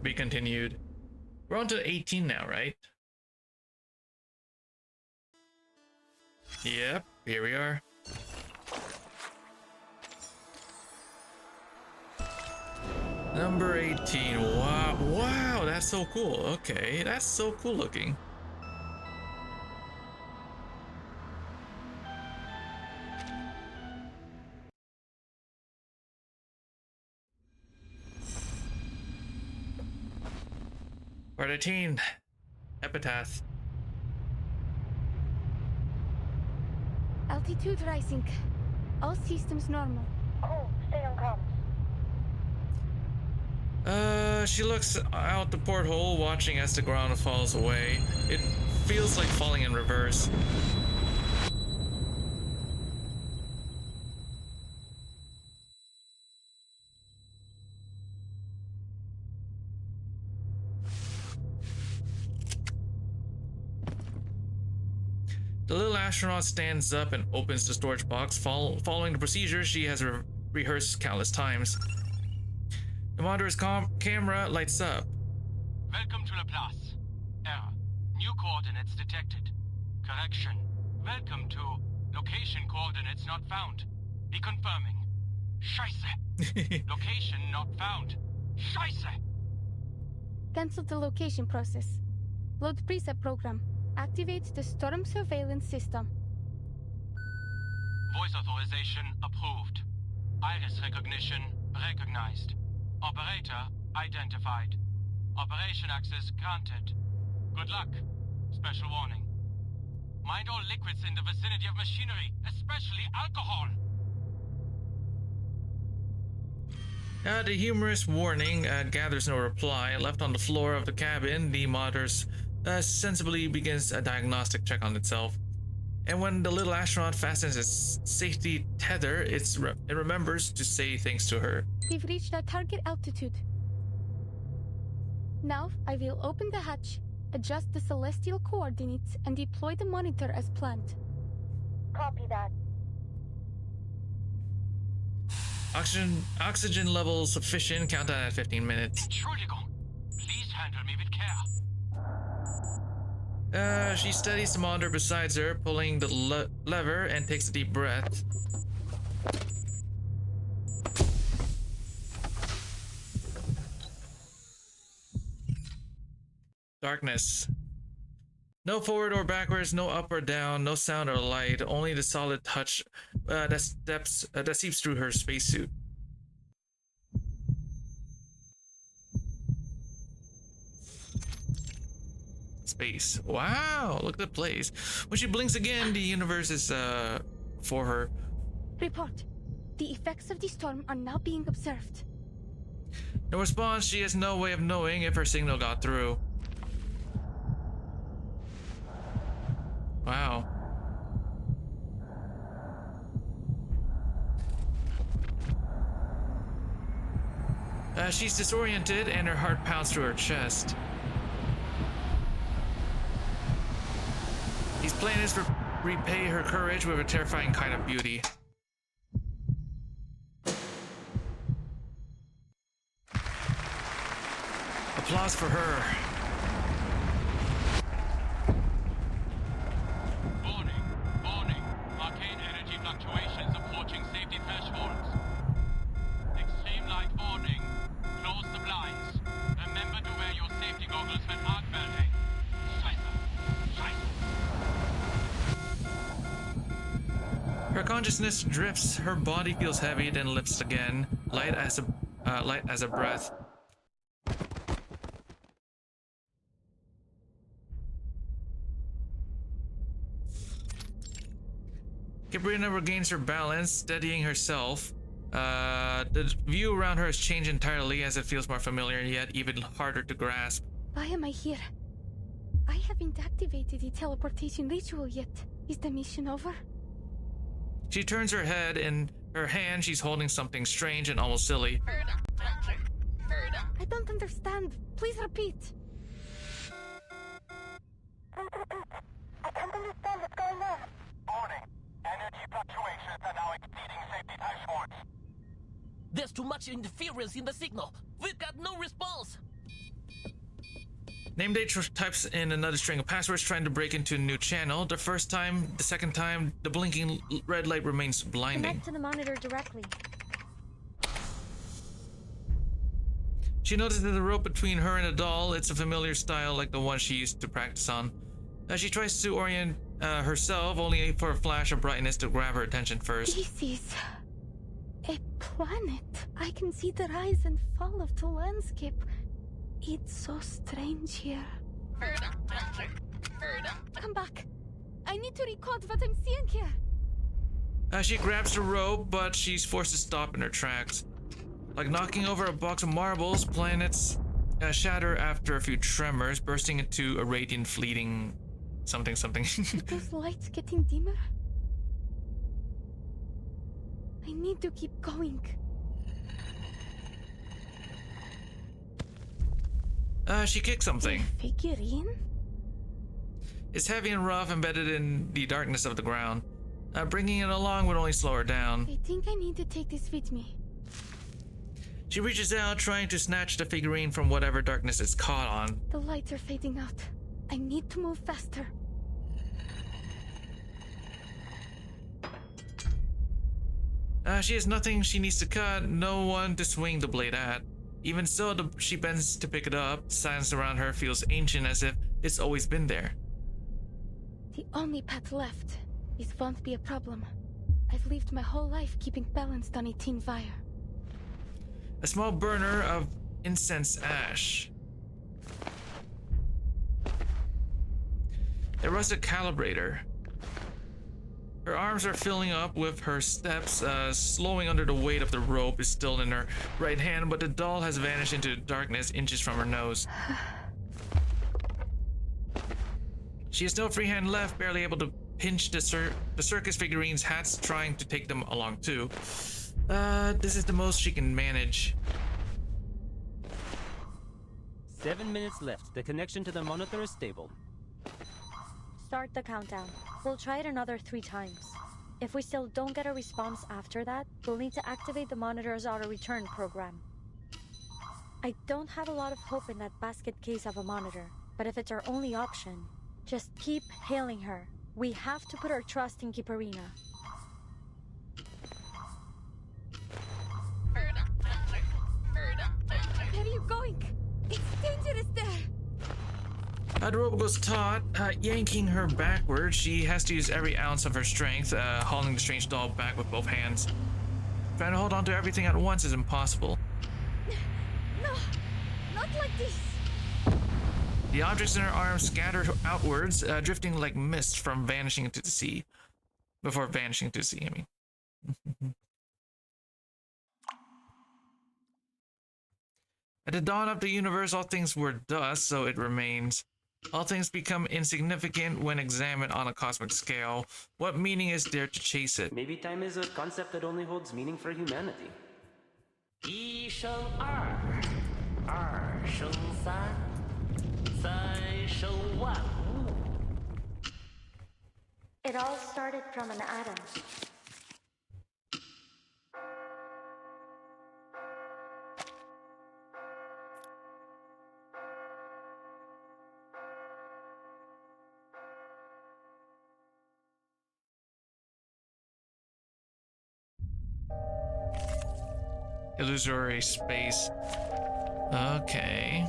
Be continued. We're on to 18 now, right? Yep, here we are. Number 18. Wow, wow, that's so cool. Okay, that's so cool looking. Part 18. Epitaph. Altitude rising. All systems normal. Cool, stay on comms. She looks out the porthole, watching as the ground falls away. It feels like falling in reverse. The little astronaut stands up and opens the storage box. Following the procedure she has rehearsed countless times. The monitor's camera lights up. Welcome to Laplace. Error. New coordinates detected. Correction. Welcome to location coordinates not found. Be confirming. Scheiße. Location not found. Scheiße! Cancel the location process. Load preset program. Activate the storm surveillance system. Voice authorization approved. Iris recognition recognized. Operator identified. Operation access granted. Good luck. Special warning. Mind all liquids in the vicinity of machinery, especially alcohol. The humorous warning gathers no reply. Left on the floor of the cabin, the monitor sensibly begins a diagnostic check on itself. And when the little astronaut fastens its safety tether, it remembers to say thanks to her. We've reached our target altitude. Now, I will open the hatch, adjust the celestial coordinates, and deploy the monitor as planned. Copy that. Oxygen level sufficient. Countdown at 15 minutes. Entschuldigung. Please handle me with care. She steadies the monitor beside her, pulling the lever, and takes a deep breath. Darkness. No forward or backwards, no up or down, no sound or light, only the solid touch that seeps through her spacesuit. Space. Wow, look at the place. When she blinks again, the universe is for her. Report. The effects of the storm are now being observed. No response. She has no way of knowing if her signal got through. Wow. She's disoriented and her heart pounds through her chest. His plan is to repay her courage with a terrifying kind of beauty. Applause for her. Warning. Arcane energy fluctuations approaching safety thresholds. Extreme light warning. Close the blinds. Remember to wear your safety goggles when arc welding. Her consciousness drifts, her body feels heavy, then lifts again, light as a breath. Cabrina regains her balance, steadying herself. The view around her has changed entirely as it feels more familiar, yet even harder to grasp. Why am I here? I haven't activated the teleportation ritual yet. Is the mission over? She turns her head. In her hand, she's holding something strange and almost silly. I don't understand. Please repeat. I can't understand what's going on. Warning. Energy fluctuations are now exceeding safety thresholds. There's too much interference in the signal. We've got no response. Namedate types in another string of passwords trying to break into a new channel. The first time, the second time, the blinking red light remains blinding. Connect to the monitor directly. She notices the rope between her and the doll. It's a familiar style like the one she used to practice on. She tries to orient herself, only for a flash of brightness to grab her attention first. This is a planet. I can see the rise and fall of the landscape. It's so strange here. Come back. I need to record what I'm seeing here. She grabs the rope, but she's forced to stop in her tracks. Like knocking over a box of marbles, planets shatter after a few tremors, bursting into a radiant fleeting something. Are those lights getting dimmer? I need to keep going. She kicks something. A figurine? It's heavy and rough, embedded in the darkness of the ground. Bringing it along would only slow her down. I think I need to take this with me. She reaches out, trying to snatch the figurine from whatever darkness it's caught on. The lights are fading out. I need to move faster. She has nothing she needs to cut, no one to swing the blade at. Even so, she bends to pick it up. Silence around her feels ancient, as if it's always been there. The only path left. This won't be a problem. I've lived my whole life keeping balanced on a tin fire. A small burner of incense ash. A rusted calibrator. Her arms are filling up with her steps, slowing under the weight of the rope is still in her right hand, but the doll has vanished into the darkness inches from her nose. She has no free hand left, barely able to pinch the circus figurines' hats, trying to take them along too. This is the most she can manage. 7 minutes left. The connection to the monitor is stable. Start the countdown. We'll try it another 3 times. If we still don't get a response after that, we'll need to activate the monitor's auto-return program. I don't have a lot of hope in that basket case of a monitor, but if it's our only option, just keep hailing her. We have to put our trust in Kipparina. Where are you going? It's dangerous there! The rope goes taut, yanking her backward. She has to use every ounce of her strength, hauling the strange doll back with both hands. Trying to hold on to everything at once is impossible. No! Not like this! The objects in her arms scatter outwards, drifting like mist from vanishing into the sea. Before vanishing into the sea, I mean. At the dawn of the universe, all things were dust, so it remains. All things become insignificant when examined on a cosmic scale. What meaning is there to chase it? Maybe time is a concept that only holds meaning for humanity. Yi shall R shall Sai shall Wa. It all started from an atom. Illusory space. Okay.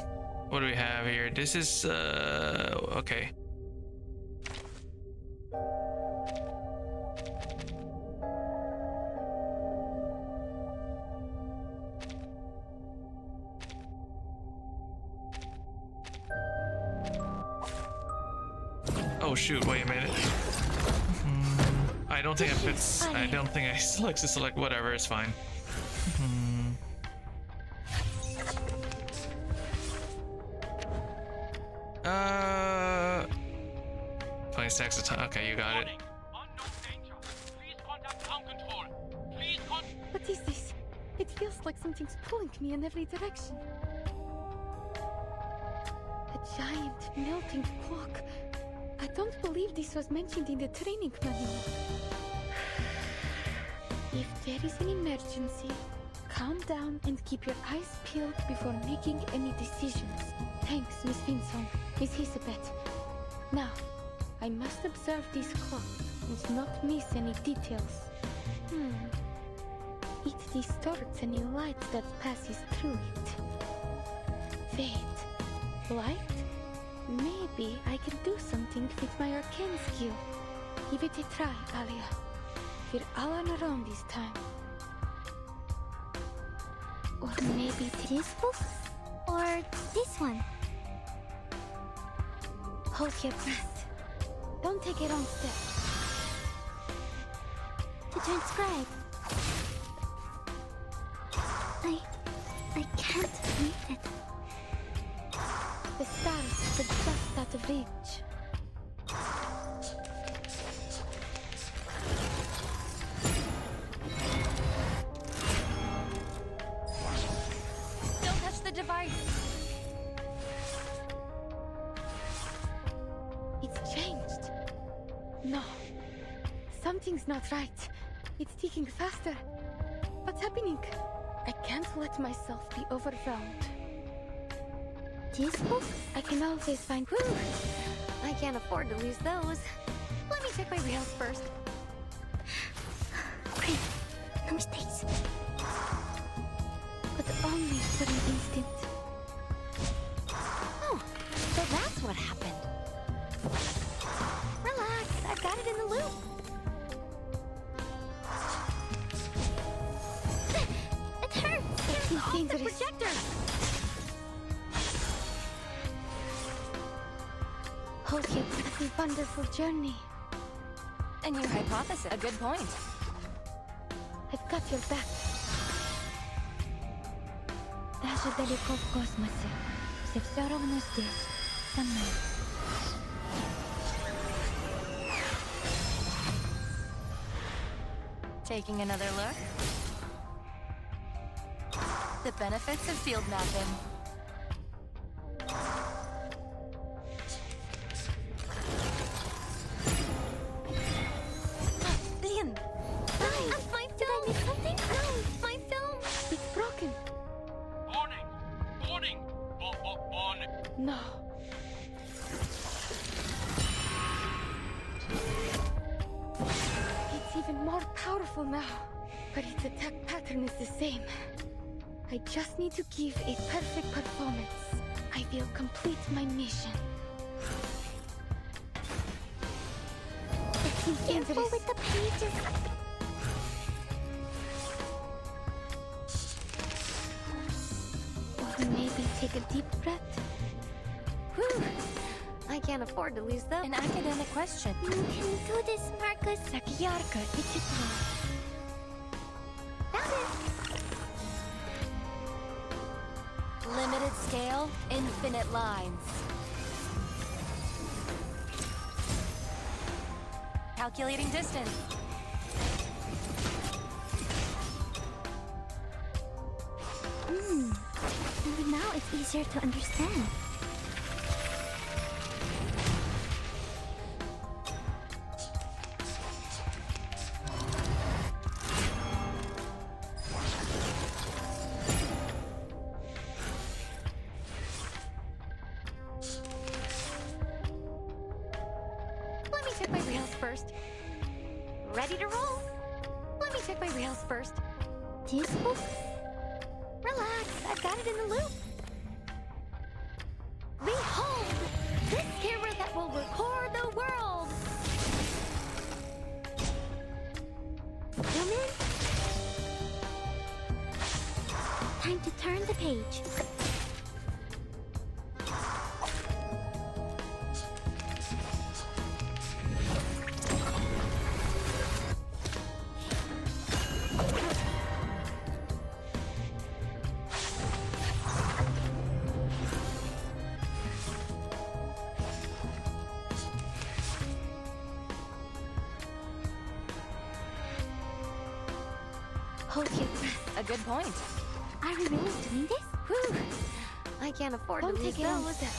What do we have here? This is, okay. Oh shoot, wait a minute. I don't think it fits. I don't think I select whatever, it's fine. 20 stacks of time. Okay, you got it. What is this? It feels like something's pulling me in every direction. A giant melting clock. I don't believe this was mentioned in the training manual. If there is an emergency, calm down and keep your eyes peeled before making any decisions. Thanks, Miss Vinson. Miss Elizabeth. Now, I must observe this clock and not miss any details. It distorts any light that passes through it. Wait, light? Maybe I can do something with my arcane skill. Give it a try, Alia. We're all on our own this time. Or maybe this book? Or this one? Hold your breath. Don't take a wrong step. To transcribe. I can't read it. The stars are just out of reach. Don't touch the device! It's changed. No. Something's not right. It's ticking faster. What's happening? I can't let myself be overwhelmed. This book? I can always find... Whew. I can't afford to lose those. Let me check my reels first. Great. No mistakes. But only for an instant. Oh, so that's what happened. Relax, I've got it in the loop. It hurts! Here's off the projector! Hope you have a wonderful journey. And your hypothesis. A good point. I've got your back. Даже далеко в космосе. Все равно здесь, со мной. Taking another look. The benefits of field mapping. Lian! My film! Did I miss something? No, my film! It's broken. Warning! Warning! Warning! No. It's even more powerful now, but its attack pattern is the same. I just need to give a perfect performance. I will complete my mission. It seems dangerous. With the pages. Or maybe take a deep breath. Whew. I can't afford to lose them. An academic question. You can do this, Marcus. Так ярко и тепло. Found it. Limited scale, infinite lines. Calculating distance. And now it's easier to understand. Let me check my rails first. Ready to roll? Let me check my rails first. Teaspoon? Relax, I've got it in the loop. Behold! This camera that will record the world! Zoom in. Time to turn the page. Hold your breath. A good point. Are we really doing this? Whew. I can't afford Don't to lose take it all those. step.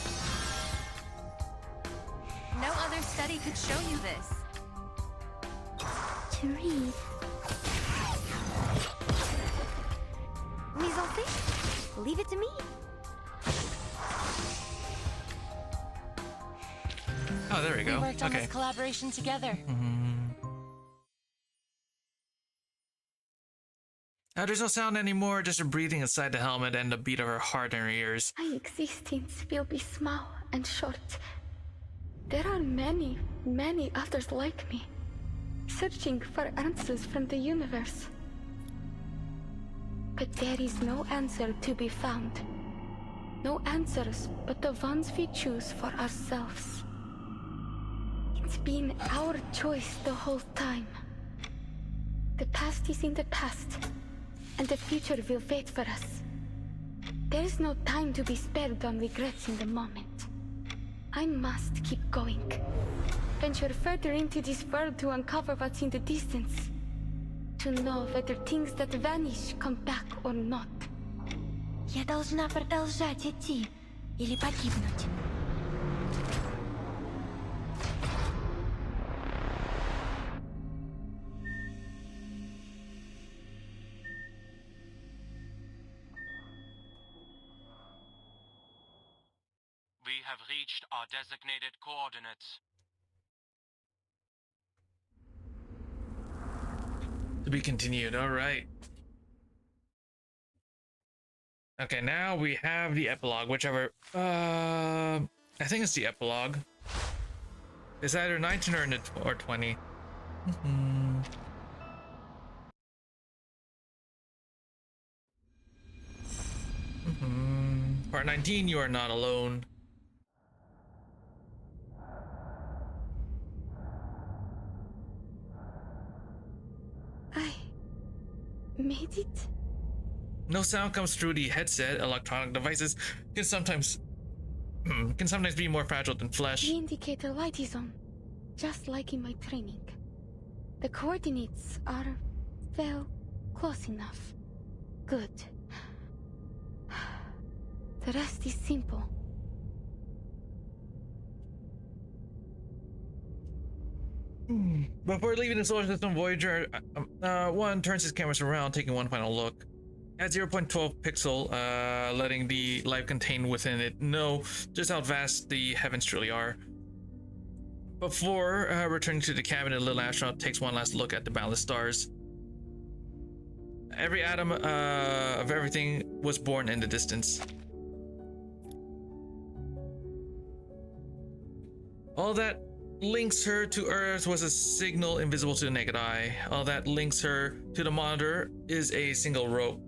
No other study could show you this. To read. Mise en scène? Leave it to me. Oh, there we go. We worked on Okay. this collaboration together. There's no sound anymore, just her breathing inside the helmet and the beat of her heart in her ears. My existence will be small and short. There are many, many others like me, searching for answers from the universe. But there is no answer to be found. No answers but the ones we choose for ourselves. It's been our choice the whole time. The past is in the past, and the future will wait for us. There is no time to be spared on regrets in the moment. I must keep going. Venture further into this world to uncover what's in the distance. To know whether things that vanish come back or not. Я должна продолжать идти или погибнуть. We have reached our designated coordinates. To be continued, alright. Okay, now we have the epilogue, whichever. I think it's the epilogue. It's either 19 or 20. Part 19, you are not alone. I made it? No sound comes through the headset. Electronic devices can sometimes be more fragile than flesh. The indicator light is on, just like in my training. The coordinates are, well, close enough. Good. The rest is simple. Before leaving the solar system, Voyager 1 turns his cameras around, taking one final look. At 0.12 pixel, letting the life contained within it know just how vast the heavens truly are. Before returning to the cabin, the little astronaut takes one last look at the boundless stars. Every atom of everything was born in the distance. All that links her to Earth was a signal invisible to the naked eye. All that links her to the monitor is a single rope.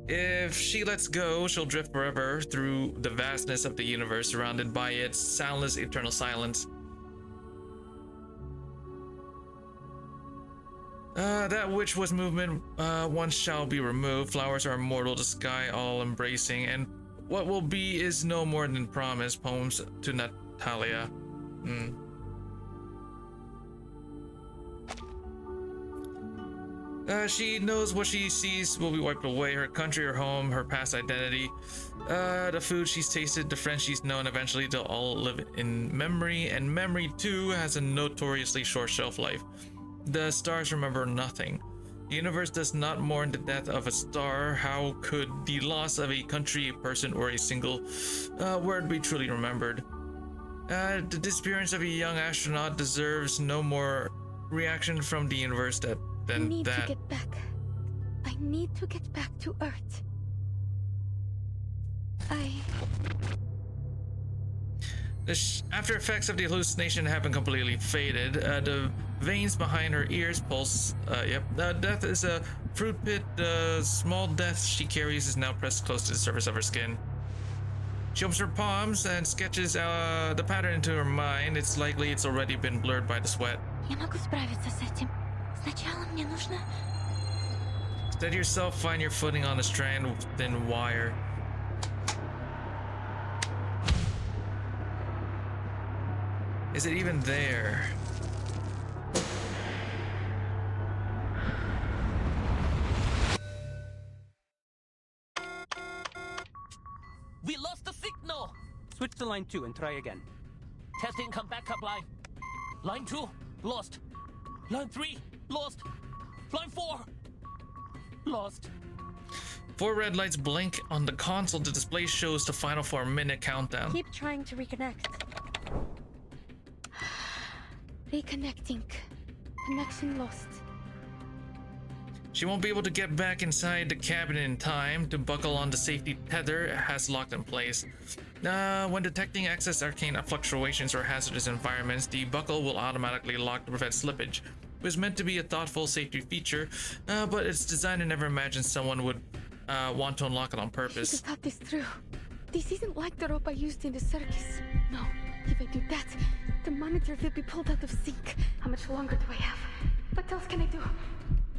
If she lets go, she'll drift forever through the vastness of the universe, surrounded by its soundless eternal silence. That which was movement once shall be removed. Flowers are immortal, the sky all embracing, and what will be is no more than promise. Poems to Natalia. She knows what she sees will be wiped away. Her country, her home, her past identity, the food she's tasted, the friends she's known. Eventually they'll all live in memory, and memory too has a notoriously short shelf life. The stars remember nothing. The universe does not mourn the death of a star. How could the loss of a country, a person, or a single word be truly remembered? The disappearance of a young astronaut deserves no more reaction from the universe than that. I need to get back. I need to get back to Earth. The after effects of the hallucination haven't completely faded. The veins behind her ears pulse. Death is a fruit pit. The small death she carries is now pressed close to the surface of her skin. She opens her palms and sketches the pattern into her mind. It's likely it's already been blurred by the sweat. Я могу справиться с этим. Сначала мне нужно... Steady yourself, find your footing on a strand of thin wire. Is it even there? We lost the signal! Switch to line 2 and try again. Testing, come backup line. Line 2, lost. Line 3, lost. Line 4, lost. 4 red lights blink on the console. The display shows the final 4-minute countdown. Keep trying to reconnect. Reconnecting. Connection lost. She won't be able to get back inside the cabin in time to buckle on the safety tether it has locked in place. When detecting excess arcane fluctuations or hazardous environments, the buckle will automatically lock to prevent slippage. It was meant to be a thoughtful safety feature, but its designer never imagined someone would want to unlock it on I should purpose. have thought this through. This isn't like the rope I used in the circus. No, if I do that, the monitor will be pulled out of sync. How much longer do I have? What else can I do?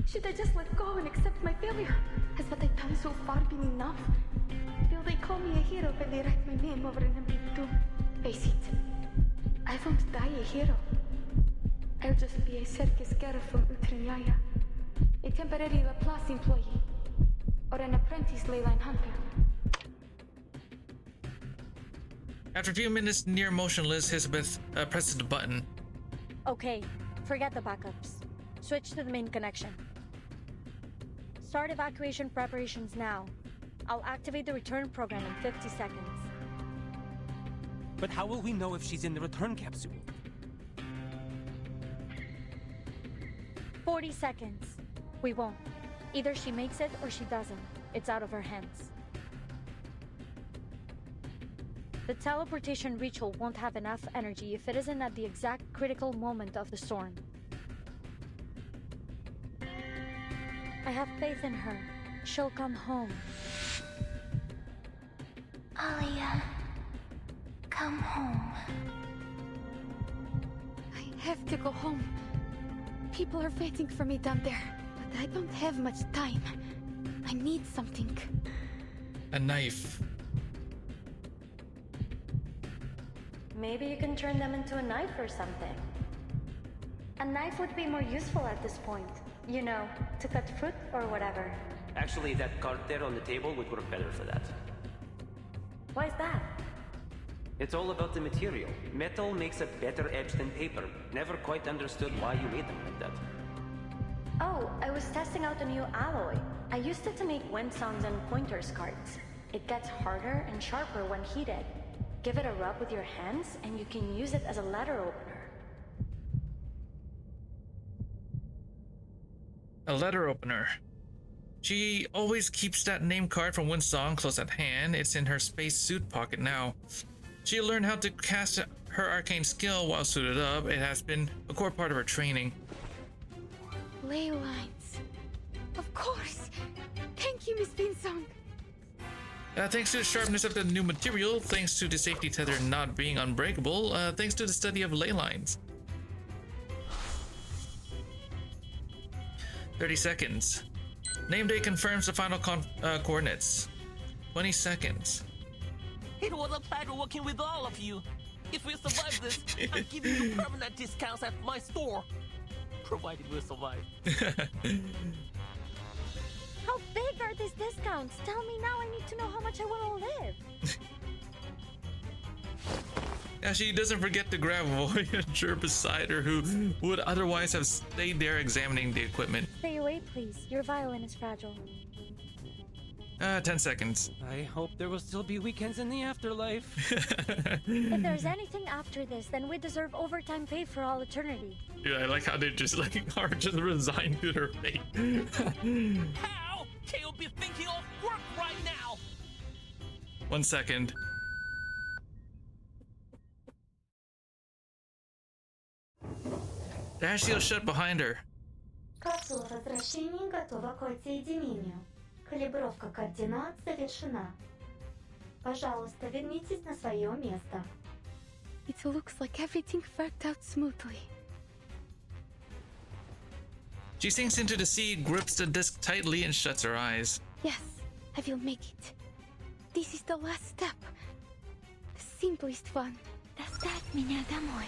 Should I just let go and accept my failure? Has what I've done so far been enough? Will they call me a hero when they write my name over an empty tomb? Face it, I won't die a hero. I'll just be a circus girl from Utranyaya, a temporary Laplace employee, or an apprentice leyline hunter. After a few minutes, near motionless, Elizabeth presses the button. Okay, forget the backups. Switch to the main connection. Start evacuation preparations now. I'll activate the return program in 50 seconds. But how will we know if she's in the return capsule? 40 seconds. We won't. Either she makes it or she doesn't. It's out of her hands. The teleportation ritual won't have enough energy if it isn't at the exact critical moment of the storm. I have faith in her. She'll come home. Alia, come home. I have to go home. People are waiting for me down there, but I don't have much time. I need something. A knife. Maybe you can turn them into a knife or something. A knife would be more useful at this point. You know, to cut fruit or whatever. Actually, that card there on the table would work better for that. Why is that? It's all about the material. Metal makes a better edge than paper. Never quite understood why you made them like that. Oh, I was testing out a new alloy. I used it to make windsongs and pointers cards. It gets harder and sharper when heated. Give it a rub with your hands and you can use it as a letter opener. A letter opener. She always keeps that name card from Winsong close at hand. It's in her space suit pocket now. She learned how to cast her arcane skill while suited up. It has been a core part of her training. Ley lines. Of course. Thank you, Miss Winsong. Thanks to the sharpness of the new material, thanks to the safety tether not being unbreakable, thanks to the study of ley lines. 30 seconds. Name day confirms the final coordinates. 20 seconds. It was a pleasure working with all of you. If we survive this, I'm giving you permanent discounts at my store. Provided we survive. How big are these discounts? Tell me now, I need to know how much I want to live. Yeah, she doesn't forget to grab Voyager beside her, who would otherwise have stayed there examining the equipment. Stay away, please. Your violin is fragile. 10 seconds. I hope there will still be weekends in the afterlife. If there's anything after this, then we deserve overtime pay for all eternity. Dude, I like how they just are just resigned to their fate. How can you be thinking of work right now? 1 second. Dash shield shut behind her. Капсула возвращения готова к отсоединению. Калибровка координат завершена. Пожалуйста, вернитесь на свое место. It looks like everything worked out smoothly. She sinks into the sea, grips the disc tightly, and shuts her eyes. Yes, I will make it. This is the last step. The simplest one. Доставь меня домой.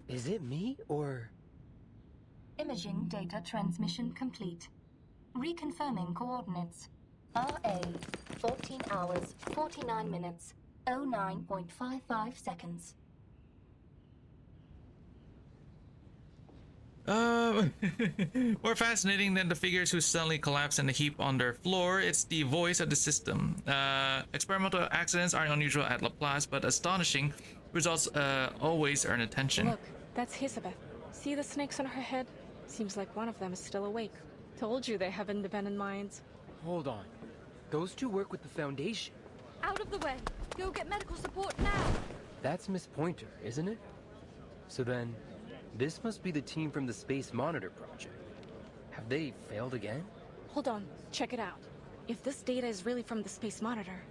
Is it me, or...? Imaging data transmission complete. Reconfirming coordinates. RA, 14 hours, 49 minutes, 09.55 seconds. More fascinating than the figures who suddenly collapse in a heap on their floor, it's the voice of the system. Experimental accidents are unusual at Laplace, but astonishing results always earn attention. Look, that's Hisabeth. See the snakes on her head? Seems like one of them is still awake. Told you they have independent minds. Hold on. Those two work with the Foundation. Out of the way! Go get medical support now! That's Miss Pointer, isn't it? So then, this must be the team from the Space Monitor project. Have they failed again? Hold on, check it out. If this data is really from the Space Monitor...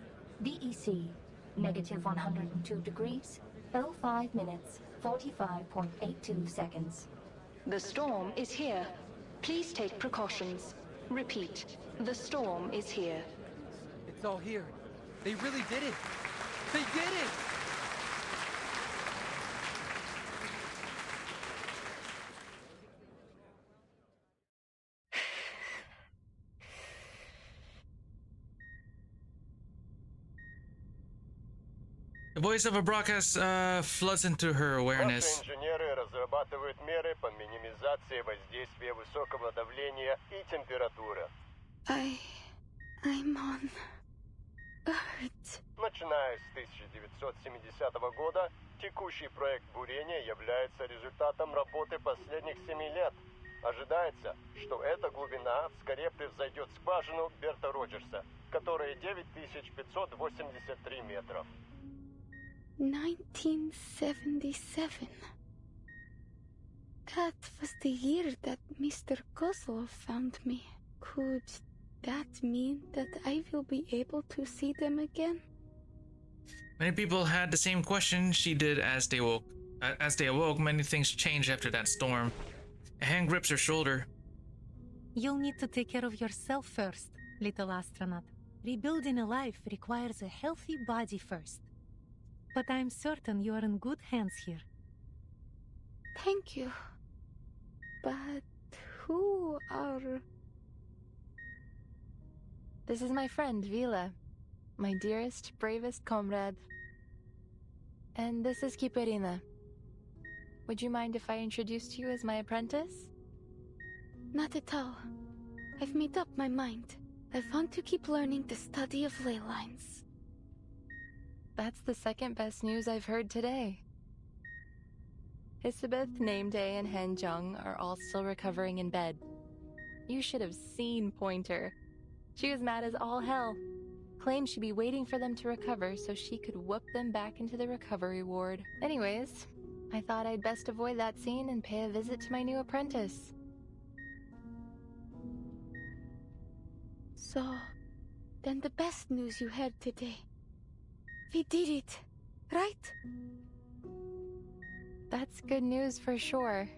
DEC, negative 102 degrees, 05 minutes, 45.82 seconds. The storm is here. Please take precautions. Repeat, the storm is here. It's all here. They really did it! They did it! The voice of a broadcast floods into her awareness. Инженеры разрабатывают меры по минимизации воздействия высокого давления и температуры. I'm on Earth. Начиная с 1970 года, Текущий проект бурения является результатом работы последних 7 лет. Ожидается, что эта глубина вскоре превзойдет скважину Берта Роджерса, которая 9583 метров. 1977. That was the year that Mr. Kozlov found me. Could that mean that I will be able to see them again? Many people had the same question she did as they woke. As they awoke, many things changed after that storm. A hand grips her shoulder. You'll need to take care of yourself first, little astronaut. Rebuilding a life requires a healthy body first. But I'm certain you are in good hands here. Thank you. But who are... This is my friend, Vila. My dearest, bravest comrade. And this is Kiperina. Would you mind if I introduced you as my apprentice? Not at all. I've made up my mind. I want to keep learning the study of ley lines. That's the second best news I've heard today. Isabeth, Nameday, and Hanjung are all still recovering in bed. You should have seen Pointer. She was mad as all hell. Claimed she'd be waiting for them to recover so she could whoop them back into the recovery ward. Anyways, I thought I'd best avoid that scene and pay a visit to my new apprentice. So, then the best news you heard today. We did it, right? That's good news for sure.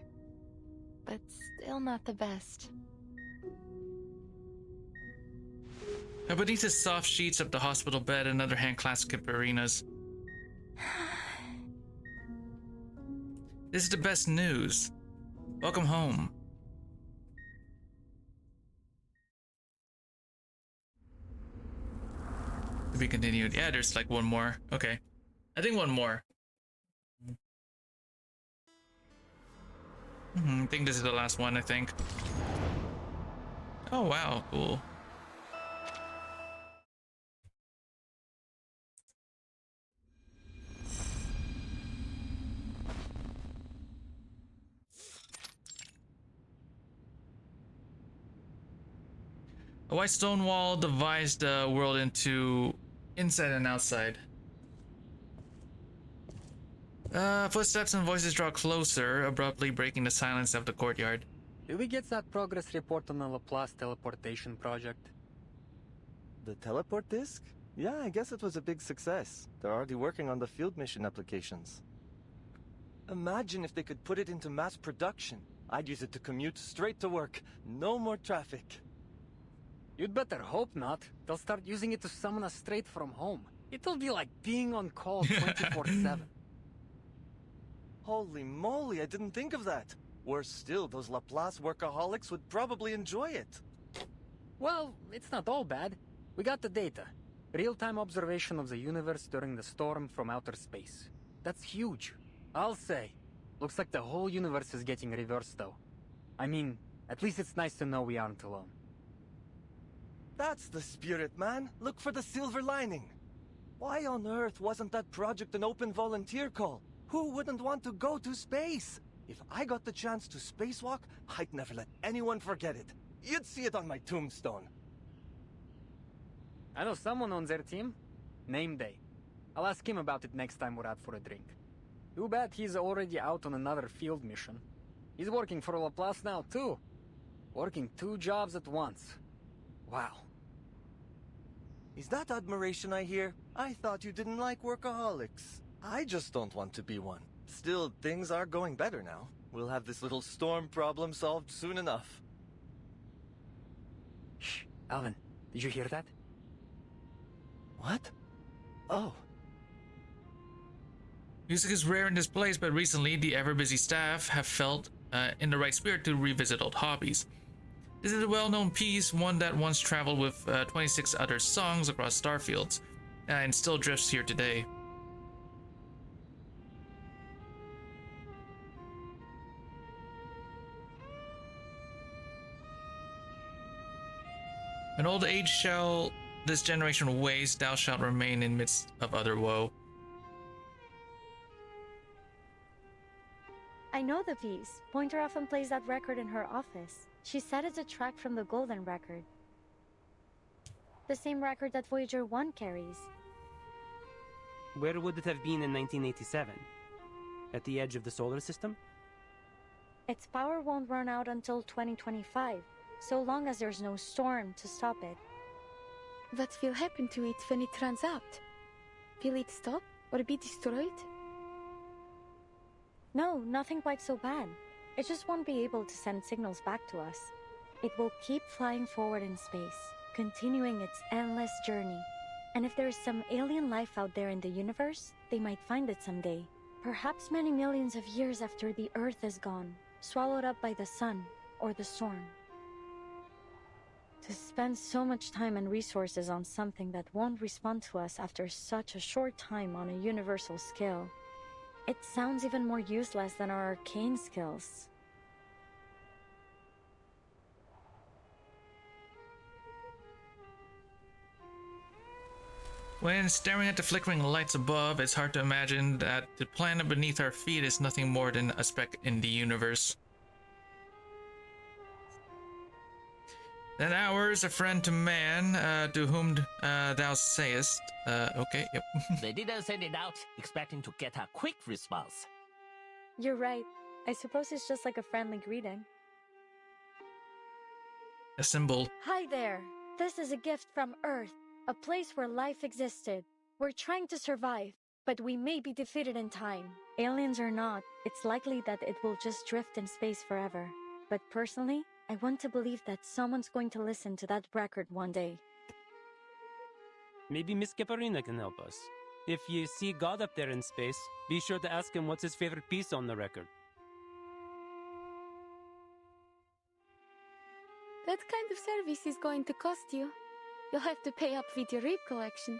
But still not the best. Beneath the soft sheets of the hospital bed, another hand clasped Kiperina's. This is the best news. Welcome home. To be continued. Yeah, there's like one more. Okay. I think one more. I think this is the last one, I think. Oh, wow. Cool. A white stone wall divides the world into inside and outside. Footsteps and voices draw closer, abruptly breaking the silence of the courtyard. Did we get that progress report on the Laplace teleportation project? The teleport disk? Yeah, I guess it was a big success. They're already working on the field mission applications. Imagine if they could put it into mass production. I'd use it to commute straight to work. No more traffic. You'd better hope not. They'll start using it to summon us straight from home. It'll be like being on call 24/7. Holy moly, I didn't think of that. Worse still, those Laplace workaholics would probably enjoy it. Well, it's not all bad. We got the data. Real-time observation of the universe during the storm from outer space. That's huge. I'll say. Looks like the whole universe is getting reversed, though. I mean, at least it's nice to know we aren't alone. That's the spirit, man. Look for the silver lining. Why on earth wasn't that project an open volunteer call? Who wouldn't want to go to space? If I got the chance to spacewalk, I'd never let anyone forget it. You'd see it on my tombstone. I know someone on their team. Nameday. I'll ask him about it next time we're out for a drink. Too bad he's already out on another field mission. He's working for Laplace now, too. Working 2 jobs at once. Wow. Is that admiration I hear? I thought you didn't like workaholics. I just don't want to be one. Still, things are going better now. We'll have this little storm problem solved soon enough. Shh, Alvin, did you hear that? What? Oh. Music is rare in this place, but recently the ever-busy staff have felt in the right spirit to revisit old hobbies. This is a well-known piece, one that once traveled with 26 other songs across starfields, and still drifts here today. An old age shall this generation waste, thou shalt remain in midst of other woe. I know the piece. Pointer often plays that record in her office. She said it's a track from the Golden Record. The same record that Voyager 1 carries. Where would it have been in 1987? At the edge of the solar system? Its power won't run out until 2025, so long as there's no storm to stop it. What will happen to it when it runs out? Will it stop or be destroyed? No, nothing quite so bad. It just won't be able to send signals back to us. It will keep flying forward in space, continuing its endless journey. And if there is some alien life out there in the universe, they might find it someday. Perhaps many millions of years after the Earth is gone, swallowed up by the sun or the storm. To spend so much time and resources on something that won't respond to us after such a short time on a universal scale, it sounds even more useless than our arcane skills. When staring at the flickering lights above, it's hard to imagine that the planet beneath our feet is nothing more than a speck in the universe. Then ours, a friend to man, to whom thou sayest. Okay, yep. They didn't send it out expecting to get a quick response. You're right. I suppose it's just like a friendly greeting. A symbol. Hi there. This is a gift from Earth, a place where life existed. We're trying to survive, but we may be defeated in time. Aliens or not, it's likely that it will just drift in space forever. But personally, I want to believe that someone's going to listen to that record one day. Maybe Miss Caparina can help us. If you see God up there in space, be sure to ask him what's his favorite piece on the record. That kind of service is going to cost you. You'll have to pay up with your rape collection.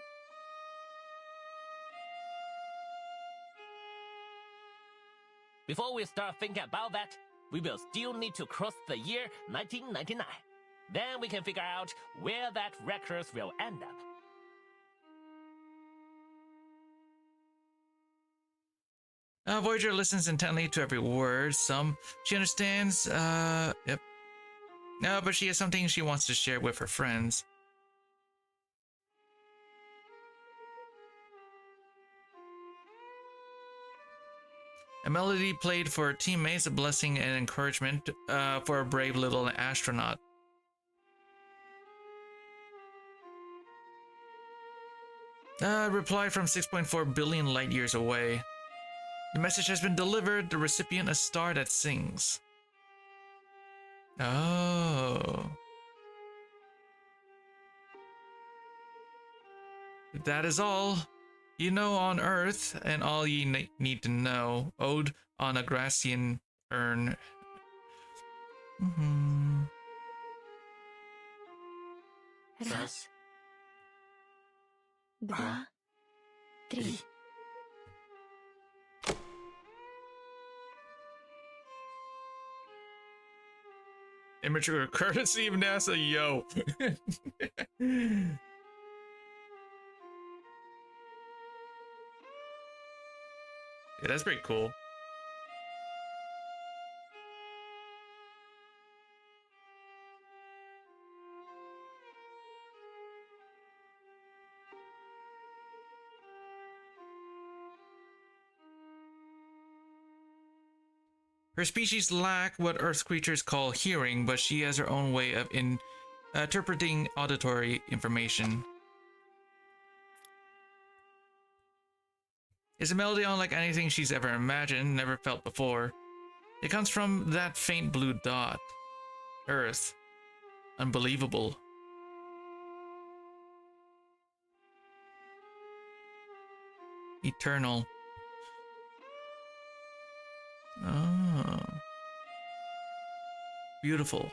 Before we start thinking about that, we will still need to cross the year 1999. Then we can figure out where that record will end up. Voyager listens intently to every word. Some she understands, yep. No, but she has something she wants to share with her friends. A melody played for her teammates, a blessing and encouragement for a brave little astronaut. Reply from 6.4 billion light years away. The message has been delivered. The recipient a star that sings. Oh. That is all. You know on Earth, and all ye need to know. Ode on a Gracian urn. Raz. Два. Три. Immature courtesy of NASA, yo. Yeah, that's pretty cool. Her species lack what Earth creatures call hearing, but she has her own way of interpreting auditory information. It's a melody unlike anything she's ever imagined, never felt before. It comes from that faint blue dot. Earth. Unbelievable. Eternal. Oh. Beautiful.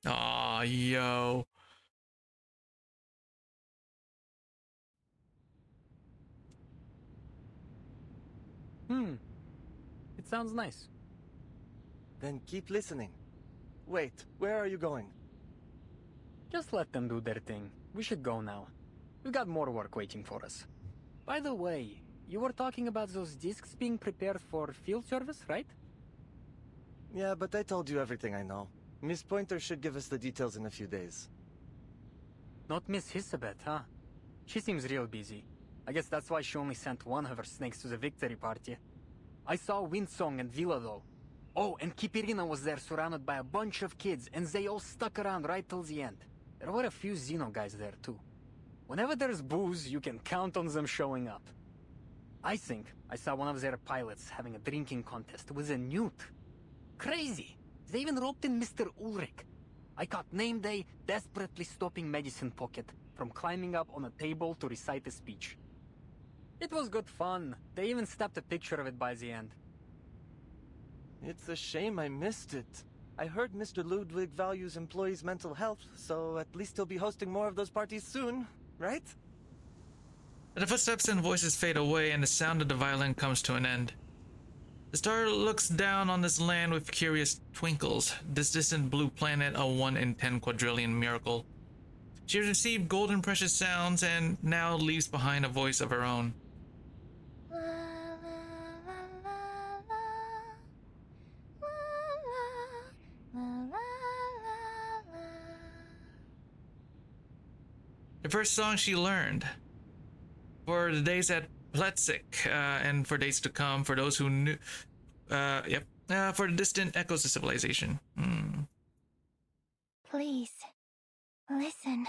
Aw, yo. It sounds nice. Then keep listening. Wait, where are you going? Just let them do their thing. We should go now. We've got more work waiting for us. By the way, you were talking about those discs being prepared for field service, right? Yeah, but I told you everything I know. Miss Pointer should give us the details in a few days. Not Miss Hissabeth, huh? She seems real busy. I guess that's why she only sent one of her snakes to the victory party. I saw Windsong and Villa though. Oh, and Kipirina was there surrounded by a bunch of kids, and they all stuck around right till the end. There were a few Xeno guys there too. Whenever there's booze, you can count on them showing up. I think I saw one of their pilots having a drinking contest with a newt. Crazy! They even roped in Mr. Ulrich. I caught name day desperately stopping Medicine Pocket from climbing up on a table to recite a speech. It was good fun. They even snapped a picture of it by the end. It's a shame I missed it. I heard Mr. Ludwig values employees' mental health, so at least he'll be hosting more of those parties soon, right? The footsteps and voices fade away, and the sound of the violin comes to an end. The star looks down on this land with curious twinkles, this distant blue planet a 1 in 10 quadrillion miracle. She has received golden precious sounds and now leaves behind a voice of her own. The first song she learned. For the days at Pletzig, and for days to come, for those who knew, for the distant echoes of civilization. Please, listen.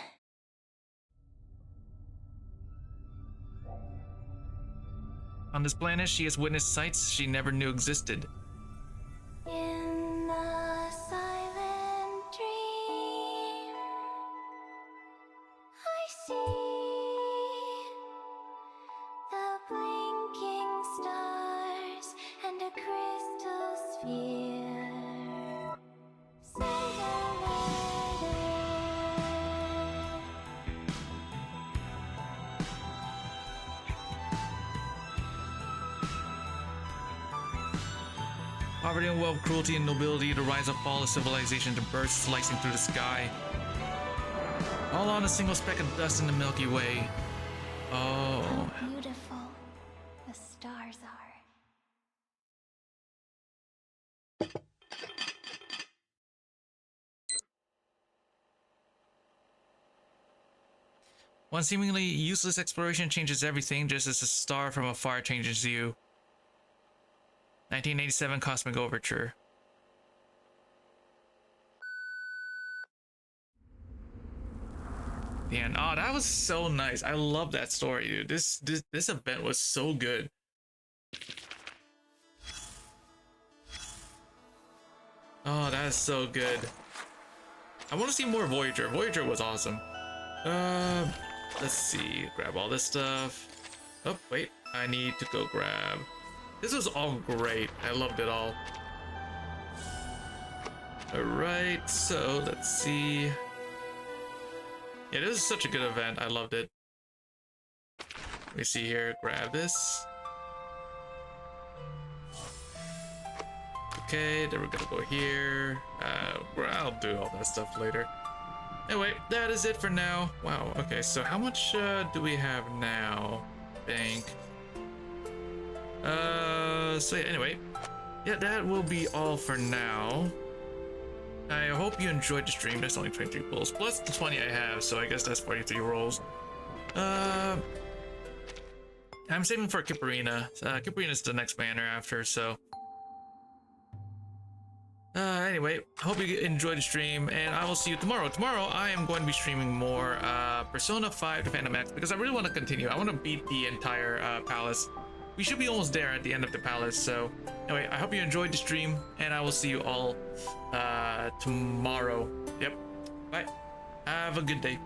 On this planet, she has witnessed sights she never knew existed. In a silent dream, I see the blinking stars and a crystal sphere. Send a Poverty and wealth, cruelty and nobility, the rise and fall of civilization, the birds slicing through the sky. All on a single speck of dust in the Milky Way. Oh. How beautiful the stars are. One seemingly useless exploration changes everything, just as a star from afar changes you. 1987 Cosmic Overture. The end. Oh, that was so nice. I love that story, dude. This event was so good. Oh, that is so good. I want to see more Voyager. Voyager was awesome. Let's see. Grab all this stuff. Oh, wait. I need to go grab. This was all great. I loved it all. Alright, so let's see. Yeah, this is such a good event. I loved it. Let me see here. Grab this. Okay, then we're gonna go here. I'll do all that stuff later. Anyway, that is it for now. Wow, okay, so how much do we have now? Bank. So yeah, anyway, yeah, that will be all for now. I hope you enjoyed the stream. That's only 23 pulls plus the 20 I have, so I guess that's 43 rolls. I'm saving for Kipirina. Kipirina's the next banner after, so anyway, hope you enjoyed the stream, and I will see you tomorrow. Tomorrow I am going to be streaming more Persona 5 to Phantom X, because I really want to continue. I want to beat the entire palace. We should be almost there at the end of the palace. So anyway, I hope you enjoyed the stream, and I will see you all tomorrow. Yep, bye. Have a good day.